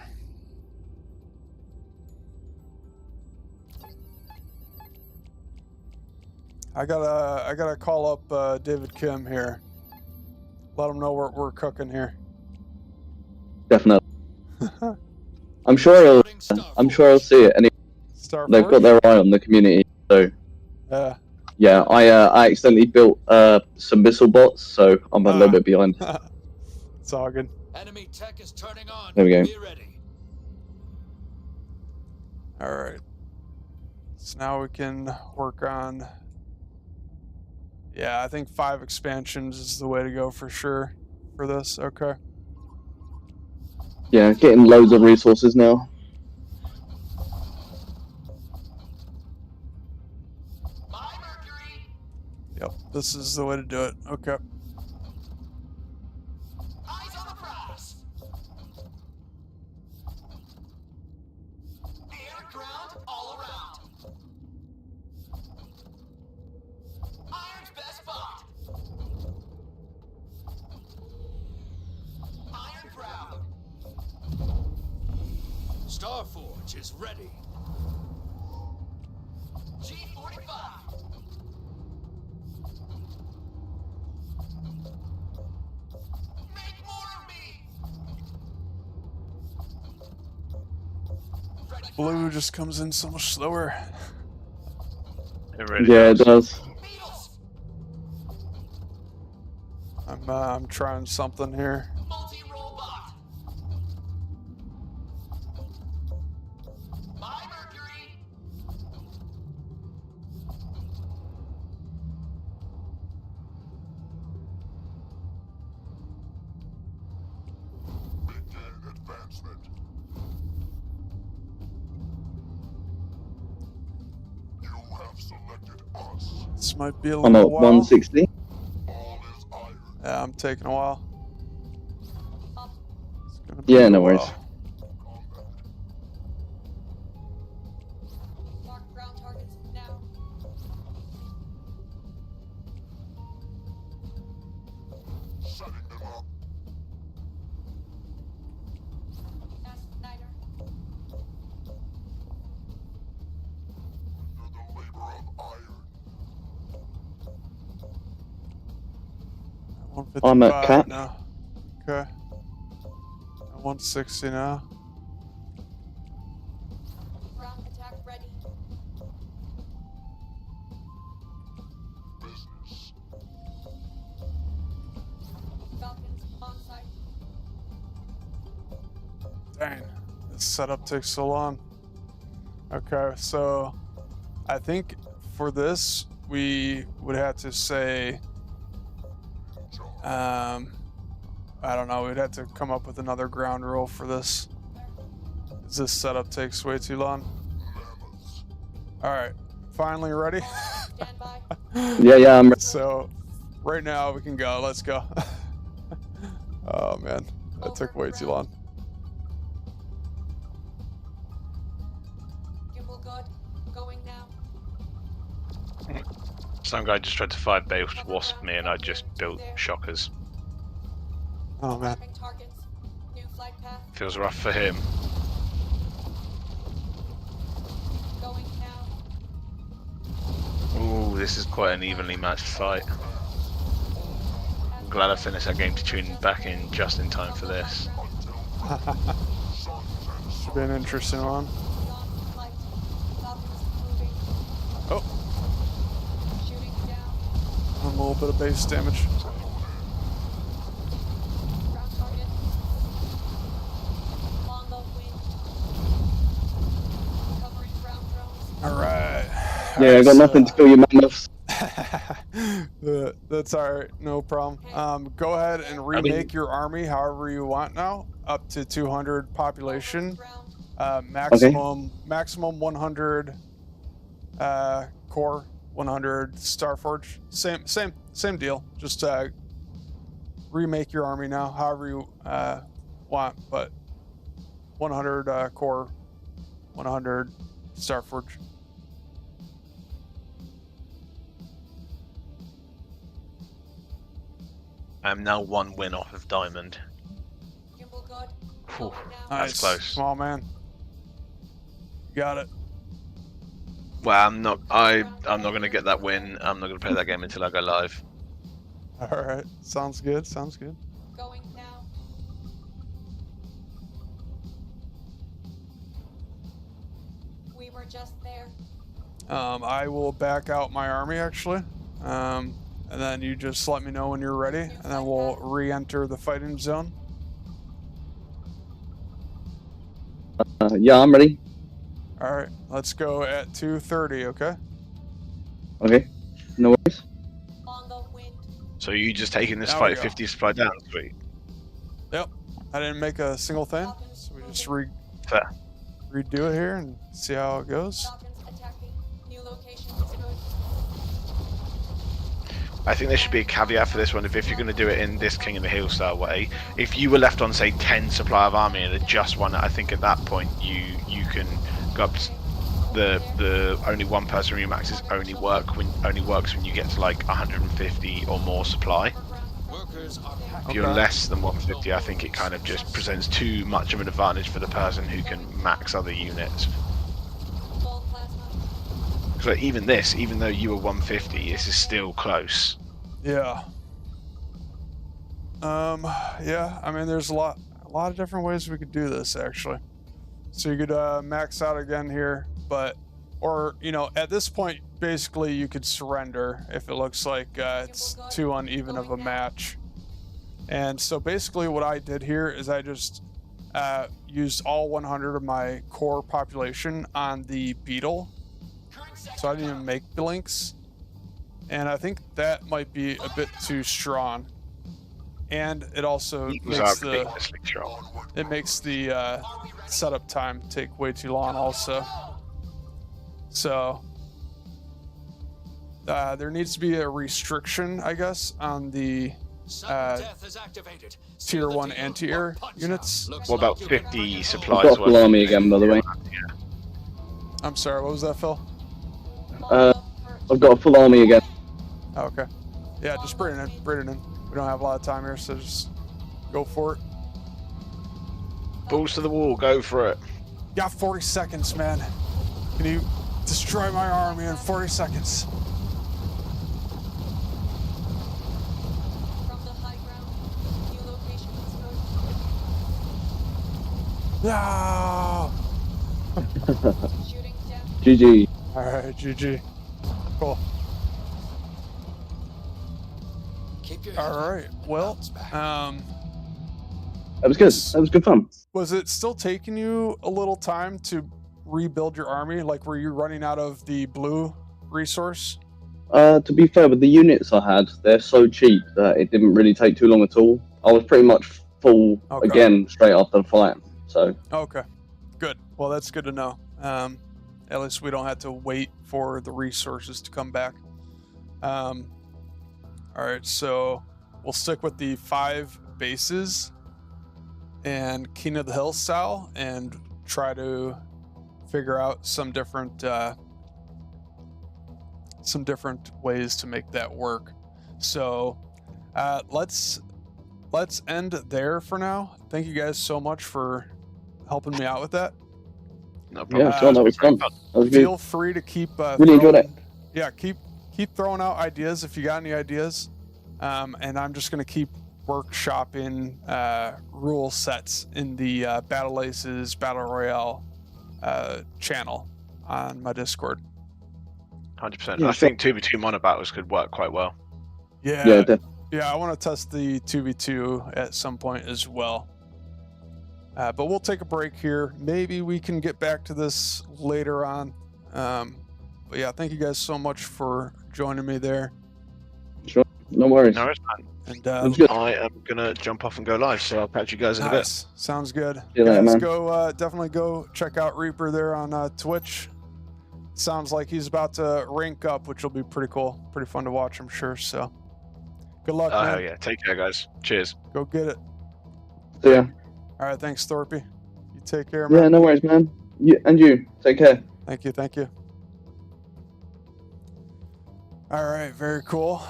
I gotta call up David Kim here. Let him know what we're cooking here. Definitely. I'm sure he'll see it. And Starforge? they've got their eye on the community, so. Yeah. Yeah, I accidentally built some missile bots, so I'm a little bit behind. It's all good. Enemy tech is turning on. There we go. Be ready. All right. So now we can work on. Yeah, I think 5 expansions is the way to go for sure for this. Okay. Yeah, getting loads of resources now. My Mercury. Yep, this is the way to do it. Okay. Eyes on the prize. Air, ground, all around. Iron's best spot. Iron proud. Starforge is ready. G45. Make more of me. Ready for Blue just comes in so much slower. It really Yeah, it does. does. Beetles. I'm trying something here. Multi-robot. My Mercury. Begin advancement. You have selected us. This might be a I'm little at while. 160. All is iron. Yeah, I'm taking a while. Up. It's gonna be Yeah, a no while. worries. Combat. Mark ground targets now. Setting them up. Ask Snyder. Under the labor of iron. 155 I'm at cap. now. Okay. At 160 now. Ground attack ready. Business. Falcons on site. Dang, this setup takes so long. Okay, so I think for this we would have to say, I don't know, we'd have to come up with another ground rule for this. This setup takes way too long. Mammoths. All right, finally ready. Stand by. Yeah, I'm ready. So right now we can go. Let's go. Oh man, that took way too long. Gimbal good. Going now. Some guy just tried to fire Bait Wasp me and I just built shockers. Oh man. Mapping targets. New flight path. Feels rough for him. Going now. Ooh, this is quite an evenly matched fight. I'm glad I finished that game to tune back in just in time for this. Should be an interesting one. Beyond flight. Falcons moving. Oh, Shooting down. a little bit of base damage. Ground target. On the wind. Covering ground drones. All right. Yeah, I got nothing to kill you mammoths. That's all right, no problem. Go ahead and remake your army however you want now, up to 200 population. Ground. Maximum 100 core, 100 Starforge. Same deal. Just remake your army now, however you want, but 100 core, 100 Starforge. I'm now one win off of Diamond. Gimbal good. Whew, Going now. that's close. Come on, man. You got it. Well, I'm not gonna get that win. I'm not gonna play that game until I go live. All right. Sounds good. Sounds good. Going now. We were just there. I will back out my army actually. And then you just let me know when you're ready, and then we'll re-enter the fighting zone. Yeah, I'm ready. All right, let's go at 2:30. Okay. Okay, no worries. On the wind. So you just taking this There we fight go. 50 supply down, sweet. Yep. I didn't make a single thing, so we just redo it here and see how it goes. Falcons attacking. New location discovered. I think there should be a caveat for this one. If you're going to do it in this King of the Hill style way, if you were left on say 10 supply of army and had just won it, I think at that point you can go up to the only one person remaxes only works when you get to like 150 or more supply. Workers are If you're less than 150, I think it kind of just presents too much of an advantage for the person who can max other units. Full plasma. So even this, even though you were 150, this is still close. Yeah. Yeah. I mean, there's a lot of different ways we could do this actually. So you could max out again here, or you know, at this point, basically you could surrender if it looks like it's too uneven of a match. And so basically, what I did here is I just used all 100 of my core population on the beetle. So I didn't even make the links. And I think that might be a bit too strong. And it also makes the setup time take way too long also. So there needs to be a restriction, I guess, on the tier 1 anti-air units. What about 50 I've supplies? got full army again, by the way. I'm sorry, what was that, Phil? I've got a full army again. Oh, okay. Yeah, just bring it in. Bring it in. We don't have a lot of time here, so just go for it. Balls to the wall, go for it. You got 40 seconds, man. Can you destroy my army in 40 seconds? From the high ground. New location discovered. No! Shooting down. GG. Alright, GG. Cool. Keep your Alright, well, That was good. That was good fun. was it still taking you a little time to rebuild your army? Like, were you running out of the blue resource? To be fair, with the units I had, they're so cheap that it didn't really take too long at all. I was pretty much full again straight after the fight. So. Okay, good. Well, that's good to know. At least we don't have to wait for the resources to come back. All right, so we'll stick with the 5 bases and King of the Hill style and try to figure out some different ways to make that work. So let's end there for now. Thank you guys so much for helping me out with that. No problem. Yeah, sure, that was fun. That was good. Feel free to keep really enjoyed it. Yeah, keep throwing out ideas if you got any ideas. And I'm just gonna keep workshopping rule sets in the Battle Aces Battle Royale channel on my Discord. 100%. I think 2v2 mono battles could work quite well. Yeah, I want to test the 2v2 at some point as well. But we'll take a break here. Maybe we can get back to this later on. But yeah, thank you guys so much for joining me there. Sure, no worries. No worries, man. And I am gonna jump off and go live, so I'll catch you guys in a bit. Sounds good. See you later, Guys, man. go definitely go check out Reaper there on Twitch. Sounds like he's about to rank up, which will be pretty cool, pretty fun to watch, I'm sure. So, good luck, Oh man. hell yeah! Take care, guys. Cheers. Go get it. See ya. All right, thanks, Thorpe. You take care, man. Yeah, no worries, man. You take care. Thank you, thank you. All right, very cool.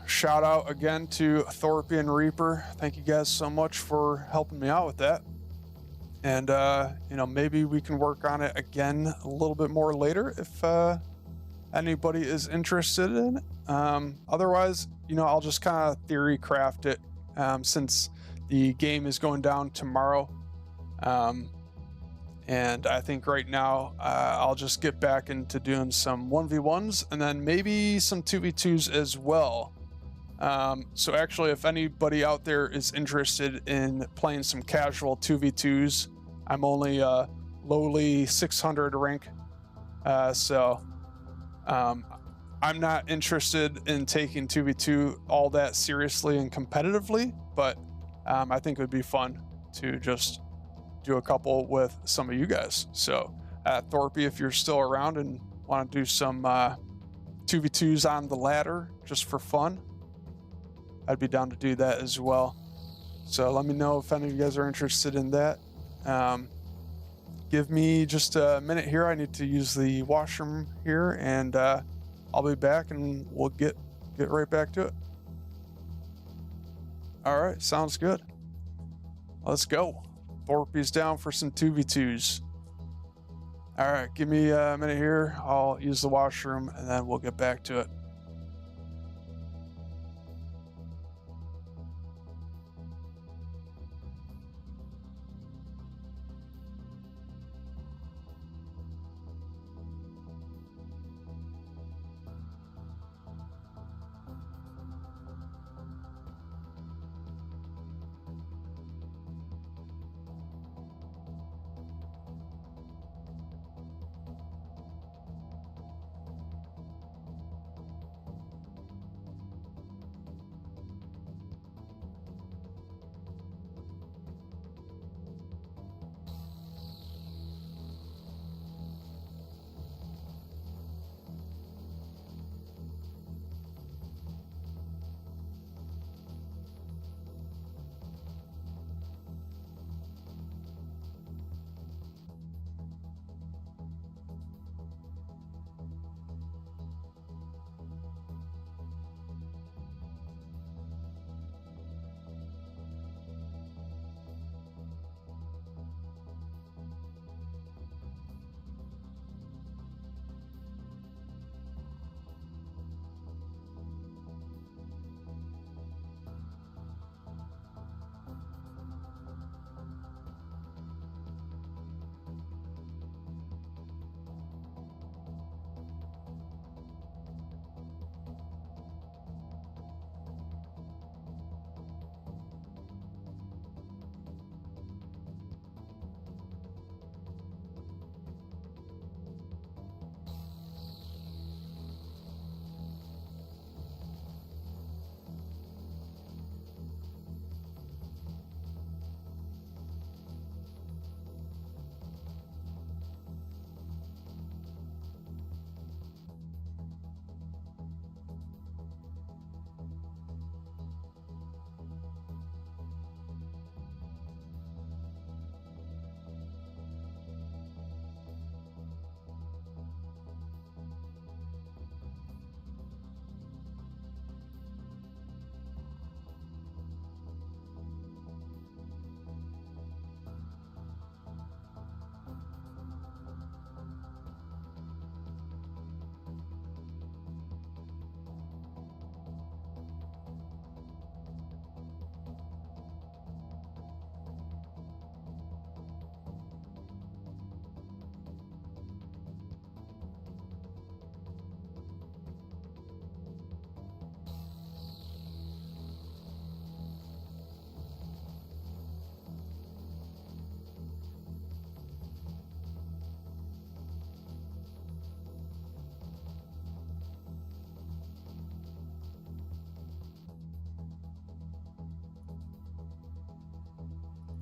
Shout out again to Thorpe and Reaper. Thank you guys so much for helping me out with that. And maybe we can work on it again a little bit more later if anybody is interested in it. Otherwise, I'll just kind of theory craft it since the game is going down tomorrow. And I think right now I'll just get back into doing some 1v1s and then maybe some 2v2s as well. So actually, if anybody out there is interested in playing some casual 2v2s, I'm only lowly 600 rank. So I'm not interested in taking 2v2 all that seriously and competitively, but I think it would be fun to just do a couple with some of you guys. So, Thorpe, if you're still around and want to do some 2v2s on the ladder just for fun, I'd be down to do that as well. So let me know if any of you guys are interested in that. Give me just a minute here. I need to use the washroom here, and I'll be back, and we'll get right back to it. All right, sounds good. Let's go. Thorpe's down for some 2v2s. All right, give me a minute here. I'll use the washroom, and then we'll get back to it.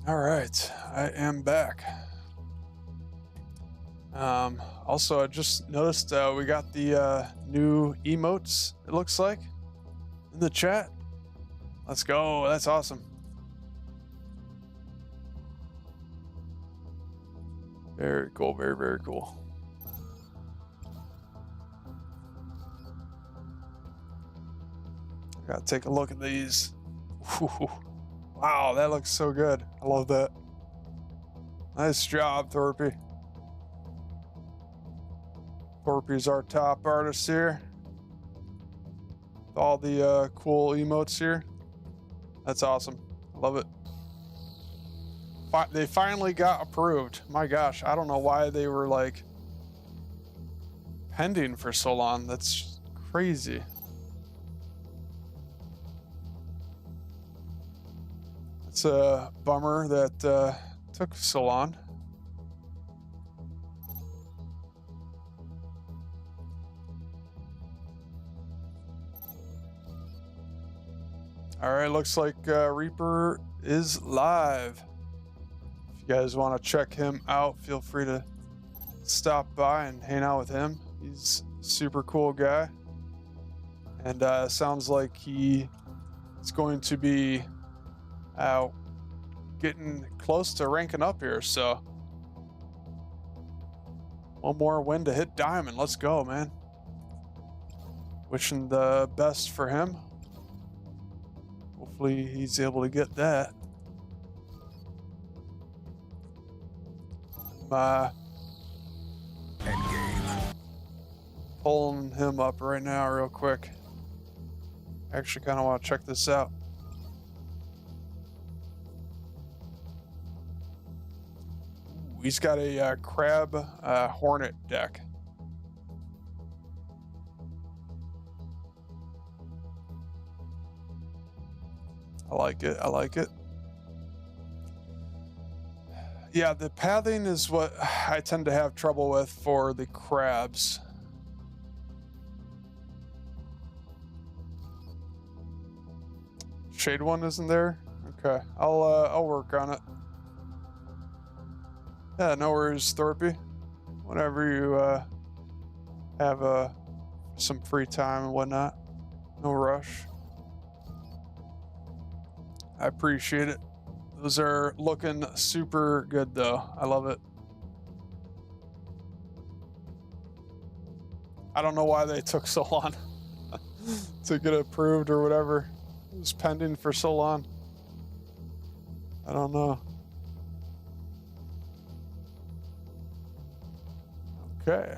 All right, I am back. Also, I just noticed we got the new emotes, it looks like, in the chat. Let's go, that's awesome. Very cool, very, very cool. Gotta take a look at these. Whew. Wow, that looks so good. I love that. Nice job, Thorpe. Thorpe's our top artist here. All the cool emotes here. That's awesome. I love it. They finally got approved. My gosh, I don't know why they were like pending for so long. That's crazy. It's a bummer that took so long. All right, looks like Reaper is live. you guys want to check him out, feel free to stop by and hang out with him. He's a super cool guy. And sounds like he is going to be getting close to ranking up here. So one more win to hit diamond. Let's go, man. Wishing the best for him. Hopefully he's able to get that. Pulling him up right now real quick. I actually kind of want to check this out. Ooh, he's got a crab hornet deck. I like it. I like it. Yeah, the pathing is what I tend to have trouble with for the crabs. Shade one isn't there? Okay, I'll work on it. Yeah, no worries, Thorpe. Whenever you have some free time and whatnot, no rush. I appreciate it. Those are looking super good, though. I love it. I don't know why they took so long to get approved or whatever. It was pending for so long. I don't know. Okay,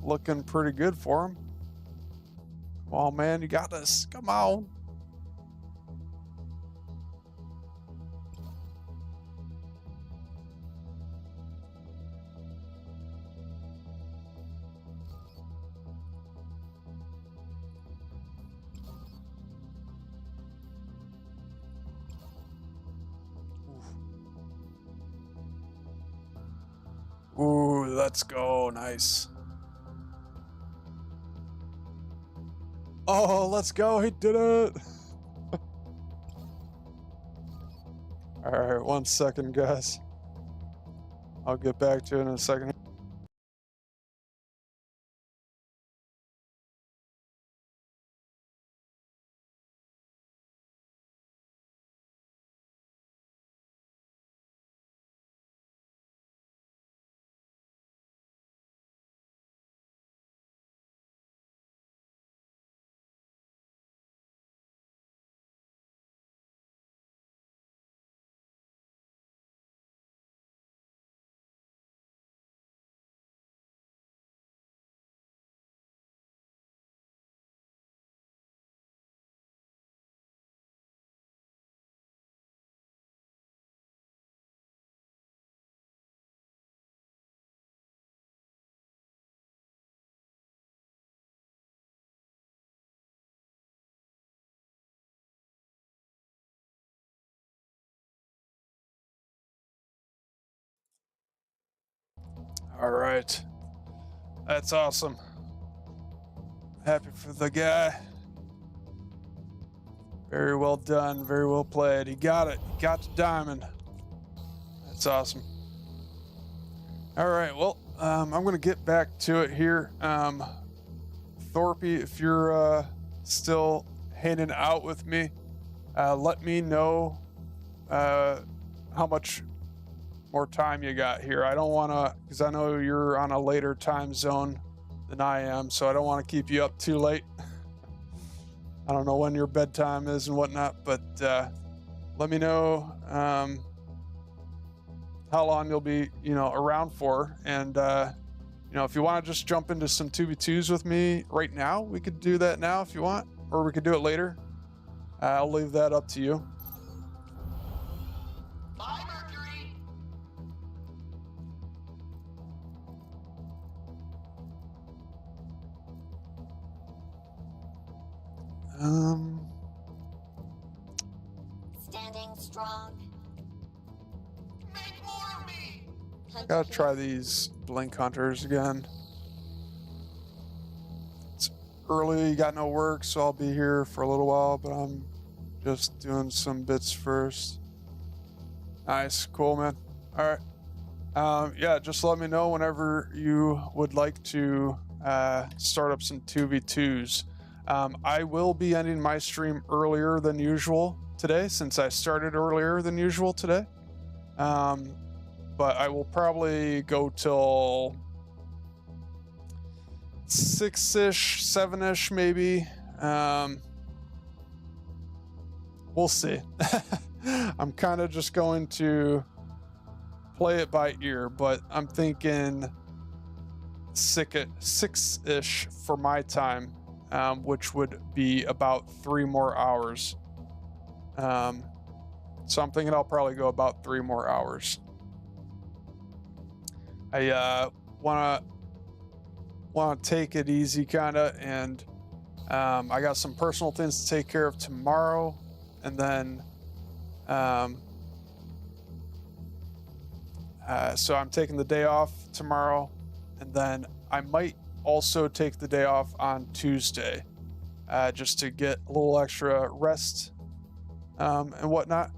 looking pretty good for him. Come on, man, you got this. Come on. Ooh, let's go. Nice. Oh, let's go. He did it. All right, 1 second, guys. I'll get back to it in a second. All right. That's awesome. Happy for the guy. Very well done. Very well played. He got it. He got the diamond. That's awesome. All right. Well, I'm going to get back to it here. Thorpe, if you're still hanging out with me, let me know how much more time you got here. I don't want to, because I know you're on a later time zone than I am, so I don't want to keep you up too late. I don't know when your bedtime is and whatnot, but let me know how long you'll be, around for. And, if you want to just jump into some 2v2s with me right now, we could do that now if you want, or we could do it later. I'll leave that up to you. Bye, Mercury. Standing strong. Make more of me. Gotta try these blink hunters again. It's early, you got no work, so I'll be here for a little while, but I'm just doing some bits first. Nice, cool, man. All right. Yeah, just let me know whenever you would like to start up some 2v2s. I will be ending my stream earlier than usual today since I started earlier than usual today. But I will probably go till 6-ish, 7-ish maybe. We'll see. I'm kind of just going to play it by ear, but I'm thinking 6-ish for my time, which would be about 3 more hours. So I'm thinking I'll probably go about 3 more hours. I wanna take it easy kinda, and I got some personal things to take care of tomorrow, and then so I'm taking the day off tomorrow, and then I might also take the day off on Tuesday, just to get a little extra rest and whatnot,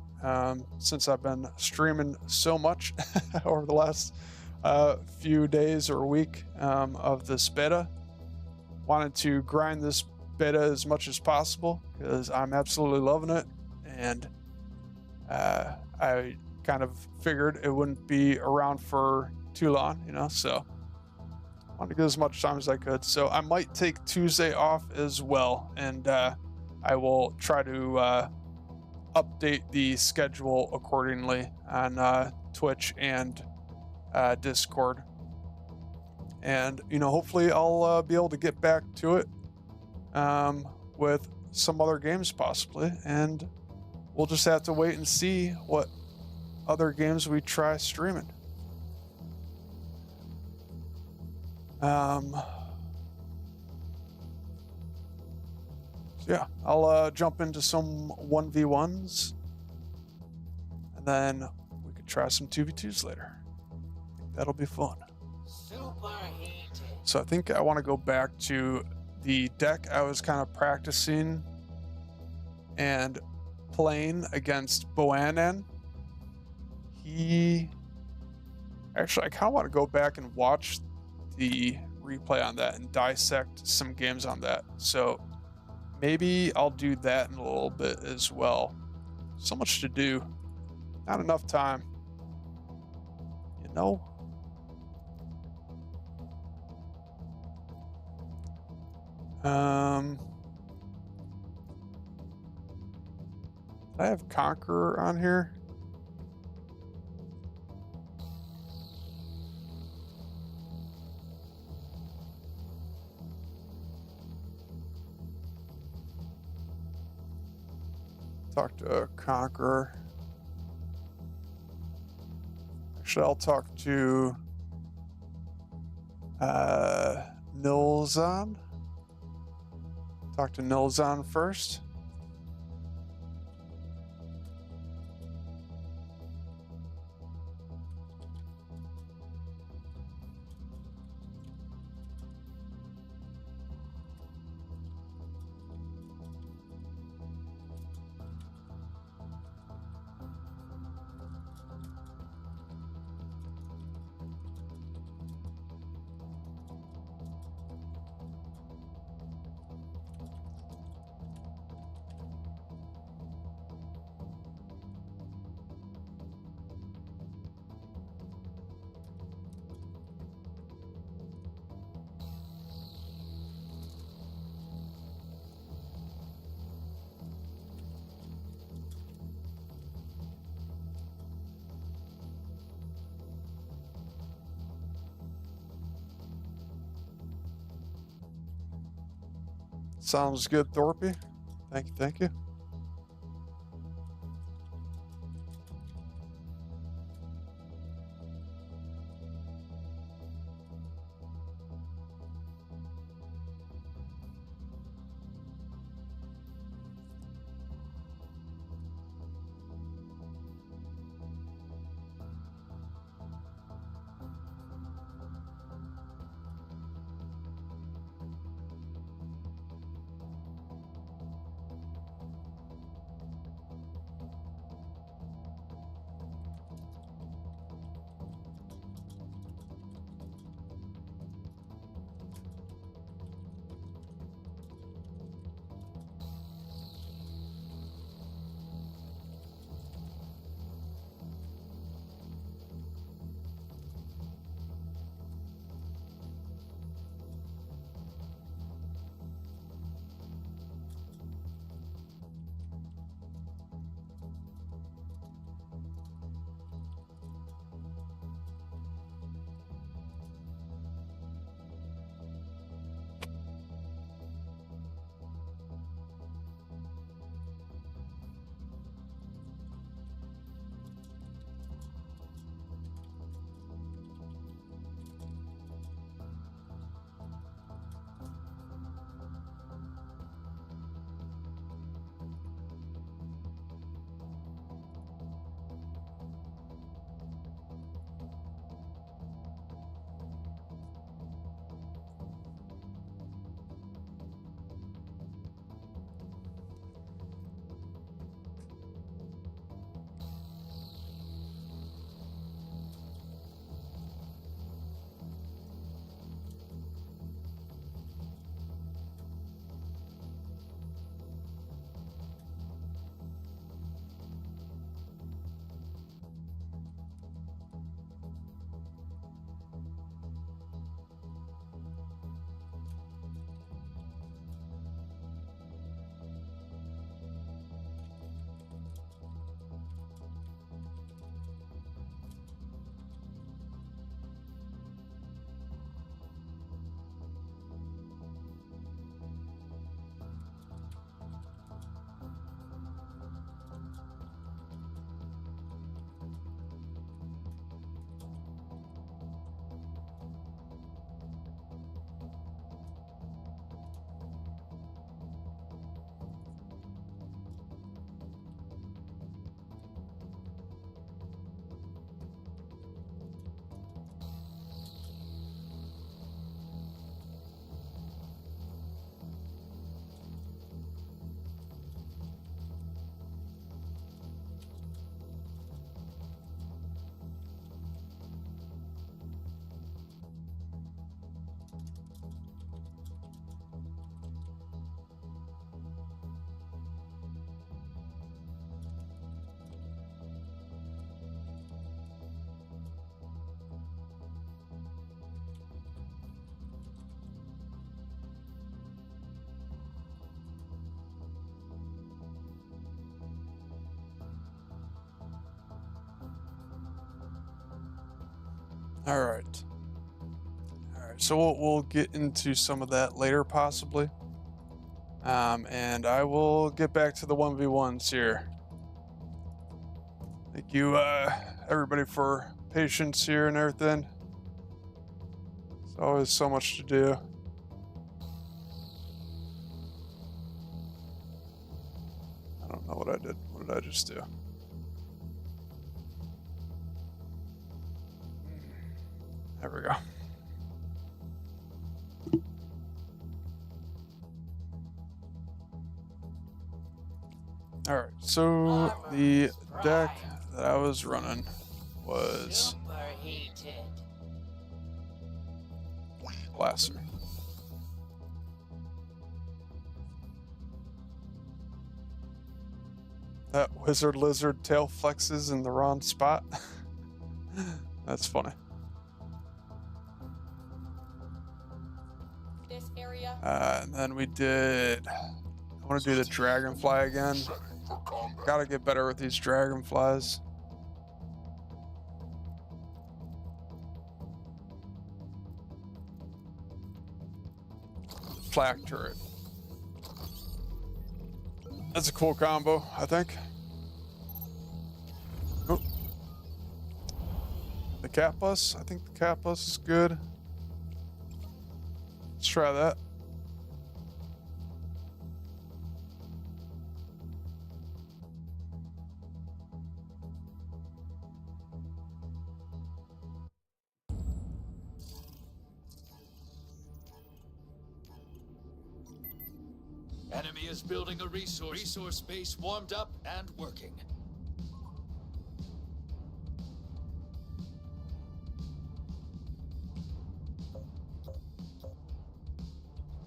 since I've been streaming so much over the last few days or week of this beta. Wanted to grind this beta as much as possible because I'm absolutely loving it, and I kind of figured it wouldn't be around for too long, you know, so I wanted to get as much time as I could. So I might take Tuesday off as well, and I will try to update the schedule accordingly on Twitch and Discord. And, you know, hopefully I'll be able to get back to it with some other games possibly, and we'll just have to wait and see what other games we try streaming. So yeah, I'll jump into some 1v1s, and then we could try some 2v2s later. I think that'll be fun. So I think I want to go back to the deck I was kind of practicing and playing against Boanan. Actually, I kind of want to go back and watch the replay on that and dissect some games on that. So maybe I'll do that in a little bit as well. So much to do. Not enough time. You know? Did I have Conqueror on here? Talk to Conqueror. Actually, I'll talk to Nilzon. Talk to Nilzon first. Sounds good, Thorpe. Thank you, thank you. All right. So we'll get into some of that later, possibly. And I will get back to the 1v1s here. Thank you, everybody, for patience here and everything. It's always so much to do. I don't know what I did. What did I just do? There we go. All right, so the deck that I was running was Blaster. That wizard lizard tail flexes in the wrong spot. That's funny. This area. And then we did. I want to do the dragonfly again. Gotta get better with these dragonflies. Flak turret. That's a cool combo, I think. Oh. The cat bus. I think the cat bus is good. Let's try that. Enemy is building a resource base warmed up and working.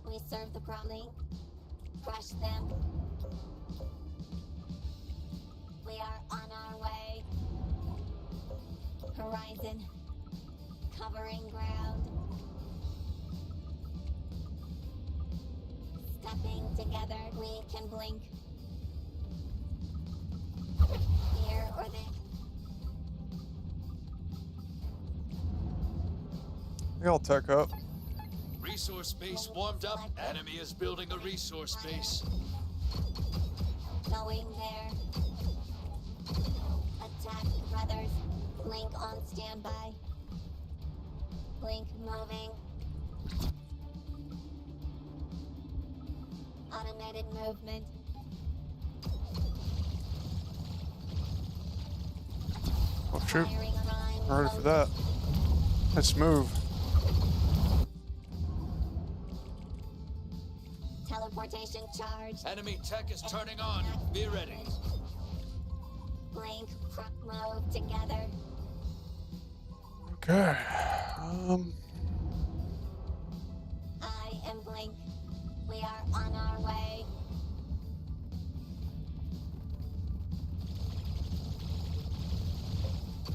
We serve the promptly. Crush them. We are on our way. Horizon. Covering ground. Stepping together, we can blink. Here or there. I'll tech up. Resource base warmed up. Enemy is building a resource base. Going there. Attack brothers. Blink on standby. Blink moving. Automated movement. Oh shoot. Firing prime. I'm ready for that. Let's move. Teleportation charge. Enemy tech is turning on. Be ready. Blink, move together. Okay. I am Blink. We are on our way.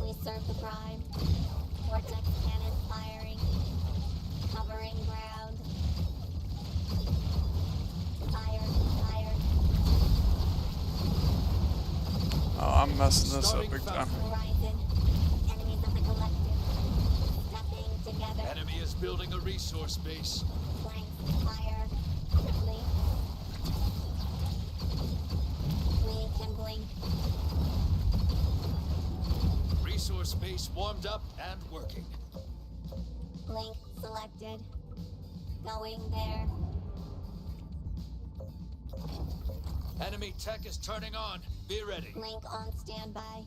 We serve the prime. Vortex cannon firing. Covering ground. Fire, fire. Oh, I'm messing this up big time. Horizon. Enemies of the collective. Stepping together. Enemy is building a resource base. Blink, fire. Blink. We can blink. Resource base warmed up and working. Blink selected. Going there. Enemy tech is turning on. Be ready. Blink on standby.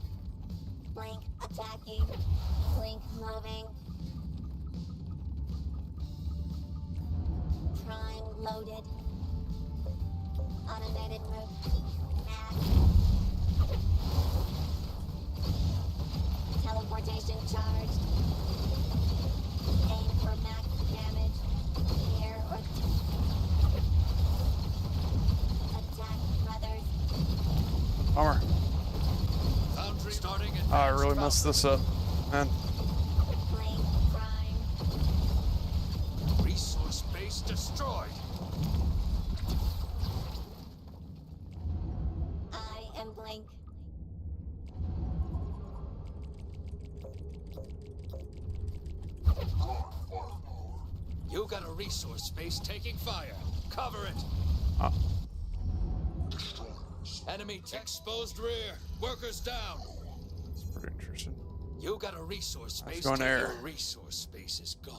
Blink attacking. Blink moving. Prime loaded. Automated move. Max. Teleportation charged. Aim for max damage. Here or attack brothers. Bummer. Foundry starting in. I really messed this up, man. Blink prime. Resource base destroyed. I am Blink. You got a resource space taking fire. Cover it. Enemy exposed rear. Workers down. It's pretty interesting. You got a resource space. going there. Your resource space is gone.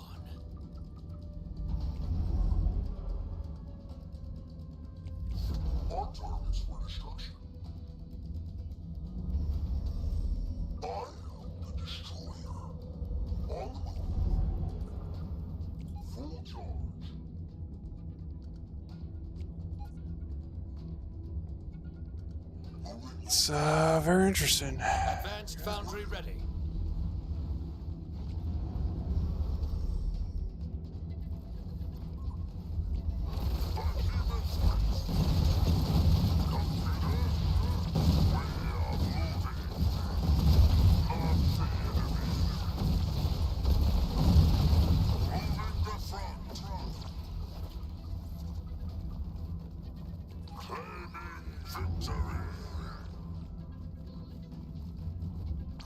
Our targets for destruction. I am the destroyer. On the move. Full charge. Moving It's very interesting. Advanced foundry ready.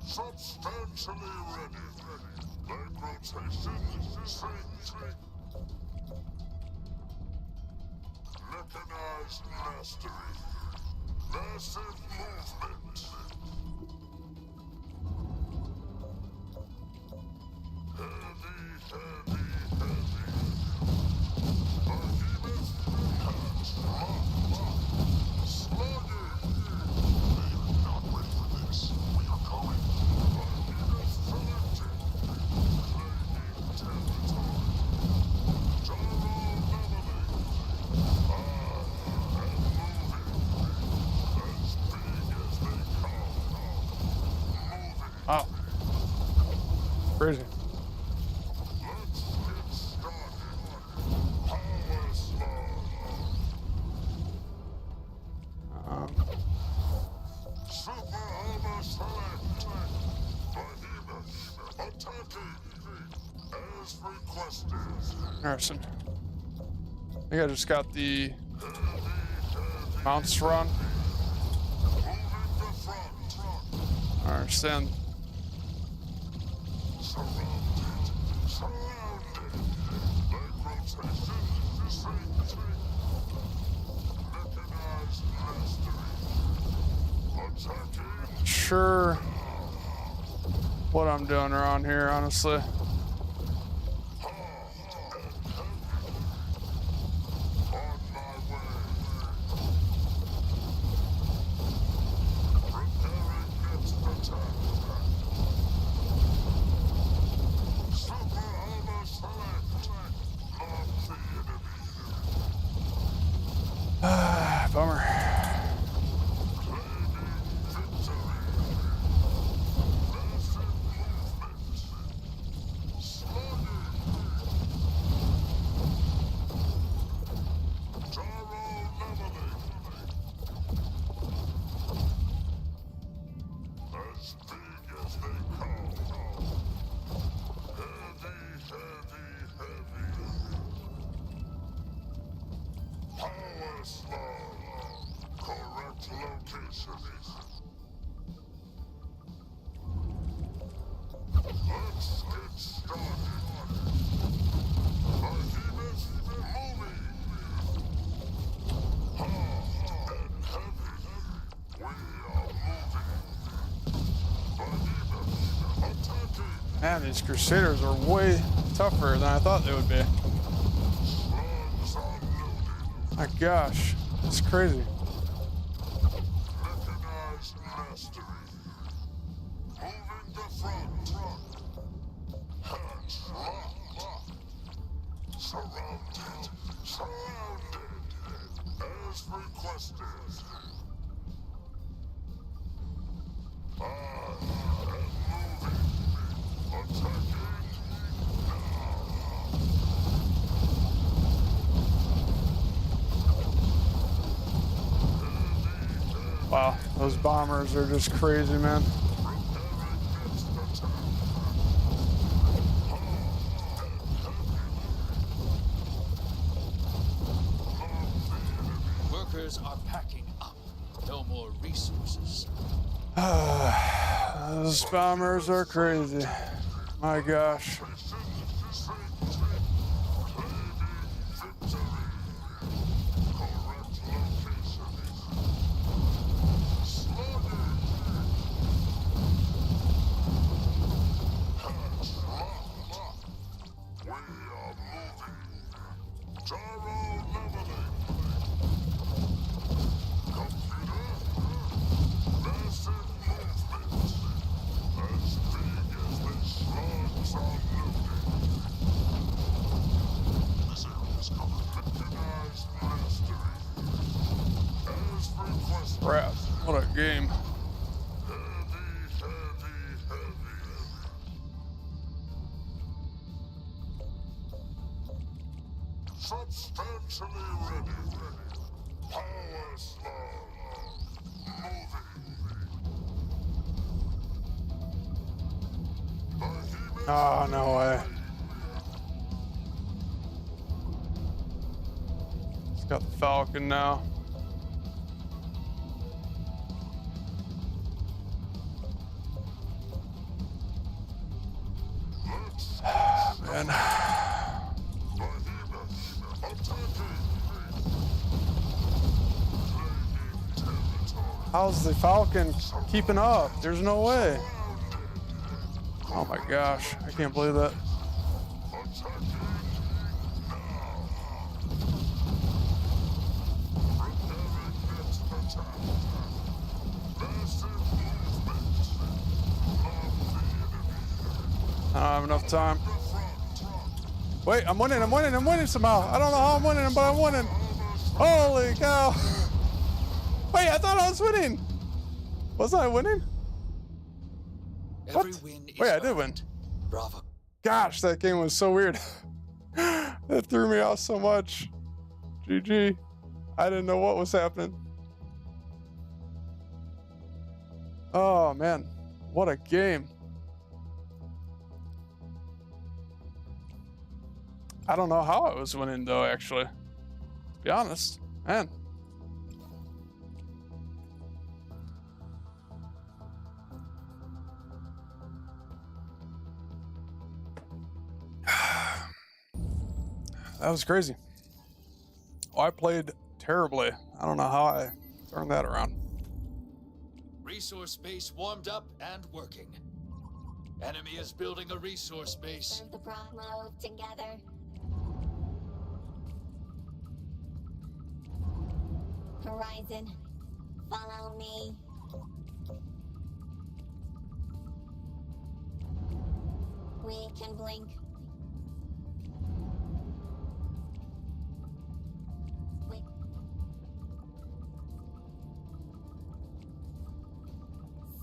Substantially ready. Leg rotation synced. Mechanized mastery. Massive movement. Heavy. Behemoth hands slugging. They are not ready for this. We are coming. Behemoth selected. Claiming territory. Gyro leveling. And moving. As big as they come. Moving. Oh. Crazy. Let's get started. Power slug. Super armor select. Behemoth attacking. As requested. Interesting. I think I just got the mounts run. Moving the front. I understand. Surrounded. Leg rotation synced. Mechanized mastery. Attacking. Sure what I'm doing around here, honestly. On my way. Preparing next attack. Super armor select. Not the enemy. Bummer. Claiming victory. Massive movement. Slugging. Gyro leveling. As big as they come. Heavy. Power slug. Correct location. Let's get started. Behemoth moving. Hard and heavy. We are moving. Behemoth attacking. Man, these Crusaders are way tougher than I thought they would be. Slugs unloaded. My gosh, it's crazy. Mechanized mastery. Moving the front. Hands locked. Surrounded. As requested. And moving. Attacking now. Wow, those bombers are just crazy, man. Preparing next attack. Workers are packing up. No more resources. Those bombers are crazy. My gosh. Claiming crap. What a game. Substantially ready. Power slug. Moving. Oh, no way. It's got the Falcon now. Man. How's the Falcon keeping up? There's no way. Oh my gosh, I can't believe that. I don't have enough time. Wait, I'm winning somehow. I don't know how I'm winning, but I'm winning. Holy cow. Wait, I thought I was winning. Wasn't I winning? What? Wait, I did win. Bravo. Gosh, that game was so weird. That threw me off so much. GG. I didn't know what was happening. Oh, man. What a game. I don't know how I was winning, though, actually. To be honest. Man. That was crazy. Oh, I played terribly. I don't know how I turned that around. Resource base warmed up and working. Enemy is building a resource base. The move together. Horizon, follow me. We can blink.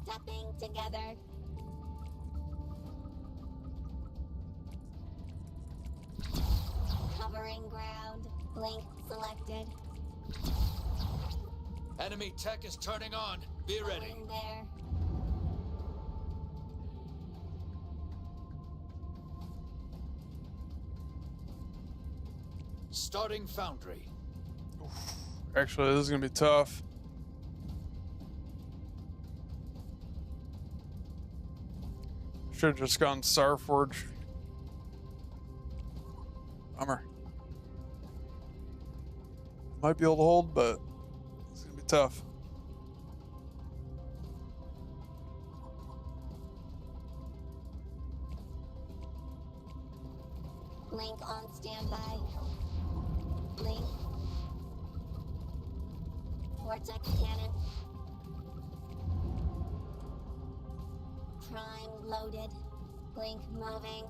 Stepping together. Covering ground. Blink selected. Enemy tech is turning on. Be ready. Going there. Starting foundry. Actually, this is going to be tough. Should have just gone Starforge. Bummer. Might be able to hold, but it's going to be tough. Link on standby. Link. Vortex cannon. Prime loaded. Blink moving.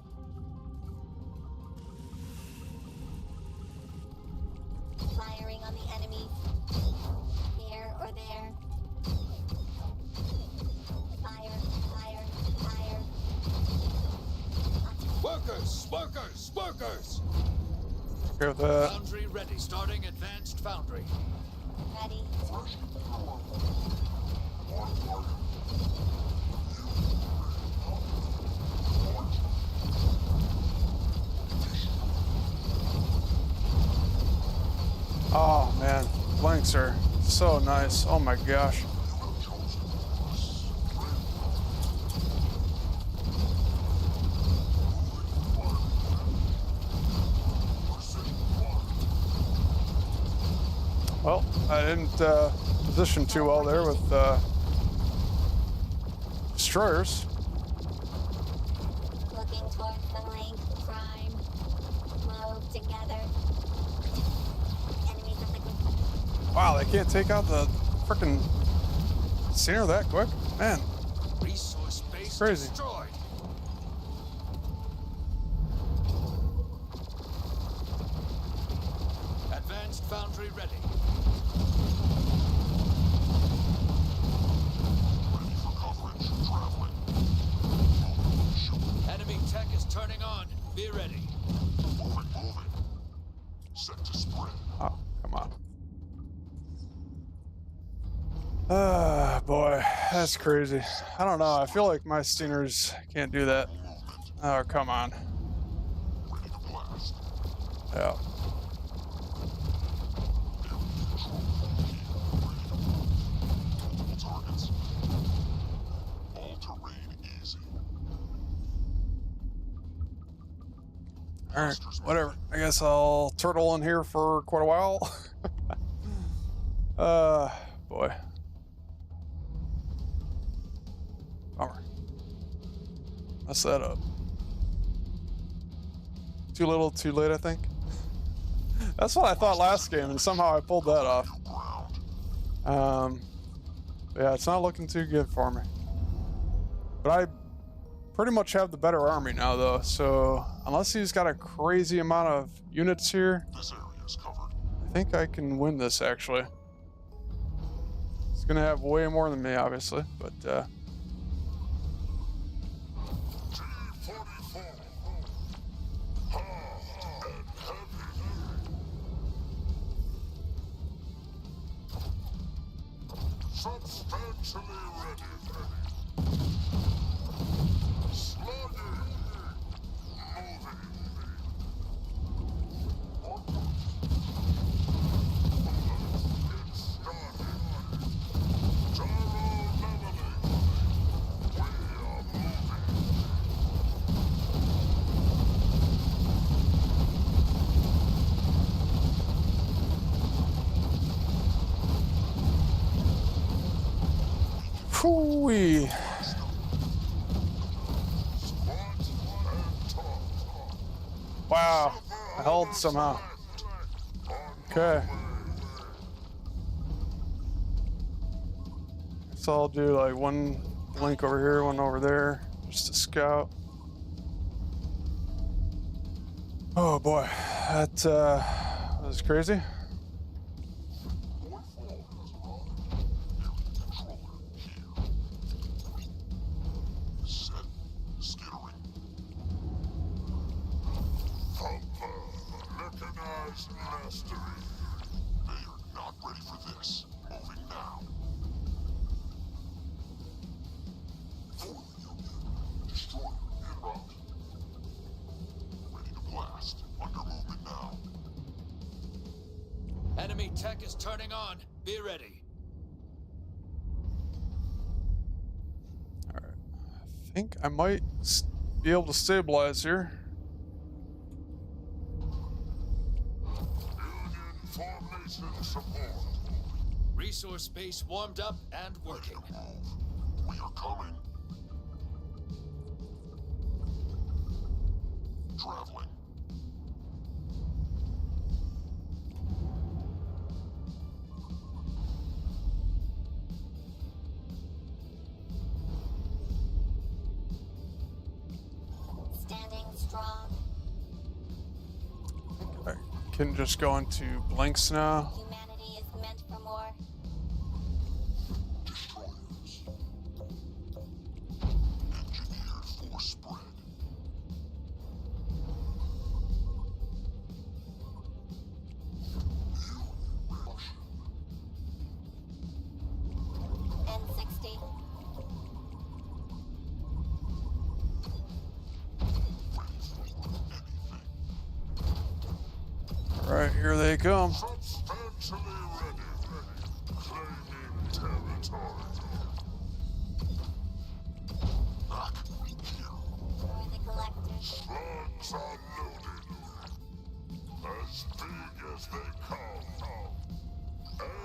Firing on the enemy. Here or there. Fire, fire, fire. Workers! Workers! Workers! Okay with that. Foundry ready. Starting advanced foundry. Ready. Oh man, blanks are so nice. Oh my gosh. Well, I didn't position too well there with destroyers. Looking towards the link. Prime. Move together. Enemies at the Wow, they can't take out the frickin' center that quick? Man, Resource base crazy. destroyed. Advanced foundry ready. ready. Moving. Set to spread. Oh, come on. Ah, boy, that's crazy. I don't know. I feel like my Stingers can't do that. Oh, come on. Ready to blast. Yeah. Targets. All terrain easy. All right, whatever. I guess I'll turtle in here for quite a while. Boy. Bummer. Mess that up. Too little, too late, I think. That's what I thought last game, and somehow I pulled that off. Yeah, it's not looking too good for me. But I pretty much have the better army now, though, so unless he's got a crazy amount of units here, This area is covered. I think I can win this, actually. He's gonna have way more than me, obviously, but T-44. Hard and heavy. Substantially ready. Slugging. Moving. It's started. Gyro leveling. We are moving. Phooey. Wow, I held somehow. Okay. So I'll do like one link over here, one over there, just to scout. Oh boy, that was crazy. Set. Skittering. Thumper. Mechanized mastery. They are not ready for this. Moving now. Foil Union. Destroyer en route. Ready to blast. Under movement now. Enemy tech is turning on. Be ready. I think I might be able to stabilize here. Union formation support. Resource base warmed up and working. Move. We are coming. Traveling. Standing strong. I can just go into blanks now. Humanity is meant for more. Destroyers. Engineered for spread. N60. All right, here they come. Substantially ready. Claiming territory. Back here. For the collective. Slugs are loaded. As big as they come.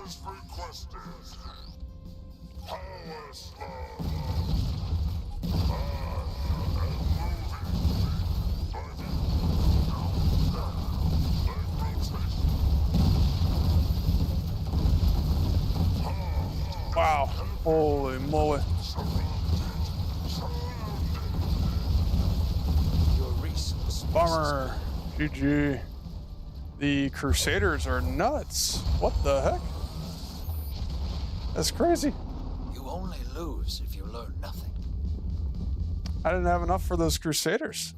As requested. Power slug. And moving. Finding. Leg rotation. Wow, holy moly. Your resource base Bummer. GG. The Crusaders are nuts. What the heck? That's crazy. You only lose if you learn nothing. I didn't have enough for those Crusaders.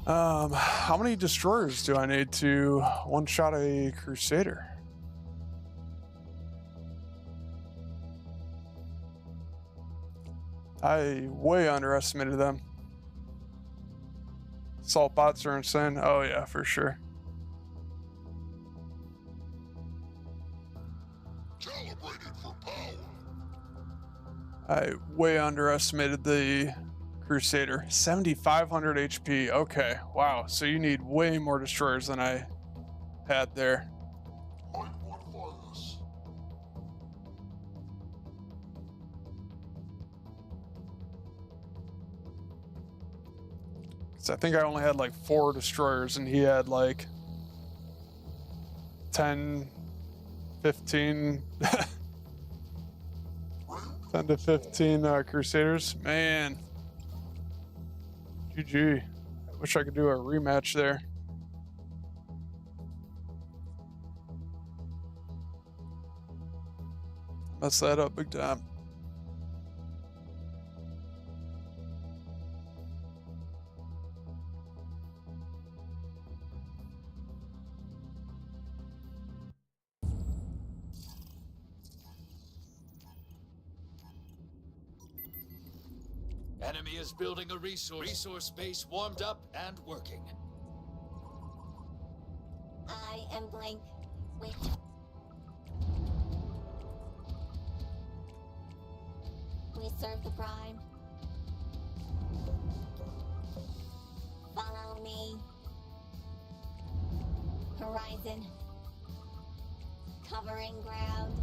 How many destroyers do I need to one-shot a Crusader? I way underestimated them. Assault bots are insane. Oh yeah, for sure. Calibrated for power. I way underestimated the Crusader. 7,500 HP. Okay, wow. So you need way more destroyers than I had there. Might modify this. So I think I only had like 4 destroyers and he had like 10, 15, 10 to 15 Crusaders. Man, GG. I wish I could do a rematch there. Messed that up big time. Enemy is building a resource base warmed up and working. I am Blink. Wait. We serve the prime. Follow me. Horizon. Covering ground.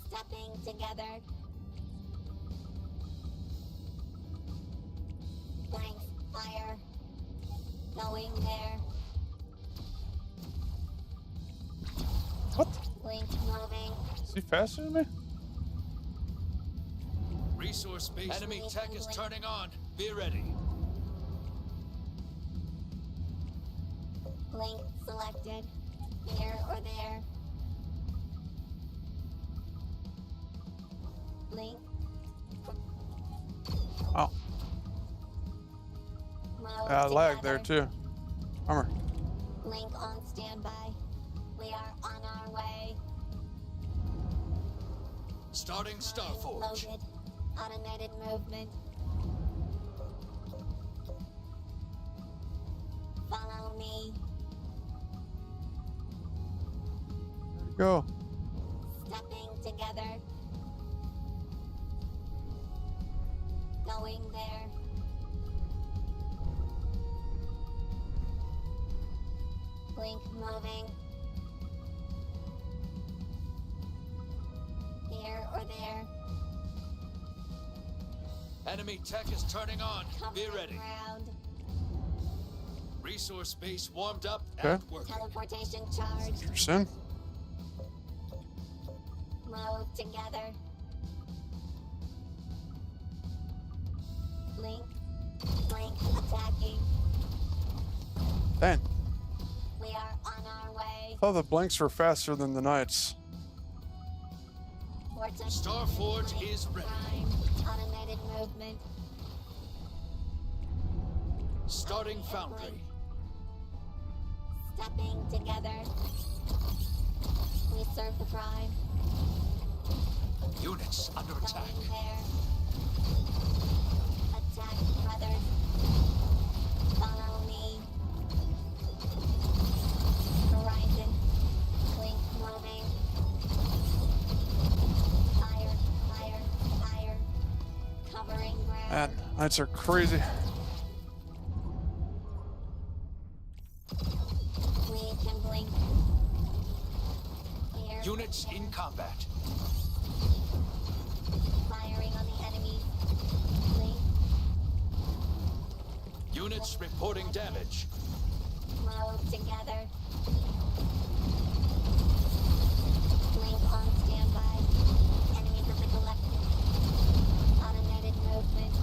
Stepping together. Blanks fire. Going there. What? Blink moving. Is he faster than me? Resource base. Enemy tech is turning on. Be ready. Blink selected. Here or there. Blink. Oh. Move Yeah, lag together. there too. Bummer. Blink on standby. We are on our way. Starting Starforge. Loaded. Automated movement. Follow me. There we go. Stepping together. Going there. Blink moving. Here or there. Enemy tech is turning on. Be Covering ready. ground. Resource base warmed up Okay. and working. Teleportation charged. Interesting. Move together. Blink. Blink attacking. Dang. We are on our way. I thought the blinks were faster than the knights. Vortex. Starforge Blink is ready. prime. Automated movement. Starting Blink. Foundry. Stepping together. We serve the prime. Units under attack. Going there. Attack brothers. Follow me. Horizon. Blink moving. Fire, fire, fire. Covering ground. Man, knights are crazy. We can blink. Here. Units in combat. Firing on the enemy. Blink. Units reporting damage. Move together. Blink on standby. Enemies of the collective. Automated movement.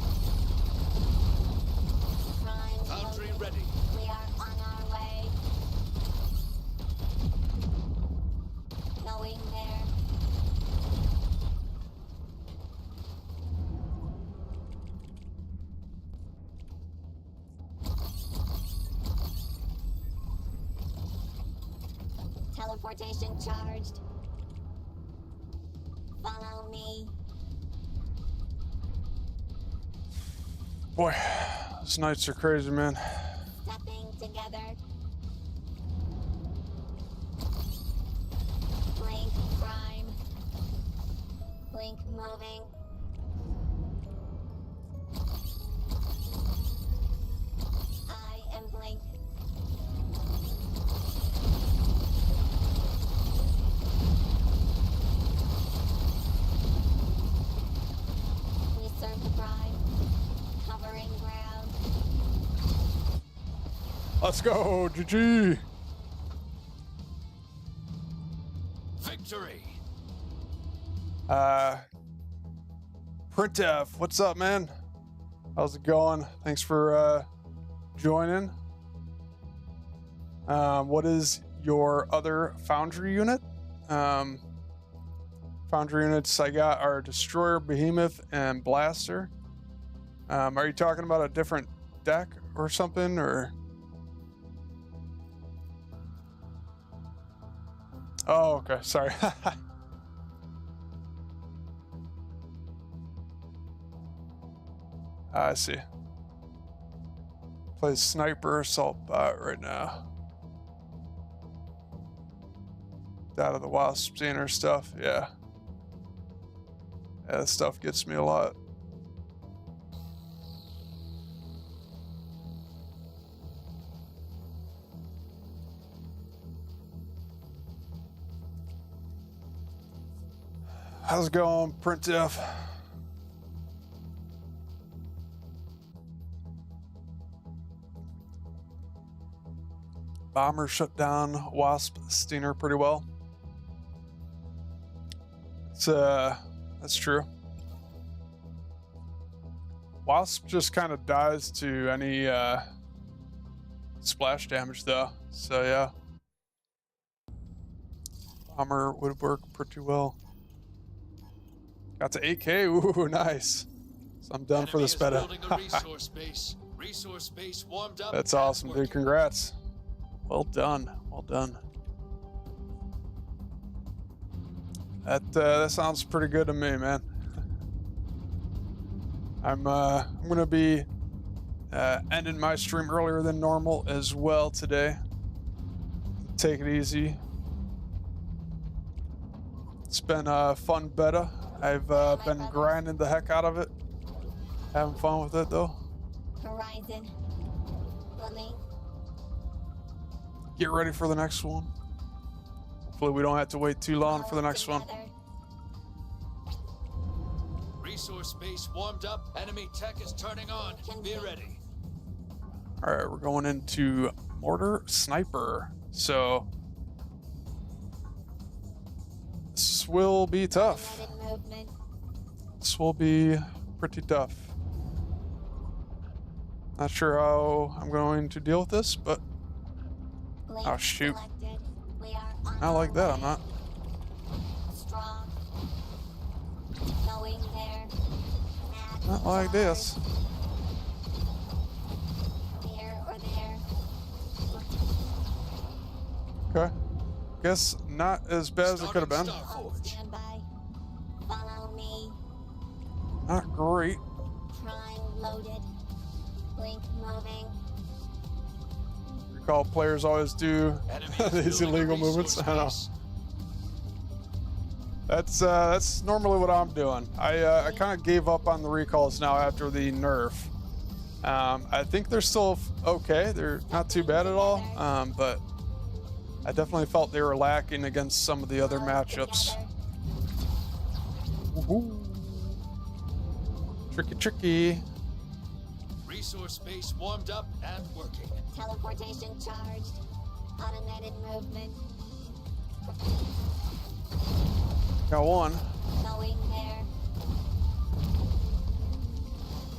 Prime Foundry loaded. ready. We are on our way. Going there. Teleportation charged. Follow me. Boy, these nights are crazy, man. Stepping together. Blink prime. Blink moving. I am blink. We serve the prime. Covering ground. Let's go, GG. Victory! Printf, what's up, man? How's it going? Thanks for joining. What is your other Foundry unit? Foundry units I got are Destroyer, Behemoth, and Blaster. Are you talking about a different deck or something, or? Oh, okay. Sorry. I see. Plays Sniper Assault Bot right now. Out of the Wasp Xener stuff, yeah. Yeah, that stuff gets me a lot. How's it going, Printf? Bomber shut down Wasp Stinger pretty well. That's true. Wasp just kind of dies to any splash damage though, so yeah. Bomber would work pretty well. Got to 8K, ooh, nice. So I'm done for this beta. Resource base warmed up. That's awesome, dude. Congrats. Well done. Well done. That sounds pretty good to me, man. I'm gonna be ending my stream earlier than normal as well today. Take it easy. It's been a fun beta. I've been grinding the heck out of it. Having fun with it though. Horizon. Blink. Get ready for the next one. Hopefully we don't have to wait too long for the next one. Resource base warmed up. Enemy tech is turning on. Be ready. All right, we're going into Mortar Sniper. So this will be tough. This will be pretty tough. Not sure how I'm going to deal with this, but oh shoot. Not like that, I'm not. Strong. Going there. Not like this. Here or there. Okay. Guess not as bad as it could have been. Stand by. Follow me. Not great. Prime loaded. Blink moving. Recall players always do these illegal movements. I don't know. That's normally what I'm doing. I kind of gave up on the recalls now after the nerf. I think they're still okay. They're not too bad at all. But I definitely felt they were lacking against some of the other matchups. Woohoo. Tricky, tricky. Resource base warmed up and working. Teleportation charged. Automated movement. Got one. Going there.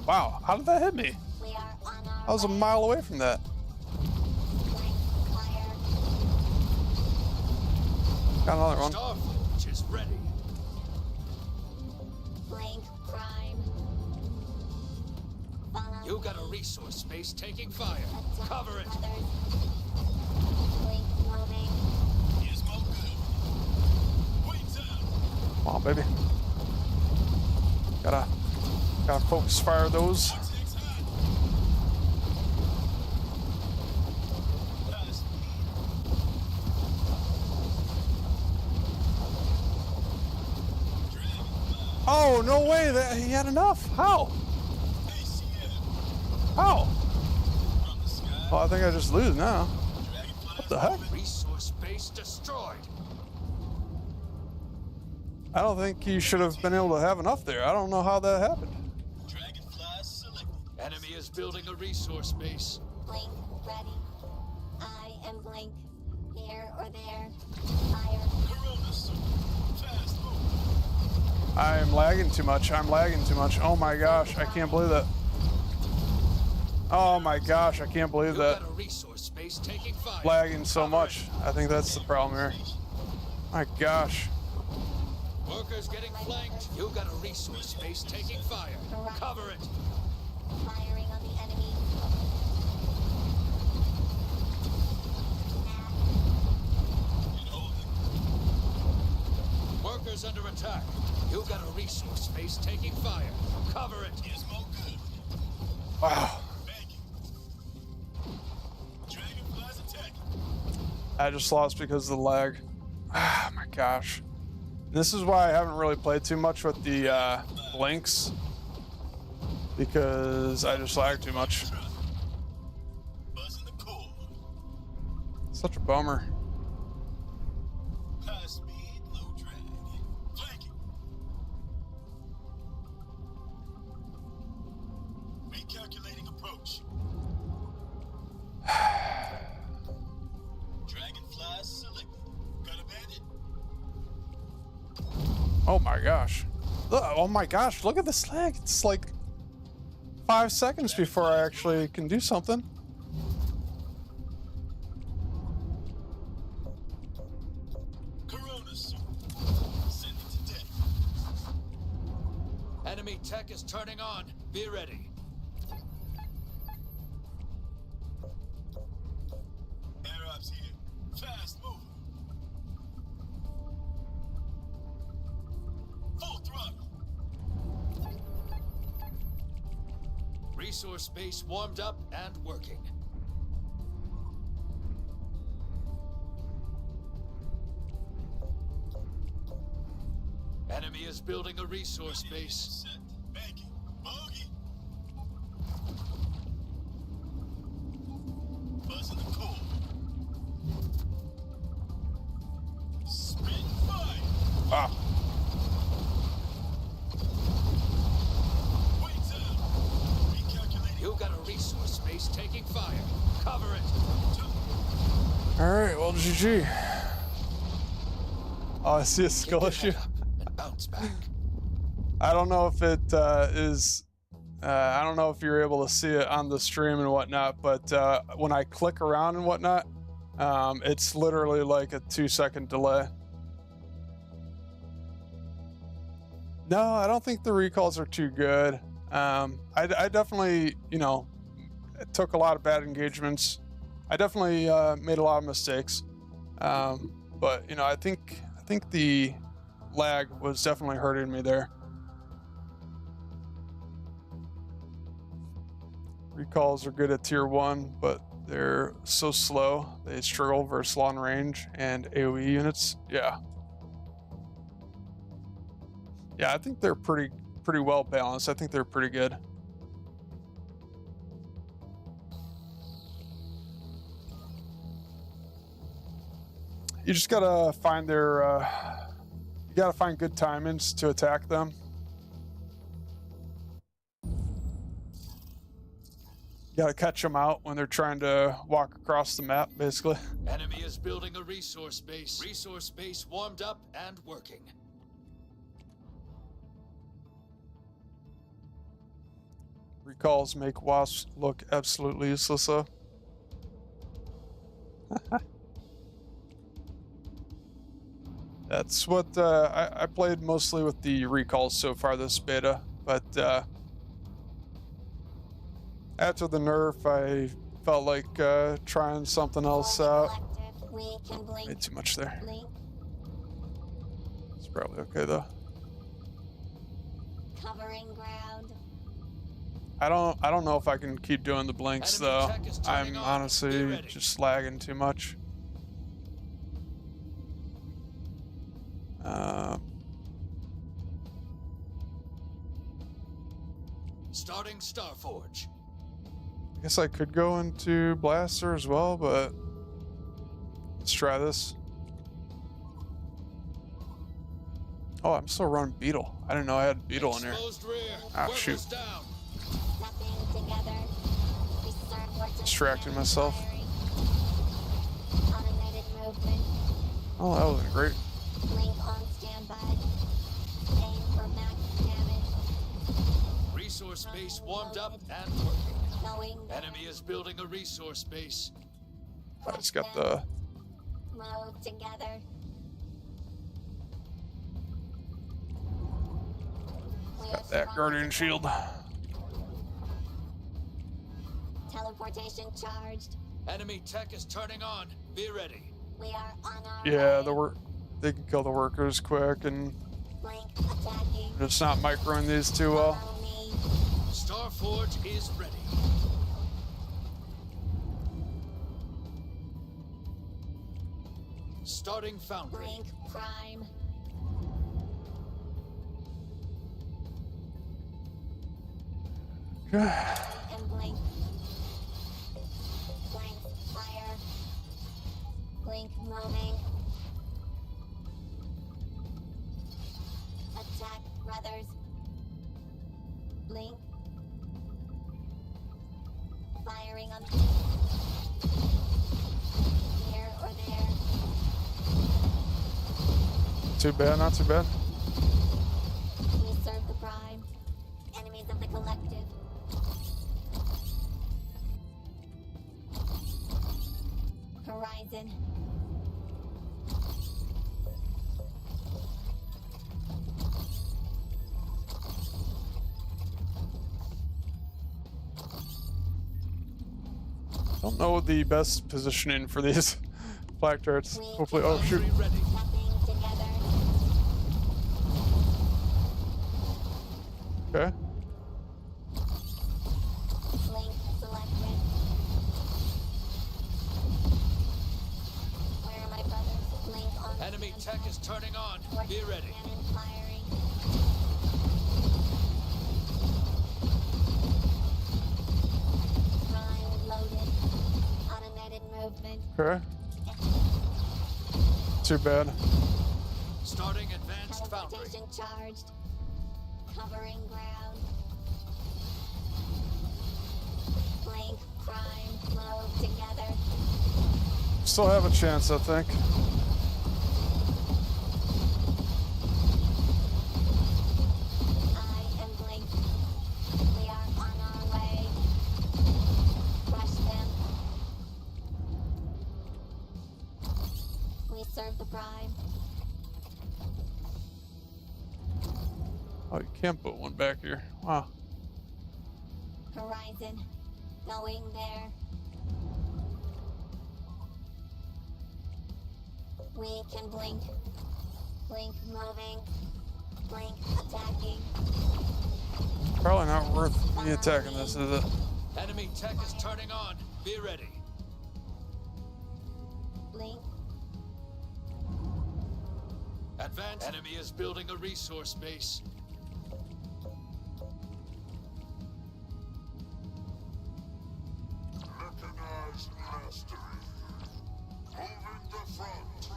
Wow, how did that hit me? We are on our I was a way. mile away from that. Blink fire. Got another one. Starforge is ready. Blink prime. Follow. You got a resource base taking fire. Attack Cover it. others. Blink moving. Gizmo good. Come on, baby. Gotta focus fire those. Oh, no way, that he had enough. How? How? Oh, I think I just lose now. What the heck? Resource base destroyed. I don't think he should have been able to have enough there. I don't know how that happened. Enemy is building a resource base. Blink ready. I am blink. Here or there. Fire. I am lagging too much. I'm lagging too much. Oh my gosh, I can't believe that. Oh my gosh, I can't believe that. Got a resource base taking fire. Lagging so much. I think that's the problem here. My gosh. Workers getting flanked. You got a resource base taking fire. Cover it. Firing on the enemy. Workers under attack. You got a resource base taking fire. Cover it. Wow. I just lost because of the lag. Ah, my gosh. This is why I haven't really played too much with the blinks, because I just lag too much. Such a bummer. Recalculating approach. Dragonfly selected. Got a bandit? Oh my gosh. Look, oh my gosh, look at this lag. It's like 5 seconds before I actually can do something. Corona suit. Send it to death. Enemy tech is turning on. Be ready. Air ops here. Fast move. Full throttle. Resource base warmed up and working. Enemy is building a resource base. Set. Banking. Bogey. Buzzing the core. Spit fire. Ah. Wait time. Recalculating. You got a resource base taking fire. Cover it. Alright, well, GG. Oh, I see a skill issue. And bounce back. I don't know if it is. I don't know if you're able to see it on the stream and whatnot, but when I click around and whatnot, it's literally like a 2-second delay. No, I don't think the recalls are too good. I definitely, you know, took a lot of bad engagements. I definitely made a lot of mistakes, but you know, I think the lag was definitely hurting me there. Recalls are good at tier 1, but they're so slow. They struggle versus long range and AoE units. Yeah. Yeah, I think they're pretty well balanced. I think they're pretty good. You just gotta find their, you gotta find good timings to attack them. You gotta catch them out when they're trying to walk across the map, basically. Enemy is building a resource base. Resource base warmed up and working. Recalls make wasps look absolutely useless, though. That's what I played mostly with the recalls so far this beta, but after the nerf, I felt like trying something else out. We can blink. Made too much there. Blink. It's probably okay though. Covering ground. I don't know if I can keep doing the blinks Enemy though. tech is turning I'm on. Be honestly ready. just lagging too much. Starting Starforge. I guess I could go into Blaster as well, but let's try this. Oh, I'm still running Beetle. I didn't know I had Beetle in here. Exposed rear. Ah, Workers shoot. down. Stepping together. We start working Distracting together, myself. firing. Automated movement. Oh, that wasn't great. Blink on standby. Aim for max damage. Resource base warmed up and working. Knowing that Enemy is building a resource base. I just got the move together. We are got that strong Guardian together. Shield. Teleportation charged. Enemy tech is turning on. Be ready. We are on our Yeah, way. they can kill the workers quick, and Blink attacking. it's not microing these too well. Follow me. Starforge is ready. Starting Foundry. Blink prime. And blink. Blink fire. Blink moving. Attack brothers. Blink. Firing on here or there. Too bad, not too bad. We serve the prime. Enemies of the collective. Horizon. Don't know the best positioning for these flak turrets. Hopefully, oh shoot. Foundry ready. Stepping together. Okay. Blink selected. Where are my brothers? Blink on Enemy tech is turning on. Be ready. Cannon firing. Prime loaded. Automated movement. Okay. Too bad. Starting Advanced Foundry. Teleportation charged. Covering ground. Blink prime. Move together. Still have a chance, I think. I am Blink. We are on our way. Crush them. We serve the prime. Oh, you can't put one back here. Wow. Horizon. Going there. We can blink. Blink moving. Blink attacking. Probably not worth me attacking this, is it? Enemy tech is turning on. Be ready. Blink. Advanced. Enemy is building a resource base. Mechanized mastery. Moving the front.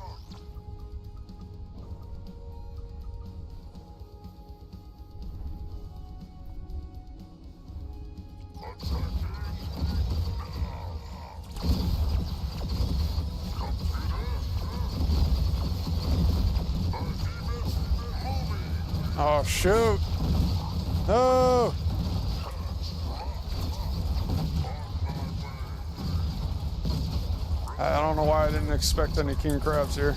Oh shoot! No! I don't know why I didn't expect any king crabs here.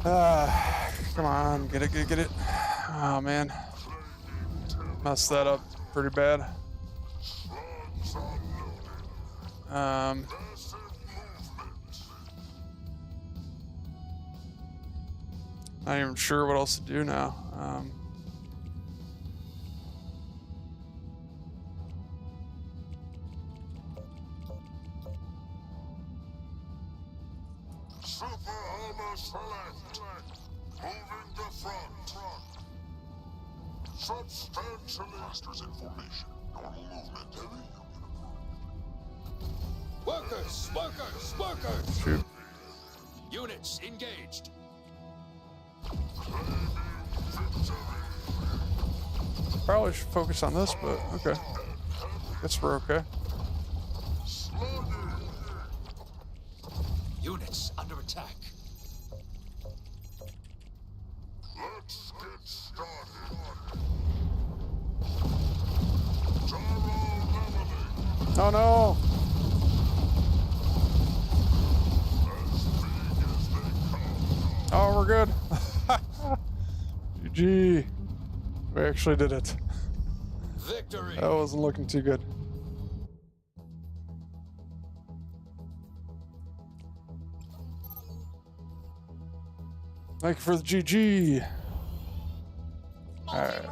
Come on, get it, get it. Oh man, messed that up pretty bad. Not even sure what else to do now. Super armor select. Moving the front. Substantially. Masters in formation. Normal movement. Heavy. Workers! Shoot. Units engaged. Probably should focus on this, but okay. Guess we're okay. Units under attack. Let's get started. Oh no! Oh, we're good. GG. We actually did it. Victory. That wasn't looking too good. Thank you for the GG. Alright.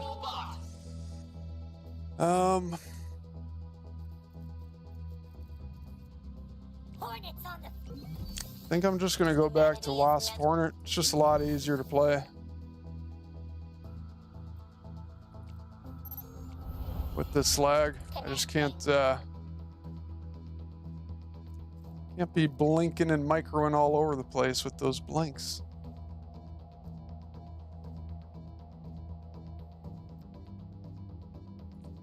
Hornets on the. I think I'm just gonna go back to Wasp Hornet. It's just a lot easier to play. With this lag, I just can't be blinking and microing all over the place with those blinks.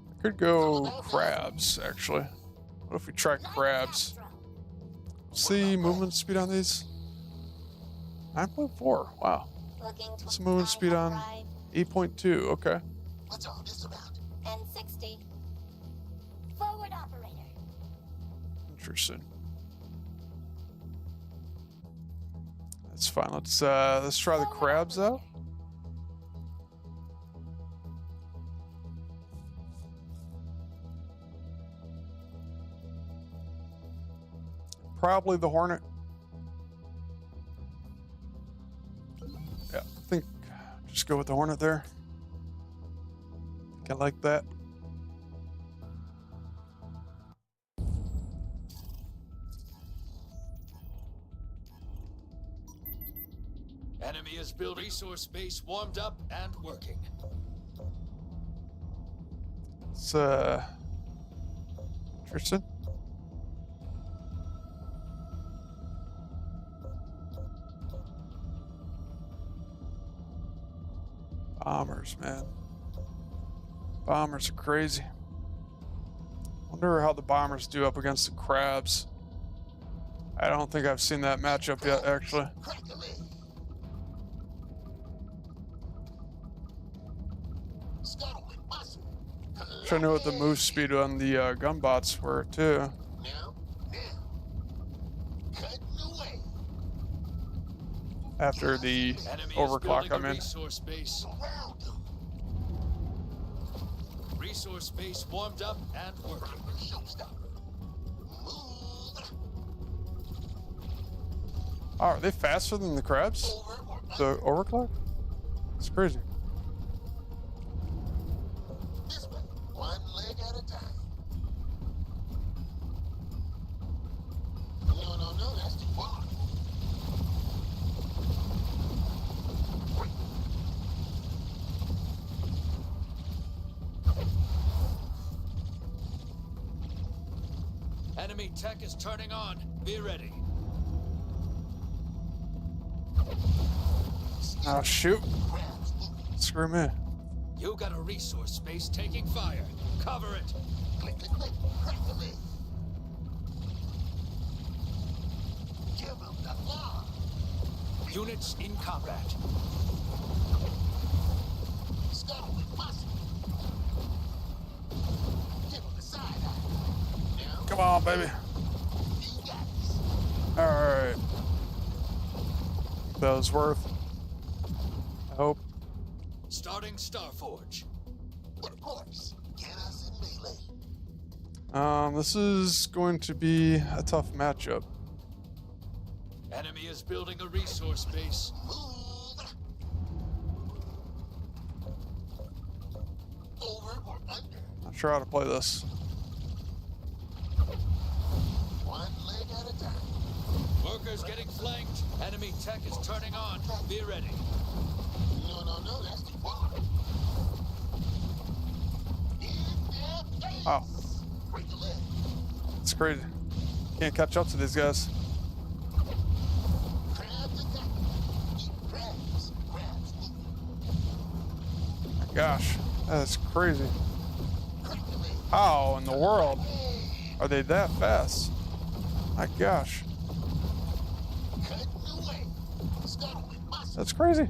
I could go crabs, actually. What if we try crabs? See movement speed on these? 9.4. Wow. What's the movement speed on 8.2? Okay. What's all this about? N60. Forward operator. Interesting. That's fine. Let's try the crabs out. Probably the Hornet. Yeah, I think just go with the Hornet there. I like that. Enemy is building resource base warmed up and working. It's interesting. Bombers, man. Bombers are crazy. Wonder how the bombers do up against the crabs. I don't think I've seen that matchup yet, actually. Wish I knew what the move speed on the gunbots were too. After the overclock I'm in. Resource base warmed up and working. Oh, are they faster than the crabs? The overclock? It's crazy. This way, one leg at a time. No, that's too far. Enemy tech is turning on. Be ready. Oh, shoot. Screw me. You got a resource space taking fire. Cover it. Click, click, click. Crack the lid. Give him the fly. Units in combat. Scuttle with muscle. Give him the side eye. Now, Come on, baby. you got this. Alright. That was worth. I hope. Starting Starforge. But of course, get us in melee. This is going to be a tough matchup. Enemy is building a resource base. Move. sure how to play this. One leg at a time. Workers getting flanked. Enemy tech is turning on. Be ready. No, that's too far. In their face. Wow, Break the leg. it's crazy. Can't catch up to these guys. Crabs attack. Eat crabs. Crabs eat. My gosh, that's crazy. Crack the leg. How in the world are they that fast? My gosh, Cutting away. Scuttle with muscle. that's crazy.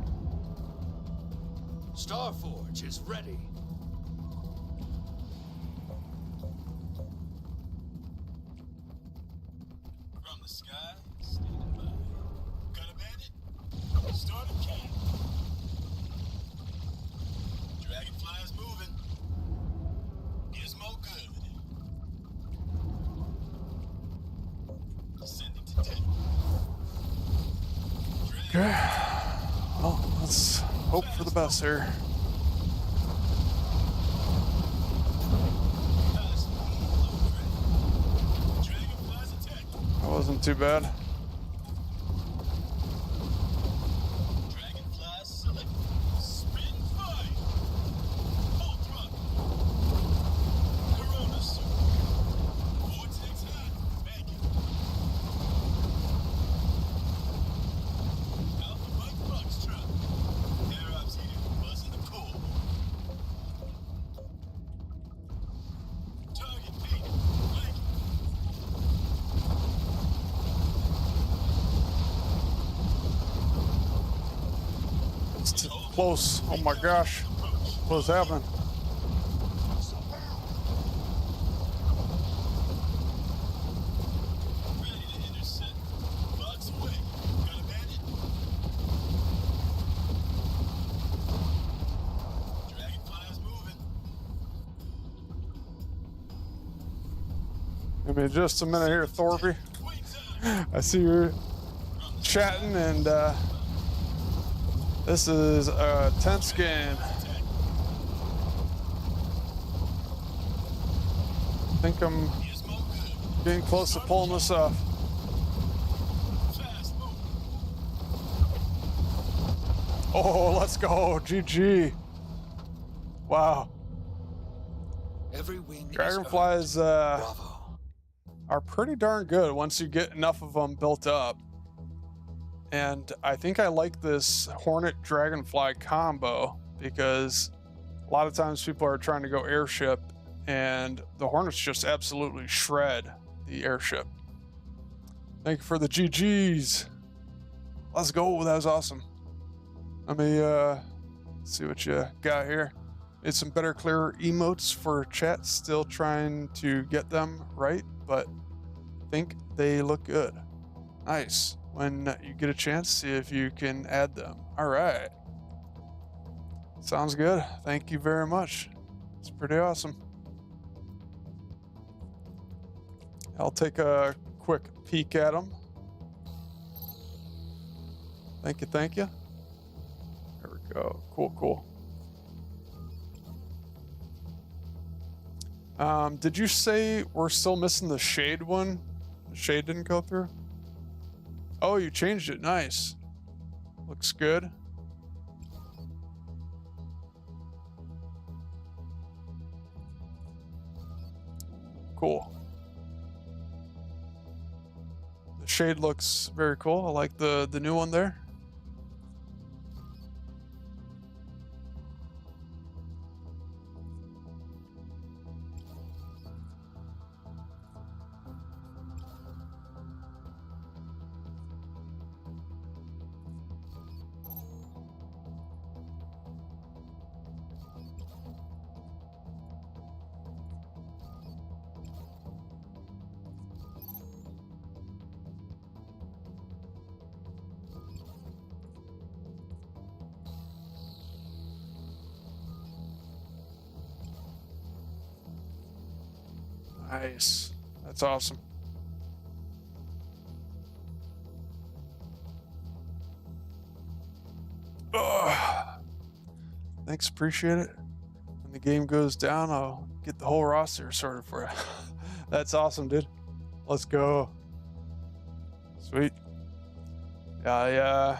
Starforge is ready. From the sky, standing by. Got a bandit? Start a cat. Dragonfly's moving. Gizmo good. Sending to deck. Okay. Well, let's hope for the best here. Dragonfly's attack. That wasn't too bad. Dragonfly's select. Spin fire. Full throttle. Corona suit. Vortex hot. Make it. Alpha Mike Foxtrot. Air ops here. Buzzing the core. Target Pete. Make it. It's too close. Oh my gosh, what's happening? Ready to intercept. Box away. Got a bandit? Dragonfly's moving. Give me just a minute here, Thorby. Wings out. I see you're chatting, and this is a tense game. I think I'm Gizmo good. getting close to pulling this off. Fast move. Oh, let's go. GG. Wow. Every wing is Dragonflies earned. Bravo. are pretty darn good once you get enough of them built up. And I think I like this Hornet Dragonfly combo because a lot of times people are trying to go airship and the Hornets just absolutely shred the airship. Thank you for the GGs. Let's go. That was awesome. Let me see what you got here. Made some better, clearer emotes for chat. Still trying to get them right, but I think they look good. Nice. When you get a chance, see if you can add them. All right. Sounds good. Thank you very much. It's pretty awesome. I'll take a quick peek at them. Thank you, thank you. There we go. Cool, cool. Did you say we're still missing the shade one? The shade didn't go through? Oh, you changed it. Nice. Looks good. Cool. The shade looks very cool. I like the new one there. Nice. That's awesome. Ugh. Thanks, appreciate it. the game goes down, I'll get the whole roster sorted for you. That's awesome, dude. Let's go. Sweet. Yeah,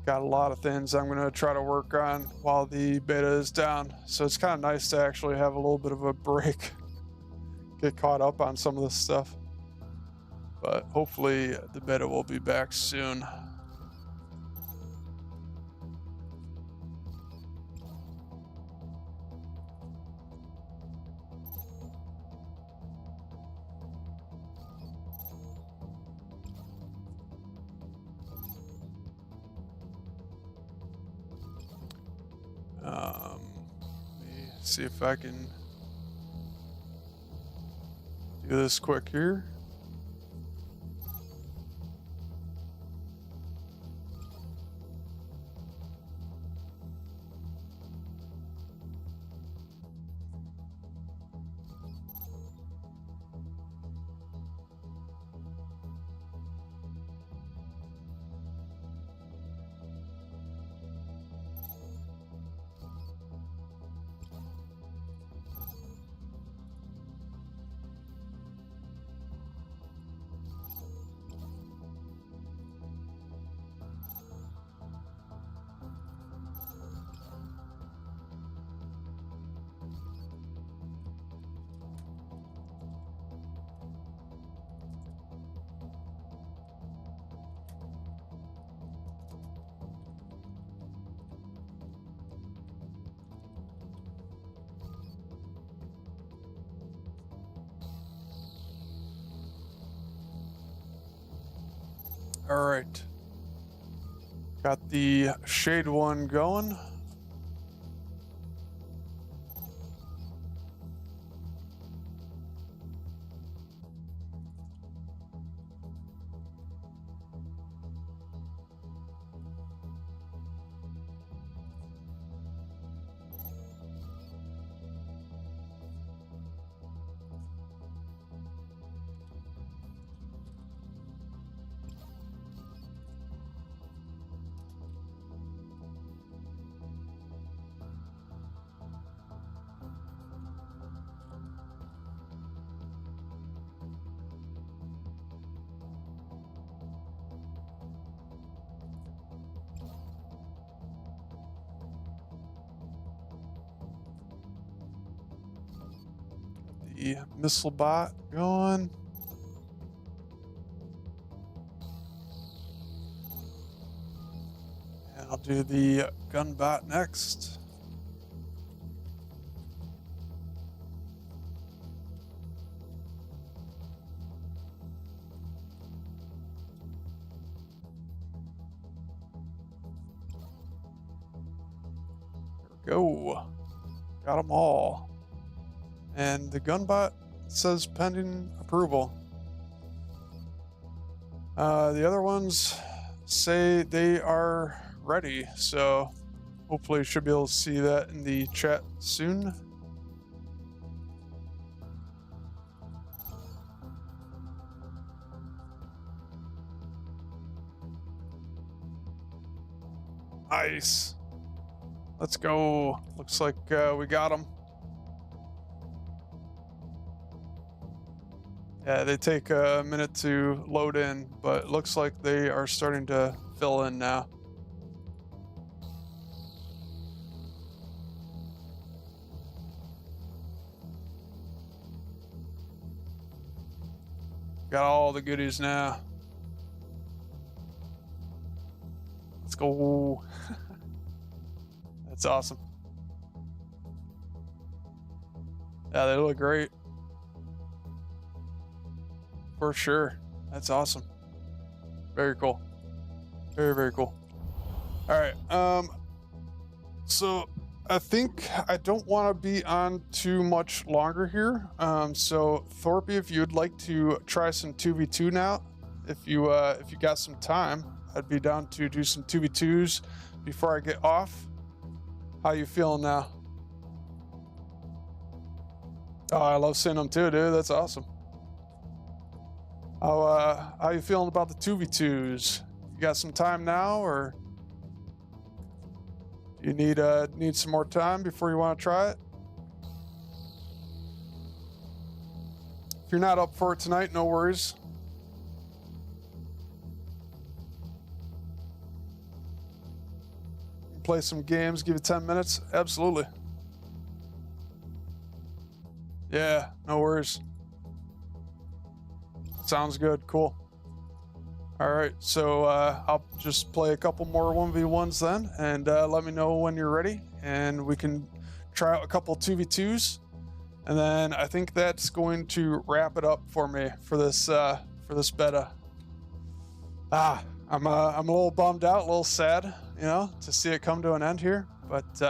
got a lot of things I'm gonna try to work on while the beta is down. So it's kind of nice to actually have a little bit of a break, get caught up on some of this stuff. But hopefully the beta will be back soon. Let me see if I can do this quick here. All right. Got the shade one going. The missile bot going. And I'll do the gun bot next. There we go. Got them all. And the gunbot says pending approval. The other ones say they are ready, so hopefully should be able to see that in the chat soon. Nice. Let's go. Looks like we got them. Yeah, they take a minute to load in, but it looks like they are starting to fill in now. Got all the goodies now. Let's go. That's awesome. Yeah, they look great. For sure. That's awesome. Very cool. Very, very cool. All right. So I think I don't want to be on too much longer here. So Thorpe, if you'd like to try some 2v2 now, if you got some time, I'd be down to do some 2v2s before I get off. How you feeling now? Oh, I love seeing them too, dude. That's awesome. How you feeling about the 2v2s? You got some time now, or Do you need some more time before you want to try it? If you're not up for it tonight, no worries. Play some games, give it 10 minutes. Absolutely. Yeah, no worries. Sounds good. Cool. All right, so I'll just play a couple more 1v1s then, and let me know when you're ready, and we can try out a couple 2v2s, and then I think that's going to wrap it up for me for this beta. I'm a little bummed out, a little sad, you know, to see it come to an end here, but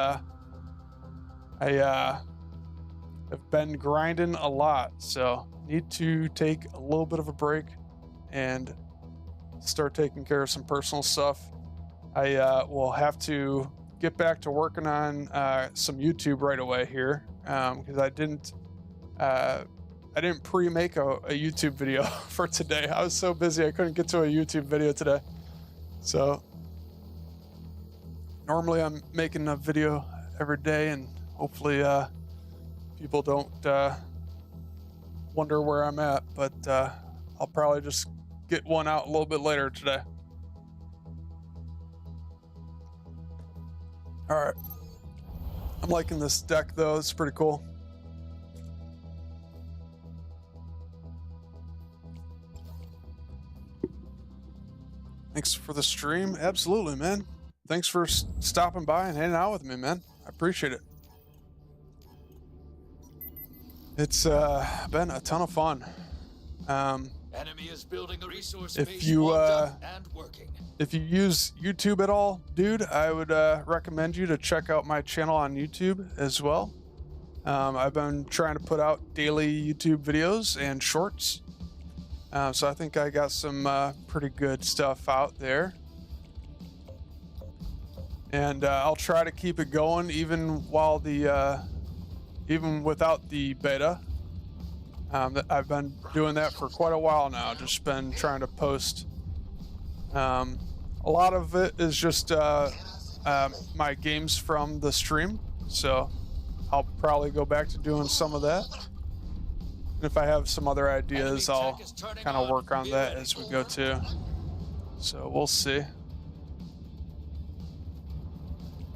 I have been grinding a lot, so need to take a little bit of a break and start taking care of some personal stuff. I will have to get back to working on some YouTube right away here, because I didn't pre-make a YouTube video for today. I was so busy I couldn't get to a YouTube video today. So normally I'm making a video every day, and hopefully people don't wonder where I'm at, but I'll probably just get one out a little bit later today. All right. I'm liking this deck though. It's pretty cool. Thanks for the stream. Absolutely, man. Thanks for stopping by and hanging out with me, man. I appreciate it. It's been a ton of fun. Enemy is building a resource If base you warmed up and working. if you use YouTube at all, dude, I would recommend you to check out my channel on YouTube as well. I've been trying to put out daily YouTube videos and shorts. So I think I got some pretty good stuff out there. And I'll try to keep it going even while even without the beta. I've been doing that for quite a while now. Just been trying to post. A lot of it is just my games from the stream. So I'll probably go back to doing some of that. And if I have some other ideas, I'll kind of work on that as we go too. So we'll see.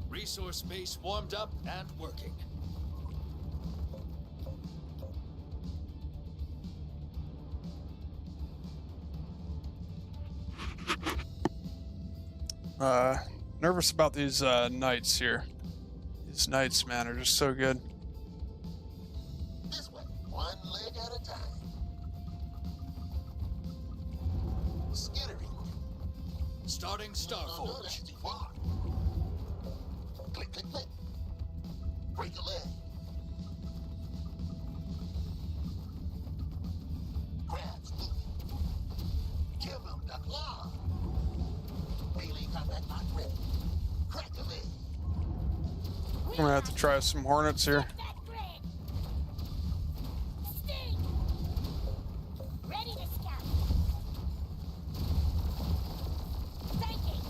Resource base warmed up and working. Nervous about these knights here. These knights, man, are just so good. This way, one leg at a time. Skittering. Starting Oh, no, that's Starforge. too far. Click, click, click. Break a leg. Crabs moving. Kill them, the claw. Melee combat not ready. Crack a leg. I'm gonna have to try some hornets here. That grid. Sting. Ready to scout. Thanking.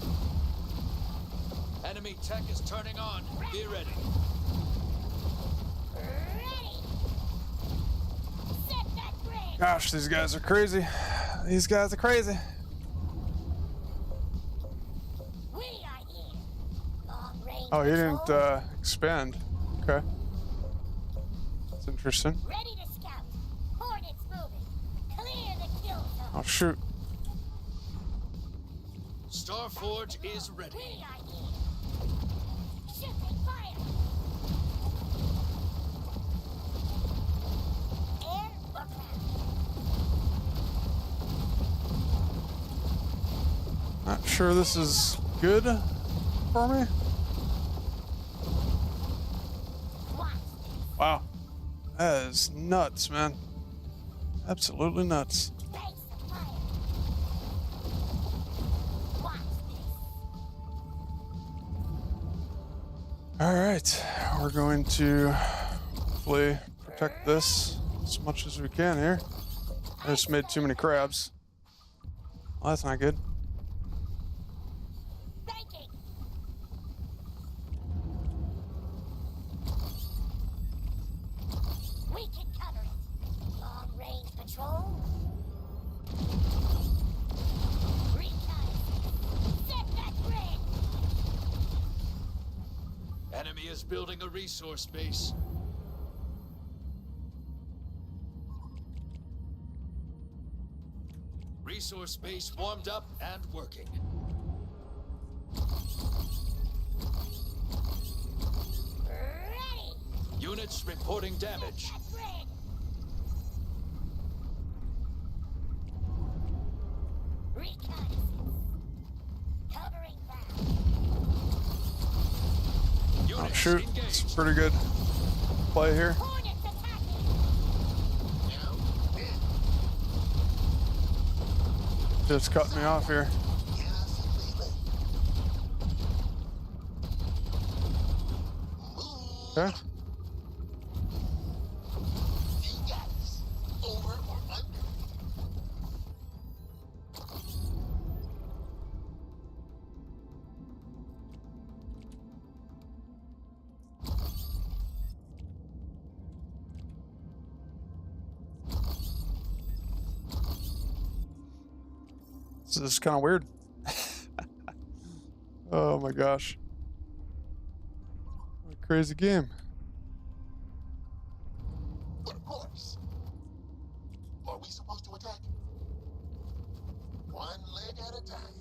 Enemy tech is turning on. Be ready. Ready. Set that grid. Gosh, these guys are crazy. These guys are crazy. We are here. Long range Oh, he didn't patrol. expand. Okay. That's interesting. Ready to scout. Hornets moving. Clear the kill zone. Oh, shoot. Starforge is ready. We are here. Shifting fire. Air or ground. Not sure this is good for me. Watch Wow. That is nuts, man. Absolutely nuts. this. Base of fire. Watch this. All right. We're going to hopefully protect this as much as we can here. I just made too many crabs. Well, that's not good. Thanking. Enemy is building a resource base. Resource base warmed up and working. Ready. Units reporting damage. Get rid. Reconnaissance. Covering ground. Oh Units shoot, it's engaged. pretty good play here. Hornets attacking. Just cut me off here. Okay. You got this. Over or under? This is kind of weird. Oh my gosh. What a crazy game. But of course. Are we supposed to attack? One leg at a time.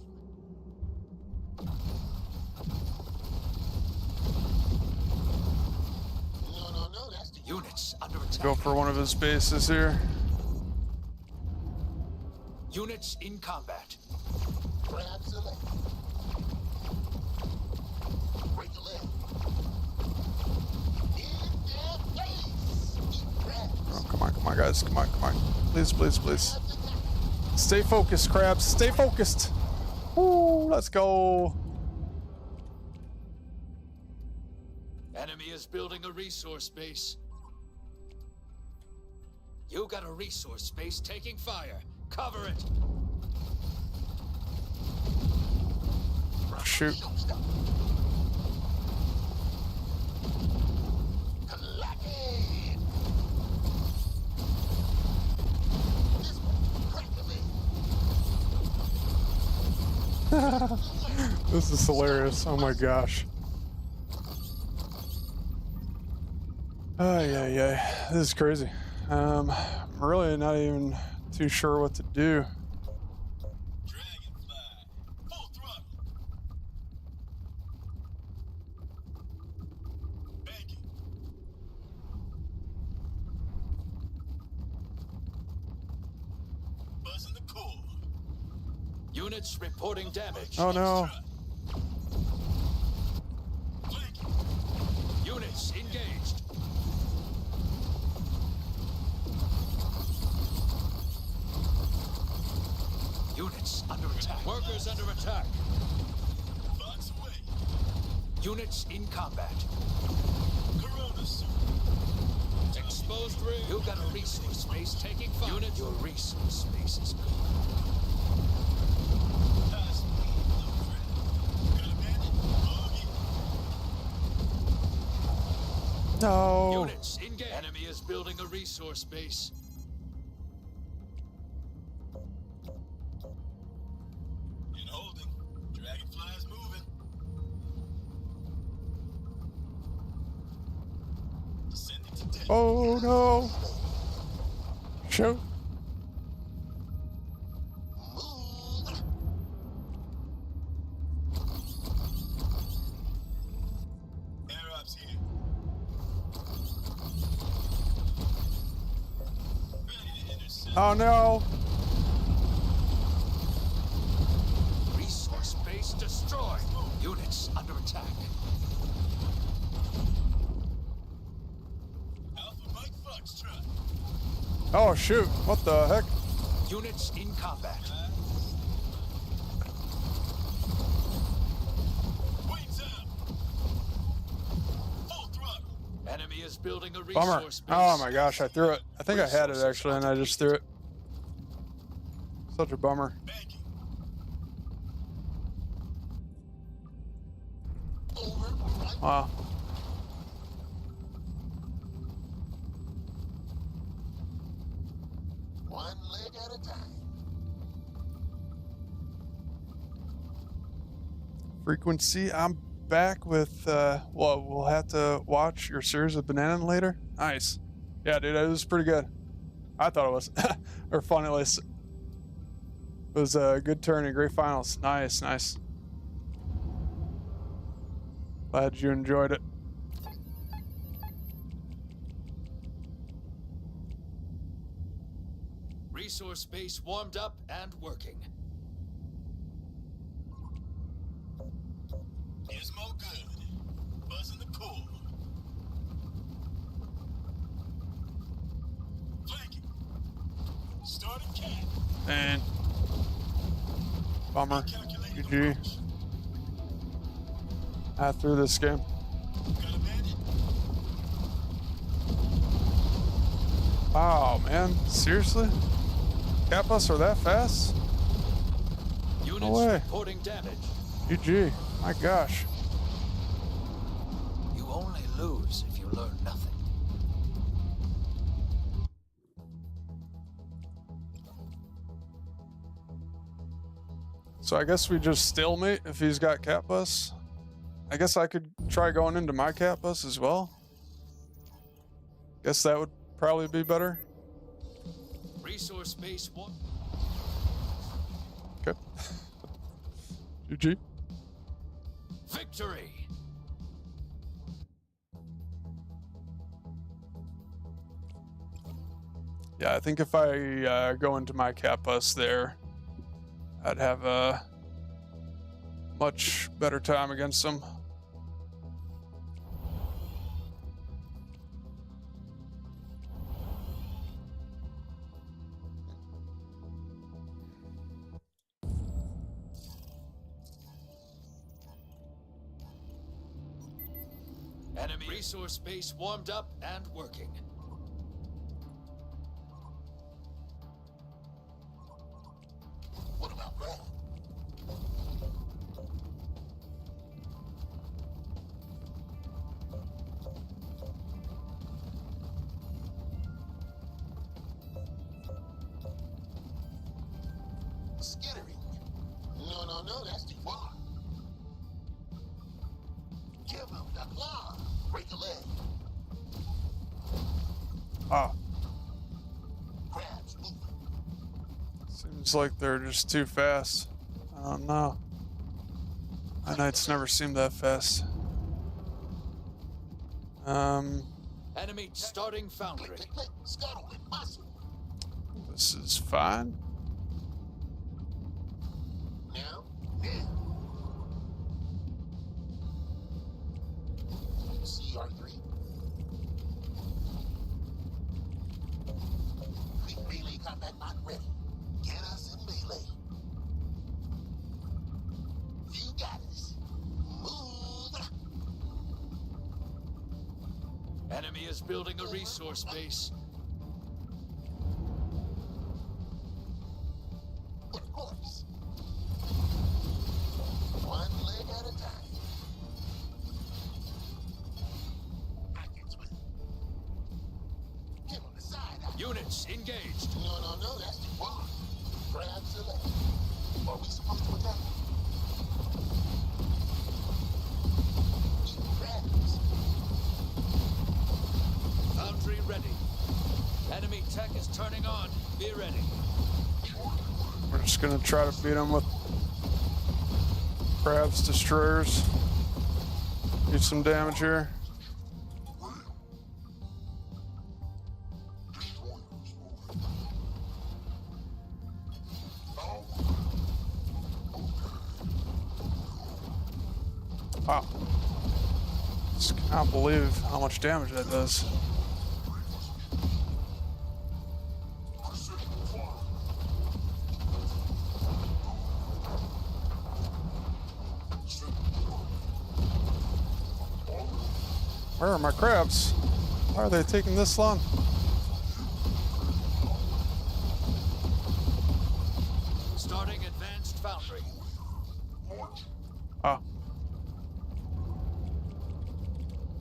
No, that's the Units under attack. Go for one of his bases here. Units in combat. grab select. Break a leg. In their face. He grabs. Oh, come on, guys. Come on. Please, please, please. Stay focused, Crabs. Stay focused. Woo, let's go. Enemy is building a resource base. You got a resource base taking fire. Cover it. Shoot. This is hilarious. Oh my gosh. Oh, yeah. This is crazy. I'm really not even too sure what to do. Dragonfly, full throttle. Banking. Buzzing the core. Units reporting damage. Oh no. Blinking. Units engaged. Units under attack. Workers under attack. Box away. Units in combat. Corona suit. Exposed ring. You got a resource space taking fire. Unit, your resource space is gone. Nice lead, little friend. Got a bandit? Bogey. No. Units engaged. Enemy is building a resource base. In holding. Dragonfly's moving. Descending to death. Oh no. Shoot. Air ops here. Ready to intercept. Oh no. Resource base destroyed. Units under attack. Alpha Mike Foxtrot. Oh shoot. What the heck? Units in combat. Wings up. Full throttle. Enemy is building a Bummer. resource base. Oh my gosh, I threw it. I think I had it actually, and I just threw it. Such a bummer. Banking. Wow. One leg at a time. Frequency. I'm back with, well, we'll have to watch your series of Banana later. Nice. Yeah, dude, it was pretty good. I thought it was. Or fun at least. It was a good turn and great finals. Nice, nice. Glad you enjoyed it. Resource base warmed up and working. Gizmo good. Buzzing the core. Flanking. Starting cat. And bummer. Calculating GG. approach. After this game. Got a bandit. Wow, man. Seriously? Cap us are that fast? Units way. reporting damage. GG. My gosh. You only lose if you learn nothing. So I guess we just stalemate if he's got cat bus. I guess I could try going into my cat bus as well. Guess that would probably be better. Resource base one. Okay. GG. Victory! Yeah, I think if I go into my cat bus there, I'd have a much better time against them. Enemy resource base warmed up and working. What about that? Skittering. No, that's too far. Give him the claw. Break a leg. Ah, Crabs moving. seems like they're just too fast. I don't know. My knights never seem that fast. Enemy starting foundry. Click, click, click. Scuttle and muscle. This is fine. Now. CR3. Quick melee combat bot ready. Get us in melee. You got us. Move. Enemy is building a resource base. Of course. One leg at a time. I can swim. Give him the side eye. Units engaged. No, that's too far. Crabs are left. Are we supposed to attack? Eat crabs. Foundry ready. Enemy tech is turning on. Be ready. We're just gonna try to beat them with crabs destroyers. Do some damage here. Wow. Just cannot believe how much damage that does. Where are my crabs? Why are they taking this long? Starting advanced foundry. Oh.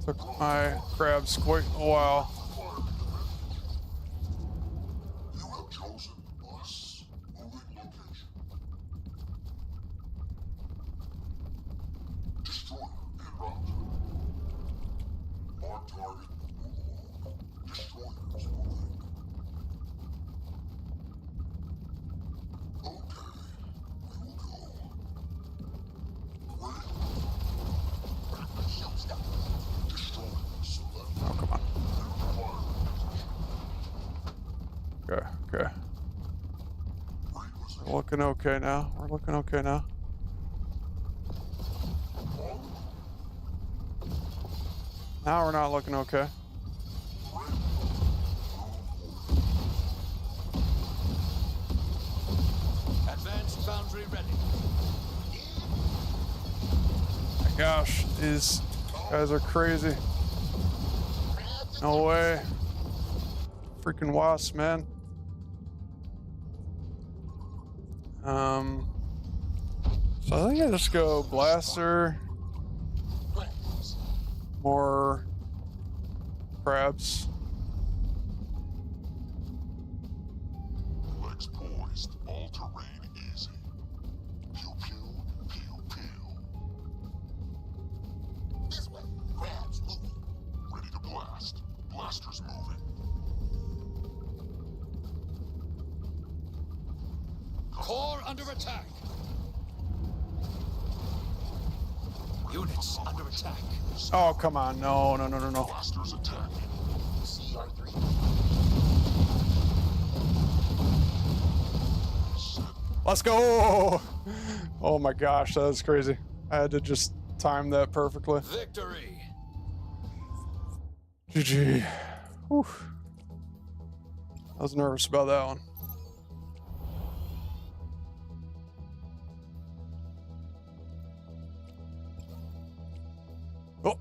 Took my crabs quite a while. You have chosen us. Moving location. Destroyer Okay. We're looking okay now. We're looking okay now. Now we're not looking okay. Advanced boundary ready. My gosh, these guys are crazy. No way. Freaking wasps, man. So I think I just go blaster. More crabs. Legs poised, all terrain easy. Pew pew, pew pew. This way. Crabs moving. Ready to blast. Blasters moving. Core under attack. Units under attack. Oh, come on. No, no, no, no, no. Blasters attacking. CR3. Let's go. Oh my gosh, that was crazy. I had to just time that perfectly. Victory. GG. Whew. I was nervous about that one. Oh.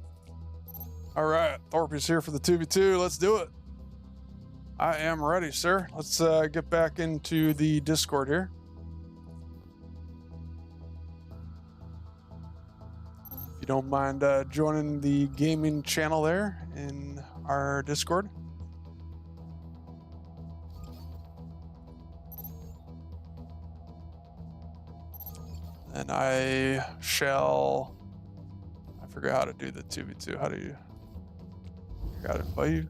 All right, Thorpe's here for the 2v2. Let's do it. I am ready, sir. Let's get back into the Discord here. If you don't mind joining the gaming channel there in our Discord. And I shall... I forgot how to do the 2v2. How do you... Got it by you.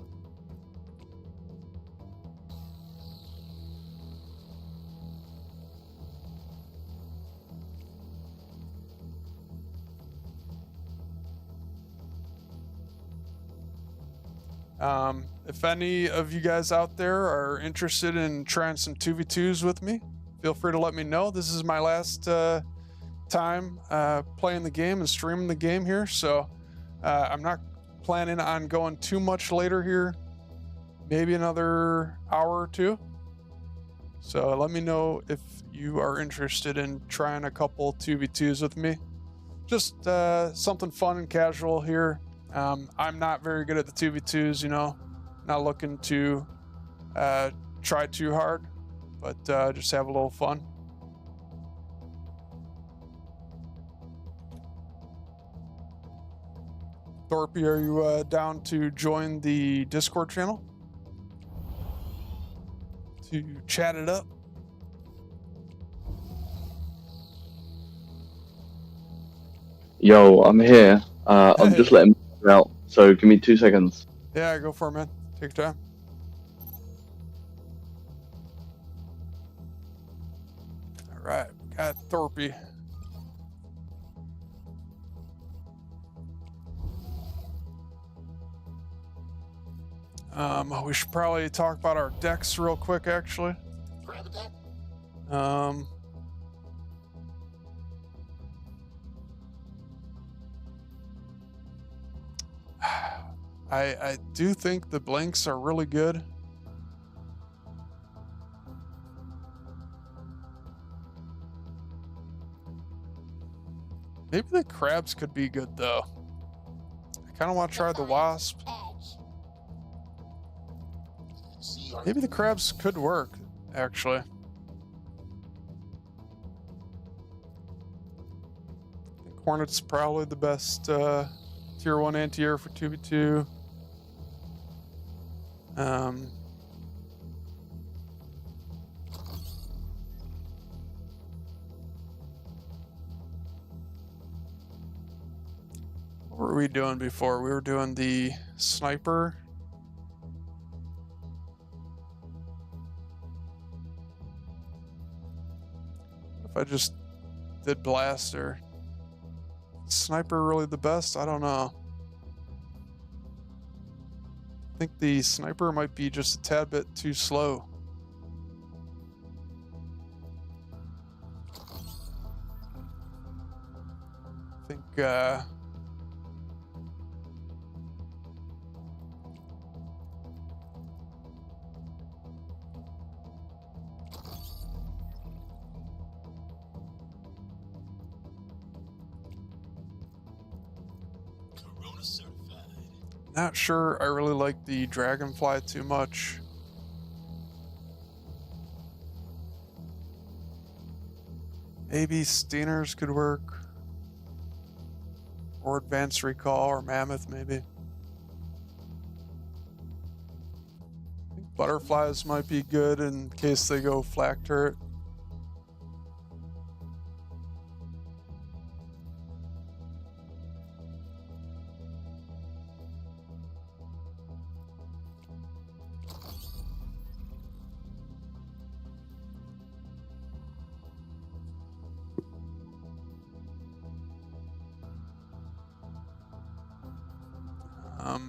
If any of you guys out there are interested in trying some 2v2s with me, feel free to let me know. This is my last time playing the game and streaming the game here, so I'm not planning on going too much later here, maybe another hour or two. So let me know if you are interested in trying a couple 2v2s with me. Just something fun and casual here. I'm not very good at the 2v2s, you know, not looking to try too hard, but just have a little fun. Thorpe, are you down to join the Discord channel to chat it up? Yo, I'm here. I'm just letting you out, so give me 2 seconds. Yeah, go for it, man. Take your time. All right, got Thorpe. We should probably talk about our decks real quick, actually. Grab attack. I do think the blanks are really good. Maybe the crabs could be good, though. I kind of want to try the wasp. Maybe the crabs could work, actually. I think Hornet's probably the best tier 1 anti-air for 2v2. What were we doing before? We were doing the sniper. If I just did blaster. Sniper really the best? I don't know. I think the sniper might be just a tad bit too slow. Corona certified. Not sure I really like the dragonfly too much. Maybe Steiners could work. Or advanced recall or mammoth maybe. I think butterflies might be good in case they go flak turret.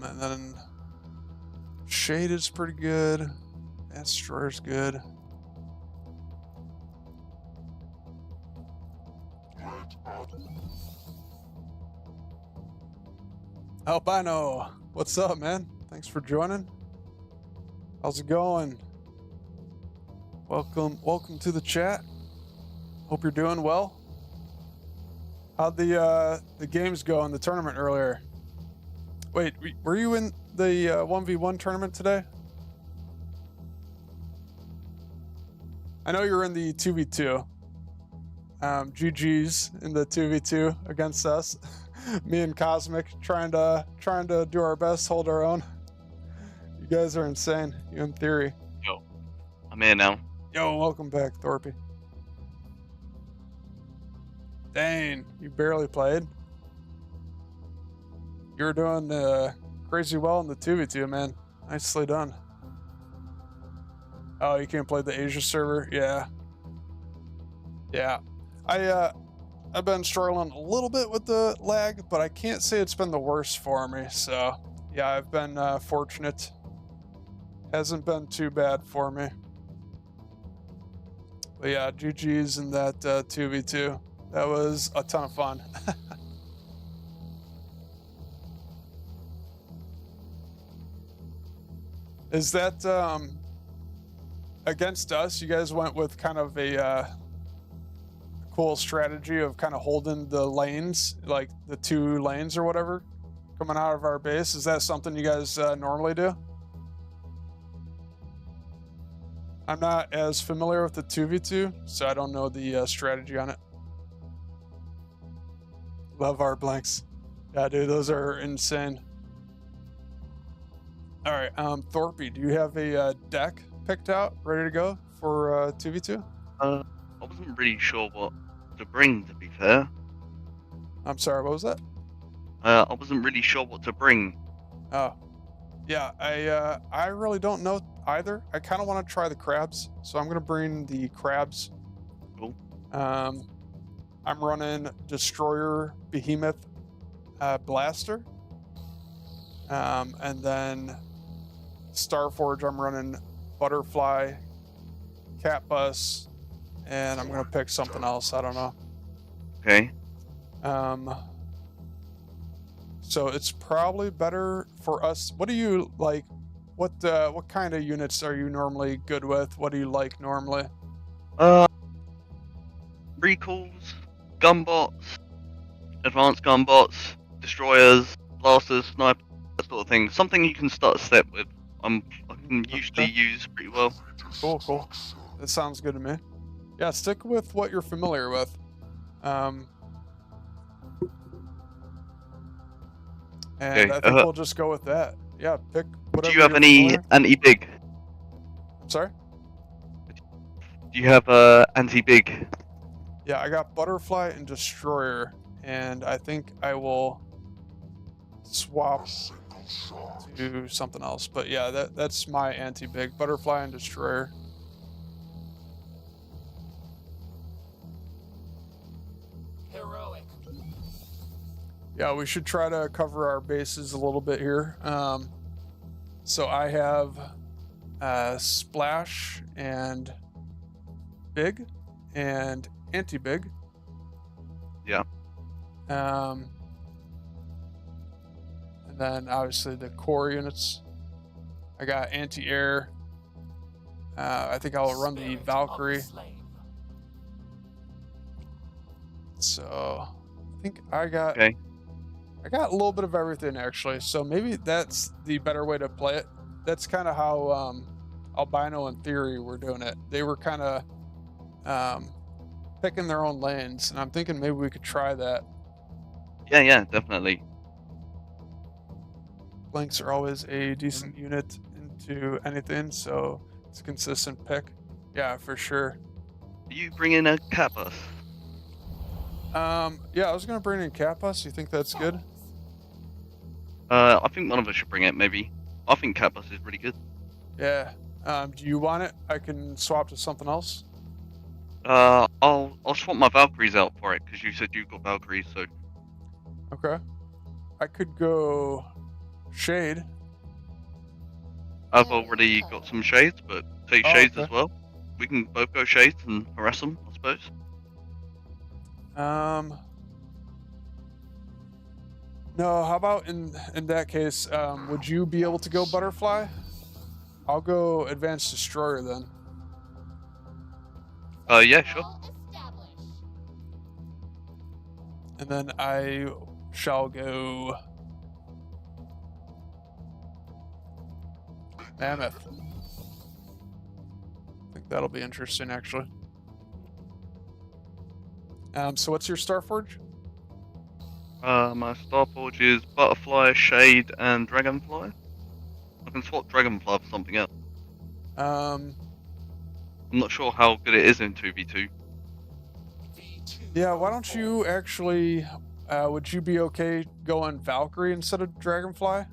And then Shade is pretty good. Destroyer's good. Albino, what's up, man? Thanks for joining. How's it going? Welcome to the chat. Hope you're doing well. How'd the games go in the tournament earlier? Wait, were you in the 1v1 tournament today? I know you're in the 2v2. GG's in the 2v2 against us. Me and Cosmic trying to do our best, hold our own. You guys are insane. You in theory. Yo, I'm here now. Yo, welcome back, Thorpy. Dang, you barely played. You were doing crazy well in the 2v2, man. Nicely done. Oh, you can't play the Asia server? Yeah. Yeah. I've been struggling a little bit with the lag, but I can't say it's been the worst for me. So, yeah, I've been fortunate. Hasn't been too bad for me. But yeah, GG's in that 2v2. That was a ton of fun. Is that against us? You guys went with kind of a cool strategy of kind of holding the lanes, like the 2 lanes or whatever, coming out of our base. Is that something you guys normally do? I'm not as familiar with the 2v2, so I don't know the strategy on it. Love art blanks. Yeah, dude, those are insane. All right, Thorpy, do you have a deck picked out, ready to go for 2v2? I wasn't really sure what to bring, to be fair. I'm sorry, what was that? I wasn't really sure what to bring. Oh, yeah, I really don't know either. I kind of want to try the crabs, so I'm gonna bring the crabs. Cool. I'm running Destroyer, Behemoth, Blaster, and then Starforge. I'm running Butterfly, Cat Bus, and I'm gonna pick something else. I don't know. Okay. So it's probably better for us. What do you like? What kind of units are you normally good with? What do you like normally? Recalls, gunbots, advanced gunbots, destroyers, blasters, snipers, that sort of thing. Something you can start a step with. I can usually use pretty well. Cool. That sounds good to me. Yeah, stick with what you're familiar with. And Okay, I think we'll just go with that. Yeah, pick whatever. Do you have you're any familiar. anti-big? I'm sorry? Do you have anti-big? Yeah, I got Butterfly and Destroyer, and I think I will swap to something else. But yeah, that's my anti-big. Butterfly and Destroyer. Heroic. Yeah, we should try to cover our bases a little bit here. So I have Splash and Big and Anti-Big. Yeah. And then obviously the core units. I got anti-air. I think I'll run the Valkyrie. So I think I got a little bit of everything actually. So maybe that's the better way to play it. That's kind of how Albino and Theory were doing it. They were kind of picking their own lanes, and I'm thinking maybe we could try that. Yeah, definitely. Blanks are always a decent unit into anything, so it's a consistent pick. Yeah, for sure. Are you bringing a cat bus? Yeah, I was gonna bring in cat bus. You think that's good? I think one of us should bring it, maybe. I think cat bus is really good. Yeah. Do you want it? I can swap to something else. I'll swap my Valkyries out for it, because you said you got Valkyries, so... Okay. I could go Shade. I've already got some Shades, but take Shades as well. We can both go Shades and harass them, I suppose. No, how about in that case, would you be able to go Butterfly? I'll go Advanced Destroyer then. Yeah, sure. And then I shall go Mammoth. I think that'll be interesting, actually. So what's your Starforge? My Starforge is Butterfly, Shade, and Dragonfly. I can swap Dragonfly for something else. I'm not sure how good it is in 2v2. Yeah, why don't you actually... would you be okay going Valkyrie instead of Dragonfly?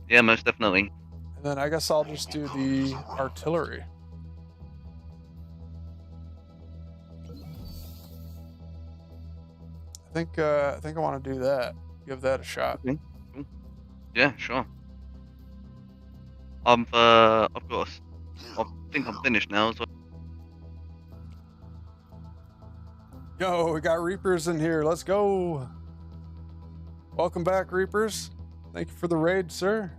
Yeah, most definitely. And then I guess I'll just do the Artillery. I think I want to do that. Give that a shot. Okay. Cool. Yeah, sure. I think I'm finished now. So. Yo, we got Reapers in here. Let's go. Welcome back, Reapers. Thank you for the raid, sir.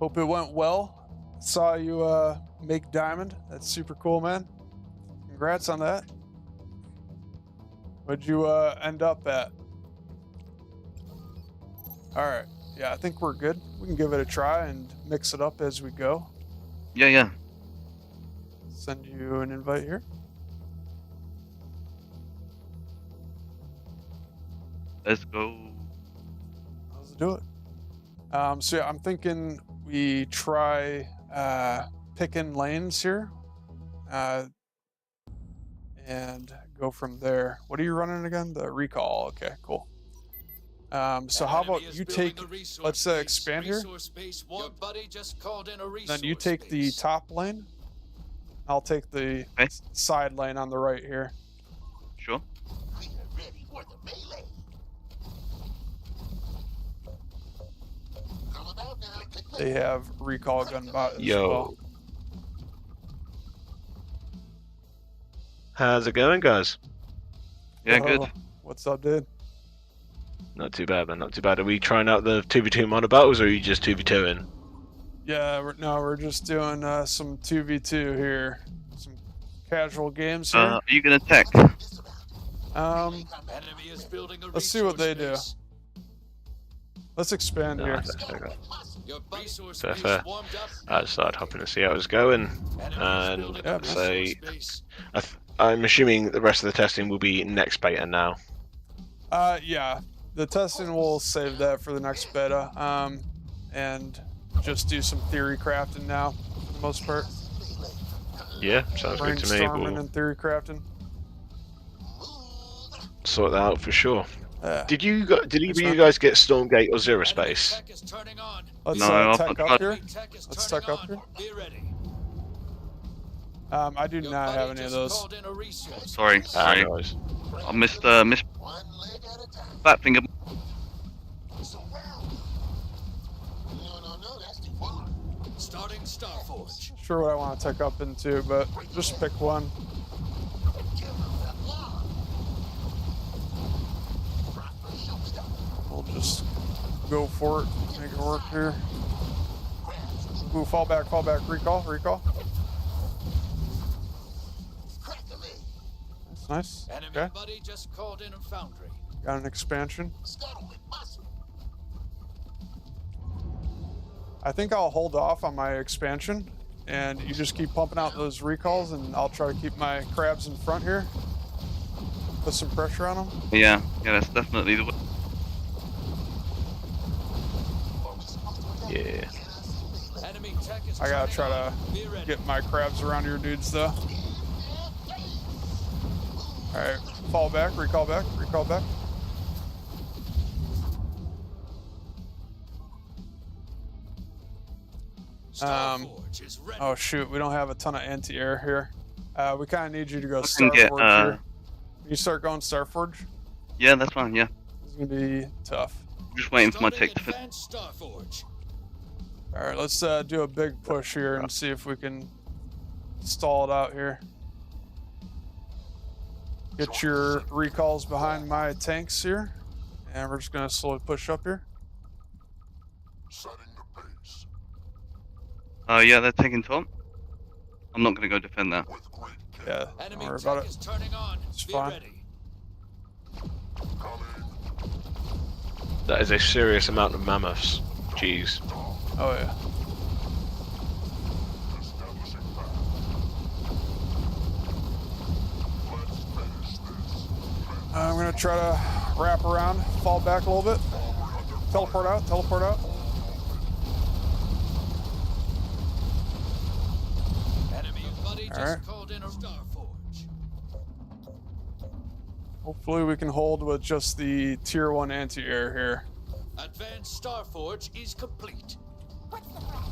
Hope it went well. Saw you make diamond. That's super cool, man. Congrats on that. What'd you end up at? All right. Yeah, I think we're good. We can give it a try and mix it up as we go. Yeah. Send you an invite here. Let's go. Let's do it. So yeah, I'm thinking we try picking lanes here, and go from there. What are you running again? The recall. Okay, cool. So how about you take? Let's expand here. Then you take the top lane. I'll take the side lane on the right here. Sure. They have recall gun bot as Yo. well. How's it going, guys? Yeah, good. What's up, dude? Not too bad, man. Not too bad. Are we trying out the 2v2 mono battles, or are you just 2v2ing? Yeah, we're just doing some 2v2 here. Some casual games here. Are you gonna tech? Let's see what they do. Let's expand here. Fair. I started hopping to see how it was going, and say, I'm assuming the rest of the testing will be next beta now. Yeah, the testing will save that for the next beta, and just do some theory crafting now, for the most part. Yeah, sounds good to me. Brainstorming and theory crafting. Sort that out for sure. Did either of you guys get Stormgate or Zero Space? Let's No, tech up here. Let's tech up here. I do not have any of those. Sorry. Nice. I missed that finger. Starting Starforge. Sure what I want to tech up into, but just pick one. we'll just go for it, make it work here. Ooh, fall back, recall. That's nice. Enemy Okay. buddy just called in a foundry. Got an expansion. I think I'll hold off on my expansion, and you just keep pumping out those recalls, and I'll try to keep my crabs in front here. Put some pressure on them. Yeah, that's definitely the way. Yeah. Enemy tech is I gotta turning try on. Be to ready. get my crabs around your dudes, though. Alright, fall back, recall back. Starforge is ready. Oh shoot, we don't have a ton of anti-air here. We kind of need you to go can get, Starforge here. You start going Starforge? Yeah, that's fine. Yeah, This is gonna be tough. I'm just waiting for my Starting tech to fit. advanced Starforge. Alright, let's do a big push here and see if we can stall it out here. Get your recalls behind my tanks here. And we're just gonna slowly push up here. Setting the pace. Yeah, they're taking top. I'm not gonna go defend that. With great care. Yeah, Enemy don't worry tech about is it. turning on. It's Be fine. ready. Coming. That is a serious amount of mammoths. Jeez. Oh yeah. Establishing path. Let's finish this. I'm gonna try to wrap around, fall back a little bit. Teleport out. Enemy buddy just Alright. called in a Starforge. Hopefully we can hold with just the tier 1 anti-air here. Advanced Starforge is complete. What's the plan?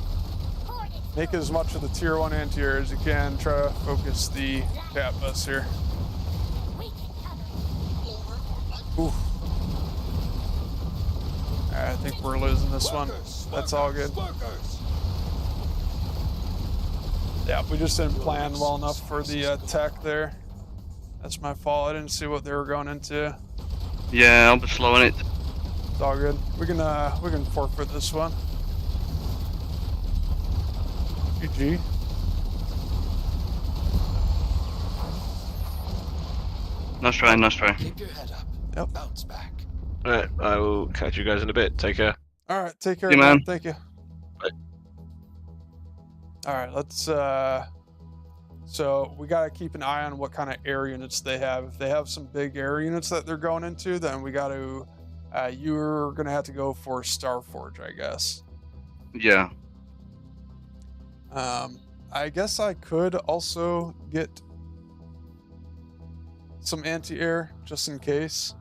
Coordinates. Make as much of the tier 1 anti-air as you can. Try to focus the cat bus here. We can cover. Oof. I think we're losing this one. That's all good. Workers. Yeah, we just didn't plan well enough for the tech there. That's my fault. I didn't see what they were going into. Yeah, I'll be slowing it. It's all good. We can forfeit this one. GG. Nice try. Keep your head up. Yep. Bounce back. Alright, I will catch you guys in a bit. Take care. All right, take care, See you, man. man. Thank you. Bye. All right, let's. So we gotta keep an eye on what kind of air units they have. If they have some big air units that they're going into, then we got to. You're gonna have to go for Starforge, I guess. Yeah. I guess I could also get some anti-air just in case.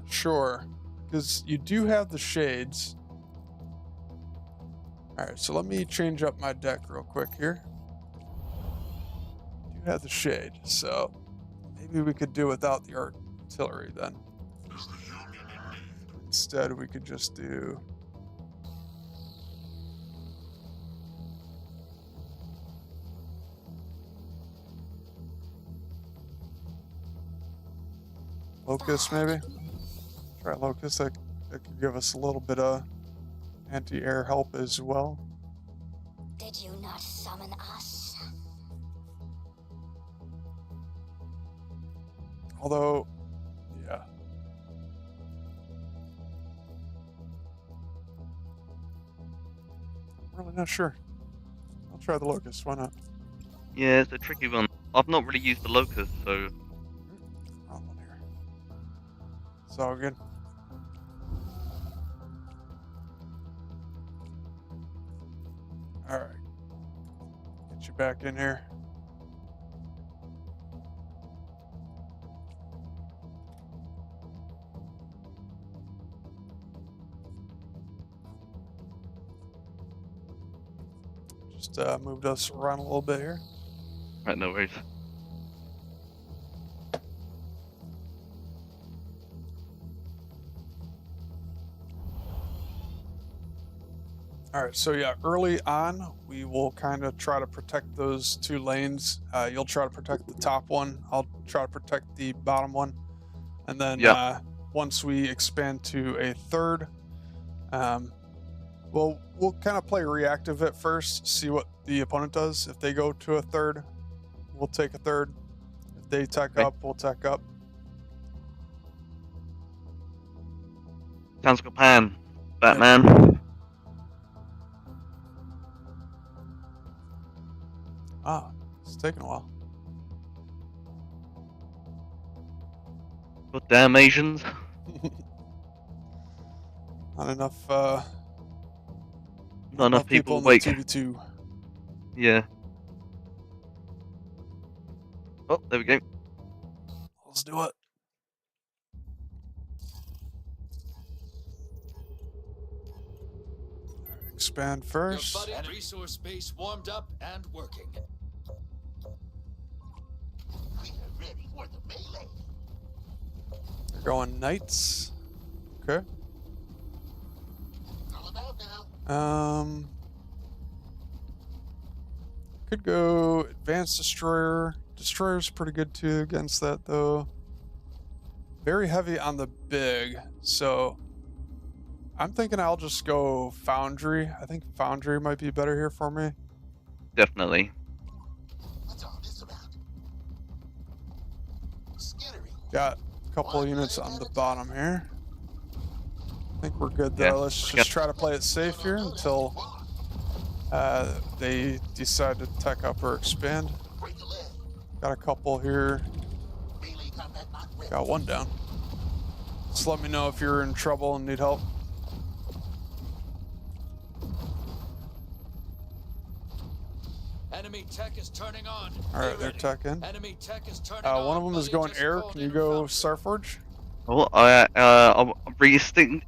Sure, because you do have the shades. All right, so let me change up my deck real quick here. You have the shade, so maybe we could do without the artillery then. Is the Union in need? Instead, we could just do. Locust, maybe? Try Locust. That could give us a little bit of anti-air help as well. Did you not summon us? Although, yeah. I'm really not sure. I'll try the Locust. Why not? Yeah, it's a tricky one. I've not really used the locust, so Wrong one here. It's all good. All right. Get you back in here. Just moved us around a little bit here. right, no worries. All right, so yeah, early on, we will kind of try to protect those two lanes. You'll try to protect the top one. I'll try to protect the bottom one. And then Yeah. once we expand to a third, we'll kind of play reactive at first, see what the opponent does. If they go to a third, we'll take a third. If they tech Okay. up, we'll tech up. Sounds like a plan, Batman. Ah, it's taking a while. God damn Asians. Not enough. Not enough people in awake. the 2v2. Yeah. Oh, there we go. Let's do it. Expand first. Your buddy resource base warmed up and working. We are ready for the melee. They're going knights. Okay. All about now. Could go advanced destroyer. Destroyer's pretty good too against that though. Very heavy on the big, so I'm thinking I'll just go foundry. I think foundry might be better here for me. Definitely. What's all this about? Skittering. Got a couple units on the bottom here. I think we're good though. Yeah. Let's just try to play it safe here until they decide to tech up or expand. Break a leg. Got a couple here. Melee combat not ready. Got one down. Just let me know if you're in trouble and need help. Enemy tech is turning on. Alright, Be they're ready. tech in. Enemy tech is turning on. One of them is Buddy going just air. called Can you in go from- Starforge? Oh, I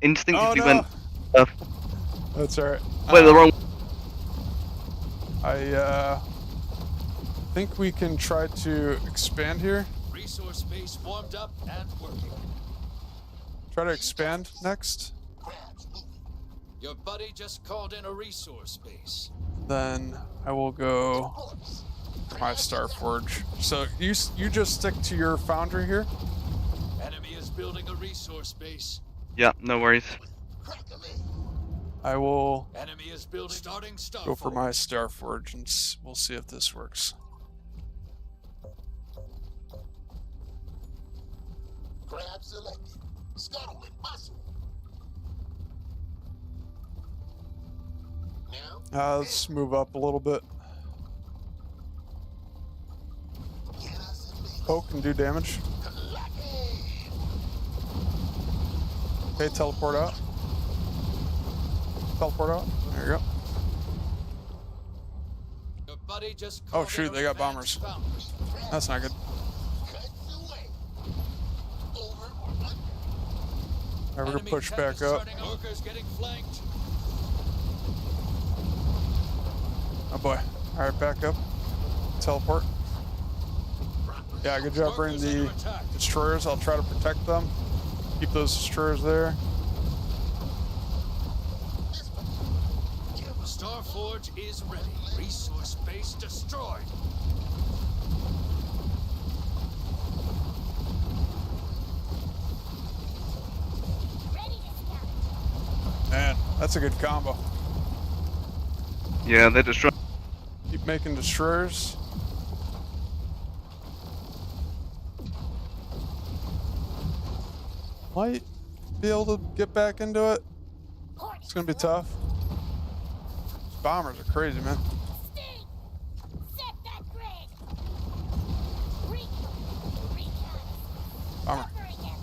instinctively went. That's alright. Went the wrong. I think we can try to expand here. Resource base warmed up and working. Try to expand next. Crabs moving. Your buddy just called in a resource base. Then I will go Corpse. my Starforge. So you just stick to your foundry here. Enemy is building a resource base. Yeah, no worries. Crack a leg. I will Enemy is building. Starting Starforge. go for my Starforge and we'll see if this works. Crab selected. Scuttle and muscle. Now, Let's move up a little bit. get us in melee. Poke and do damage. Lucky. Okay, teleport out. Teleport out. There you go. Your buddy just Oh, called shoot, in a they got advanced bombers. foundry. That's not good. Cuts away. Over or under. Alright, we're gonna Enemy push tech back is up. turning on. Workers getting flanked. Oh boy. Alright, back up. Teleport. Yeah, good job bringing Workers the under attack. destroyers. I'll try to protect them. Keep those destroyers there. This one. Give us Starforge is ready. Resource base destroyed. Ready to scout. Man, that's a good combo. Yeah, they're destroying. Keep making destroyers. Might be able to get back into it. It's gonna be tough. These bombers are crazy, man. Sting! Set that grid! Recon! Bomber. Covering him!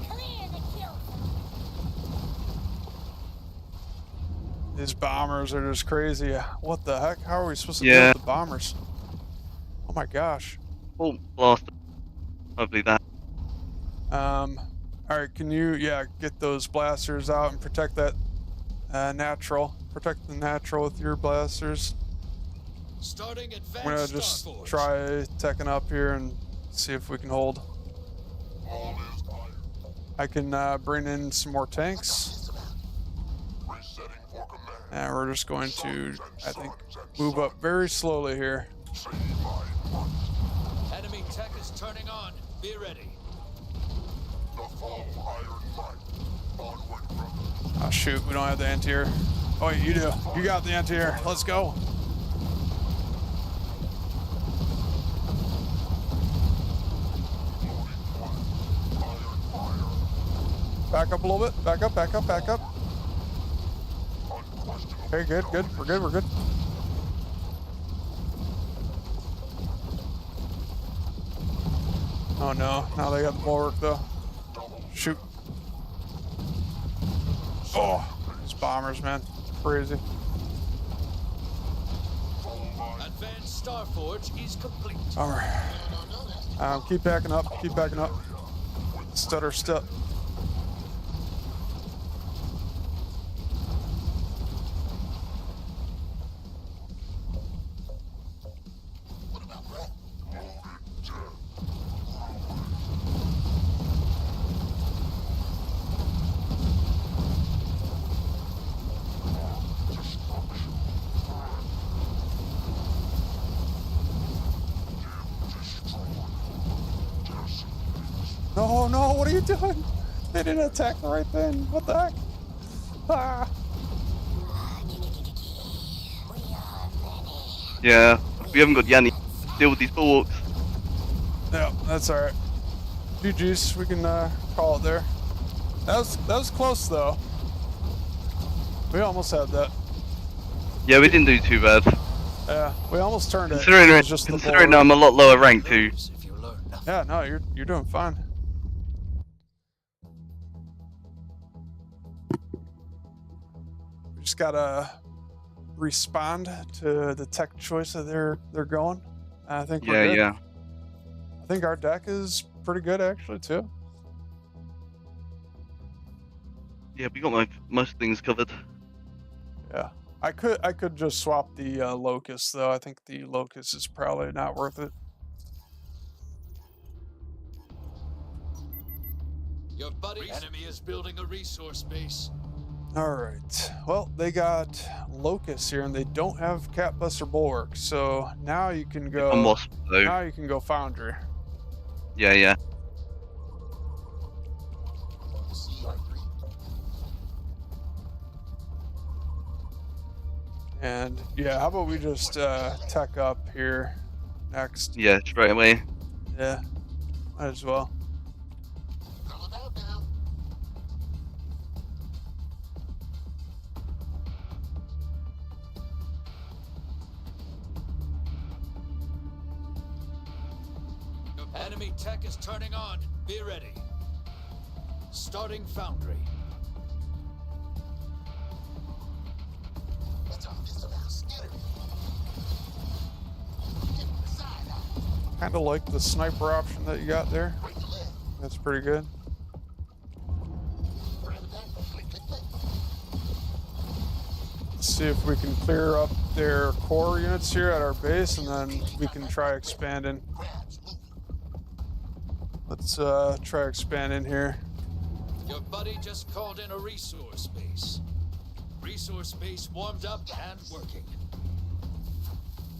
Clear the kill zone! These bombers are just crazy. What the heck? How are we supposed to deal Yeah. with the bombers? Oh my gosh. Full blast. Hopefully that. Alright, can you, get those blasters out and protect that natural. Protect the natural with your blasters. Starting advanced I'm gonna just Starforge. try teching up here and see if we can hold. All is iron. I can bring in some more tanks. this about. Resetting for command. And we're just going to, I think, move up very slowly here. Say my Enemy tech is turning on. Be ready. The full iron might. Onward, brothers. Oh shoot, we don't have the anti-air. Oh wait, you do. You got the anti-air. Let's go. Back up a little bit. Back up, back up, back up. Okay, good, good. We're good, we're good. Oh no, now they got the bulwark though. Shoot. Oh, these bombers, man. Crazy. Advanced Starforge is complete. Alright. Keep backing up, keep backing up. Stutter step. No, no, what are you doing? They didn't attack right then. What the heck? Ah. Yeah, we haven't got Yanni to deal with these bulwarks. Yeah, that's alright. GG's, we can call it there. That was close though. We almost had that. Yeah, we didn't do too bad. Yeah, we almost turned it. Considering, It was just the considering bulwark. I'm a lot lower ranked too. Yeah, no, you're doing fine. We just gotta respond to the tech choice that they're going. I think we're good. Yeah. I think our deck is pretty good actually too. Yeah, we got most things covered. Yeah, I could just swap the Locust though. I think the Locust is probably not worth it. Your buddy's enemy is building a resource base. All right. Well, they got Locust here, and they don't have Catbuster Bulwark. So now you can go. I'm Wasp though. Now you can go Foundry. Yeah. And yeah, how about we just tech up here next? Yeah, straight away. Yeah, might as well. Enemy tech is turning on. Be ready. Starting Foundry. Kind of like the sniper option that you got there. That's pretty good. Let's see if we can clear up their core units here at our base, and then we can try expanding. Let's try expanding here. Your buddy just called in a resource base. Resource base warmed up and working.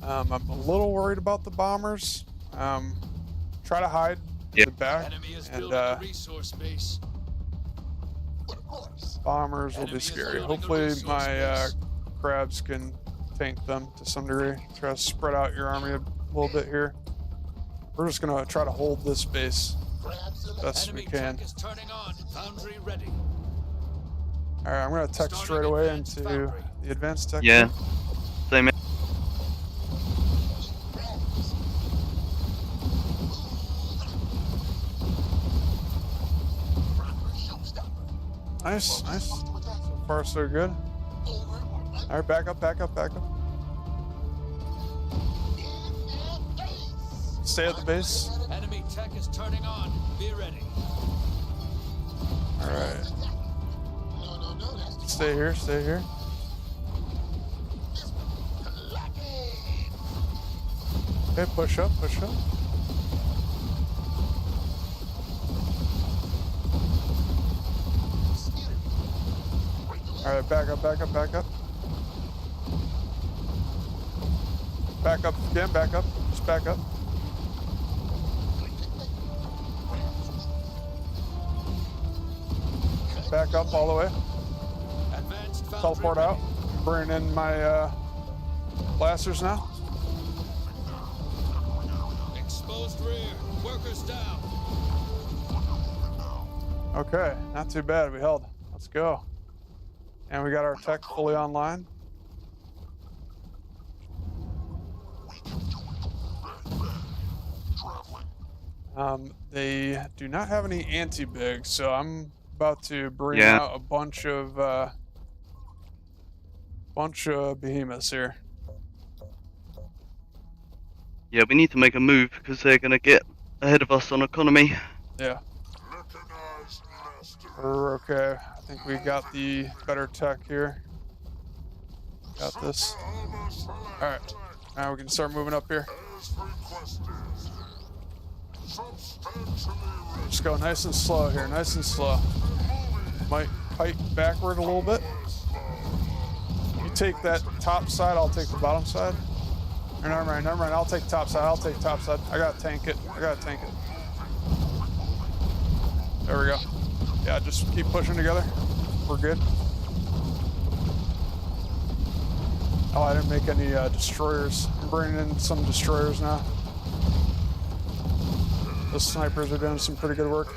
I'm a little worried about the bombers. Try to hide the back, Enemy is and building a resource base. bombers will be scary. Hopefully my crabs can tank them to some degree. Try to spread out your army a little bit here. We're just gonna try to hold this base as best we can. Tech is turning on. Foundry ready. All right, I'm gonna tech straight away into the advanced tech. Yeah. Same. Nice, nice. So far, so good. All right, back up, back up, back up. Stay at the base. Enemy tech is turning on. Be ready. All right. Stay here, stay here. Okay, push up, push up. All right, back up, back up, back up. Back up again, back up. Just back up. back up all the way. Advanced foundry Teleport ready. out. Bring in my blasters now. Exposed rear. Workers down. Okay, not too bad. We held. Let's go. And we got our tech fully online. They do not have any anti-big, so I'm about to bring out a bunch of behemoths here. Yeah, we need to make a move because they're gonna get ahead of us on economy. Yeah. We're okay. I think we got the better tech here. Got this. Alright. Now we can start moving up here. Just go nice and slow here, nice and slow. Might pipe backward a little bit. You take that top side, I'll take the bottom side. Or never mind, I'll take top side, I gotta tank it, There we go. Yeah, just keep pushing together. We're good. Oh, I didn't make any destroyers. I'm bringing in some destroyers now. The snipers are doing some pretty good work.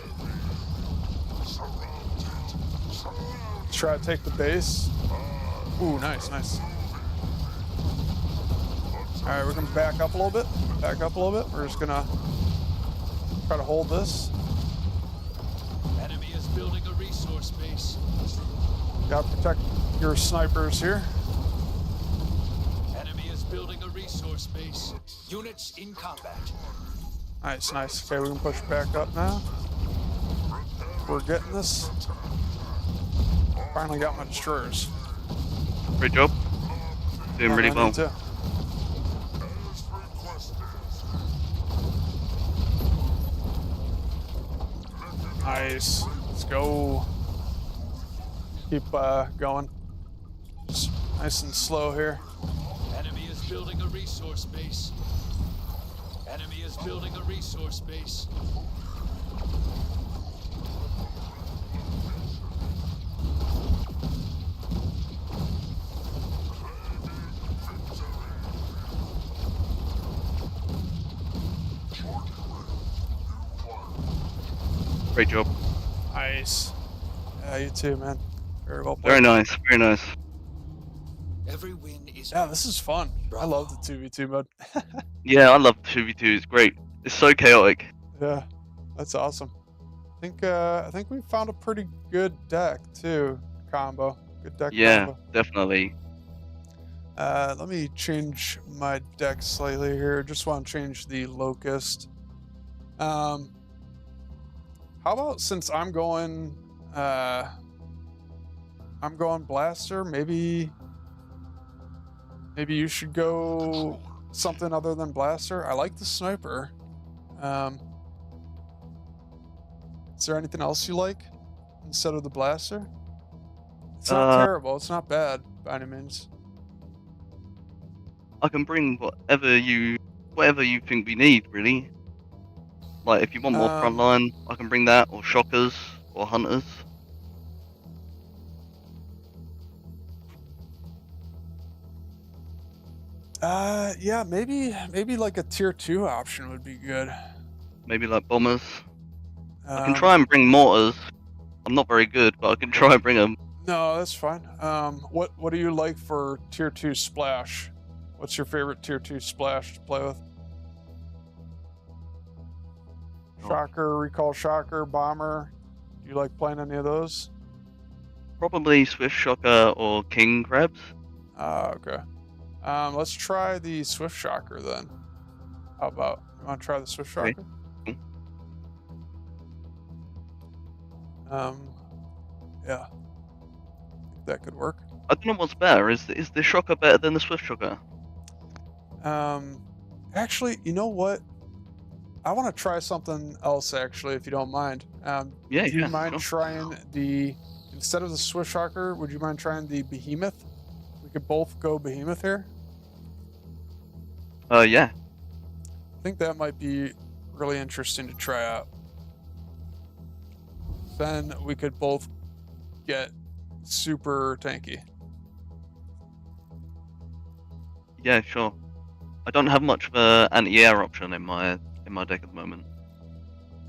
Let's try to take the base. Ooh, nice. Alright, we're gonna back up a little bit. We're just gonna try to hold this. Enemy is building a resource base. Gotta protect your snipers here. Enemy is building a resource base. Units in combat. Nice. Okay, we can push back up now. We're getting this. Finally got my destroyers. Great job. Doing really well. Too. Nice. Let's go. Keep going. Just nice and slow here. Enemy is building a resource base. Enemy is building a resource base. Great job. Nice. Yeah, you too, man. Very well played. Very nice. Every win is. Yeah, this is fun. I love the 2v2 mode. Yeah, I love 2v2. It's great. It's so chaotic. Yeah, that's awesome. I think we found a pretty good deck too. Combo. Good deck combo. Definitely. Let me change my deck slightly here. Just want to change the locust. How about since I'm going blaster, maybe you should go something other than blaster. I like the sniper. Is there anything else you like instead of the blaster? It's not terrible. It's not bad by any means. I can bring whatever you think we need, really. Like, if you want more frontline, I can bring that, or shockers, or hunters. Yeah, maybe like a tier 2 option would be good. Maybe like bombers. I can try and bring mortars. I'm not very good, but I can try and bring them. No, that's fine. What do you like for tier 2 splash? What's your favorite tier 2 splash to play with? Shocker, recall shocker, bomber. Do you like playing any of those? Probably Swift Shocker or King Crabs. Okay. Let's try the Swift Shocker then. How about, you want to try the Swift Shocker? Okay. Yeah. That could work. I don't know what's better. Is the Shocker better than the Swift Shocker? Actually, you know what? I want to try something else, actually, if you don't mind. Do you mind trying instead of the Swift Shocker, would you mind trying the Behemoth? We could both go Behemoth here. Yeah. I think that might be really interesting to try out. Then we could both get super tanky. Yeah, sure. I don't have much of a anti-air option in my deck at the moment.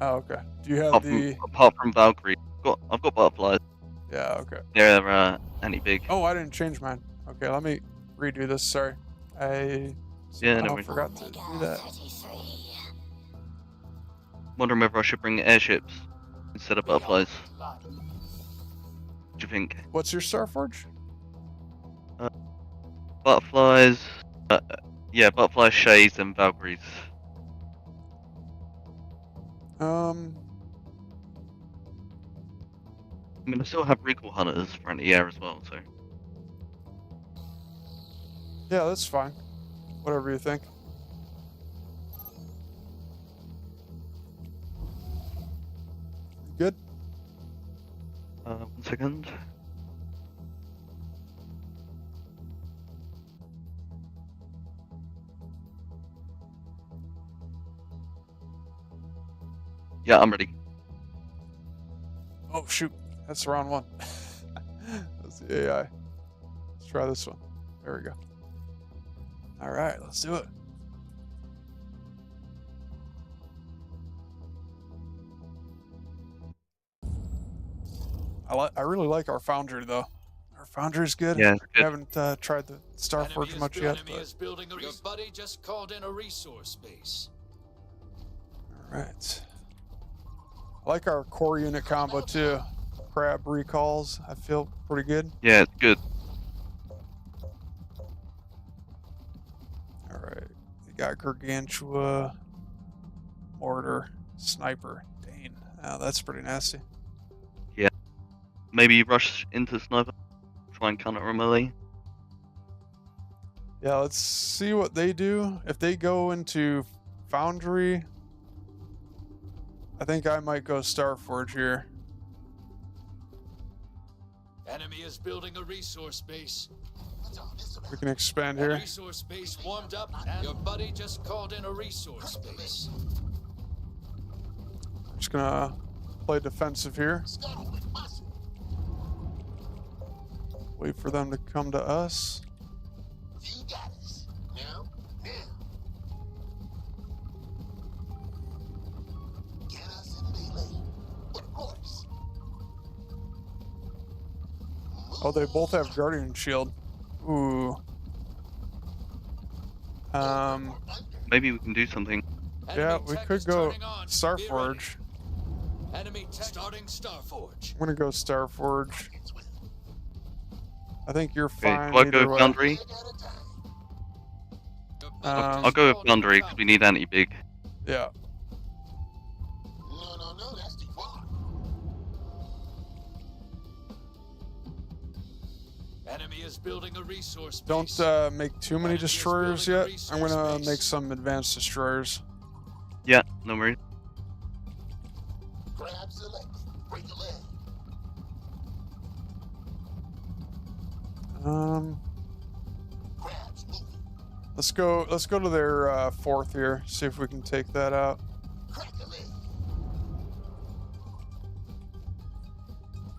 Oh, okay. Do you have Apart from Valkyrie, I've got butterflies. Yeah, okay. They're anti-big. Oh, I didn't change mine. Okay, let me redo this. Sorry, I no worries. forgot to do that. Wondering whether I should bring airships instead of butterflies. What do you think? What's your Starforge? Butterflies. Yeah, butterflies, shades, and Valkyries. I mean, I still have recall hunters for anti-air as well, so. Yeah, that's fine. Whatever you think. Good? 1 second. Yeah, I'm ready. Oh, shoot. That's the wrong one. That's the AI. Let's try this one. There we go. All right, let's do it. I really like our Foundry, though. Our Foundry's good. Yeah, I haven't tried the Starforge much yet. Enemy is building your buddy just called in a resource base. All right. I like our core unit combo, too. Crab recalls. I feel pretty good. Yeah, it's good. All right. We got Gargantua, Mortar, Sniper, Dane. Oh, that's pretty nasty. Yeah. Maybe rush into Sniper. Try and counter a melee. Yeah, let's see what they do. If they go into Foundry, I think I might go Starforge here. Enemy is building a resource base. We can expand here. Resource base warmed up, and your buddy just called in a resource base. I'm just gonna play defensive here. Wait for them to come to us. You got us. Now. Get us in melee. But of course. Oh, they both have Guardian Shield. Ooh. Maybe we can do something. Yeah, we could go Starforge. Enemy tech starting Starforge. I'm gonna go Starforge. I think you're fine. Do I either go way. Foundry? I'll go with Foundry because we need anti-big. Yeah. No, that's too far. Enemy is building a resource base. Don't make too many destroyers yet. I'm gonna make some advanced destroyers. Yeah, no worries. Grab selected. Break a leg. Grabs moving. Let's go to their fourth here. See if we can take that out. Crack a leg.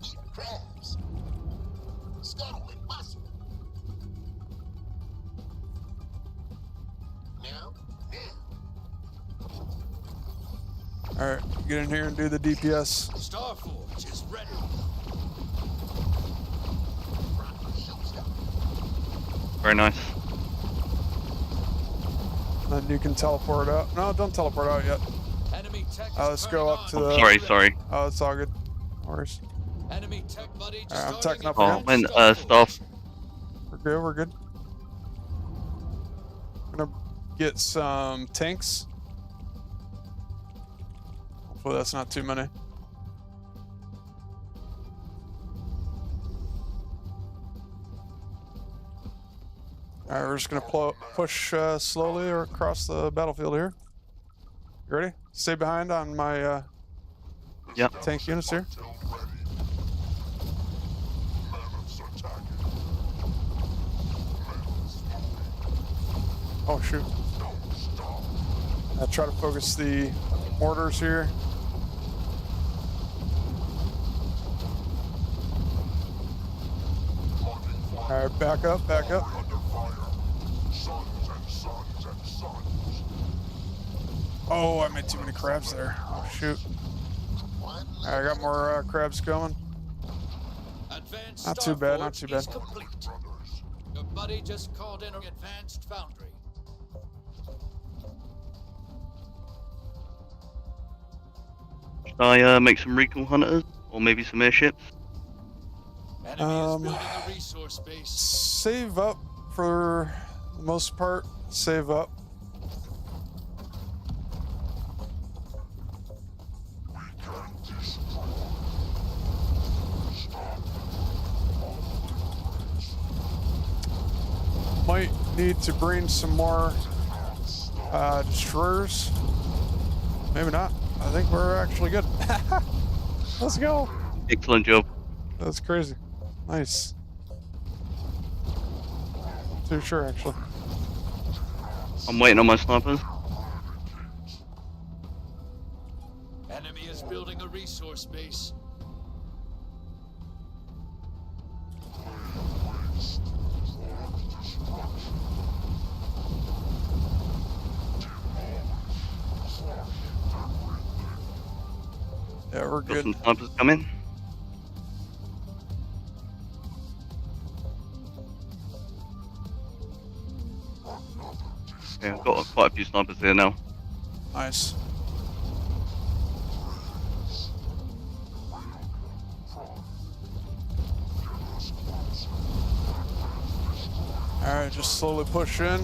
Eat crabs. Scuttle and bustle. Now. All right, get in here and do the DPS. Starforge is ready. Very nice. Then you can teleport out. No, don't teleport out yet. Enemy tech Let's go up to the. Sorry. Oh, it's all good. No worries. Enemy tech buddy just Alright, I'm starting teching up Oh, again. when stuff. We're good. I'm gonna get some tanks. Hopefully that's not too many. Alright, we're just gonna push slowly across the battlefield here. You ready? Stay behind on my tank units here. Oh shoot. Try to focus the mortars here. All right, back up, back up. Under fire. Sons and sons and sons. Oh, I made too many crabs there. Oh, shoot. All right, I got more crabs coming. Advanced Not too bad, not Starforge too bad. is complete. Your buddy just called in an advanced foundry. Should I make some recall hunters or maybe some airships? Enemy is building a resource base. Save up for the most part. Save up. Might need to bring some more destroyers. Maybe not. I think we're actually good. Let's go. Excellent job. That's crazy. Nice. Too sure, actually. I'm waiting on my snipers. Enemy is building a resource base. Yeah, we're Got good. some snipers coming. Yeah, I've got quite a few snipers here now. Nice. Alright, just slowly push in.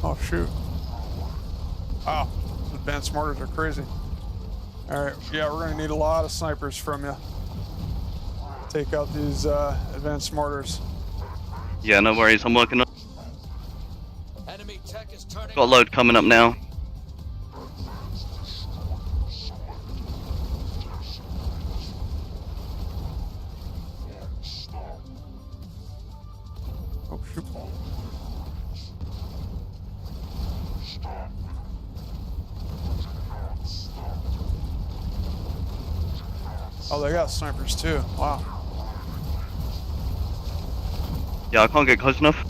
Oh, shoot. Wow, those advanced mortars are crazy. Alright, yeah, we're gonna need a lot of snipers from you. Take out these advanced mortars. Yeah, no worries, I'm working on. Enemy tech is turning. Got a load coming up now. Oh, shoot. Oh, they got snipers too. Wow. Yeah, I can't get close enough.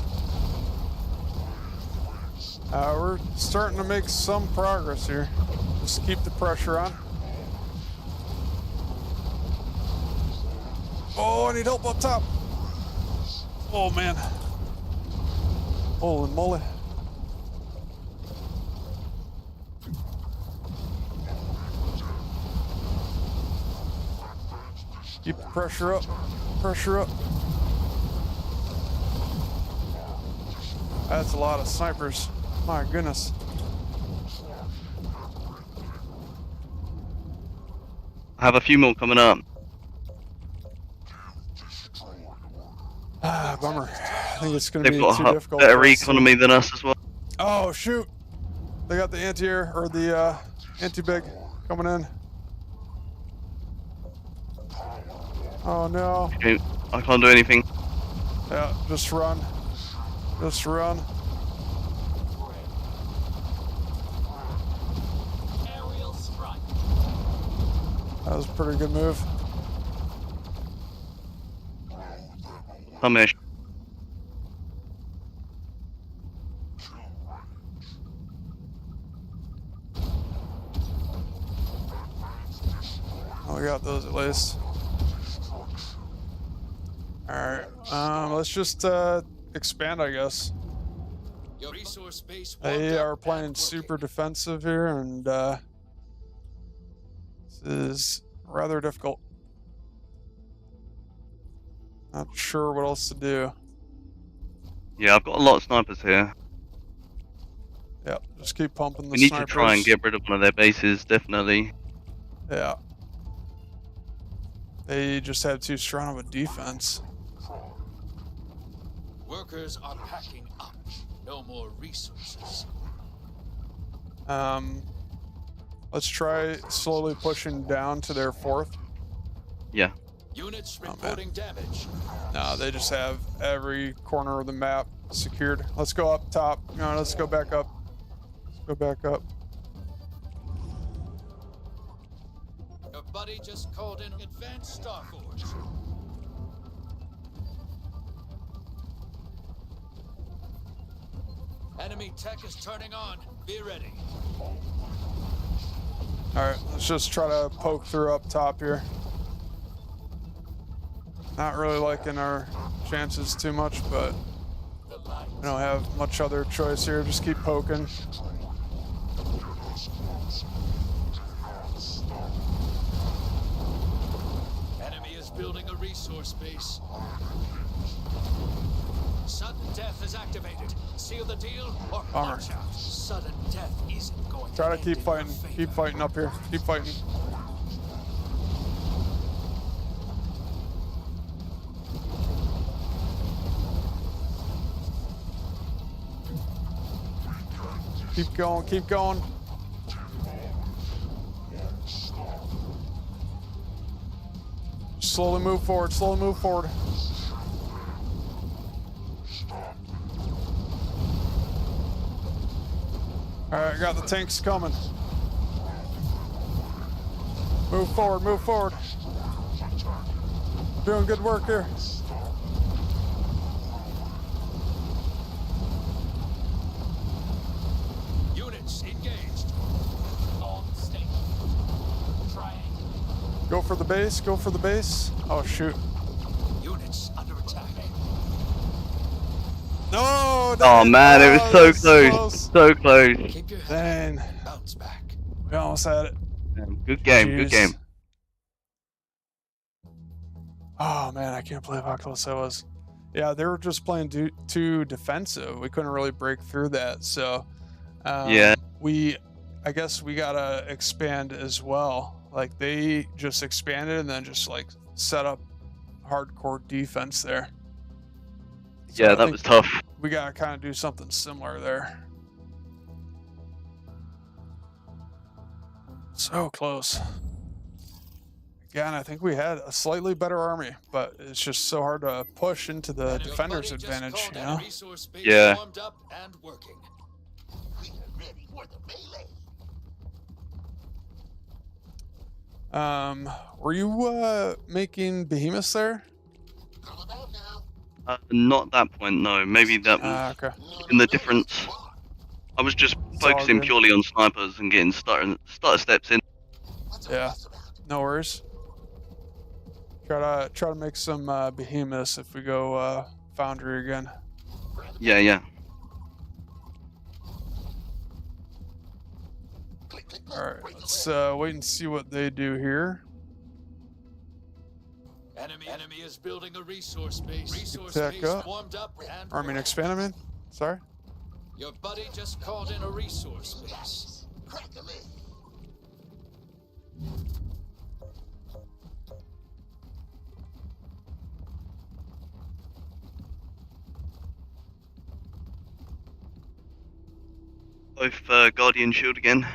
We're starting to make some progress here. Just keep the pressure on. Oh, I need help up top. Oh, man. Holy moly. Keep the pressure up. Pressure up. That's a lot of snipers. My goodness. I have a few more coming up. Ah, bummer. I think it's going to They've be got too a difficult. better for us to- economy than us as well. Oh, shoot. They got the anti-air, or the anti-big coming in. Oh, no. Okay, I can't do anything. Yeah, just run. Just run. Aerial strike. That was a pretty good move. Come here. Oh, we got those at least. Alright, let's just expand, I guess. Your resource base. They are playing super defensive here, and this is rather difficult. Not sure what else to do. Yeah, I've got a lot of snipers here. Yeah, just keep pumping the We need snipers. to try and get rid of one of their bases, definitely. Yeah. They just have too strong of a defense. Workers are packing up. No more resources. Let's try slowly pushing down to their fourth. Yeah. Units reporting damage. No, they just have every corner of the map secured. Let's go up top. No, let's go back up. Let's go back up. Your buddy just called in advanced Starforge. Enemy tech is turning on. Be ready. Alright, let's just try to poke through up top here. Not really liking our chances too much, but we don't have much other choice here. Just keep poking. Enemy is building a resource base. Sudden death is activated. Seal the deal or march out. Sudden death isn't going Try to end keep in fighting. your favor. Keep fighting up here. Keep fighting. Keep going, keep going. Slowly move forward, slowly move forward. Alright, I got the tanks coming. Move forward, move forward. Doing good work here. Units engaged. On station. Triangle. Go for the base, go for the base. Oh shoot. Units under attack. No! Oh man, it was so that's close. So close. Keep your Dang. bounce back. We almost had it. Good game, good Jeez. game. Oh man, I can't believe how close that was. Yeah, they were just playing too defensive. We couldn't really break through that. So Yeah. I guess we gotta expand as well. Like they just expanded and then just like set up hardcore defense there. So Yeah, I that think was tough. we gotta kind of do something similar there. So close. Again, I think we had a slightly better army, but it's just so hard to push into the Your defender's buddy just advantage, called you in know? a resource base Yeah. warmed up and working. We are ready for the melee. Were you making behemoths there? How about now? Not at that point, no. Maybe that was Okay. in the difference. I was just all focusing good. purely on snipers and getting starter steps in. What's all Yeah. this about? No worries. Try to make some behemoths if we go foundry again. Yeah, yeah. Click, click, click. All right, Break the let's leg. wait and see what they do here. Enemy is building a resource base. Resource Attack base up. warmed up and Or I mean, working. expand them in. Sorry. Your buddy just called in a resource base. Crack the leg. Both Guardian Shield again.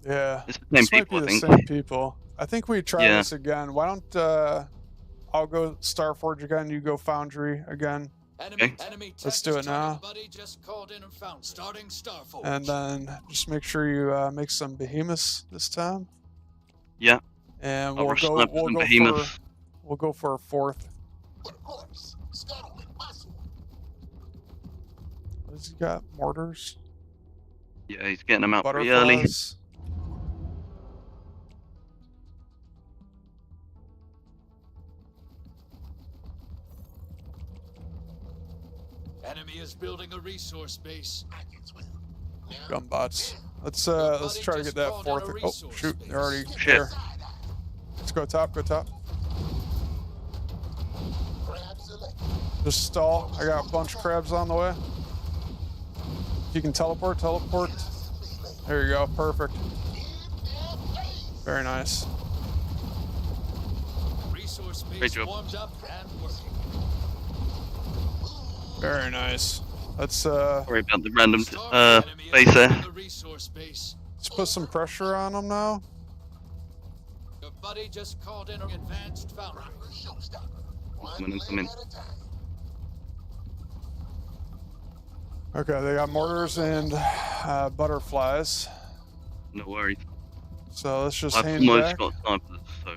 Yeah. It's the same This might people, be I the think. same people. I think we try Yeah. this again. Why don't I'll go Starforge again. You go Foundry again, Enemy Let's tech do is it now. turning. Buddy just called in and found starting Starforge. and then just make sure you make some behemoths this time. Yeah. And I'll rush snipers and behemoths. we'll go for a fourth. But of course, scuttle with muscle. Has he got mortars? Yeah, he's getting them out pretty early. Butterflies. Enemy is building a resource base. I can swim. Now, Gunbots. Let's buddy try to just get that called in a fourth. Oh resource shoot, base. they're already Shit. there. side eye. Let's go top, go top. Grab select. Just stall. I got a bunch of crabs on the way. If you can teleport. Melee. There you go, perfect. In their face. Very nice. Resource Great base job. warmed up and working. Very nice. Let's Sorry about the random Starforge enemy is base there. building a resource base. let's put some pressure on them now. Your buddy just called in an advanced foundry. Proper showstopper. One Come in, leg come in. at a time. Okay, they got mortars and butterflies. No worries. So let's just I've hang almost back. got snipers, so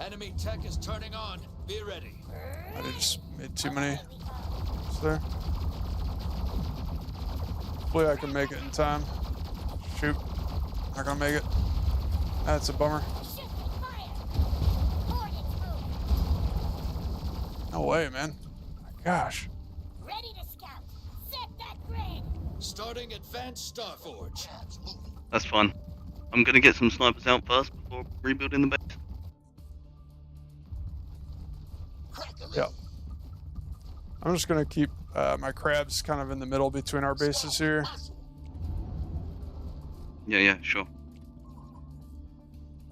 Enemy tech is turning on. Be ready. I just made too many. almost there. Hopefully I can make it in time. Shoot. Not gonna make it. That's a bummer. No way, man. My gosh. Ready to scout. Set that grid. Starting Advanced Starforge. That's fine. I'm gonna get some snipers out first before rebuilding the base. Yep. I'm just gonna keep my crabs kind of in the middle between our bases here. Yeah, sure.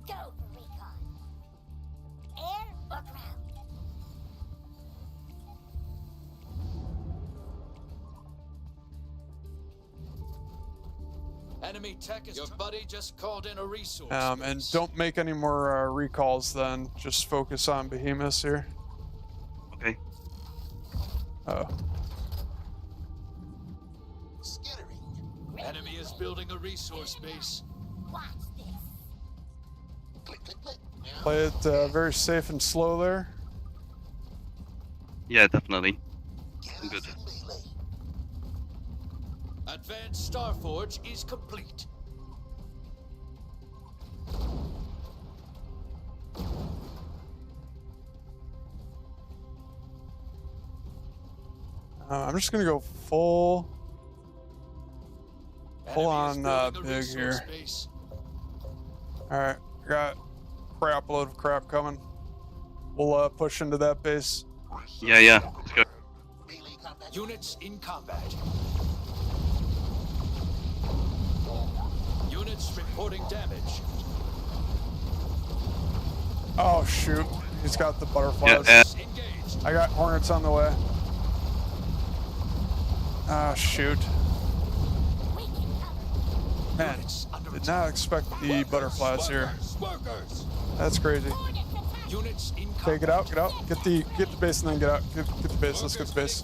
Go for recon. Air or ground? Enemy tech is your buddy just called in a resource. And don't make any more recalls then. Just focus on behemoths here. Okay. Oh. Skittering. Enemy is building a resource base. Watch this. Click, click, click. Play it very safe and slow there. Yeah, definitely. I'm good. Advanced Starforge is complete. I'm just gonna go full on building a big resource here. base. Alright, I got crap load of crap coming. We'll push into that base. Yeah. Let's go. Units in combat. Units reporting damage. Oh shoot, he's got the butterflies. Yeah. Engaged. I got hornets on the way. Ah shoot. Man, did not expect the butterflies here. Workers. That's crazy. Units in combat. Okay, get out, get out. Get the base and then get out. Get the base, let's get the base.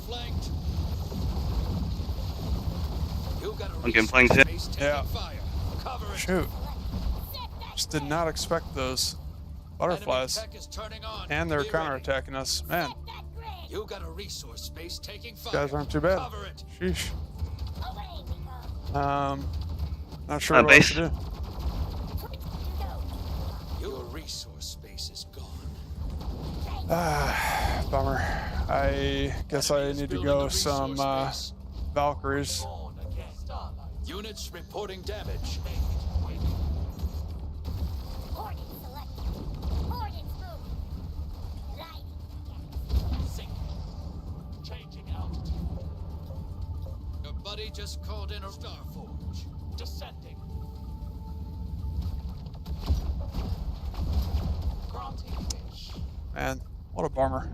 I'm getting flanked here. Yeah. Shoot. Just did not expect those butterflies. And they're counterattacking us. Man, You got a resource space taking fire. these guys aren't too bad. Cover it. Sheesh. Not sure what base. else to do. Your resource space is gone. Ah, bummer. I guess I need to go some Valkyries. Units reporting damage. Coordinates selected. Coordinates moving. Lighting. Changing altitude. Your buddy just called in a Starforge. Descending. Granting fish. Man, what a bummer.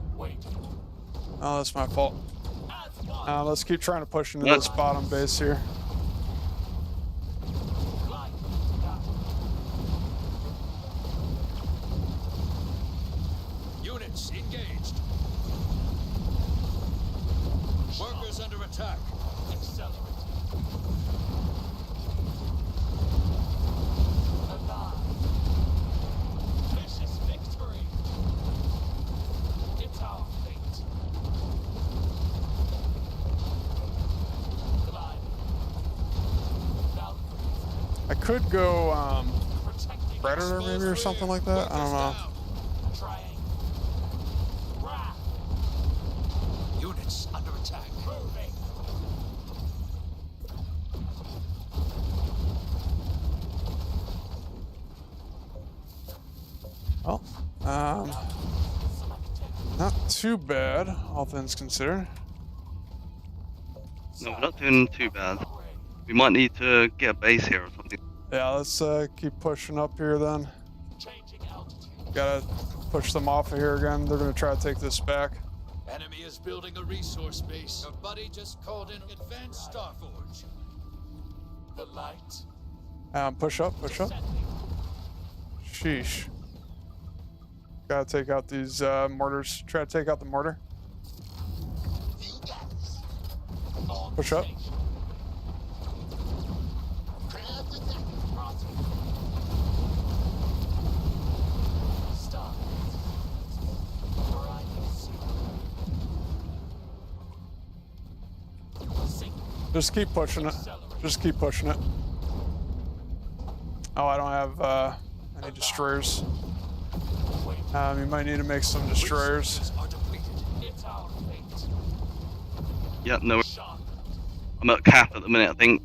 Oh, that's my fault. Let's keep trying to push into this bottom base here. Units engaged. Workers under attack. Accelerate. This is victory. It's our fate. I could go Predator maybe or something like that. I don't know. Units under attack. Moving. Well, not too bad, all things considered. No, we're not doing too bad. We might need to get a base here or something. Yeah, let's keep pushing up here then. Gotta push them off of here again. They're gonna try to take this back. Enemy is building a resource base. Your buddy just called in Advanced Starforge. The light. Push up, push up. Sheesh. Gotta take out these mortars. Try to take out the mortar. Push up. Just keep pushing it. Just keep pushing it. Oh, I don't have any destroyers. You might need to make some destroyers. Yeah, no. I'm at cap at the minute, I think.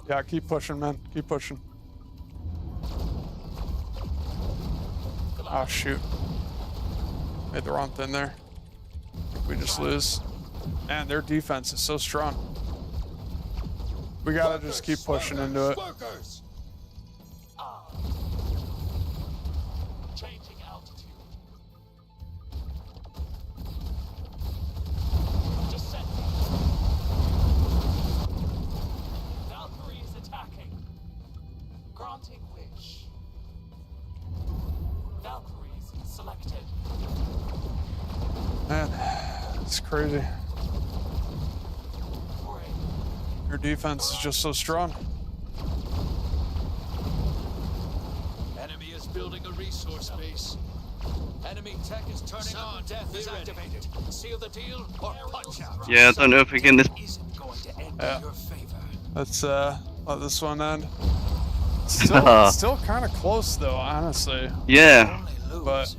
Yeah, keep pushing, man. Keep pushing. Oh, shoot. Made the wrong thing there. I think we just lose. Man, their defense is so strong. We gotta just keep pushing into it. Changing altitude. Descent. Valkyrie is attacking. Granting wish. Valkyries selected. Man, it's crazy. Your defense is just so strong. Enemy is building a resource base. Enemy tech is turning on. Death is activated. Seal the deal or punch out. Yeah, I don't know if we can this. Isn't going to end in your favor. Let's let this one end. Still kind of close though, honestly. Yeah. But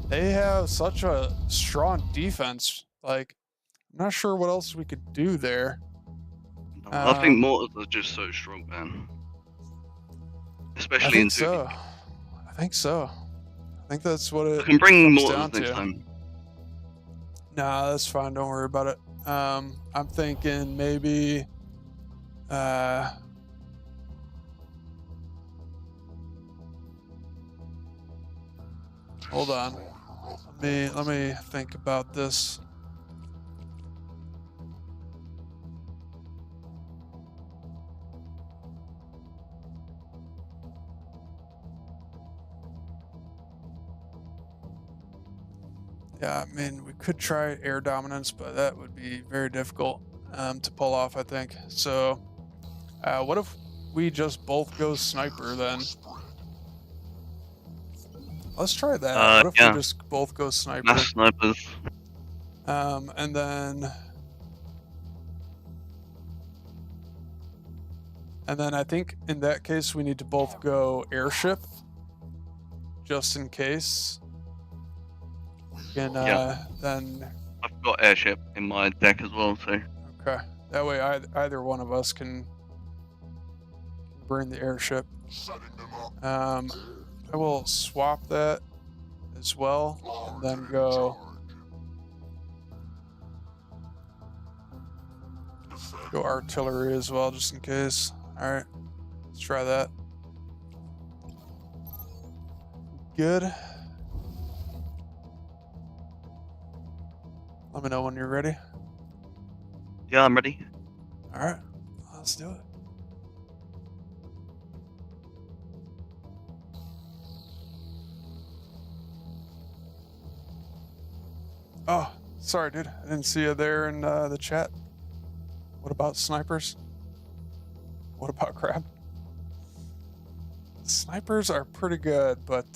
they have such a strong defense. Like, I'm not sure what else we could do there. I think mortars are just so strong, man. Especially in 2v. So. I think so. I think that's what it I can bring comes mortars down next to. time. Nah, that's fine. Don't worry about it. I'm thinking maybe. Hold on. Let me think about this. Yeah, I mean, we could try air dominance, but that would be very difficult to pull off, I think. So, what if we just both go sniper then? Let's try that. What if we just both go sniper? Mass snipers. And then I think in that case we need to both go airship, just in case. And then I've got airship in my deck as well, so. Okay. That way either one of us can bring the airship. I will swap that as well, and then go artillery as well, just in case. All right, let's try that. Good. Let me know when you're ready. Yeah, I'm ready. All right, let's do it. Oh, sorry, dude. I didn't see you there in the chat. What about snipers? What about crab? Snipers are pretty good, but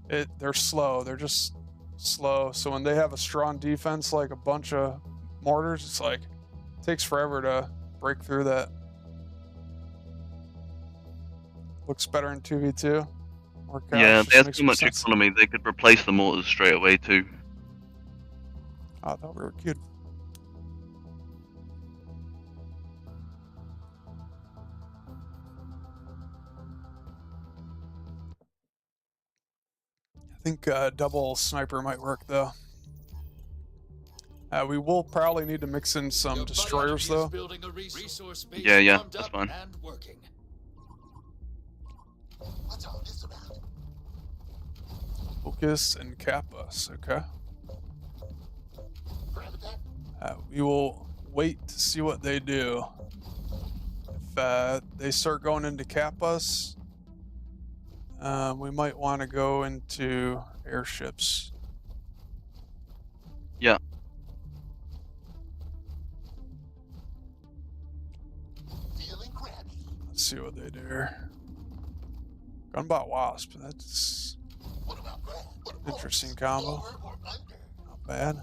they're slow. They're just slow. So when they have a strong defense, like a bunch of mortars, it's like it takes forever to break through that. Looks better in 2v2. Yeah, they have too much economy. They could replace the mortars straight away too. Oh, I thought we were cute. I think double sniper might work though. We will probably need to mix in some destroyers though. Yeah, that's fine. What's all this about? Focus and cap us, okay? We will wait to see what they do. If they start going into cap us, we might want to go into airships. Yeah. Feeling crabby. Let's see what they do here. Gunbot Wasp, that's What about crab? What about interesting combo. over or under? Not bad.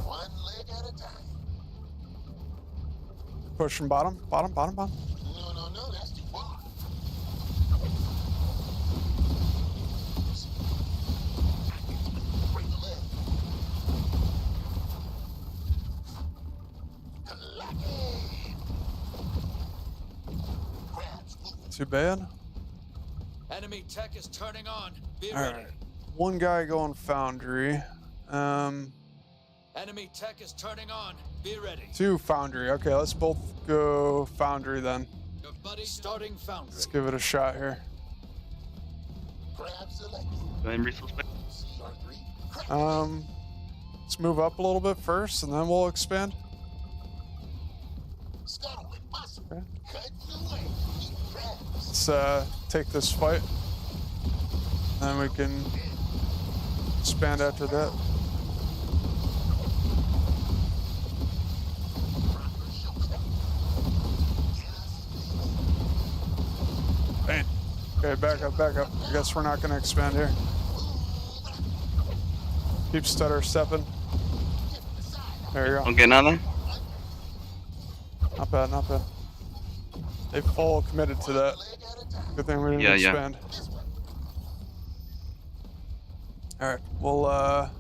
One leg Push from bottom. No, that's too far. Break the leg. Too bad. Enemy tech is turning on. Be All ready. right. One guy going foundry. Enemy tech is turning on. Be ready. Two foundry. Okay, let's both go foundry then. Your buddy starting foundry. Let's give it a shot here. Going resource base. Let's move up a little bit first, and then we'll expand. Okay. Let's take this fight, and then we can expand after that. Bang. Okay, back up, back up. I guess we're not going to expand here. Keep stutter stepping. There you go. I'm getting out there. Not bad, not bad. They full committed to that. Good thing we didn't expand. Alright, we'll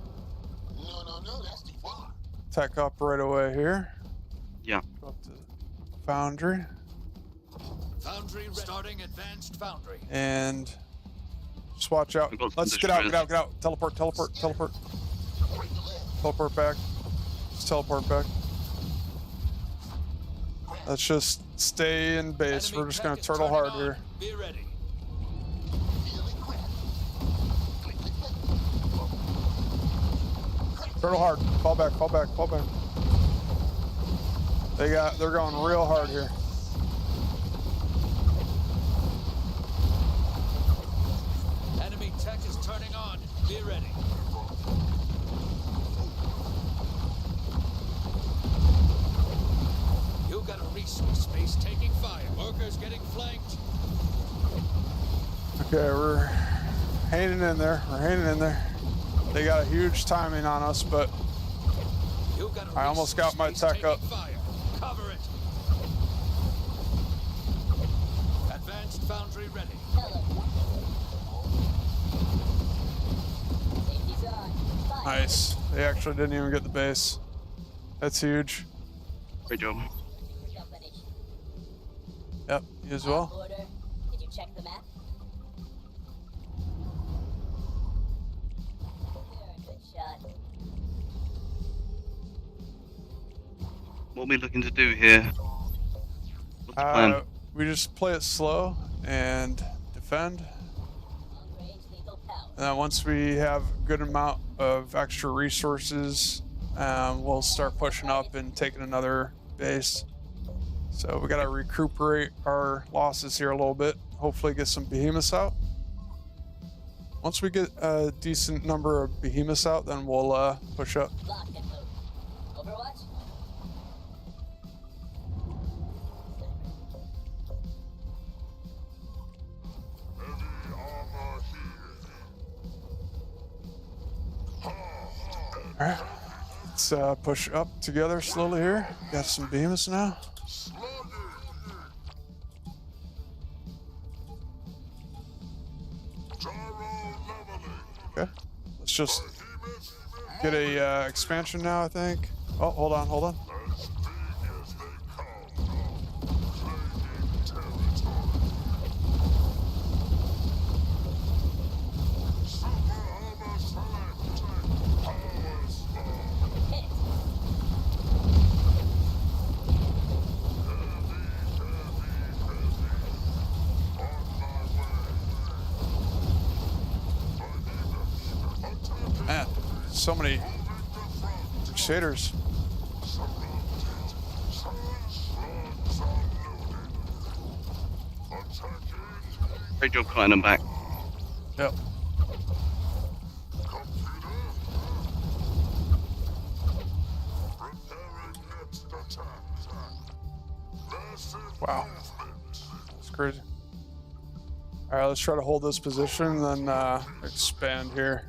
tech up right away here. Yeah. Go up to foundry. Foundry starting advanced foundry. And just watch out. Let's get out, get out, get out. Teleport, teleport, teleport. Teleport back. Just teleport back. Let's just stay in base. We're just gonna turtle hard here. Be ready. Turtle hard. Fall back, fall back, fall back. They're going real hard here. Enemy tech is turning on. Be ready. You got a resource space taking fire. Workers getting flanked. Okay, we're hanging in there. We're hanging in there. They got a huge timing on us, but I almost got my tech up. Fire. Cover it. Advanced foundry ready. Nice. They actually didn't even get the base. That's huge. Great job. Yep, you as well. Did you check the map? Good shot. What are we looking to do here? What's the plan? We just play it slow and defend. And then once we have a good amount of extra resources, we'll start pushing up and taking another base. So we gotta recuperate our losses here a little bit. Hopefully get some behemoths out. Once we get a decent number of behemoths out, then we'll push up. Overwatch? Alright, let's push up together slowly here. Got some behemoths now. Okay, let's just get a expansion now, I think. Oh, hold on, hold on. Man, so many Crusaders. Great job cutting them back. Yep. Wow. That's crazy. Alright, let's try to hold this position, then expand here.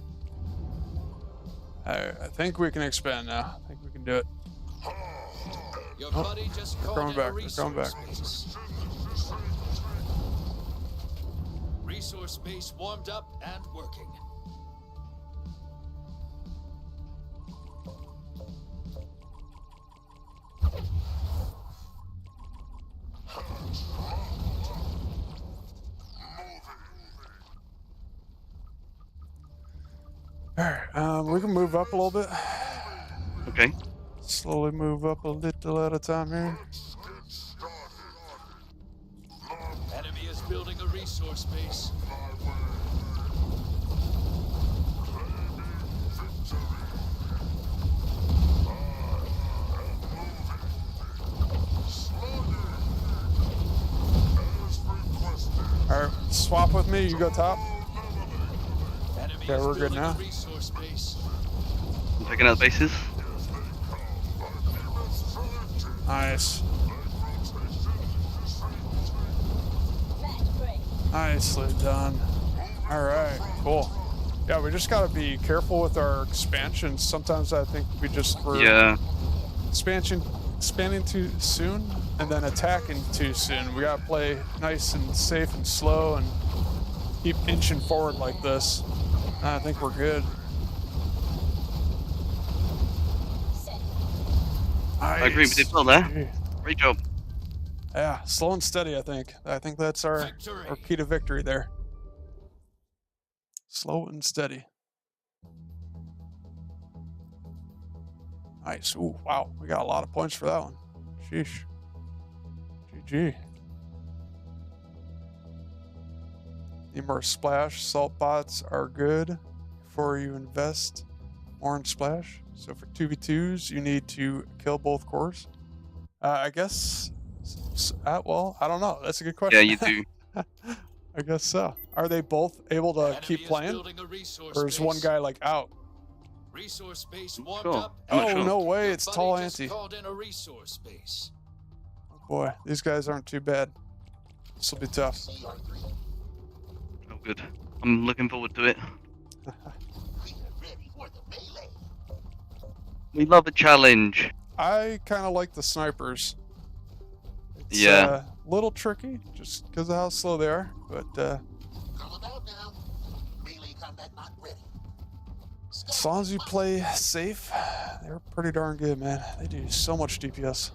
I think we can expand now. I think we can do it. Your Oh, buddy just they're called coming in back, a they're resource coming back. base. Resource base warmed up and working. Alright, we can move up a little bit. Okay. Slowly move up a little at a time here. Enemy is building a resource base. Alright, swap with me, you go top. Enemy Okay, is we're good building now. a resource base. I'm taking out bases. Nice. Nicely done. Alright, cool. Yeah, we just gotta be careful with our expansions. Sometimes I think we just were Yeah. expanding too soon and then attacking too soon. We gotta play nice and safe and slow and keep inching forward like this. I think we're good. I agree. We did well there. Great job. Yeah, slow and steady, I think. I think that's our key to victory there. Slow and steady. Nice. Ooh, wow. We got a lot of points for that one. Sheesh. GG. Need more splash. Salt bots are good before you invest more in splash. So for 2v2s, you need to kill both cores. I guess... well, I don't know. That's a good question. Yeah, you do. I guess so. Are they both able to Enemy keep is playing? building a resource Or is one base. guy like out? Resource base warmed Sure. up. I'm not Oh, sure. no way. Your It's buddy Tall just Auntie. called in a resource base. Oh boy, these guys aren't too bad. This will be tough. Oh, good. I'm looking forward to it. We love a challenge. I kind of like the snipers. It's Yeah. a little tricky just because of how slow they are, but as long as you play safe, they're pretty darn good, man. They do so much DPS.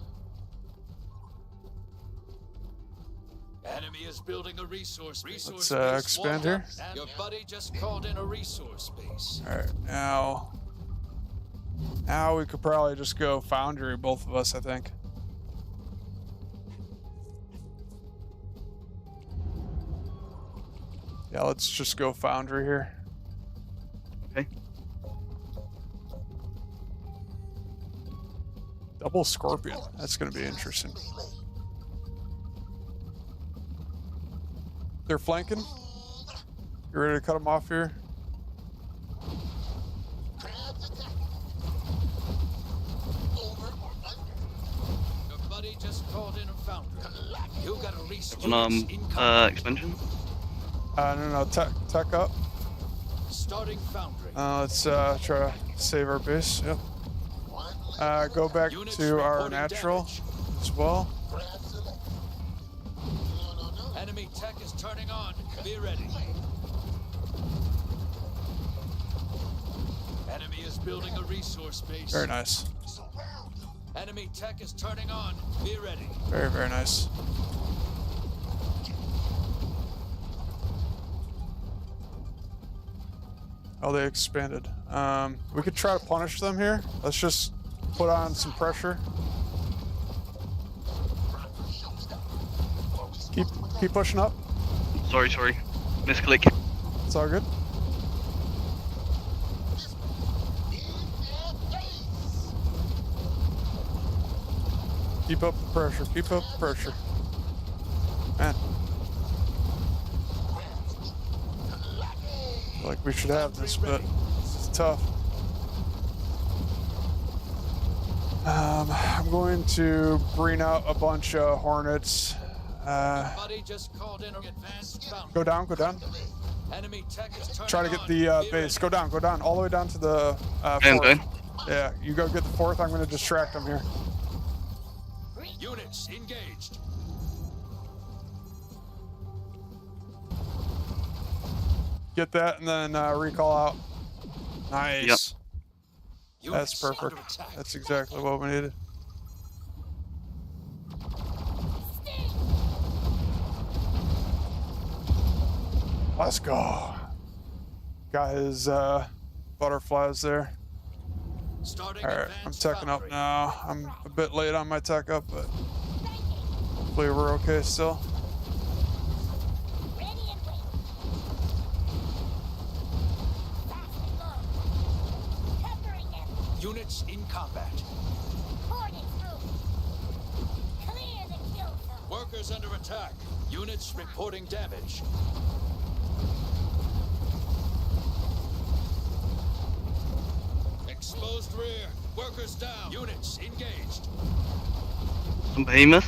Enemy is building a resource base Let's warmed expand here. up, and your buddy just called in a resource base. All right, now we could probably just go Foundry, both of us, I think. Yeah, let's just go Foundry here. Okay. Double Scorpion. That's going to be interesting. They're flanking. You ready to cut them off here? Your buddy just called in a foundry. You got a resource Expansion. No, tech up. Starting foundry. Let's try to save our base. Yep. Go back Units to our reporting natural damage. as well. Enemy tech is turning on. Be ready. Enemy is building a resource base. Very nice. Enemy tech is turning on. Be ready. Very, very nice. Oh, they expanded. We could try to punish them here. Let's just put on some pressure. Keep pushing up. Sorry. Misclick. It's all good. Keep up the pressure. Keep up the pressure. Man. I feel like we should have this, but it's tough. I'm going to bring out a bunch of Hornets. Buddy just called in an advanced foundry. Go down, go down. Enemy tech is turning Try to get on. the Be base. ready. Go down, all the way down to the Okay, I'm fourth. going. Yeah, you go get the fourth. I'm going to distract them here. Units engaged. Get that and then recall out. Nice. Yep. That's perfect. That's exactly what we needed. Let's go. Got his butterflies there. Alright, I'm teching up now. I'm a bit late on my tech up, but hopefully we're okay still. Units in combat. Workers under attack. Units reporting damage. Exposed rear. Workers down. Units engaged. Some behemoths.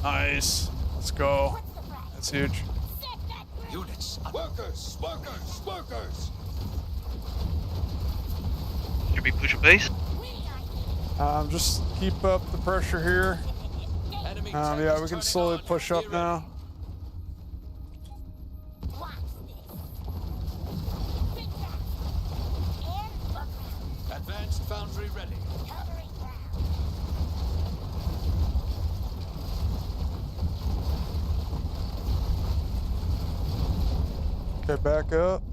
Nice. Let's go. That's huge. Units. Workers. Workers. Workers. Should we push a base? Just keep up the pressure here. Enemy Yeah, we can slowly push up now. Advanced foundry ready. Okay, back up.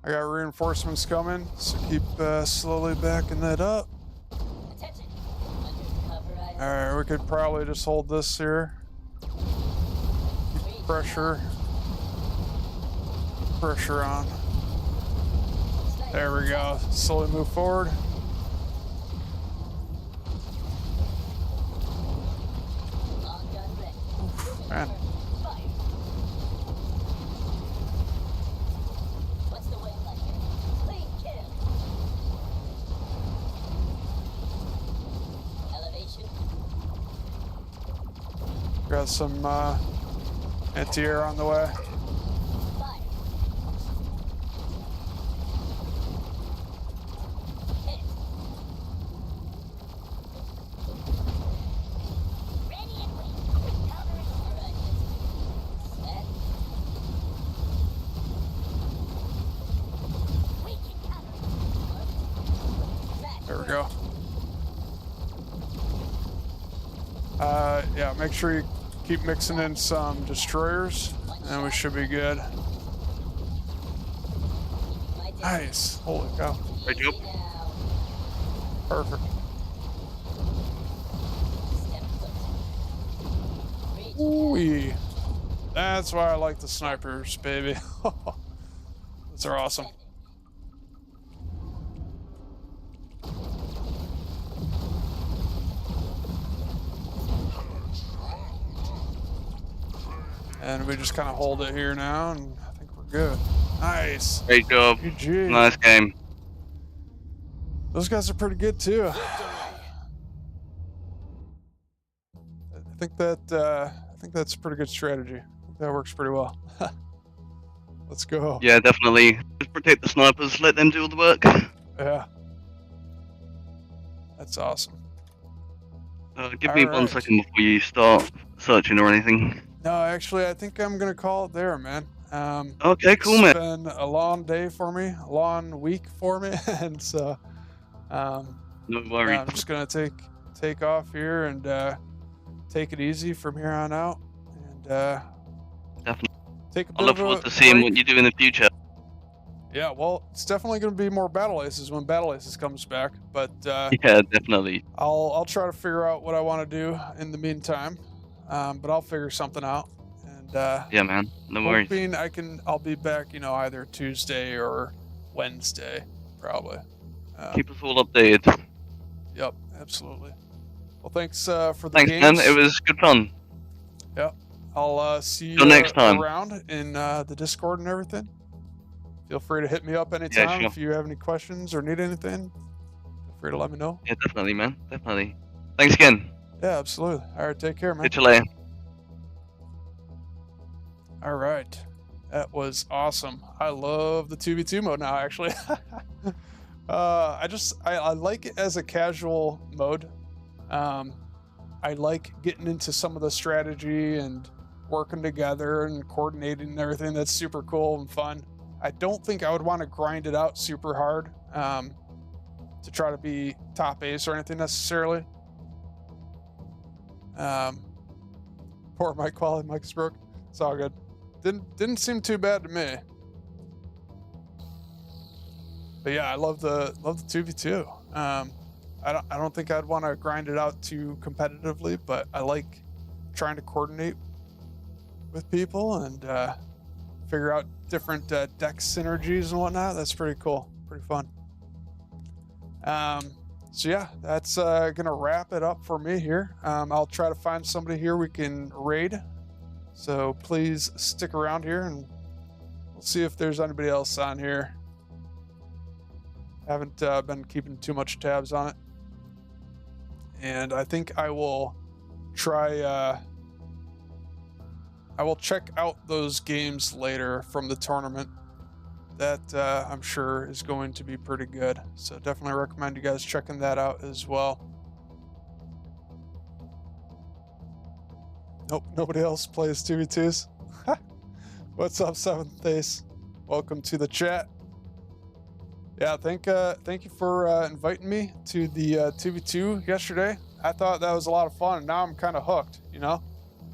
I got reinforcements coming, so keep slowly backing that up. Alright, we could probably just hold this here. Keep pressure on. There we go. Slowly move forward. Man. Got some anti-air on the way. There we go. Yeah, make sure you keep mixing in some destroyers, and we should be good. Nice. Holy cow. Great job. Perfect. Ooh-wee. That's why I like the snipers, baby. Those are awesome. And we just kind of hold it here now, and I think we're good. Nice. Great job. GG. Nice game. Those guys are pretty good too. I think that's a pretty good strategy. That works pretty well. Let's go. Yeah, definitely. Just protect the snipers. Let them do all the work. Yeah. That's awesome. Give me 1 second before you start searching or anything. No, actually, I think I'm gonna call it there, man. Okay, cool, man. It's been a long day for me, a long week for me, and so No worries. I'm just gonna take off here and take it easy from here on out, and Definitely. take a bit I look of forward a to seeing break. what you do in the future. Yeah, well, it's definitely gonna be more Battle Aces when Battle Aces comes back, but Yeah, definitely. I'll try to figure out what I want to do in the meantime, but I'll figure something out. And Yeah, man. No worries. hoping I'll be back, either Tuesday or Wednesday, probably. Keep us all updated. Yep, absolutely. Well, thanks for the Thanks, games. man. It was good fun. Yep. I'll see you Till next time. around in the Discord and everything. Feel free to hit me up anytime sure. if you have any questions or need anything. Feel free to let me know. Yeah, definitely, man. Definitely. Thanks again. Yeah, absolutely. All right, take care, man. Catch you later. All right. That was awesome. I love the 2v2 mode now, actually. I like it as a casual mode. I like getting into some of the strategy and working together and coordinating and everything. That's super cool and fun. I don't think I would want to grind it out super hard to try to be top ace or anything necessarily. Poor mic quality, mic is broke. It's all good. Didn't seem too bad to me. But yeah, I love the 2v2. I don't think I'd want to grind it out too competitively, but I like trying to coordinate with people and figure out different deck synergies and whatnot. That's pretty cool, pretty fun. So yeah, that's gonna wrap it up for me here. I'll try to find somebody here we can raid. So please stick around here and we'll see if there's anybody else on here. Haven't been keeping too much tabs on it. And I think I will try, I will check out those games later from the tournament. That I'm sure is going to be pretty good. So definitely recommend you guys checking that out as well. Nope, nobody else plays 2v2s. What's up, 7th Ace? Welcome to the chat. Yeah, thank you for inviting me to the 2v2 yesterday. I thought that was a lot of fun, and now I'm kind of hooked. You know,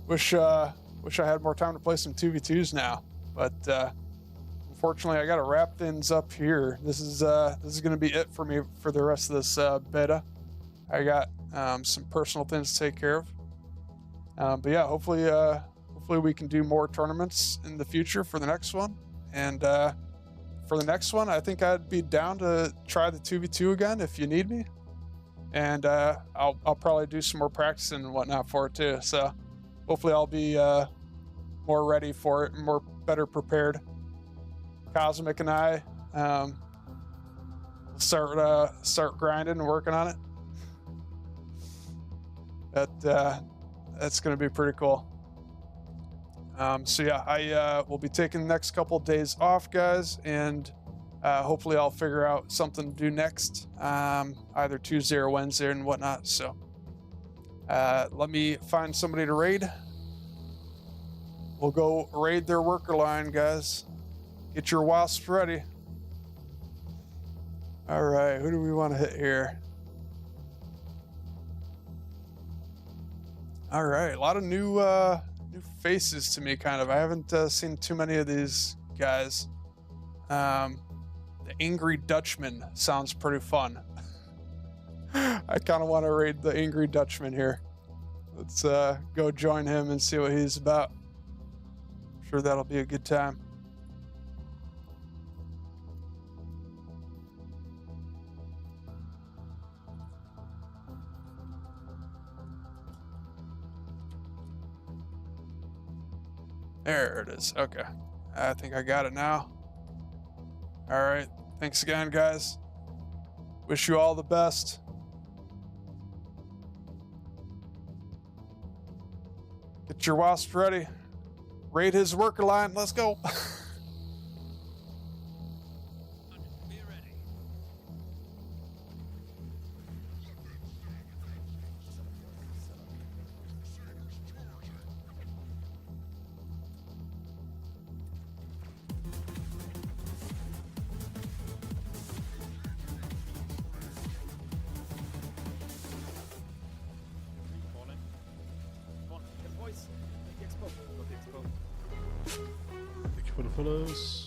wish I had more time to play some 2v2s now, but unfortunately, I got to wrap things up here. This is going to be it for me for the rest of this beta. I got some personal things to take care of, but yeah, hopefully we can do more tournaments in the future for the next one, and. For the next one, I think I'd be down to try the 2v2 again if you need me. And I'll probably do some more practicing and whatnot for it too. So hopefully I'll be more ready for it, better prepared. Cosmic and I start grinding and working on it. That's going to be pretty cool. So yeah, I will be taking the next couple of days off, guys, and hopefully I'll figure out something to do next, either Tuesday or Wednesday and whatnot. So let me find somebody to raid. We'll go raid their worker line, guys. Get your wasps ready. All right, who do we want to hit here? All right, a lot of new faces to me, kind of. I haven't seen too many of these guys. The Angry Dutchman sounds pretty fun. I kind of want to raid the Angry Dutchman here. Let's go join him and see what he's about. I'm sure that'll be a good time. There it is. Okay. I think I got it now. All right. Thanks again, guys. Wish you all the best. Get your wasp ready. Raid his worker line. Let's go. Thank you for the follows.